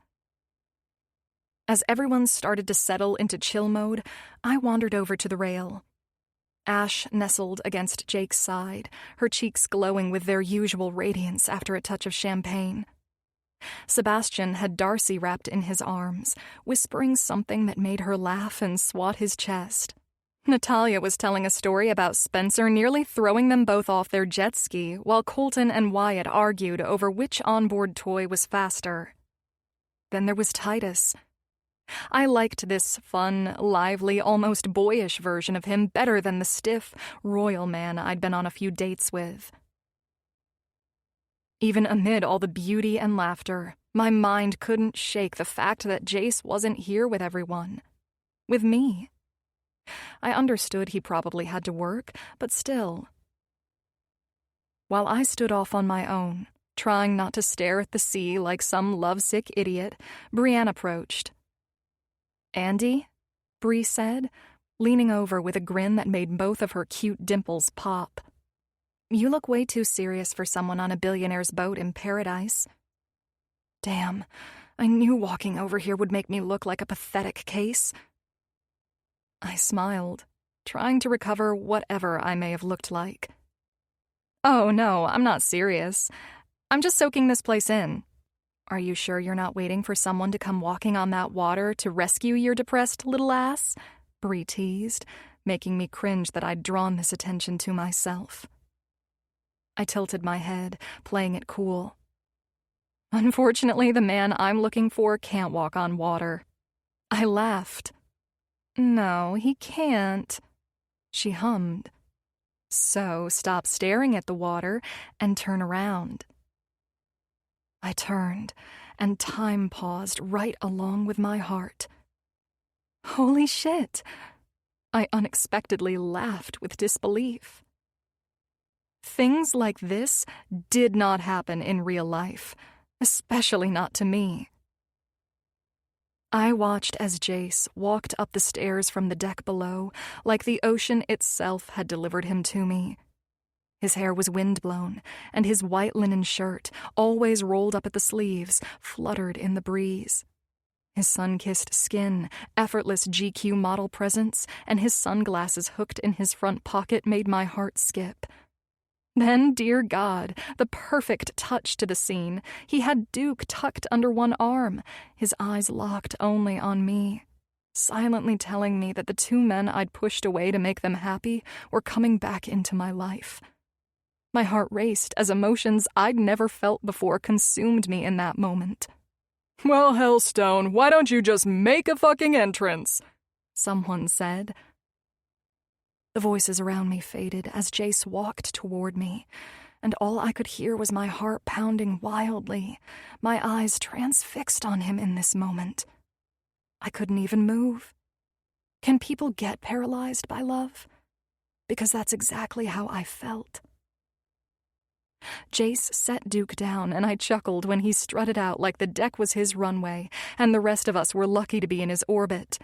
As everyone started to settle into chill mode, I wandered over to the rail. Ash nestled against Jake's side, her cheeks glowing with their usual radiance after a touch of champagne. Sebastian had Darcy wrapped in his arms, whispering something that made her laugh and swat his chest. Natalia was telling a story about Spencer nearly throwing them both off their jet ski while Colton and Wyatt argued over which onboard toy was faster. Then there was Titus. I liked this fun, lively, almost boyish version of him better than the stiff, royal man I'd been on a few dates with. Even amid all the beauty and laughter, my mind couldn't shake the fact that Jace wasn't here with everyone. With me. I understood he probably had to work, but still. While I stood off on my own, trying not to stare at the sea like some lovesick idiot, Brienne approached. "Andy?" Bree said, leaning over with a grin that made both of her cute dimples pop. "You look way too serious for someone on a billionaire's boat in paradise." Damn, I knew walking over here would make me look like a pathetic case. I smiled, trying to recover whatever I may have looked like. "Oh, no, I'm not serious. I'm just soaking this place in. Are you sure you're not waiting for someone to come walking on that water to rescue your depressed little ass?" Bree teased, making me cringe that I'd drawn this attention to myself. I tilted my head, playing it cool. Unfortunately, the man I'm looking for can't walk on water. I laughed. "No, he can't," she hummed. "So stop staring at the water and turn around." I turned, and time paused right along with my heart. Holy shit! I unexpectedly laughed with disbelief. Things like this did not happen in real life, especially not to me. I watched as Jace walked up the stairs from the deck below, like the ocean itself had delivered him to me. His hair was windblown, and his white linen shirt, always rolled up at the sleeves, fluttered in the breeze. His sun-kissed skin, effortless GQ model presence, and his sunglasses hooked in his front pocket made my heart skip. Then, dear God, the perfect touch to the scene. He had Duke tucked under one arm, his eyes locked only on me, silently telling me that the two men I'd pushed away to make them happy were coming back into my life. My heart raced as emotions I'd never felt before consumed me in that moment. "Well, Hellstone, why don't you just make a fucking entrance?" someone said. The voices around me faded as Jace walked toward me, and all I could hear was my heart pounding wildly, my eyes transfixed on him in this moment. I couldn't even move. Can people get paralyzed by love? Because that's exactly how I felt. Jace set Duke down, and I chuckled when he strutted out like the deck was his runway, and the rest of us were lucky to be in his orbit.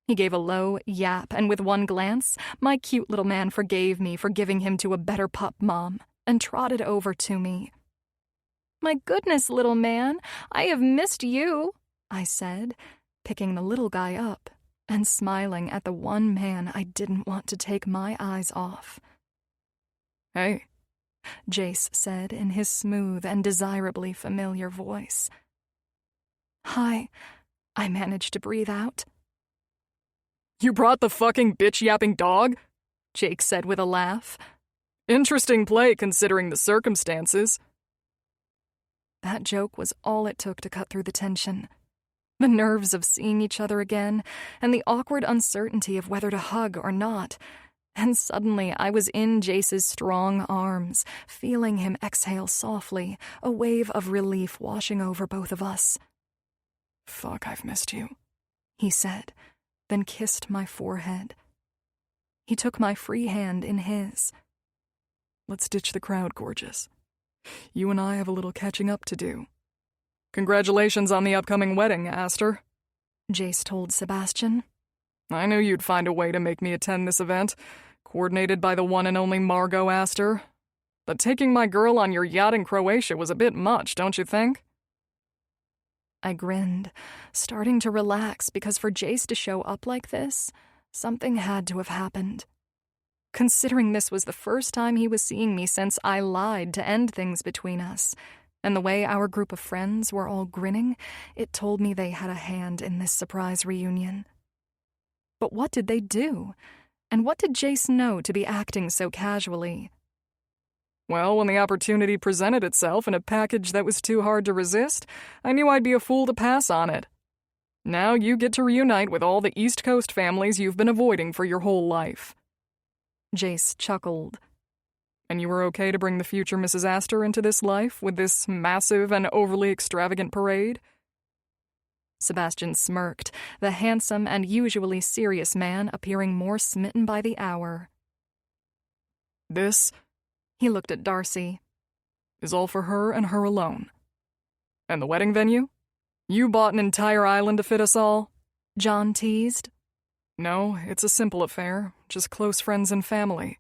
He gave a low yap, and with one glance, my cute little man forgave me for giving him to a better pup mom, and trotted over to me. "My goodness, little man, I have missed you," I said, picking the little guy up and smiling at the one man I didn't want to take my eyes off. "Hey," Jace said in his smooth and desirably familiar voice. "Hi," I managed to breathe out. "You brought the fucking bitch-yapping dog?" Jake said with a laugh. "Interesting play considering the circumstances." That joke was all it took to cut through the tension. The nerves of seeing each other again, and the awkward uncertainty of whether to hug or not. And suddenly I was in Jace's strong arms, feeling him exhale softly, a wave of relief washing over both of us. "Fuck, I've missed you," he said, then kissed my forehead. He took my free hand in his. "Let's ditch the crowd, gorgeous. You and I have a little catching up to do. Congratulations on the upcoming wedding, Aster," Jace told Sebastian. "I knew you'd find a way to make me attend this event, coordinated by the one and only Margot Aster. But taking my girl on your yacht in Croatia was a bit much, don't you think?" I grinned, starting to relax because for Jace to show up like this, something had to have happened. Considering this was the first time he was seeing me since I lied to end things between us, and the way our group of friends were all grinning, it told me they had a hand in this surprise reunion. But what did they do? And what did Jace know to be acting so casually? "Well, when the opportunity presented itself in a package that was too hard to resist, I knew I'd be a fool to pass on it. Now you get to reunite with all the East Coast families you've been avoiding for your whole life." Jace chuckled. "And you were okay to bring the future Mrs. Aster into this life with this massive and overly extravagant parade?" Sebastian smirked, the handsome and usually serious man appearing more smitten by the hour. "This," he looked at Darcy, "is all for her and her alone. And the wedding venue? You bought an entire island to fit us all?" John teased. "No, it's a simple affair, just close friends and family.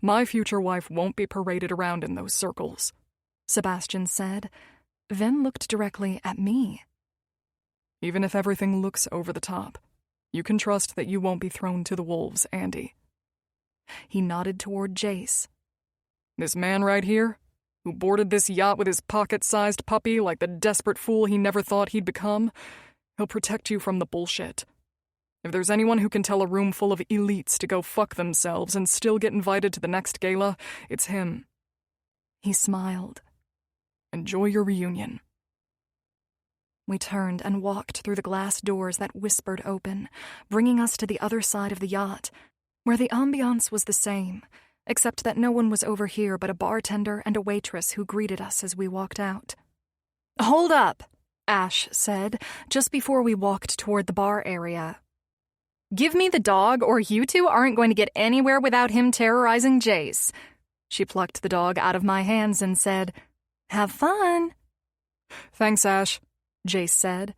My future wife won't be paraded around in those circles," Sebastian said, then looked directly at me. "Even if everything looks over the top, you can trust that you won't be thrown to the wolves, Andy." He nodded toward Jace. "This man right here, who boarded this yacht with his pocket-sized puppy like the desperate fool he never thought he'd become, he'll protect you from the bullshit. If there's anyone who can tell a room full of elites to go fuck themselves and still get invited to the next gala, it's him." He smiled. "Enjoy your reunion." We turned and walked through the glass doors that whispered open, bringing us to the other side of the yacht, where the ambiance was the same, except that no one was over here but a bartender and a waitress who greeted us as we walked out. "Hold up," Ash said, just before we walked toward the bar area. "Give me the dog, or you two aren't going to get anywhere without him terrorizing Jace." She plucked the dog out of my hands and said, "Have fun." "Thanks, Ash," Jace said.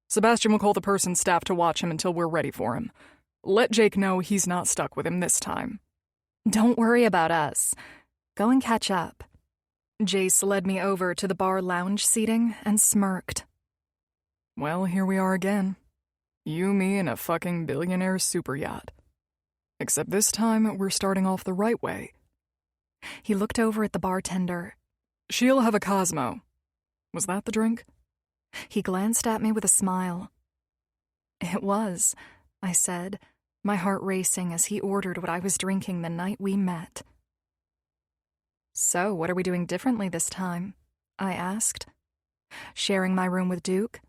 "Sebastian will call the person staff to watch him until we're ready for him. Let Jake know he's not stuck with him this time." "Don't worry about us. Go and catch up." Jace led me over to the bar lounge seating and smirked. "Well, here we are again. You, me, and a fucking billionaire super yacht. Except this time, we're starting off the right way." He looked over at the bartender. "She'll have a Cosmo. Was that the drink?" He glanced at me with a smile. It was, I said, my heart racing as he ordered what I was drinking the night we met. So, what are we doing differently this time? I asked. Sharing my room with Duke?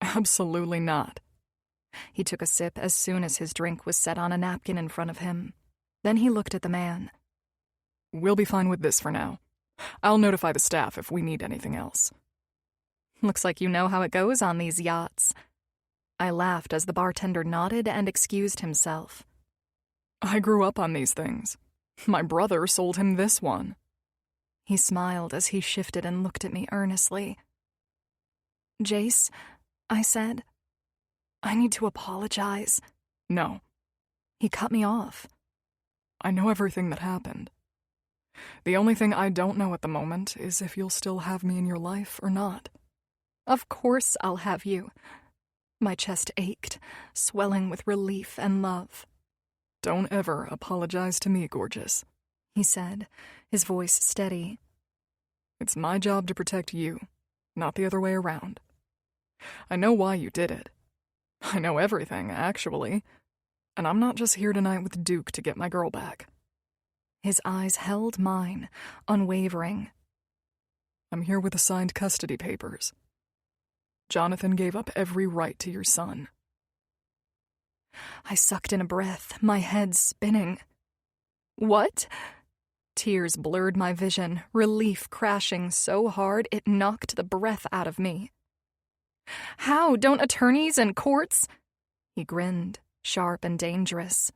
Absolutely not. He took a sip as soon as his drink was set on a napkin in front of him. Then he looked at the man. We'll be fine with this for now. I'll notify the staff if we need anything else. Looks like you know how it goes on these yachts. I laughed as the bartender nodded and excused himself. I grew up on these things. My brother sold him this one. He smiled as he shifted and looked at me earnestly. Jace, I said, I need to apologize. No. He cut me off. I know everything that happened. The only thing I don't know at the moment is if you'll still have me in your life or not. Of course I'll have you. My chest ached, swelling with relief and love. Don't ever apologize to me, gorgeous, he said, his voice steady. It's my job to protect you, not the other way around. I know why you did it. I know everything, actually. And I'm not just here tonight with Duke to get my girl back. His eyes held mine, unwavering. I'm here with the signed custody papers. Jonathan gave up every right to your son. I sucked in a breath, my head spinning. What? Tears blurred my vision, relief crashing so hard it knocked the breath out of me. How? Don't attorneys and courts? He grinned, sharp and dangerous.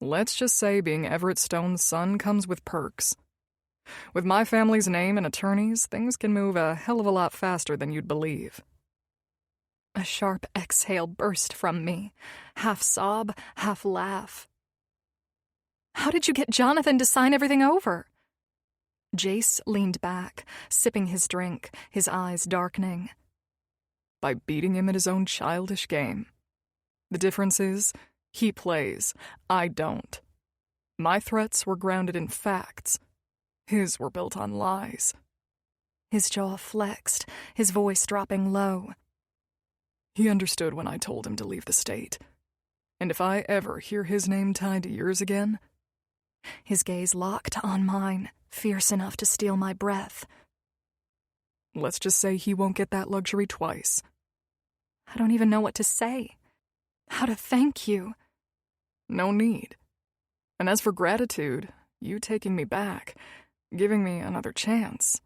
Let's just say being Everett Stone's son comes with perks. With my family's name and attorneys, things can move a hell of a lot faster than you'd believe. A sharp exhale burst from me, half sob, half laugh. How did you get Jonathan to sign everything over? Jace leaned back, sipping his drink, his eyes darkening. By beating him at his own childish game. The difference is, he plays, I don't. My threats were grounded in facts. His were built on lies. His jaw flexed, his voice dropping low. He understood when I told him to leave the state. And if I ever hear his name tied to yours again... His gaze locked on mine, fierce enough to steal my breath. Let's just say he won't get that luxury twice. I don't even know what to say. How to thank you. No need. And as for gratitude, you taking me back, giving me another chance,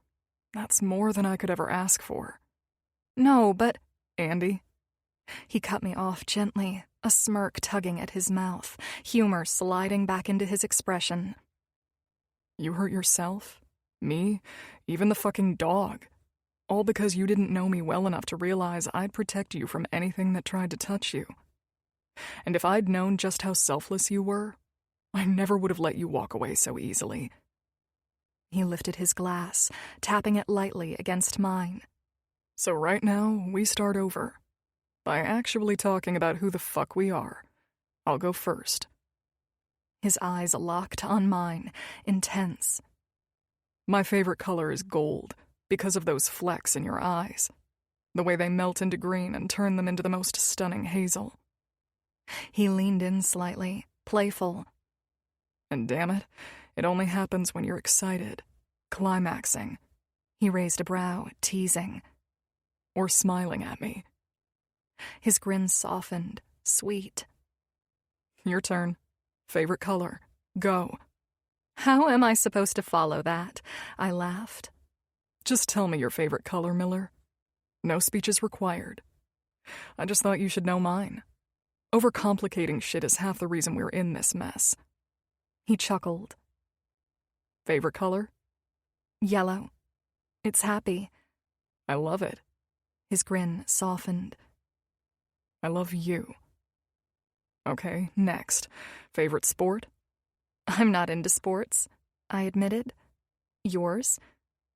that's more than I could ever ask for. No, but... Andy? He cut me off gently, a smirk tugging at his mouth, humor sliding back into his expression. You hurt yourself, me, even the fucking dog. All because you didn't know me well enough to realize I'd protect you from anything that tried to touch you. And if I'd known just how selfless you were, I never would have let you walk away so easily. He lifted his glass, tapping it lightly against mine. So right now, we start over. By actually talking about who the fuck we are. I'll go first. His eyes locked on mine, intense. My favorite color is gold, because of those flecks in your eyes. The way they melt into green and turn them into the most stunning hazel. He leaned in slightly, playful. And damn it, it only happens when you're excited, climaxing. He raised a brow, teasing. Or smiling at me. His grin softened, sweet. Your turn. Favorite color. Go. How am I supposed to follow that? I laughed. Just tell me your favorite color, Miller. No speeches required. I just thought you should know mine. Overcomplicating shit is half the reason we're in this mess. He chuckled. Favorite color? Yellow. It's happy. I love it. His grin softened. I love you. Okay, next. Favorite sport? I'm not into sports, I admitted. Yours?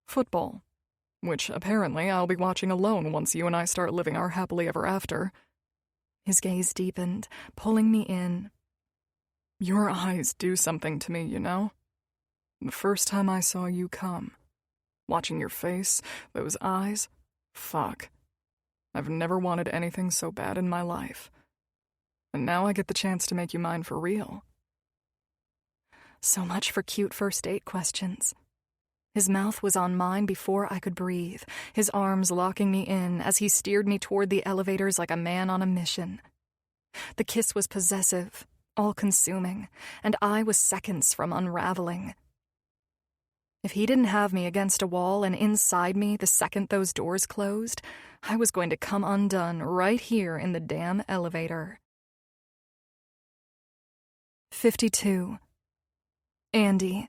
Football. Which, apparently, I'll be watching alone once you and I start living our happily ever after. His gaze deepened, pulling me in. Your eyes do something to me, you know? The first time I saw you come, watching your face, those eyes, fuck. I've never wanted anything so bad in my life. And now I get the chance to make you mine for real. So much for cute first date questions. His mouth was on mine before I could breathe, his arms locking me in as he steered me toward the elevators like a man on a mission. The kiss was possessive, all-consuming, and I was seconds from unraveling. If he didn't have me against a wall and inside me the second those doors closed, I was going to come undone right here in the damn elevator. 52. Andy.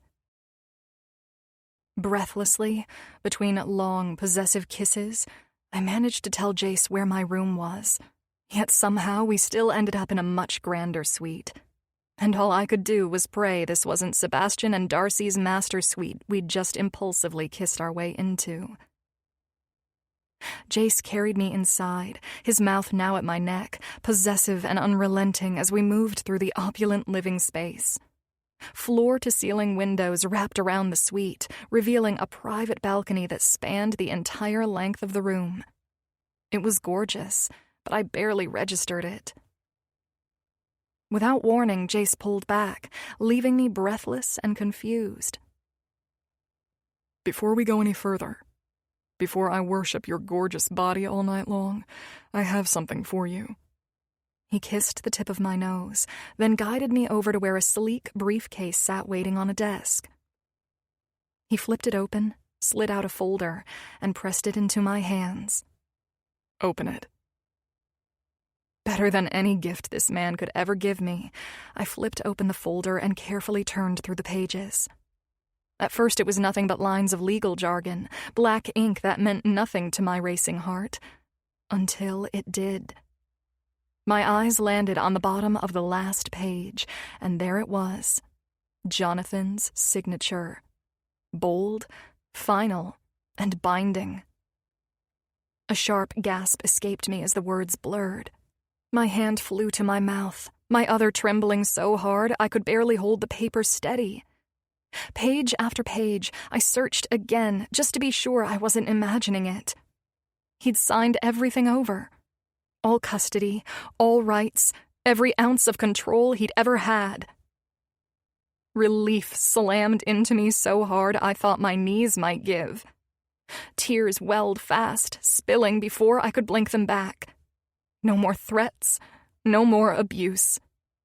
Breathlessly, between long, possessive kisses, I managed to tell Jace where my room was. Yet somehow we still ended up in a much grander suite. And all I could do was pray this wasn't Sebastian and Darcy's master suite we'd just impulsively kissed our way into. Jace carried me inside, his mouth now at my neck, possessive and unrelenting as we moved through the opulent living space. Floor-to-ceiling windows wrapped around the suite, revealing a private balcony that spanned the entire length of the room. It was gorgeous, but I barely registered it. Without warning, Jace pulled back, leaving me breathless and confused. Before we go any further, before I worship your gorgeous body all night long, I have something for you. He kissed the tip of my nose, then guided me over to where a sleek briefcase sat waiting on a desk. He flipped it open, slid out a folder, and pressed it into my hands. Open it. Better than any gift this man could ever give me, I flipped open the folder and carefully turned through the pages. At first it was nothing but lines of legal jargon, black ink that meant nothing to my racing heart. Until it did. My eyes landed on the bottom of the last page, and there it was. Jonathan's signature. Bold, final, and binding. A sharp gasp escaped me as the words blurred. My hand flew to my mouth, my other trembling so hard I could barely hold the paper steady. Page after page, I searched again just to be sure I wasn't imagining it. He'd signed everything over. All custody, all rights, every ounce of control he'd ever had. Relief slammed into me so hard I thought my knees might give. Tears welled fast, spilling before I could blink them back. No more threats, no more abuse,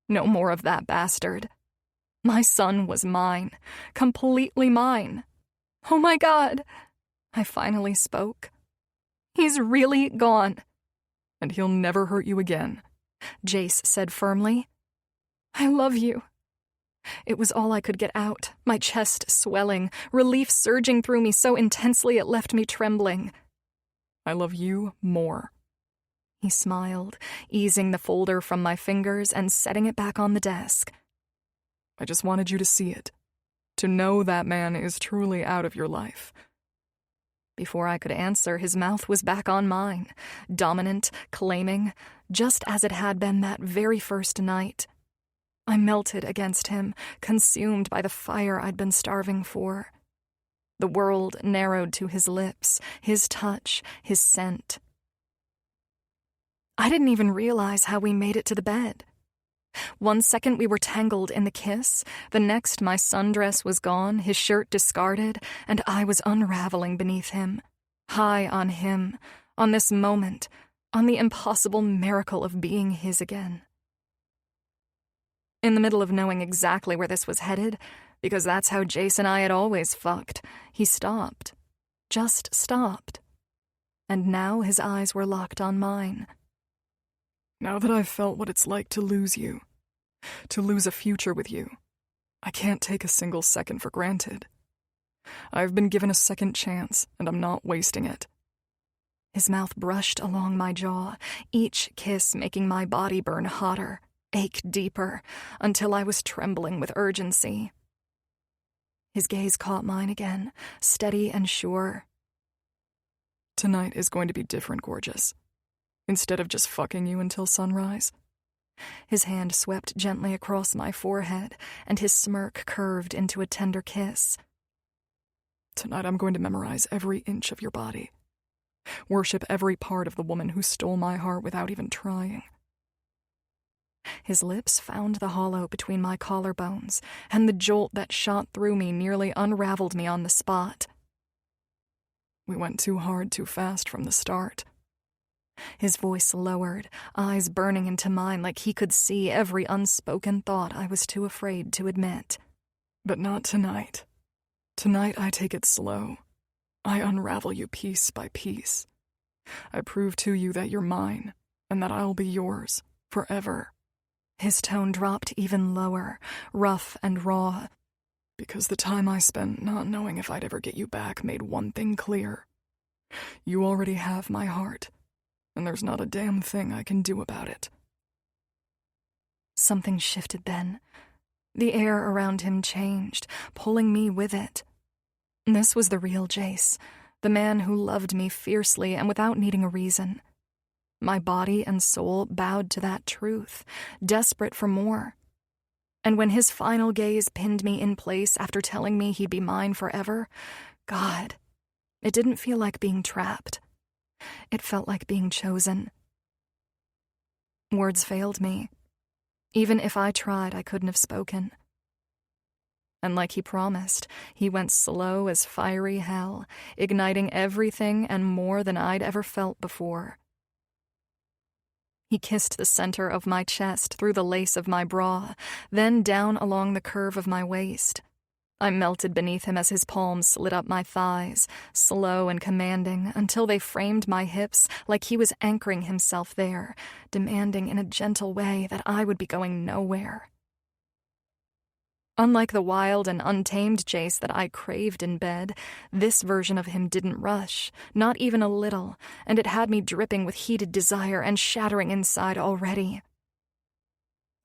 no more of that bastard. My son was mine, completely mine. Oh my God, I finally spoke. He's really gone. And he'll never hurt you again, Jace said firmly. I love you. It was all I could get out, my chest swelling, relief surging through me so intensely it left me trembling. I love you more. He smiled, easing the folder from my fingers and setting it back on the desk. I just wanted you to see it, to know that man is truly out of your life. Before I could answer, his mouth was back on mine, dominant, claiming, just as it had been that very first night. I melted against him, consumed by the fire I'd been starving for. The world narrowed to his lips, his touch, his scent. I didn't even realize how we made it to the bed. One second we were tangled in the kiss, the next my sundress was gone, his shirt discarded, and I was unraveling beneath him, high on him, on this moment, on the impossible miracle of being his again. In the middle of knowing exactly where this was headed, because that's how Jace and I had always fucked, he stopped. Just stopped. And now his eyes were locked on mine. Now that I've felt what it's like to lose you, to lose a future with you, I can't take a single second for granted. I've been given a second chance, and I'm not wasting it. His mouth brushed along my jaw, each kiss making my body burn hotter, ache deeper, until I was trembling with urgency. His gaze caught mine again, steady and sure. Tonight is going to be different, gorgeous. Instead of just fucking you until sunrise. His hand swept gently across my forehead, and his smirk curved into a tender kiss. Tonight I'm going to memorize every inch of your body. Worship every part of the woman who stole my heart without even trying. His lips found the hollow between my collarbones, and the jolt that shot through me nearly unraveled me on the spot. We went too hard too fast from the start. His voice lowered, eyes burning into mine like he could see every unspoken thought I was too afraid to admit. But not tonight. Tonight I take it slow. I unravel you piece by piece. I prove to you that you're mine, and that I'll be yours, forever. His tone dropped even lower, rough and raw. Because the time I spent not knowing if I'd ever get you back made one thing clear. You already have my heart, and there's not a damn thing I can do about it. Something shifted then. The air around him changed, pulling me with it. This was the real Jace, the man who loved me fiercely and without needing a reason. My body and soul bowed to that truth, desperate for more. And when his final gaze pinned me in place after telling me he'd be mine forever, God, it didn't feel like being trapped. It felt like being chosen. Words failed me. Even if I tried, I couldn't have spoken. And like he promised, he went slow as fiery hell, igniting everything and more than I'd ever felt before. He kissed the center of my chest through the lace of my bra, then down along the curve of my waist. I melted beneath him as his palms slid up my thighs, slow and commanding, until they framed my hips like he was anchoring himself there, demanding in a gentle way that I would be going nowhere. Unlike the wild and untamed Jace that I craved in bed, this version of him didn't rush, not even a little, and it had me dripping with heated desire and shattering inside already.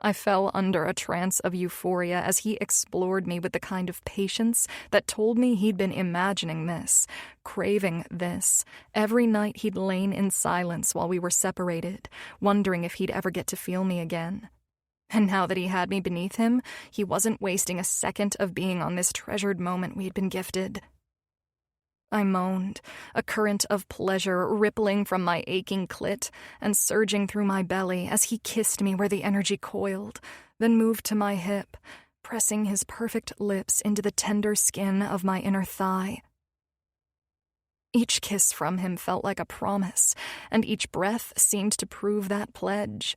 I fell under a trance of euphoria as he explored me with the kind of patience that told me he'd been imagining this, craving this, every night he'd lain in silence while we were separated, wondering if he'd ever get to feel me again. And now that he had me beneath him, he wasn't wasting a second of being on this treasured moment we'd been gifted. I moaned, a current of pleasure rippling from my aching clit and surging through my belly as he kissed me where the energy coiled, then moved to my hip, pressing his perfect lips into the tender skin of my inner thigh. Each kiss from him felt like a promise, and each breath seemed to prove that pledge.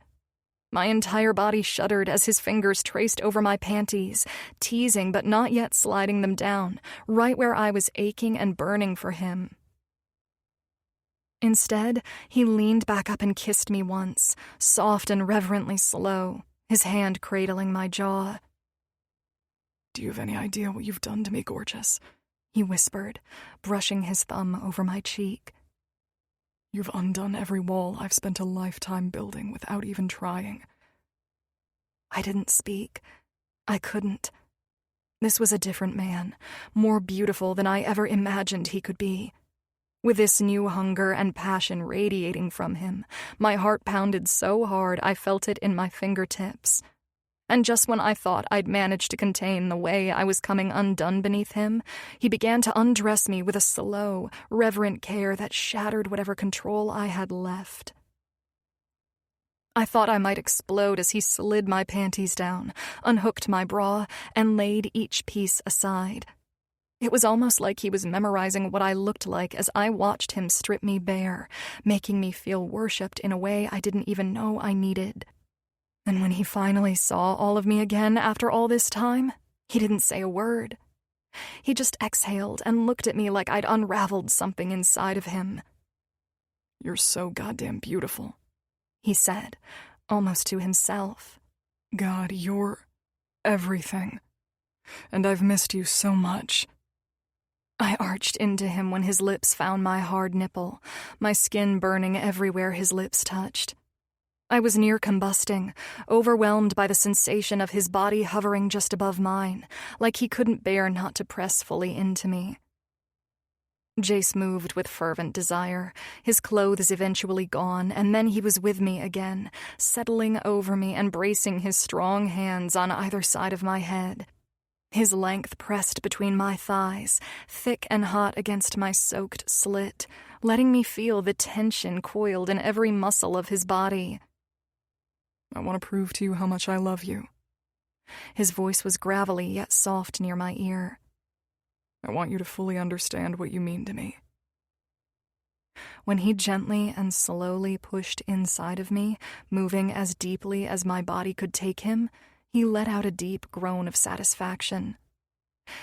My entire body shuddered as his fingers traced over my panties, teasing but not yet sliding them down, right where I was aching and burning for him. Instead, he leaned back up and kissed me once, soft and reverently slow, his hand cradling my jaw. "Do you have any idea what you've done to me, gorgeous?" he whispered, brushing his thumb over my cheek. "You've undone every wall I've spent a lifetime building without even trying." I didn't speak. I couldn't. This was a different man, more beautiful than I ever imagined he could be. With this new hunger and passion radiating from him, my heart pounded so hard I felt it in my fingertips. And just when I thought I'd managed to contain the way I was coming undone beneath him, he began to undress me with a slow, reverent care that shattered whatever control I had left. I thought I might explode as he slid my panties down, unhooked my bra, and laid each piece aside. It was almost like he was memorizing what I looked like as I watched him strip me bare, making me feel worshipped in a way I didn't even know I needed. And when he finally saw all of me again after all this time, he didn't say a word. He just exhaled and looked at me like I'd unraveled something inside of him. "You're so goddamn beautiful," he said, almost to himself. "God, you're everything. And I've missed you so much." I arched into him when his lips found my hard nipple, my skin burning everywhere his lips touched. I was near combusting, overwhelmed by the sensation of his body hovering just above mine, like he couldn't bear not to press fully into me. Jace moved with fervent desire, his clothes eventually gone, and then he was with me again, settling over me and bracing his strong hands on either side of my head. His length pressed between my thighs, thick and hot against my soaked slit, letting me feel the tension coiled in every muscle of his body. I want to prove to you how much I love you. His voice was gravelly yet soft near my ear. I want you to fully understand what you mean to me. When he gently and slowly pushed inside of me, moving as deeply as my body could take him, he let out a deep groan of satisfaction.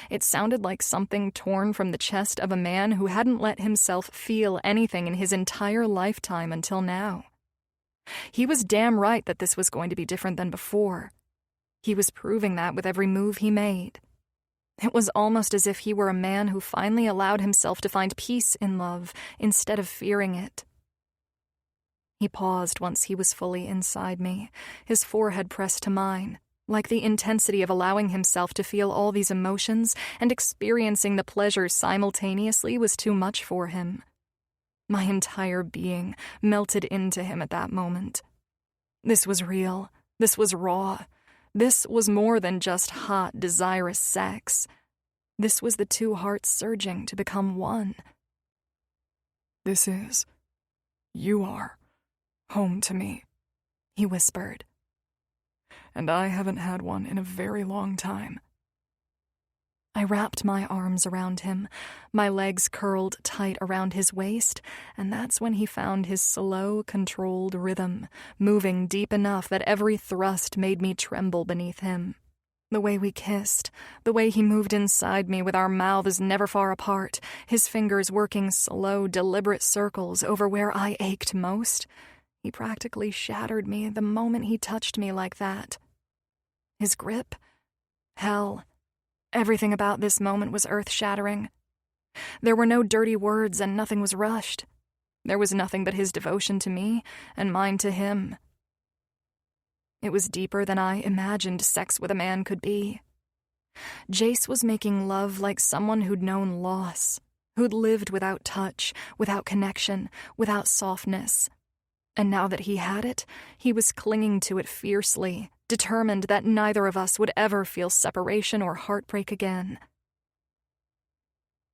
It sounded like something torn from the chest of a man who hadn't let himself feel anything in his entire lifetime until now. He was damn right that this was going to be different than before. He was proving that with every move he made. It was almost as if he were a man who finally allowed himself to find peace in love instead of fearing it. He paused once he was fully inside me, his forehead pressed to mine, like the intensity of allowing himself to feel all these emotions and experiencing the pleasure simultaneously was too much for him. My entire being melted into him at that moment. This was real. This was raw. This was more than just hot, desirous sex. This was the two hearts surging to become one. You are, home to me, he whispered. And I haven't had one in a very long time. I wrapped my arms around him, my legs curled tight around his waist, and that's when he found his slow, controlled rhythm, moving deep enough that every thrust made me tremble beneath him. The way we kissed, the way he moved inside me with our mouths never far apart, his fingers working slow, deliberate circles over where I ached most. He practically shattered me the moment he touched me like that. His grip? Hell. Everything about this moment was earth-shattering. There were no dirty words and nothing was rushed. There was nothing but his devotion to me and mine to him. It was deeper than I imagined sex with a man could be. Jace was making love like someone who'd known loss, who'd lived without touch, without connection, without softness. And now that he had it, he was clinging to it fiercely, determined that neither of us would ever feel separation or heartbreak again.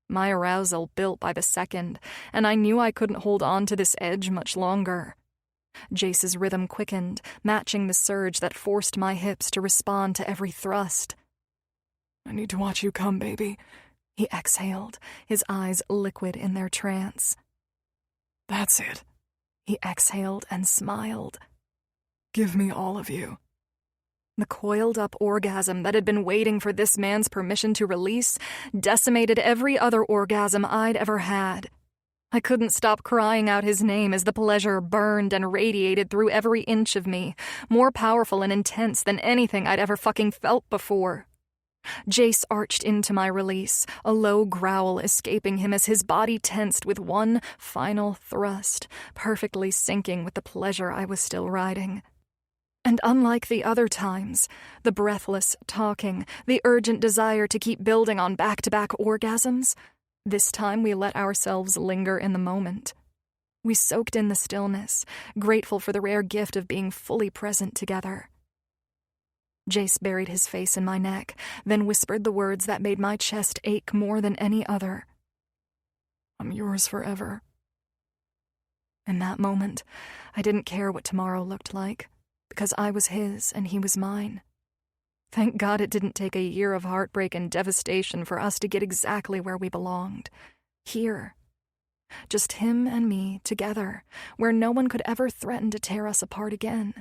My arousal built by the second, and I knew I couldn't hold on to this edge much longer. Jace's rhythm quickened, matching the surge that forced my hips to respond to every thrust. I need to watch you come, baby, he exhaled, his eyes liquid in their trance. That's it. He exhaled and smiled. Give me all of you. The coiled-up orgasm that had been waiting for this man's permission to release decimated every other orgasm I'd ever had. I couldn't stop crying out his name as the pleasure burned and radiated through every inch of me, more powerful and intense than anything I'd ever fucking felt before. Jace arched into my release, a low growl escaping him as his body tensed with one final thrust, perfectly syncing with the pleasure I was still riding. And unlike the other times, the breathless talking, the urgent desire to keep building on back-to-back orgasms, this time we let ourselves linger in the moment. We soaked in the stillness, grateful for the rare gift of being fully present together. Jace buried his face in my neck, then whispered the words that made my chest ache more than any other. I'm yours forever. In that moment, I didn't care what tomorrow looked like, because I was his and he was mine. Thank God it didn't take a year of heartbreak and devastation for us to get exactly where we belonged. Here. Just him and me together, where no one could ever threaten to tear us apart again.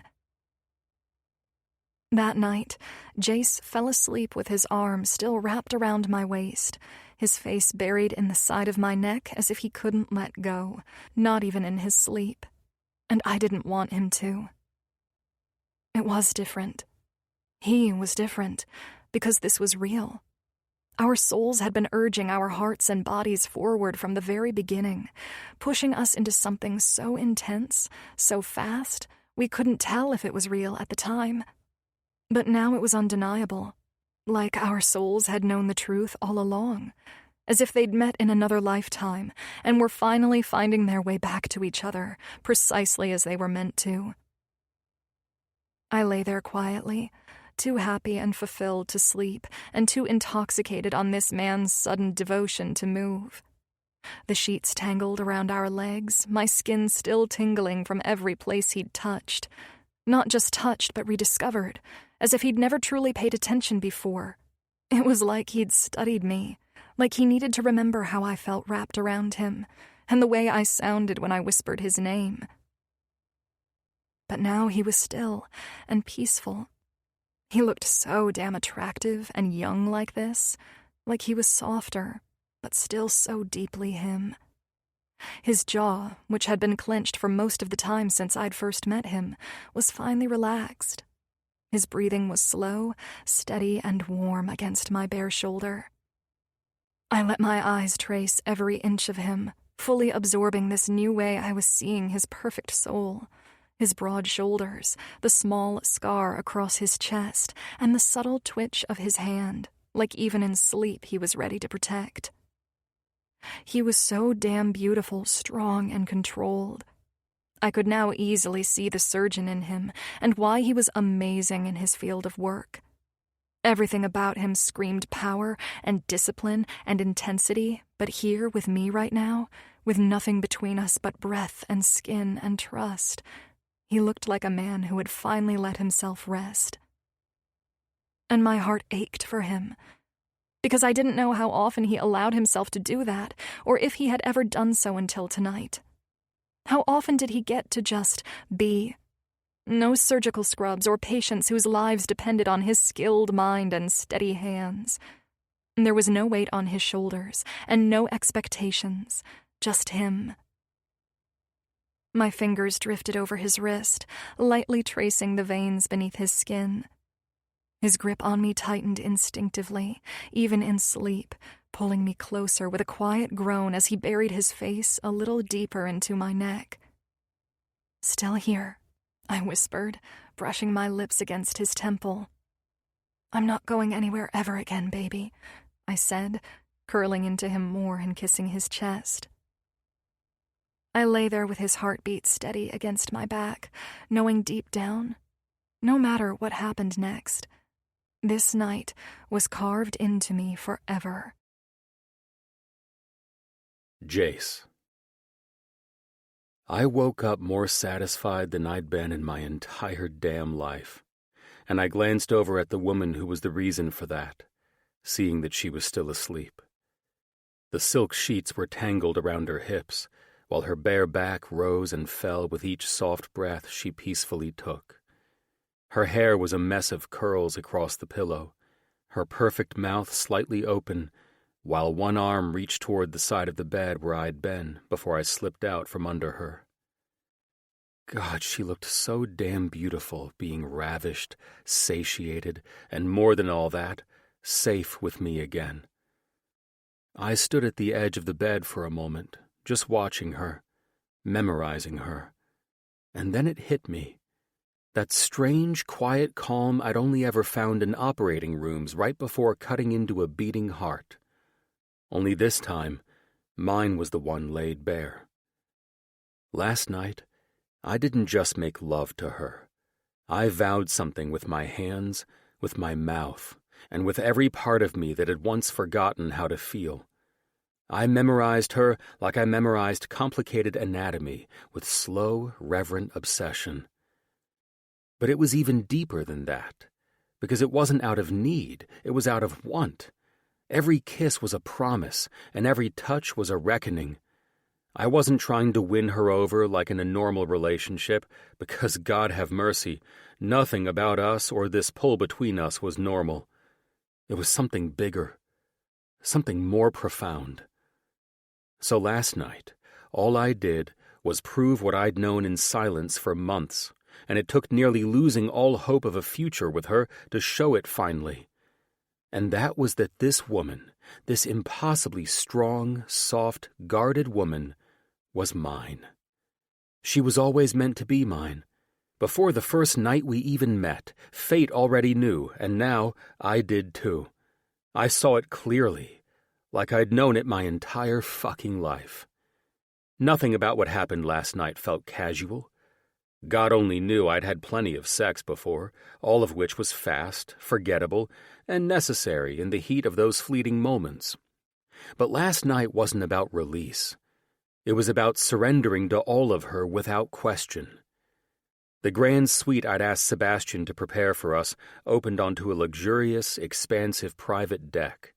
That night, Jace fell asleep with his arm still wrapped around my waist, his face buried in the side of my neck as if he couldn't let go, not even in his sleep. And I didn't want him to. It was different. He was different, because this was real. Our souls had been urging our hearts and bodies forward from the very beginning, pushing us into something so intense, so fast, we couldn't tell if it was real at the time. But now it was undeniable, like our souls had known the truth all along, as if they'd met in another lifetime and were finally finding their way back to each other, precisely as they were meant to. I lay there quietly, too happy and fulfilled to sleep, and too intoxicated on this man's sudden devotion to move. The sheets tangled around our legs, my skin still tingling from every place he'd touched. Not just touched, but rediscovered, as if he'd never truly paid attention before. It was like he'd studied me, like he needed to remember how I felt wrapped around him, and the way I sounded when I whispered his name. But now he was still and peaceful. He looked so damn attractive and young like this, like he was softer, but still so deeply him. His jaw, which had been clenched for most of the time since I'd first met him, was finally relaxed. His breathing was slow, steady, and warm against my bare shoulder. I let my eyes trace every inch of him, fully absorbing this new way I was seeing his perfect soul. His broad shoulders, the small scar across his chest, and the subtle twitch of his hand, like even in sleep he was ready to protect. He was so damn beautiful, strong, and controlled. I could now easily see the surgeon in him, and why he was amazing in his field of work. Everything about him screamed power and discipline and intensity, but here with me right now, with nothing between us but breath and skin and trust, he looked like a man who had finally let himself rest. And my heart ached for him, because I didn't know how often he allowed himself to do that, or if he had ever done so until tonight. How often did he get to just be? No surgical scrubs or patients whose lives depended on his skilled mind and steady hands. There was no weight on his shoulders, and no expectations, just him. My fingers drifted over his wrist, lightly tracing the veins beneath his skin. His grip on me tightened instinctively, even in sleep, pulling me closer with a quiet groan as he buried his face a little deeper into my neck. "Still here," I whispered, brushing my lips against his temple. "I'm not going anywhere ever again, baby," I said, curling into him more and kissing his chest. I lay there with his heartbeat steady against my back, knowing deep down, no matter what happened next, this night was carved into me forever. Jace. I woke up more satisfied than I'd been in my entire damn life, and I glanced over at the woman who was the reason for that, seeing that she was still asleep. The silk sheets were tangled around her hips, while her bare back rose and fell with each soft breath she peacefully took. Her hair was a mess of curls across the pillow, her perfect mouth slightly open, while one arm reached toward the side of the bed where I'd been before I slipped out from under her. God, she looked so damn beautiful, being ravished, satiated, and more than all that, safe with me again. I stood at the edge of the bed for a moment, just watching her, memorizing her. And then it hit me. That strange, quiet calm I'd only ever found in operating rooms right before cutting into a beating heart. Only this time, mine was the one laid bare. Last night, I didn't just make love to her. I vowed something with my hands, with my mouth, and with every part of me that had once forgotten how to feel. I memorized her like I memorized complicated anatomy with slow, reverent obsession. But it was even deeper than that, because it wasn't out of need, it was out of want. Every kiss was a promise, and every touch was a reckoning. I wasn't trying to win her over like in a normal relationship, because God have mercy, nothing about us or this pull between us was normal. It was something bigger, something more profound. So last night, all I did was prove what I'd known in silence for months, and it took nearly losing all hope of a future with her to show it finally. And that was that this woman, this impossibly strong, soft, guarded woman, was mine. She was always meant to be mine. Before the first night we even met, fate already knew, and now I did too. I saw it clearly, like I'd known it my entire fucking life. Nothing about what happened last night felt casual. God only knew I'd had plenty of sex before, all of which was fast, forgettable, and necessary in the heat of those fleeting moments. But last night wasn't about release. It was about surrendering to all of her without question. The grand suite I'd asked Sebastian to prepare for us opened onto a luxurious, expansive private deck,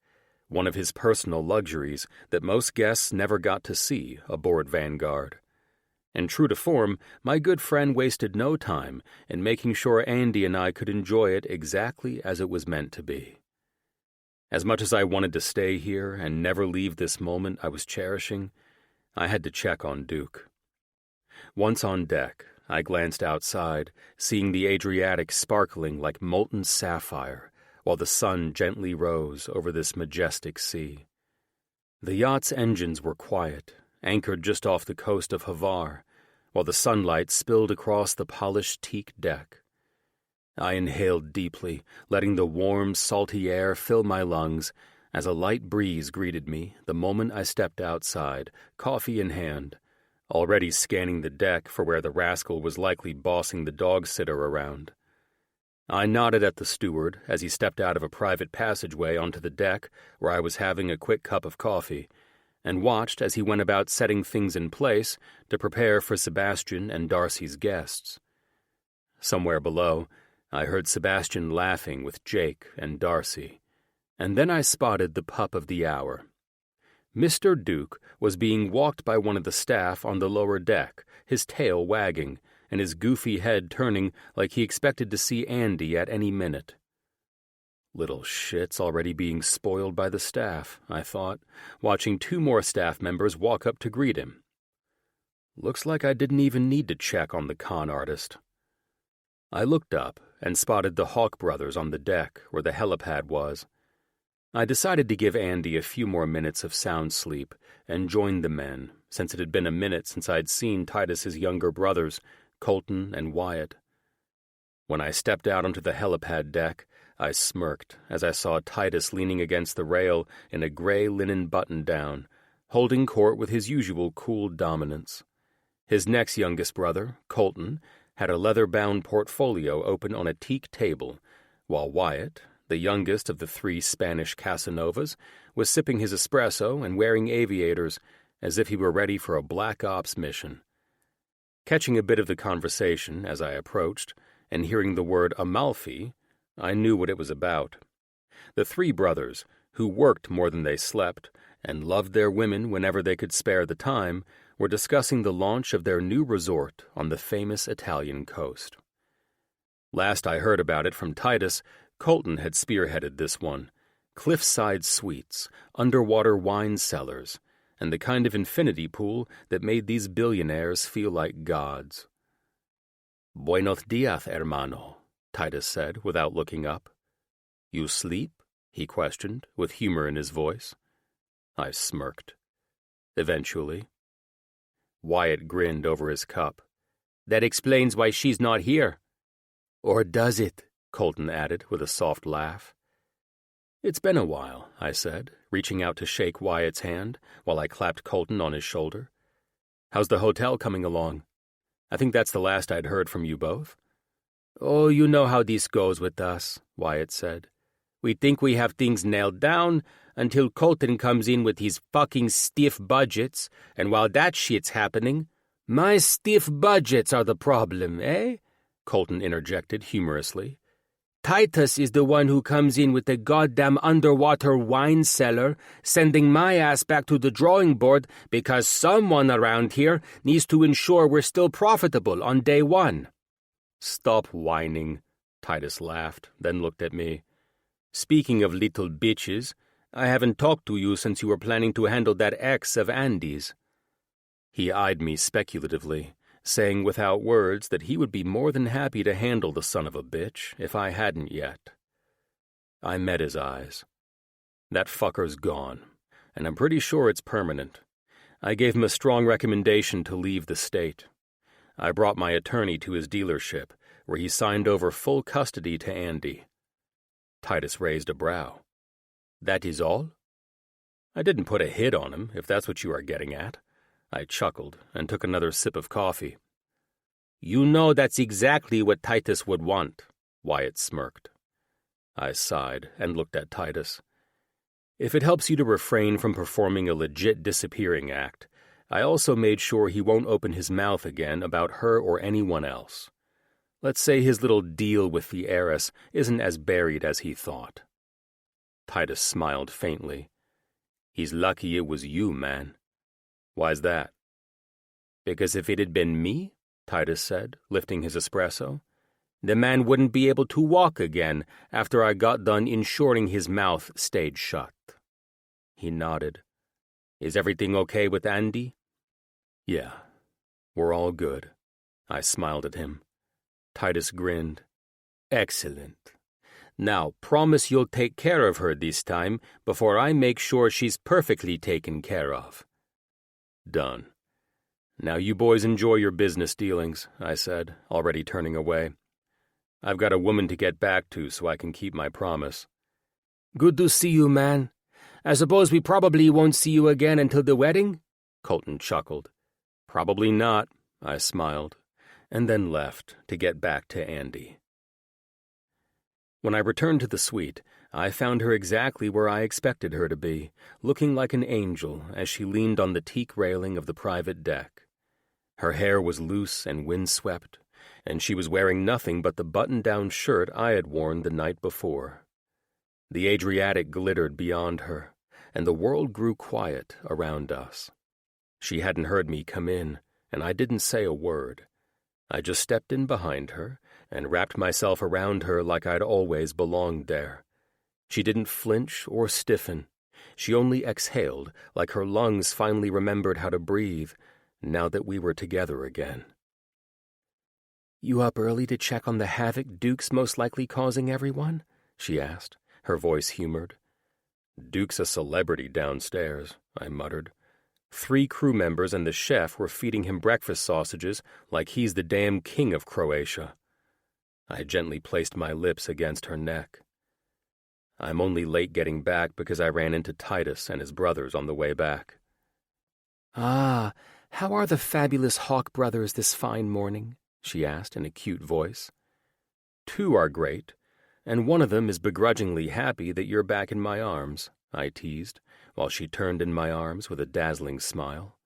one of his personal luxuries that most guests never got to see aboard Vanguard. And true to form, my good friend wasted no time in making sure Andy and I could enjoy it exactly as it was meant to be. As much as I wanted to stay here and never leave this moment I was cherishing, I had to check on Duke. Once on deck, I glanced outside, seeing the Adriatic sparkling like molten sapphire, while the sun gently rose over this majestic sea. The yacht's engines were quiet, anchored just off the coast of Havar, while the sunlight spilled across the polished teak deck. I inhaled deeply, letting the warm, salty air fill my lungs as a light breeze greeted me the moment I stepped outside, coffee in hand, already scanning the deck for where the rascal was likely bossing the dog-sitter around. I nodded at the steward as he stepped out of a private passageway onto the deck where I was having a quick cup of coffee, and watched as he went about setting things in place to prepare for Sebastian and Darcy's guests. Somewhere below, I heard Sebastian laughing with Jake and Darcy, and then I spotted the pup of the hour. Mr. Duke was being walked by one of the staff on the lower deck, his tail wagging, and his goofy head turning like he expected to see Andy at any minute. Little shit's already being spoiled by the staff, I thought, watching two more staff members walk up to greet him. Looks like I didn't even need to check on the con artist. I looked up and spotted the Hawk brothers on the deck where the helipad was. I decided to give Andy a few more minutes of sound sleep and joined the men, since it had been a minute since I'd seen Titus's younger brothers, Colton and Wyatt. When I stepped out onto the helipad deck, I smirked as I saw Titus leaning against the rail in a gray linen button-down, holding court with his usual cool dominance. His next youngest brother, Colton, had a leather-bound portfolio open on a teak table, while Wyatt, the youngest of the three Spanish Casanovas, was sipping his espresso and wearing aviators as if he were ready for a Black Ops mission. Catching a bit of the conversation as I approached, and hearing the word Amalfi, I knew what it was about. The three brothers, who worked more than they slept and loved their women whenever they could spare the time, were discussing the launch of their new resort on the famous Italian coast. Last I heard about it from Titus, Colton had spearheaded this one: cliffside suites, underwater wine cellars, and the kind of infinity pool that made these billionaires feel like gods. "Buenos dias, hermano," Titus said without looking up. "You sleep?" he questioned, with humor in his voice. I smirked. Eventually. Wyatt grinned over his cup. "That explains why she's not here." "Or does it?" Colton added with a soft laugh. "It's been a while," I said, reaching out to shake Wyatt's hand while I clapped Colton on his shoulder. "How's the hotel coming along? I think that's the last I'd heard from you both." "Oh, you know how this goes with us," Wyatt said. "We think we have things nailed down until Colton comes in with his fucking stiff budgets, and while that shit's happening—" "My stiff budgets are the problem, eh?" Colton interjected humorously. "Titus is the one who comes in with the goddamn underwater wine cellar, sending my ass back to the drawing board because someone around here needs to ensure we're still profitable on day one." "Stop whining," Titus laughed, then looked at me. "Speaking of little bitches, I haven't talked to you since you were planning to handle that ex of Andy's." He eyed me speculatively, saying without words that he would be more than happy to handle the son of a bitch if I hadn't yet. I met his eyes. That fucker's gone, and I'm pretty sure it's permanent. I gave him a strong recommendation to leave the state. I brought my attorney to his dealership, where he signed over full custody to Andy. Titus raised a brow. "That is all?" "I didn't put a hit on him, if that's what you are getting at." I chuckled and took another sip of coffee. You know that's exactly what Titus would want, Wyatt smirked. I sighed and looked at Titus. If it helps you to refrain from performing a legit disappearing act, I also made sure he won't open his mouth again about her or anyone else. Let's say his little deal with the heiress isn't as buried as he thought. Titus smiled faintly. He's lucky it was you, man. Why's that? Because if it had been me, Titus said, lifting his espresso, the man wouldn't be able to walk again after I got done ensuring his mouth stayed shut. He nodded. Is everything okay with Andy? Yeah, we're all good. I smiled at him. Titus grinned. Excellent. Now, promise you'll take care of her this time before I make sure she's perfectly taken care of. Done. Now you boys enjoy your business dealings, I said, already turning away. I've got a woman to get back to so I can keep my promise. Good to see you, man. I suppose we probably won't see you again until the wedding? Colton chuckled. Probably not, I smiled, and then left to get back to Andy. When I returned to the suite, I found her exactly where I expected her to be, looking like an angel as she leaned on the teak railing of the private deck. Her hair was loose and windswept, and she was wearing nothing but the button-down shirt I had worn the night before. The Adriatic glittered beyond her, and the world grew quiet around us. She hadn't heard me come in, and I didn't say a word. I just stepped in behind her and wrapped myself around her like I'd always belonged there. She didn't flinch or stiffen. She only exhaled like her lungs finally remembered how to breathe now that we were together again. You up early to check on the havoc Duke's most likely causing everyone? She asked, her voice humored. Duke's a celebrity downstairs, I muttered. 3 crew members and the chef were feeding him breakfast sausages like he's the damn king of Croatia. I gently placed my lips against her neck. I'm only late getting back because I ran into Titus and his brothers on the way back. Ah, how are the fabulous Hawk brothers this fine morning? She asked in a cute voice. 2 are great, and one of them is begrudgingly happy that you're back in my arms, I teased, while she turned in my arms with a dazzling smile.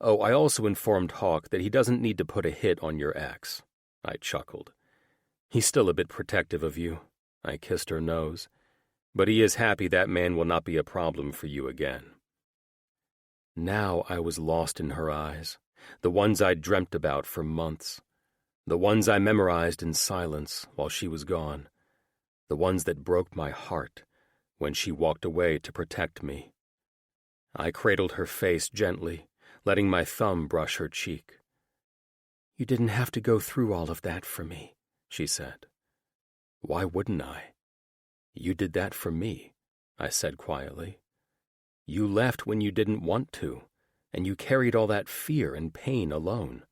Oh, I also informed Hawk that he doesn't need to put a hit on your ex, I chuckled. He's still a bit protective of you, I kissed her nose, but he is happy that man will not be a problem for you again. Now I was lost in her eyes, the ones I'd dreamt about for months, the ones I memorized in silence while she was gone, the ones that broke my heart when she walked away to protect me. I cradled her face gently, letting my thumb brush her cheek. You didn't have to go through all of that for me, she said. Why wouldn't I? You did that for me, I said quietly. You left when you didn't want to, and you carried all that fear and pain alone.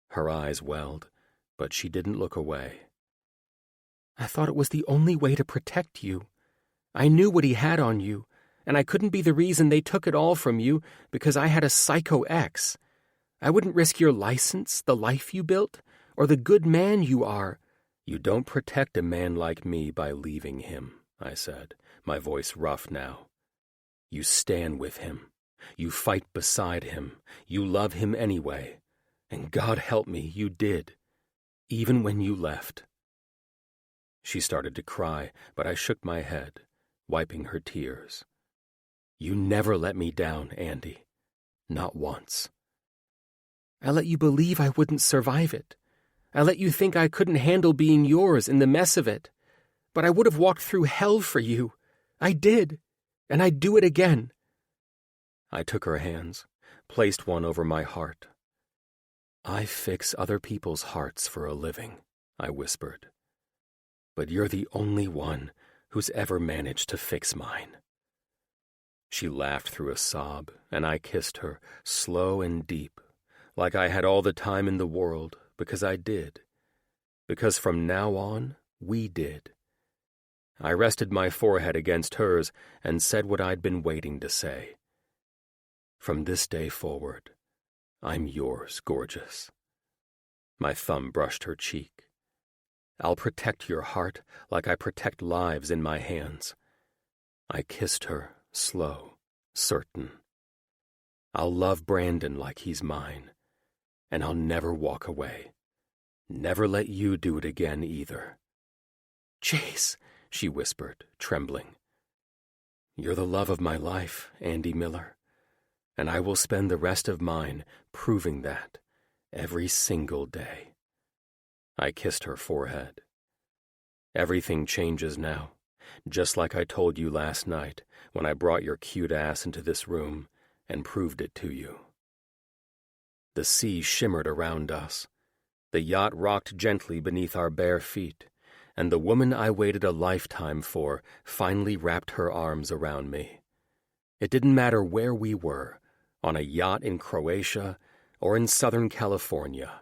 Her eyes welled, but she didn't look away. I thought it was the only way to protect you. I knew what he had on you, and I couldn't be the reason they took it all from you because I had a psycho ex. I wouldn't risk your license, the life you built, or the good man you are. You don't protect a man like me by leaving him, I said, my voice rough now. You stand with him. You fight beside him. You love him anyway. And God help me, you did. Even when you left. She started to cry, but I shook my head, wiping her tears. You never let me down, Andy. Not once. I let you believe I wouldn't survive it. I let you think I couldn't handle being yours in the mess of it. But I would have walked through hell for you. I did. And I'd do it again. I took her hands, placed one over my heart. I fix other people's hearts for a living, I whispered. But you're the only one who's ever managed to fix mine. She laughed through a sob, and I kissed her, slow and deep, like I had all the time in the world, because I did. Because from now on, we did. I rested my forehead against hers and said what I'd been waiting to say. From this day forward, I'm yours, gorgeous. My thumb brushed her cheek. I'll protect your heart like I protect lives in my hands. I kissed her, slow, certain. I'll love Brandon like he's mine, and I'll never walk away. Never let you do it again either. Chase, she whispered, trembling. You're the love of my life, Andy Miller, and I will spend the rest of mine proving that every single day. I kissed her forehead. Everything changes now, just like I told you last night when I brought your cute ass into this room and proved it to you. The sea shimmered around us. The yacht rocked gently beneath our bare feet, and the woman I waited a lifetime for finally wrapped her arms around me. It didn't matter where we were, on a yacht in Croatia or in Southern California.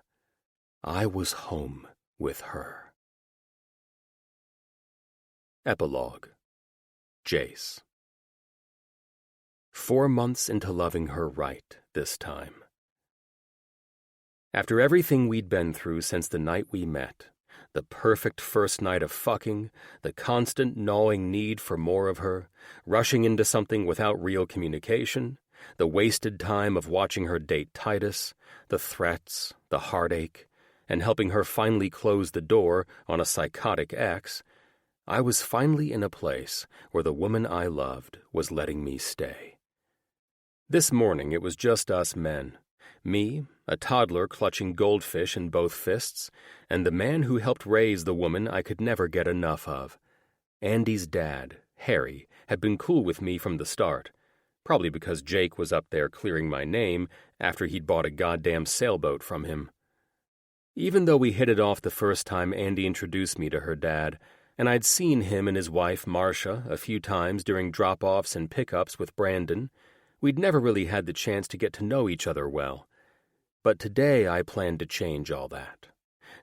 I was home with her. Epilogue. Jace. 4 months into loving her right this time. After everything we'd been through since the night we met, the perfect first night of fucking, the constant gnawing need for more of her, rushing into something without real communication, the wasted time of watching her date Titus, the threats, the heartache, and helping her finally close the door on a psychotic ex, I was finally in a place where the woman I loved was letting me stay. This morning it was just us men. Me, a toddler clutching goldfish in both fists, and the man who helped raise the woman I could never get enough of. Andy's dad, Harry, had been cool with me from the start, probably because Jake was up there clearing my name after he'd bought a goddamn sailboat from him. Even though we hit it off the first time Andy introduced me to her dad, and I'd seen him and his wife, Marcia, a few times during drop-offs and pickups with Brandon, we'd never really had the chance to get to know each other well. But today I planned to change all that.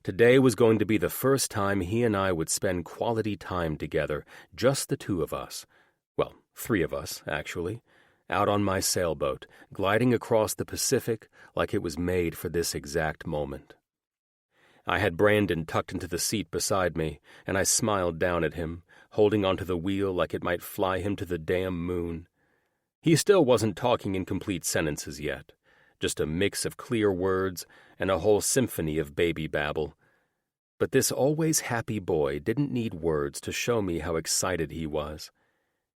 Today was going to be the first time he and I would spend quality time together, just the two of us. Well, 3 of us, actually, out on my sailboat, gliding across the Pacific like it was made for this exact moment. I had Brandon tucked into the seat beside me, and I smiled down at him, holding onto the wheel like it might fly him to the damn moon. He still wasn't talking in complete sentences yet, just a mix of clear words and a whole symphony of baby babble. But this always happy boy didn't need words to show me how excited he was.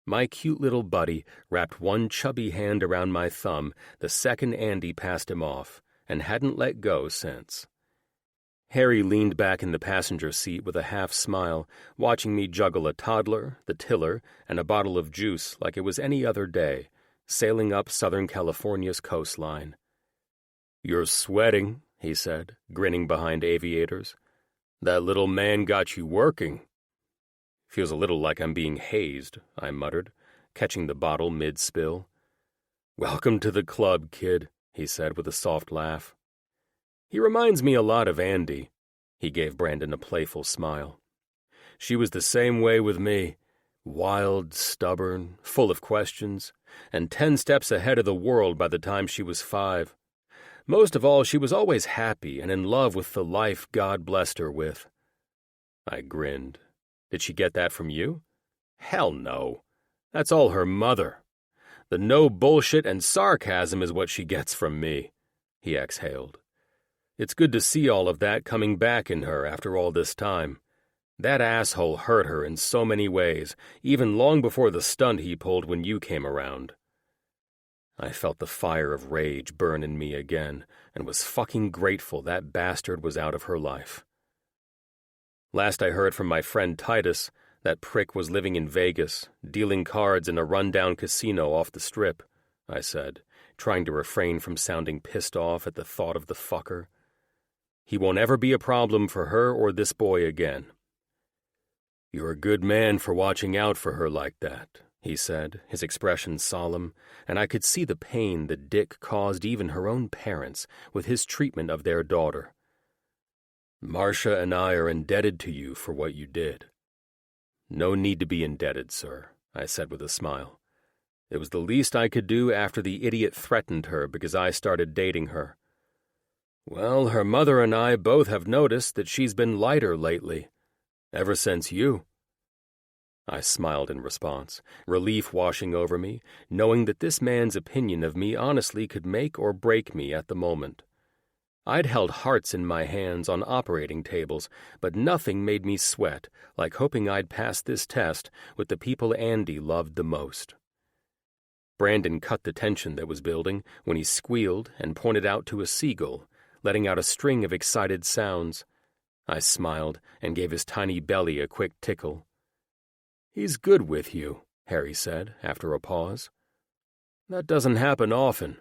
My cute little buddy wrapped one chubby hand around my thumb the second Andy passed him off, and hadn't let go since. Harry leaned back in the passenger seat with a half smile, watching me juggle a toddler, the tiller, and a bottle of juice like it was any other day, sailing up Southern California's coastline. "You're sweating," he said, grinning behind aviators. "That little man got you working." "Feels a little like I'm being hazed," I muttered, catching the bottle mid-spill. "Welcome to the club, kid," he said with a soft laugh. "He reminds me a lot of Andy." He gave Brandon a playful smile. "She was the same way with me. Wild, stubborn, full of questions, and 10 steps ahead of the world by the time she was 5. Most of all, she was always happy and in love with the life God blessed her with." I grinned. "Did she get that from you?" "Hell no. That's all her mother. The no bullshit and sarcasm is what she gets from me," he exhaled. "It's good to see all of that coming back in her after all this time. That asshole hurt her in so many ways, even long before the stunt he pulled when you came around." I felt the fire of rage burn in me again, and was fucking grateful that bastard was out of her life. "Last I heard from my friend Titus, that prick was living in Vegas, dealing cards in a rundown casino off the Strip," I said, trying to refrain from sounding pissed off at the thought of the fucker. "He won't ever be a problem for her or this boy again." "You're a good man for watching out for her like that," he said, his expression solemn, and I could see the pain the dick caused even her own parents with his treatment of their daughter. "Marcia and I are indebted to you for what you did." "No need to be indebted, sir," I said with a smile. "It was the least I could do after the idiot threatened her because I started dating her." Well, her mother and I both have noticed that she's been lighter lately, ever since you. I smiled in response, relief washing over me, knowing that this man's opinion of me honestly could make or break me at the moment. I'd held hearts in my hands on operating tables, but nothing made me sweat like hoping I'd pass this test with the people Andy loved the most. Brandon cut the tension that was building when he squealed and pointed out to a seagull, letting out a string of excited sounds. I smiled and gave his tiny belly a quick tickle. "He's good with you," Harry said after a pause. "That doesn't happen often."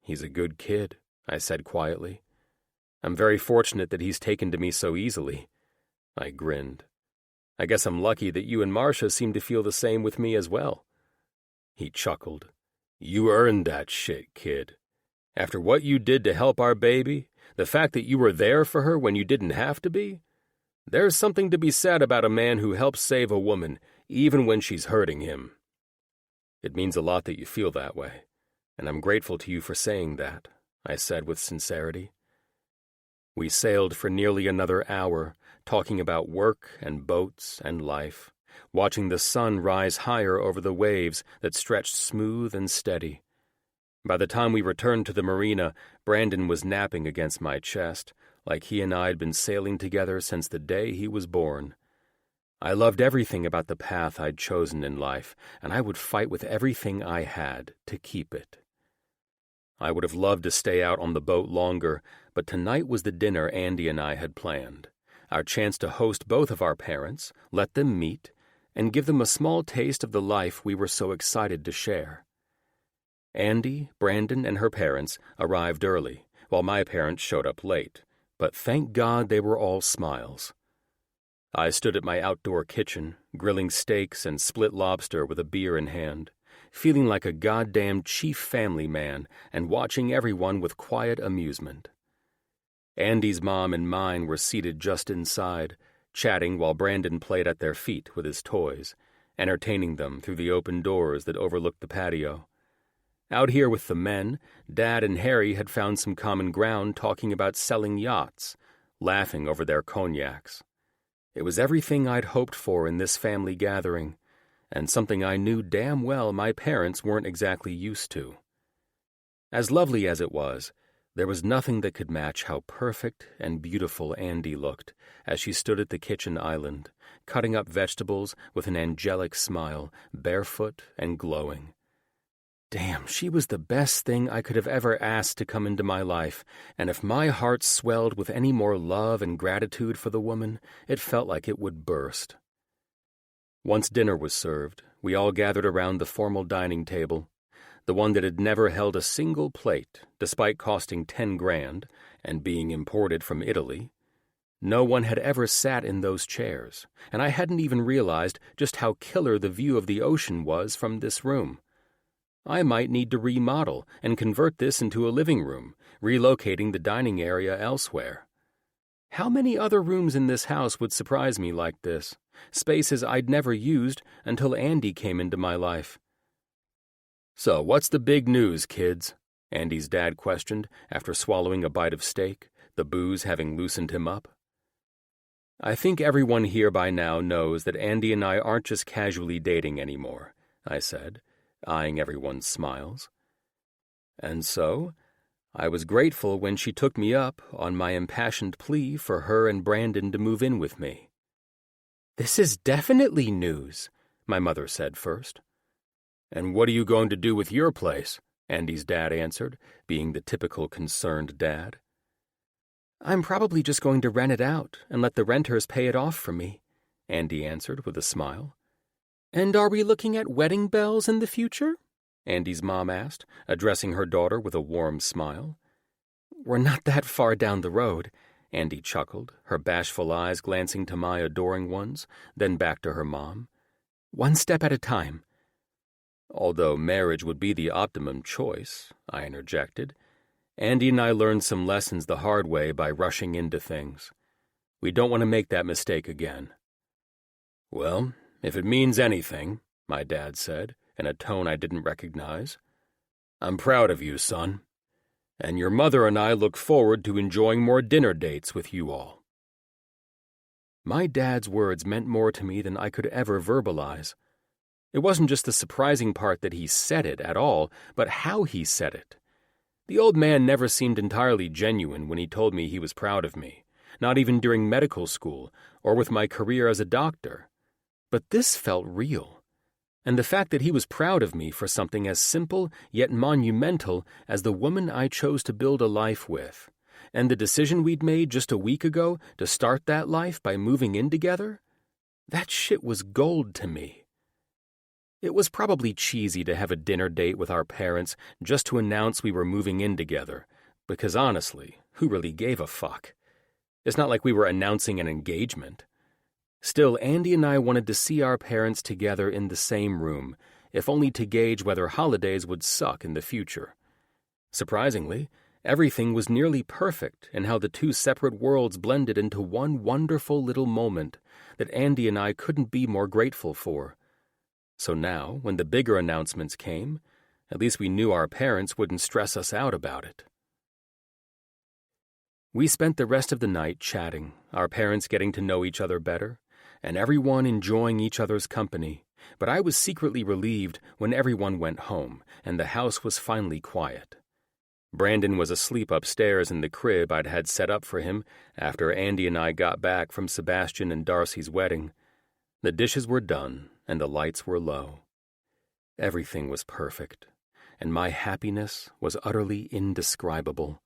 "He's a good kid," I said quietly. "I'm very fortunate that he's taken to me so easily." I grinned. "I guess I'm lucky that you and Marcia seem to feel the same with me as well." He chuckled. "You earned that shit, kid. After what you did to help our baby, the fact that you were there for her when you didn't have to be, there's something to be said about a man who helps save a woman, even when she's hurting him." "It means a lot that you feel that way, and I'm grateful to you for saying that," I said with sincerity. We sailed for nearly another hour, talking about work and boats and life, watching the sun rise higher over the waves that stretched smooth and steady. By the time we returned to the marina, Brandon was napping against my chest, like he and I had been sailing together since the day he was born. I loved everything about the path I'd chosen in life, and I would fight with everything I had to keep it. I would have loved to stay out on the boat longer, but tonight was the dinner Andy and I had planned, our chance to host both of our parents, let them meet, and give them a small taste of the life we were so excited to share. Andy, Brandon, and her parents arrived early, while my parents showed up late, but thank God they were all smiles. I stood at my outdoor kitchen, grilling steaks and split lobster with a beer in hand, feeling like a goddamn chief family man and watching everyone with quiet amusement. Andy's mom and mine were seated just inside, chatting while Brandon played at their feet with his toys, entertaining them through the open doors that overlooked the patio. Out here with the men, Dad and Harry had found some common ground talking about selling yachts, laughing over their cognacs. It was everything I'd hoped for in this family gathering, and something I knew damn well my parents weren't exactly used to. As lovely as it was, there was nothing that could match how perfect and beautiful Andy looked as she stood at the kitchen island, cutting up vegetables with an angelic smile, barefoot and glowing. Damn, she was the best thing I could have ever asked to come into my life, and if my heart swelled with any more love and gratitude for the woman, it felt like it would burst. Once dinner was served, we all gathered around the formal dining table, the one that had never held a single plate, despite costing 10 grand and being imported from Italy. No one had ever sat in those chairs, and I hadn't even realized just how killer the view of the ocean was from this room. I might need to remodel and convert this into a living room, relocating the dining area elsewhere. How many other rooms in this house would surprise me like this? Spaces I'd never used until Andy came into my life. "So, what's the big news, kids?" Andy's dad questioned after swallowing a bite of steak, the booze having loosened him up. "I think everyone here by now knows that Andy and I aren't just casually dating anymore," I said, eyeing everyone's smiles. "And so, I was grateful when she took me up on my impassioned plea for her and Brandon to move in with me." "This is definitely news," my mother said first. "And what are you going to do with your place?" Andy's dad answered, being the typical concerned dad. "I'm probably just going to rent it out and let the renters pay it off for me," Andy answered with a smile. "And are we looking at wedding bells in the future?" Andy's mom asked, addressing her daughter with a warm smile. "We're not that far down the road," Andy chuckled, her bashful eyes glancing to my adoring ones, then back to her mom. "One step at a time." "Although marriage would be the optimum choice," I interjected. "Andy and I learned some lessons the hard way by rushing into things. We don't want to make that mistake again." "Well, if it means anything," my dad said, in a tone I didn't recognize, "I'm proud of you, son." And your mother and I look forward to enjoying more dinner dates with you all." My dad's words meant more to me than I could ever verbalize. It wasn't just the surprising part that he said it at all, but how he said it. The old man never seemed entirely genuine when he told me he was proud of me, not even during medical school or with my career as a doctor. But this felt real. And the fact that he was proud of me for something as simple yet monumental as the woman I chose to build a life with, and the decision we'd made just a week ago to start that life by moving in together, that shit was gold to me. It was probably cheesy to have a dinner date with our parents just to announce we were moving in together, because honestly, who really gave a fuck? It's not like we were announcing an engagement. Still, Andy and I wanted to see our parents together in the same room, if only to gauge whether holidays would suck in the future. Surprisingly, everything was nearly perfect in how the two separate worlds blended into one wonderful little moment that Andy and I couldn't be more grateful for. So now, when the bigger announcements came, at least we knew our parents wouldn't stress us out about it. We spent the rest of the night chatting, our parents getting to know each other better, and everyone enjoying each other's company, but I was secretly relieved when everyone went home and the house was finally quiet. Brandon was asleep upstairs in the crib I'd had set up for him after Andy and I got back from Sebastian and Darcy's wedding. The dishes were done, and the lights were low. Everything was perfect, and my happiness was utterly indescribable.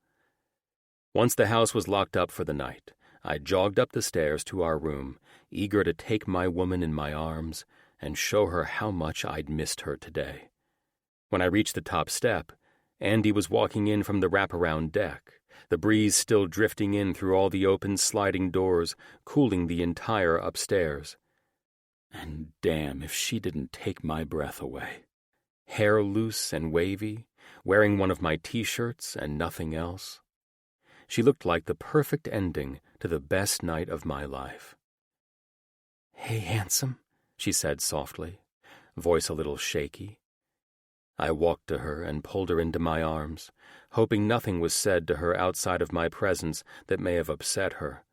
Once the house was locked up for the night, I jogged up the stairs to our room, eager to take my woman in my arms and show her how much I'd missed her today. When I reached the top step, Andy was walking in from the wraparound deck, the breeze still drifting in through all the open sliding doors, cooling the entire upstairs. And damn if she didn't take my breath away. Hair loose and wavy, wearing one of my t-shirts and nothing else. She looked like the perfect ending to the best night of my life. "Hey, handsome," she said softly, voice a little shaky. I walked to her and pulled her into my arms, hoping nothing was said to her outside of my presence that may have upset her.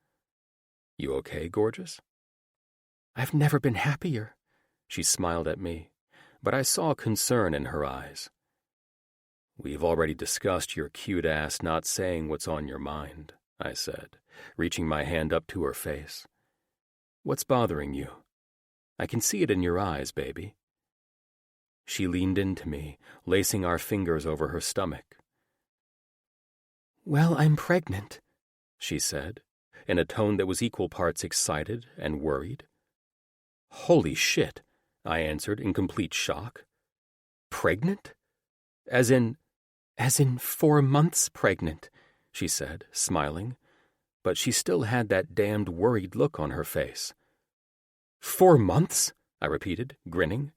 "You okay, gorgeous?" "I've never been happier," she smiled at me, but I saw concern in her eyes. "We've already discussed your cute ass not saying what's on your mind," I said, reaching my hand up to her face. "What's bothering you? I can see it in your eyes, baby." She leaned into me, lacing our fingers over her stomach. "Well, I'm pregnant," she said, in a tone that was equal parts excited and worried. "Holy shit," I answered in complete shock. "Pregnant? As in 4 months pregnant," she said, smiling, but she still had that damned worried look on her face. "4 months?" I repeated, grinning.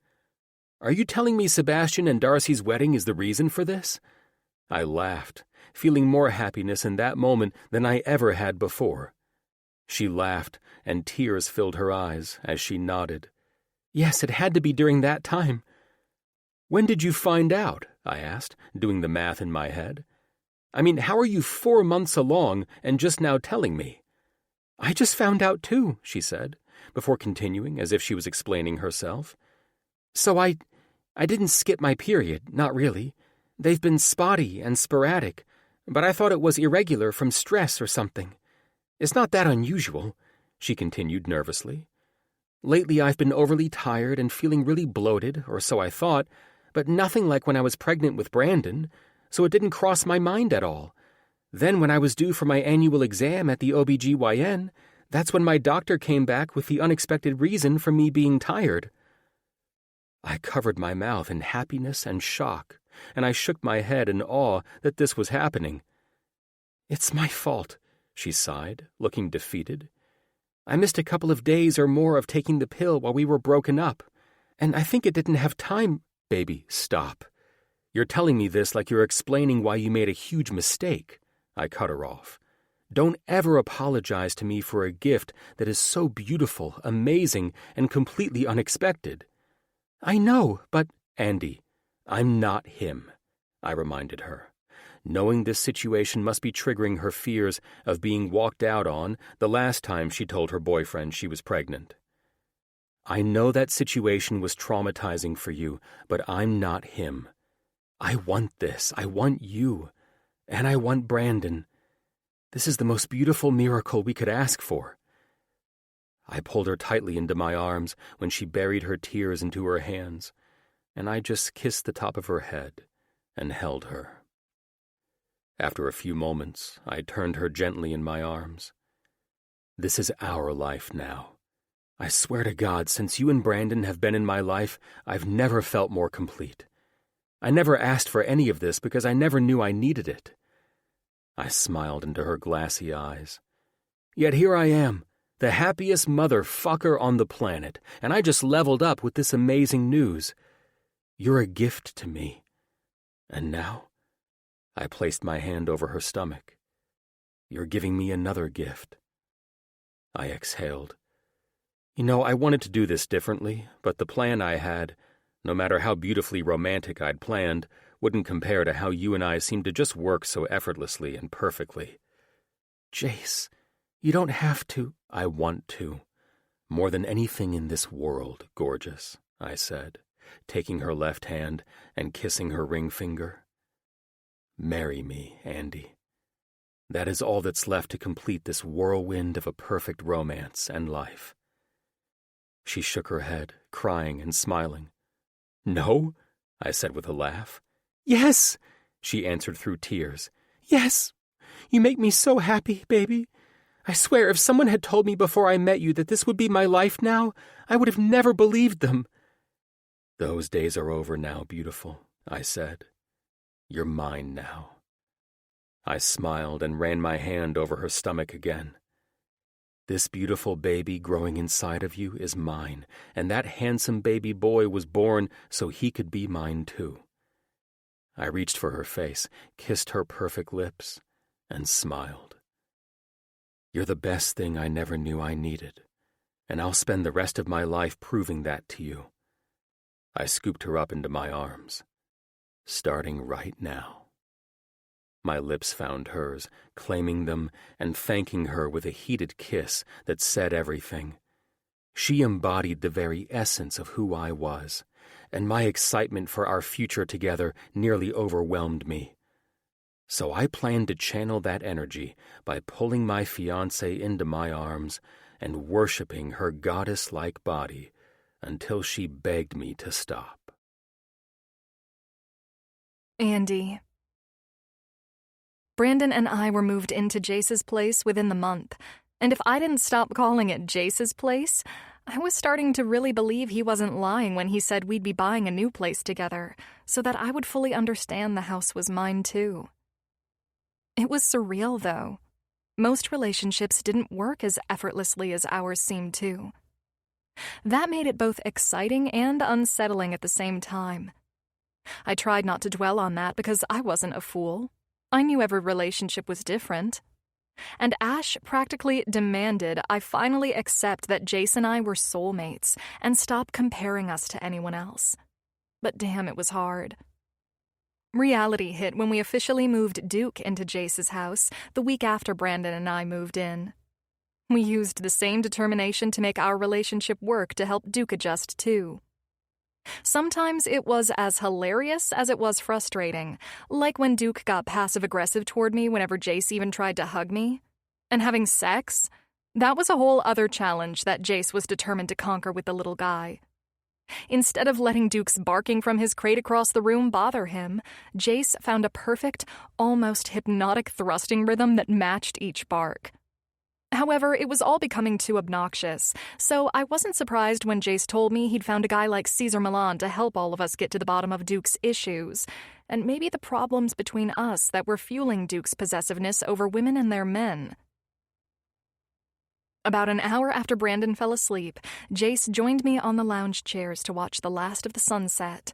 "Are you telling me Sebastian and Darcy's wedding is the reason for this?" I laughed, feeling more happiness in that moment than I ever had before. She laughed, and tears filled her eyes as she nodded. "Yes, it had to be during that time." "When did you find out?" I asked, doing the math in my head. "I mean, how are you 4 months along and just now telling me?" "I just found out too," she said, before continuing as if she was explaining herself. "So I didn't skip my period, not really. They've been spotty and sporadic, but I thought it was irregular from stress or something. It's not that unusual," she continued nervously. "Lately I've been overly tired and feeling really bloated, or so I thought, but nothing like when I was pregnant with Brandon, so it didn't cross my mind at all. Then when I was due for my annual exam at the OBGYN, that's when my doctor came back with the unexpected reason for me being tired." I covered my mouth in happiness and shock, and I shook my head in awe that this was happening. "It's my fault," she sighed, looking defeated. "I missed a couple of days or more of taking the pill while we were broken up, and I think it didn't have time." "Baby, stop. You're telling me this like you're explaining why you made a huge mistake," I cut her off. "Don't ever apologize to me for a gift that is so beautiful, amazing, and completely unexpected." "I know, but—" "Andy, I'm not him," I reminded her. knowing this situation must be triggering her fears of being walked out on the last time she told her boyfriend she was pregnant. I know that situation was traumatizing for you, but I'm not him. I want this. I want you. And I want Brandon. This is the most beautiful miracle we could ask for. I pulled her tightly into my arms when she buried her tears into her hands, and I just kissed the top of her head and held her. After a few moments, I turned her gently in my arms. This is our life now. I swear to God, since you and Brandon have been in my life, I've never felt more complete. I never asked for any of this because I never knew I needed it. I smiled into her glassy eyes. Yet here I am, the happiest motherfucker on the planet, and I just leveled up with this amazing news. You're a gift to me. And now, I placed my hand over her stomach. You're giving me another gift. I exhaled. You know, I wanted to do this differently, but the plan I had, no matter how beautifully romantic I'd planned, wouldn't compare to how you and I seemed to just work so effortlessly and perfectly. Jace, you don't have to. I want to. More than anything in this world, gorgeous, I said, taking her left hand and kissing her ring finger. Marry me, Andy. That is all that's left to complete this whirlwind of a perfect romance and life. She shook her head, crying and smiling. No, I said with a laugh. Yes, she answered through tears. Yes, you make me so happy, baby. I swear if someone had told me before I met you that this would be my life now, I would have never believed them. Those days are over now, beautiful, I said. You're mine now. I smiled and ran my hand over her stomach again. This beautiful baby growing inside of you is mine, and that handsome baby boy was born so he could be mine too. I reached for her face, kissed her perfect lips, and smiled. You're the best thing I never knew I needed, and I'll spend the rest of my life proving that to you. I scooped her up into my arms. Starting right now. My lips found hers, claiming them and thanking her with a heated kiss that said everything. She embodied the very essence of who I was, and my excitement for our future together nearly overwhelmed me. So I planned to channel that energy by pulling my fiancé into my arms and worshiping her goddess-like body until she begged me to stop. Andy. Brandon and I were moved into Jace's place within the month, and if I didn't stop calling it Jace's place, I was starting to really believe he wasn't lying when he said we'd be buying a new place together, so that I would fully understand the house was mine too. It was surreal, though. Most relationships didn't work as effortlessly as ours seemed to. That made it both exciting and unsettling at the same time. I tried not to dwell on that because I wasn't a fool. I knew every relationship was different. And Ash practically demanded I finally accept that Jace and I were soulmates and stop comparing us to anyone else. But damn, it was hard. Reality hit when we officially moved Duke into Jace's house the week after Brandon and I moved in. We used the same determination to make our relationship work to help Duke adjust too. Sometimes it was as hilarious as it was frustrating, like when Duke got passive-aggressive toward me whenever Jace even tried to hug me. And having sex, that was a whole other challenge that Jace was determined to conquer with the little guy. Instead of letting Duke's barking from his crate across the room bother him, Jace found a perfect, almost hypnotic thrusting rhythm that matched each bark. However, it was all becoming too obnoxious, so I wasn't surprised when Jace told me he'd found a guy like Caesar Milan to help all of us get to the bottom of Duke's issues, and maybe the problems between us that were fueling Duke's possessiveness over women and their men. About an hour after Brandon fell asleep, Jace joined me on the lounge chairs to watch the last of the sunset.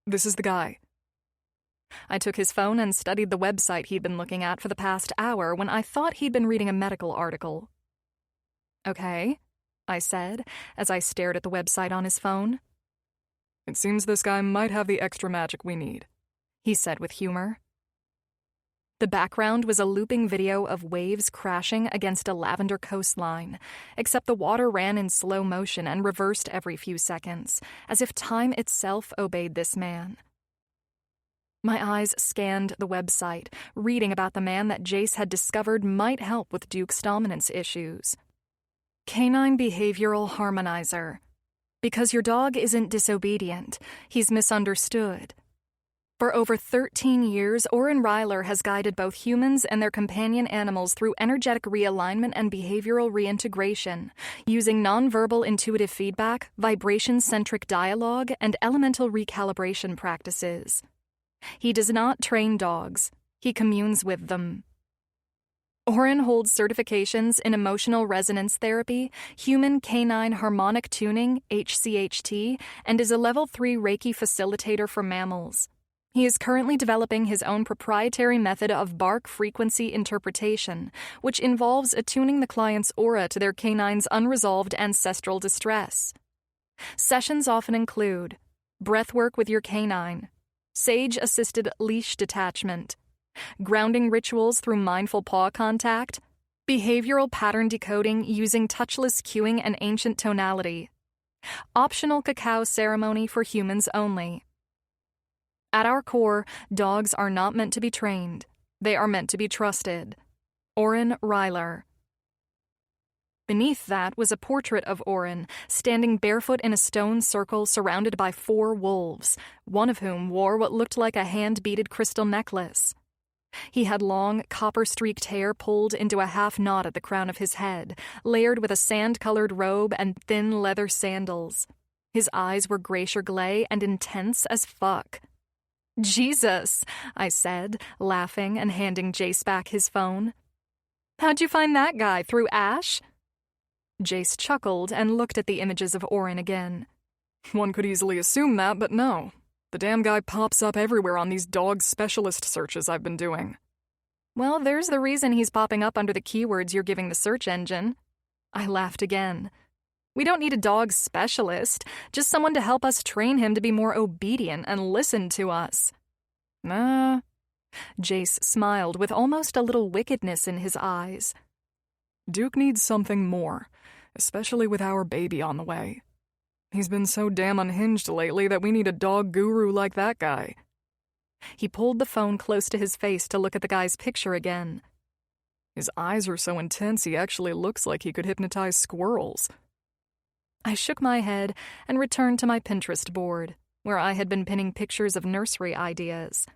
This is the guy. I took his phone and studied the website he'd been looking at for the past hour when I thought he'd been reading a medical article. Okay, I said, as I stared at the website on his phone. It seems this guy might have the extra magic we need, he said with humor. The background was a looping video of waves crashing against a lavender coastline, except the water ran in slow motion and reversed every few seconds, as if time itself obeyed this man. My eyes scanned the website, reading about the man that Jace had discovered might help with Duke's dominance issues. Canine Behavioral Harmonizer. Because your dog isn't disobedient, he's misunderstood. For over 13 years, Oren Reiler has guided both humans and their companion animals through energetic realignment and behavioral reintegration, using nonverbal intuitive feedback, vibration-centric dialogue, and elemental recalibration practices. He does not train dogs. He communes with them. Oren holds certifications in emotional resonance therapy, human canine harmonic tuning, HCHT, and is a level 3 Reiki facilitator for mammals. He is currently developing his own proprietary method of bark frequency interpretation, which involves attuning the client's aura to their canine's unresolved ancestral distress. Sessions often include breathwork with your canine, sage-assisted leash detachment, grounding rituals through mindful paw contact, behavioral pattern decoding using touchless cueing and ancient tonality, optional cacao ceremony for humans only. At our core, dogs are not meant to be trained. They are meant to be trusted. Oren Reiler. Beneath that was a portrait of Oren, standing barefoot in a stone circle surrounded by 4 wolves, one of whom wore what looked like a hand-beaded crystal necklace. He had long, copper-streaked hair pulled into a half knot at the crown of his head, layered with a sand-colored robe and thin leather sandals. His eyes were graysher-gray and intense as fuck. "Jesus," I said, laughing and handing Jace back his phone. "How'd you find that guy, through Ash?" Jace chuckled and looked at the images of Oren again. One could easily assume that, but no. The damn guy pops up everywhere on these dog specialist searches I've been doing. Well, there's the reason he's popping up under the keywords you're giving the search engine. I laughed again. We don't need a dog specialist, just someone to help us train him to be more obedient and listen to us. Nah. Jace smiled with almost a little wickedness in his eyes. Duke needs something more, especially with our baby on the way. He's been so damn unhinged lately that we need a dog guru like that guy. He pulled the phone close to his face to look at the guy's picture again. His eyes are so intense he actually looks like he could hypnotize squirrels. I shook my head and returned to my Pinterest board, where I had been pinning pictures of nursery ideas.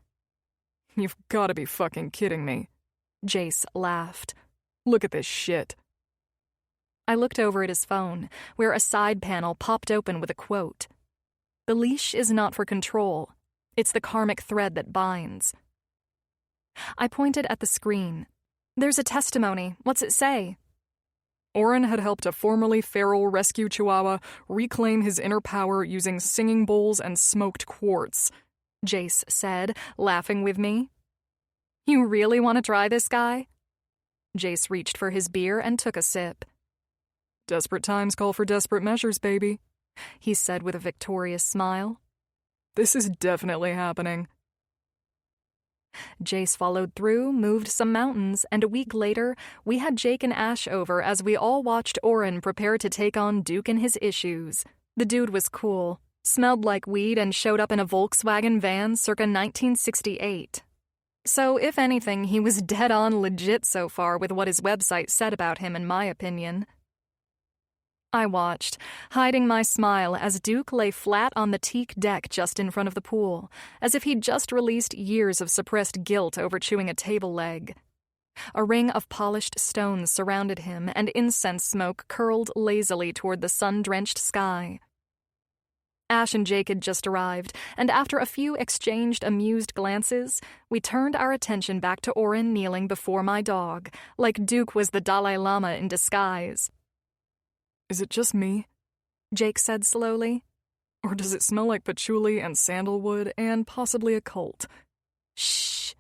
You've gotta be fucking kidding me. Jace laughed. Look at this shit. I looked over at his phone, where a side panel popped open with a quote. "The leash is not for control. It's the karmic thread that binds." I pointed at the screen. "There's a testimony. What's it say?" Oren had helped a formerly feral rescue chihuahua reclaim his inner power using singing bowls and smoked quartz, Jace said, laughing with me. "You really want to try this guy?" Jace reached for his beer and took a sip. "Desperate times call for desperate measures, baby," he said with a victorious smile. "This is definitely happening." Jace followed through, moved some mountains, and a week later, we had Jake and Ash over as we all watched Oren prepare to take on Duke and his issues. The dude was cool, smelled like weed, and showed up in a Volkswagen van circa 1968. So, if anything, he was dead-on legit so far with what his website said about him, in my opinion. I watched, hiding my smile as Duke lay flat on the teak deck just in front of the pool, as if he'd just released years of suppressed guilt over chewing a table leg. A ring of polished stones surrounded him, and incense smoke curled lazily toward the sun-drenched sky. Ash and Jake had just arrived, and after a few exchanged amused glances, we turned our attention back to Oren kneeling before my dog, like Duke was the Dalai Lama in disguise. "Is it just me?" Jake said slowly. "Or does it smell like patchouli and sandalwood and possibly a cult?" "Shh,"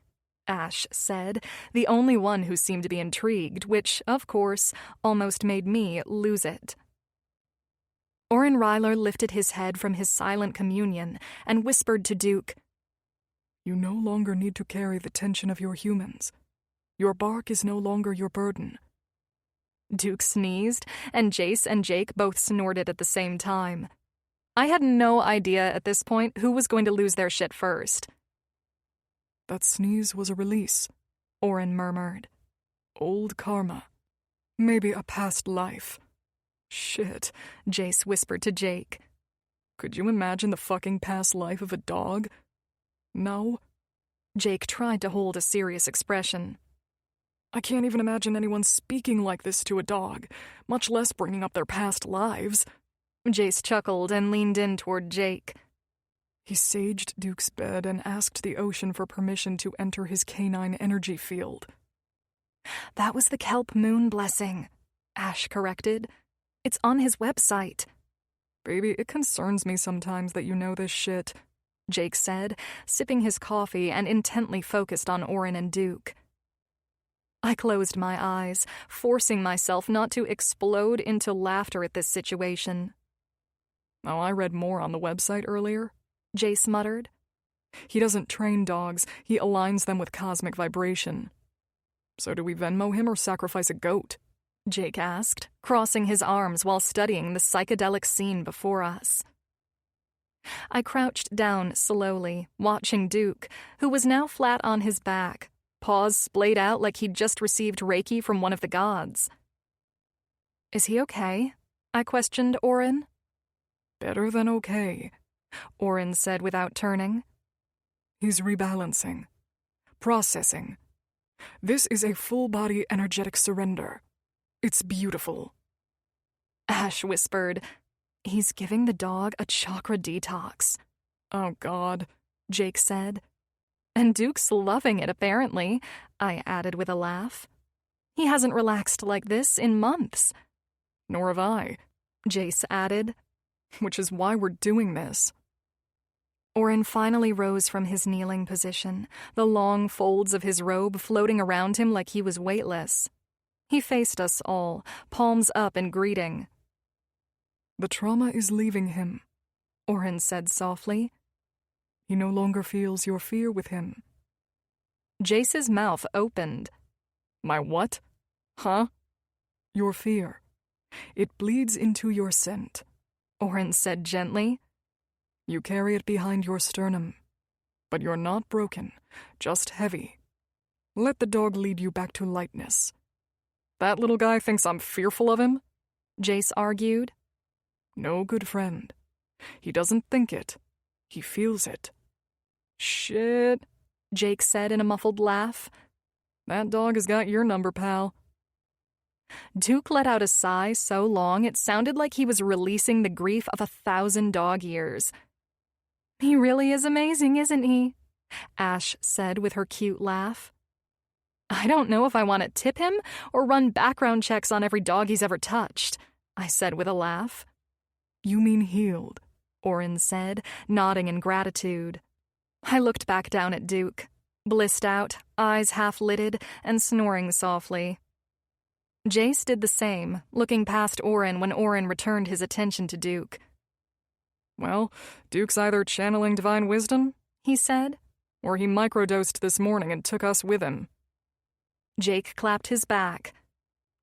Ash said, the only one who seemed to be intrigued, which, of course, almost made me lose it. Oren Reiler lifted his head from his silent communion and whispered to Duke, You no longer need to carry the tension of your humans. Your bark is no longer your burden. Duke sneezed, and Jace and Jake both snorted at the same time. I had no idea at this point who was going to lose their shit first. That sneeze was a release, Oren murmured. Old karma. Maybe a past life. Shit, Jace whispered to Jake. Could you imagine the fucking past life of a dog? No? Jake tried to hold a serious expression. I can't even imagine anyone speaking like this to a dog, much less bringing up their past lives. Jace chuckled and leaned in toward Jake. He saged Duke's bed and asked the ocean for permission to enter his canine energy field. That was the kelp moon blessing, Ash corrected. It's on his website. Baby, it concerns me sometimes that you know this shit, Jake said, sipping his coffee and intently focused on Oren and Duke. I closed my eyes, forcing myself not to explode into laughter at this situation. Oh, I read more on the website earlier, Jace muttered. He doesn't train dogs, he aligns them with cosmic vibration. So do we Venmo him or sacrifice a goat? Jake asked, crossing his arms while studying the psychedelic scene before us. I crouched down slowly, watching Duke, who was now flat on his back, paws splayed out like he'd just received Reiki from one of the gods. Is he okay? I questioned Oren. Better than okay, Oren said without turning. He's rebalancing, processing. This is a full-body energetic surrender. It's beautiful. Ash whispered, He's giving the dog a chakra detox. Oh, God, Jake said. And Duke's loving it, apparently, I added with a laugh. He hasn't relaxed like this in months. Nor have I, Jace added. Which is why we're doing this. Oren finally rose from his kneeling position, the long folds of his robe floating around him like he was weightless. He faced us all, palms up in greeting. The trauma is leaving him, Oren said softly. He no longer feels your fear with him. Jace's mouth opened. My what? Huh? Your fear. It bleeds into your scent, Oren said gently. You carry it behind your sternum. But you're not broken, just heavy. Let the dog lead you back to lightness. That little guy thinks I'm fearful of him? Jace argued. No, good friend. He doesn't think it. He feels it. Shit, Jake said in a muffled laugh. That dog has got your number, pal. Duke let out a sigh so long it sounded like he was releasing the grief of 1,000 dog years. He really is amazing, isn't he? Ash said with her cute laugh. I don't know if I want to tip him or run background checks on every dog he's ever touched, I said with a laugh. You mean healed, Oren said, nodding in gratitude. I looked back down at Duke, blissed out, eyes half-lidded, and snoring softly. Jace did the same, looking past Oren when Oren returned his attention to Duke. Well, Duke's either channeling divine wisdom, he said, or he microdosed this morning and took us with him. Jake clapped his back.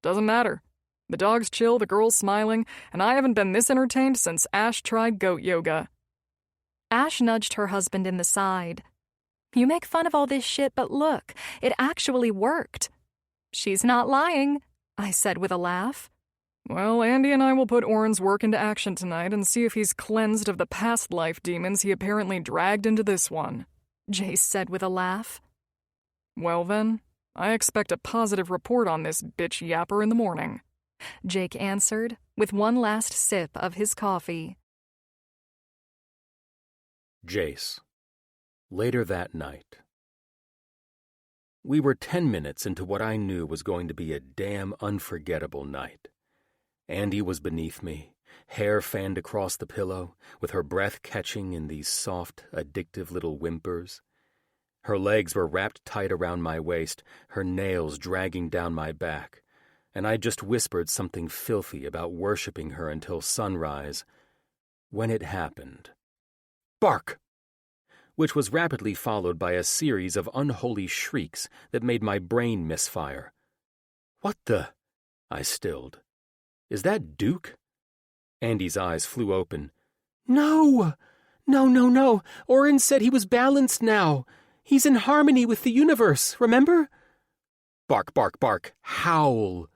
Doesn't matter. The dog's chill, the girl's smiling, and I haven't been this entertained since Ash tried goat yoga. Ash nudged her husband in the side. You make fun of all this shit, but look, it actually worked. She's not lying, I said with a laugh. Well, Andy and I will put Oren's work into action tonight and see if he's cleansed of the past life demons he apparently dragged into this one, Jace said with a laugh. Well then, I expect a positive report on this bitch yapper in the morning, Jake answered, with one last sip of his coffee. Jace. Later that night. We were 10 minutes into what I knew was going to be a damn unforgettable night. Andy was beneath me, hair fanned across the pillow, with her breath catching in these soft, addictive little whimpers. Her legs were wrapped tight around my waist, her nails dragging down my back, and I just whispered something filthy about worshipping her until sunrise. When it happened. Bark! which was rapidly followed by a series of unholy shrieks that made my brain misfire. "What the—" I stilled. "Is that Duke?" Andy's eyes flew open. "No! No. Oren said he was balanced now. He's in harmony with the universe, remember?" Bark, bark, bark. Howl.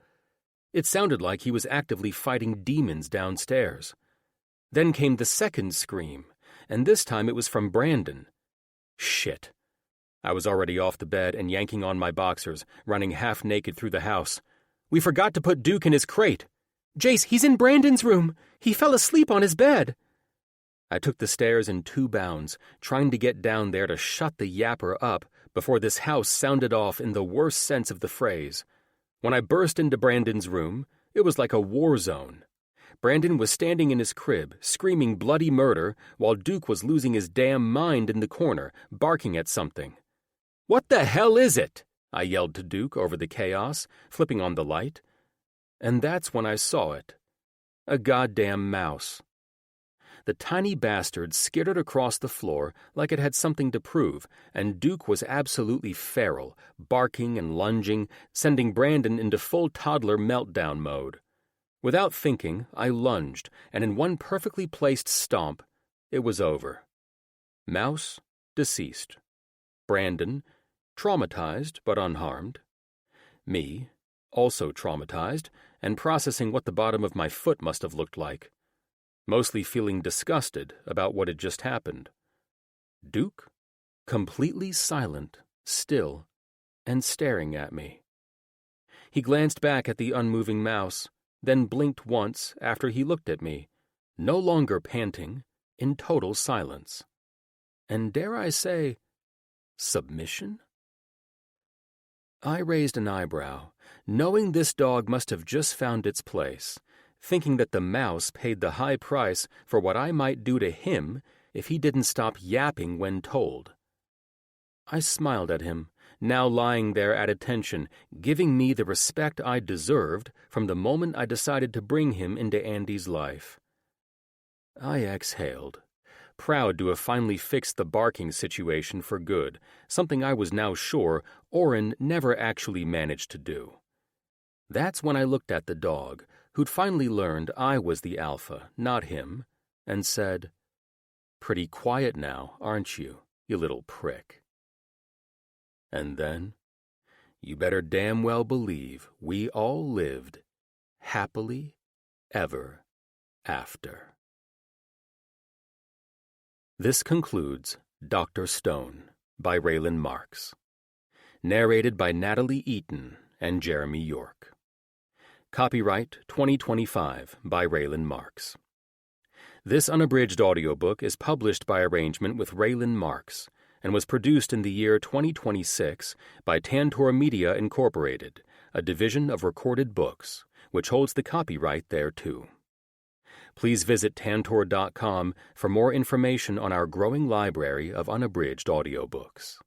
It sounded like he was actively fighting demons downstairs. Then came the second scream, and this time it was from Brandon. Shit. I was already off the bed and yanking on my boxers, running half naked through the house. "We forgot to put Duke in his crate." "Jace, he's in Brandon's room. He fell asleep on his bed." I took the stairs in 2 bounds, trying to get down there to shut the yapper up before this house sounded off in the worst sense of the phrase. When I burst into Brandon's room, it was like a war zone. Brandon was standing in his crib, screaming bloody murder, while Duke was losing his damn mind in the corner, barking at something. "What the hell is it?" I yelled to Duke over the chaos, flipping on the light. And that's when I saw it. A goddamn mouse. The tiny bastard skittered across the floor like it had something to prove, and Duke was absolutely feral, barking and lunging, sending Brandon into full toddler meltdown mode. Without thinking, I lunged, and in one perfectly placed stomp, it was over. Mouse, deceased. Brandon, traumatized but unharmed. Me, also traumatized, and processing what the bottom of my foot must have looked like. Mostly feeling disgusted about what had just happened. Duke, completely silent, still, and staring at me. He glanced back at the unmoving mouse, then blinked once after he looked at me, no longer panting, in total silence. And dare I say, submission? I raised an eyebrow, knowing this dog must have just found its place, thinking that the mouse paid the high price for what I might do to him if he didn't stop yapping when told. I smiled at him, now lying there at attention, giving me the respect I deserved from the moment I decided to bring him into Andy's life. I exhaled, proud to have finally fixed the barking situation for good, something I was now sure Oren never actually managed to do. That's when I looked at the dog, who'd finally learned I was the alpha, not him, and said, "Pretty quiet now, aren't you, you little prick?" And then, you better damn well believe we all lived happily ever after. This concludes Dr. Stone by Raylin Marks. Narrated by Natalie Eaton and Jeremy York. Copyright 2025 by Raylin Marks. This unabridged audiobook is published by arrangement with Raylin Marks and was produced in the year 2026 by Tantor Media Incorporated, a division of Recorded Books, which holds the copyright thereto. Please visit tantor.com for more information on our growing library of unabridged audiobooks.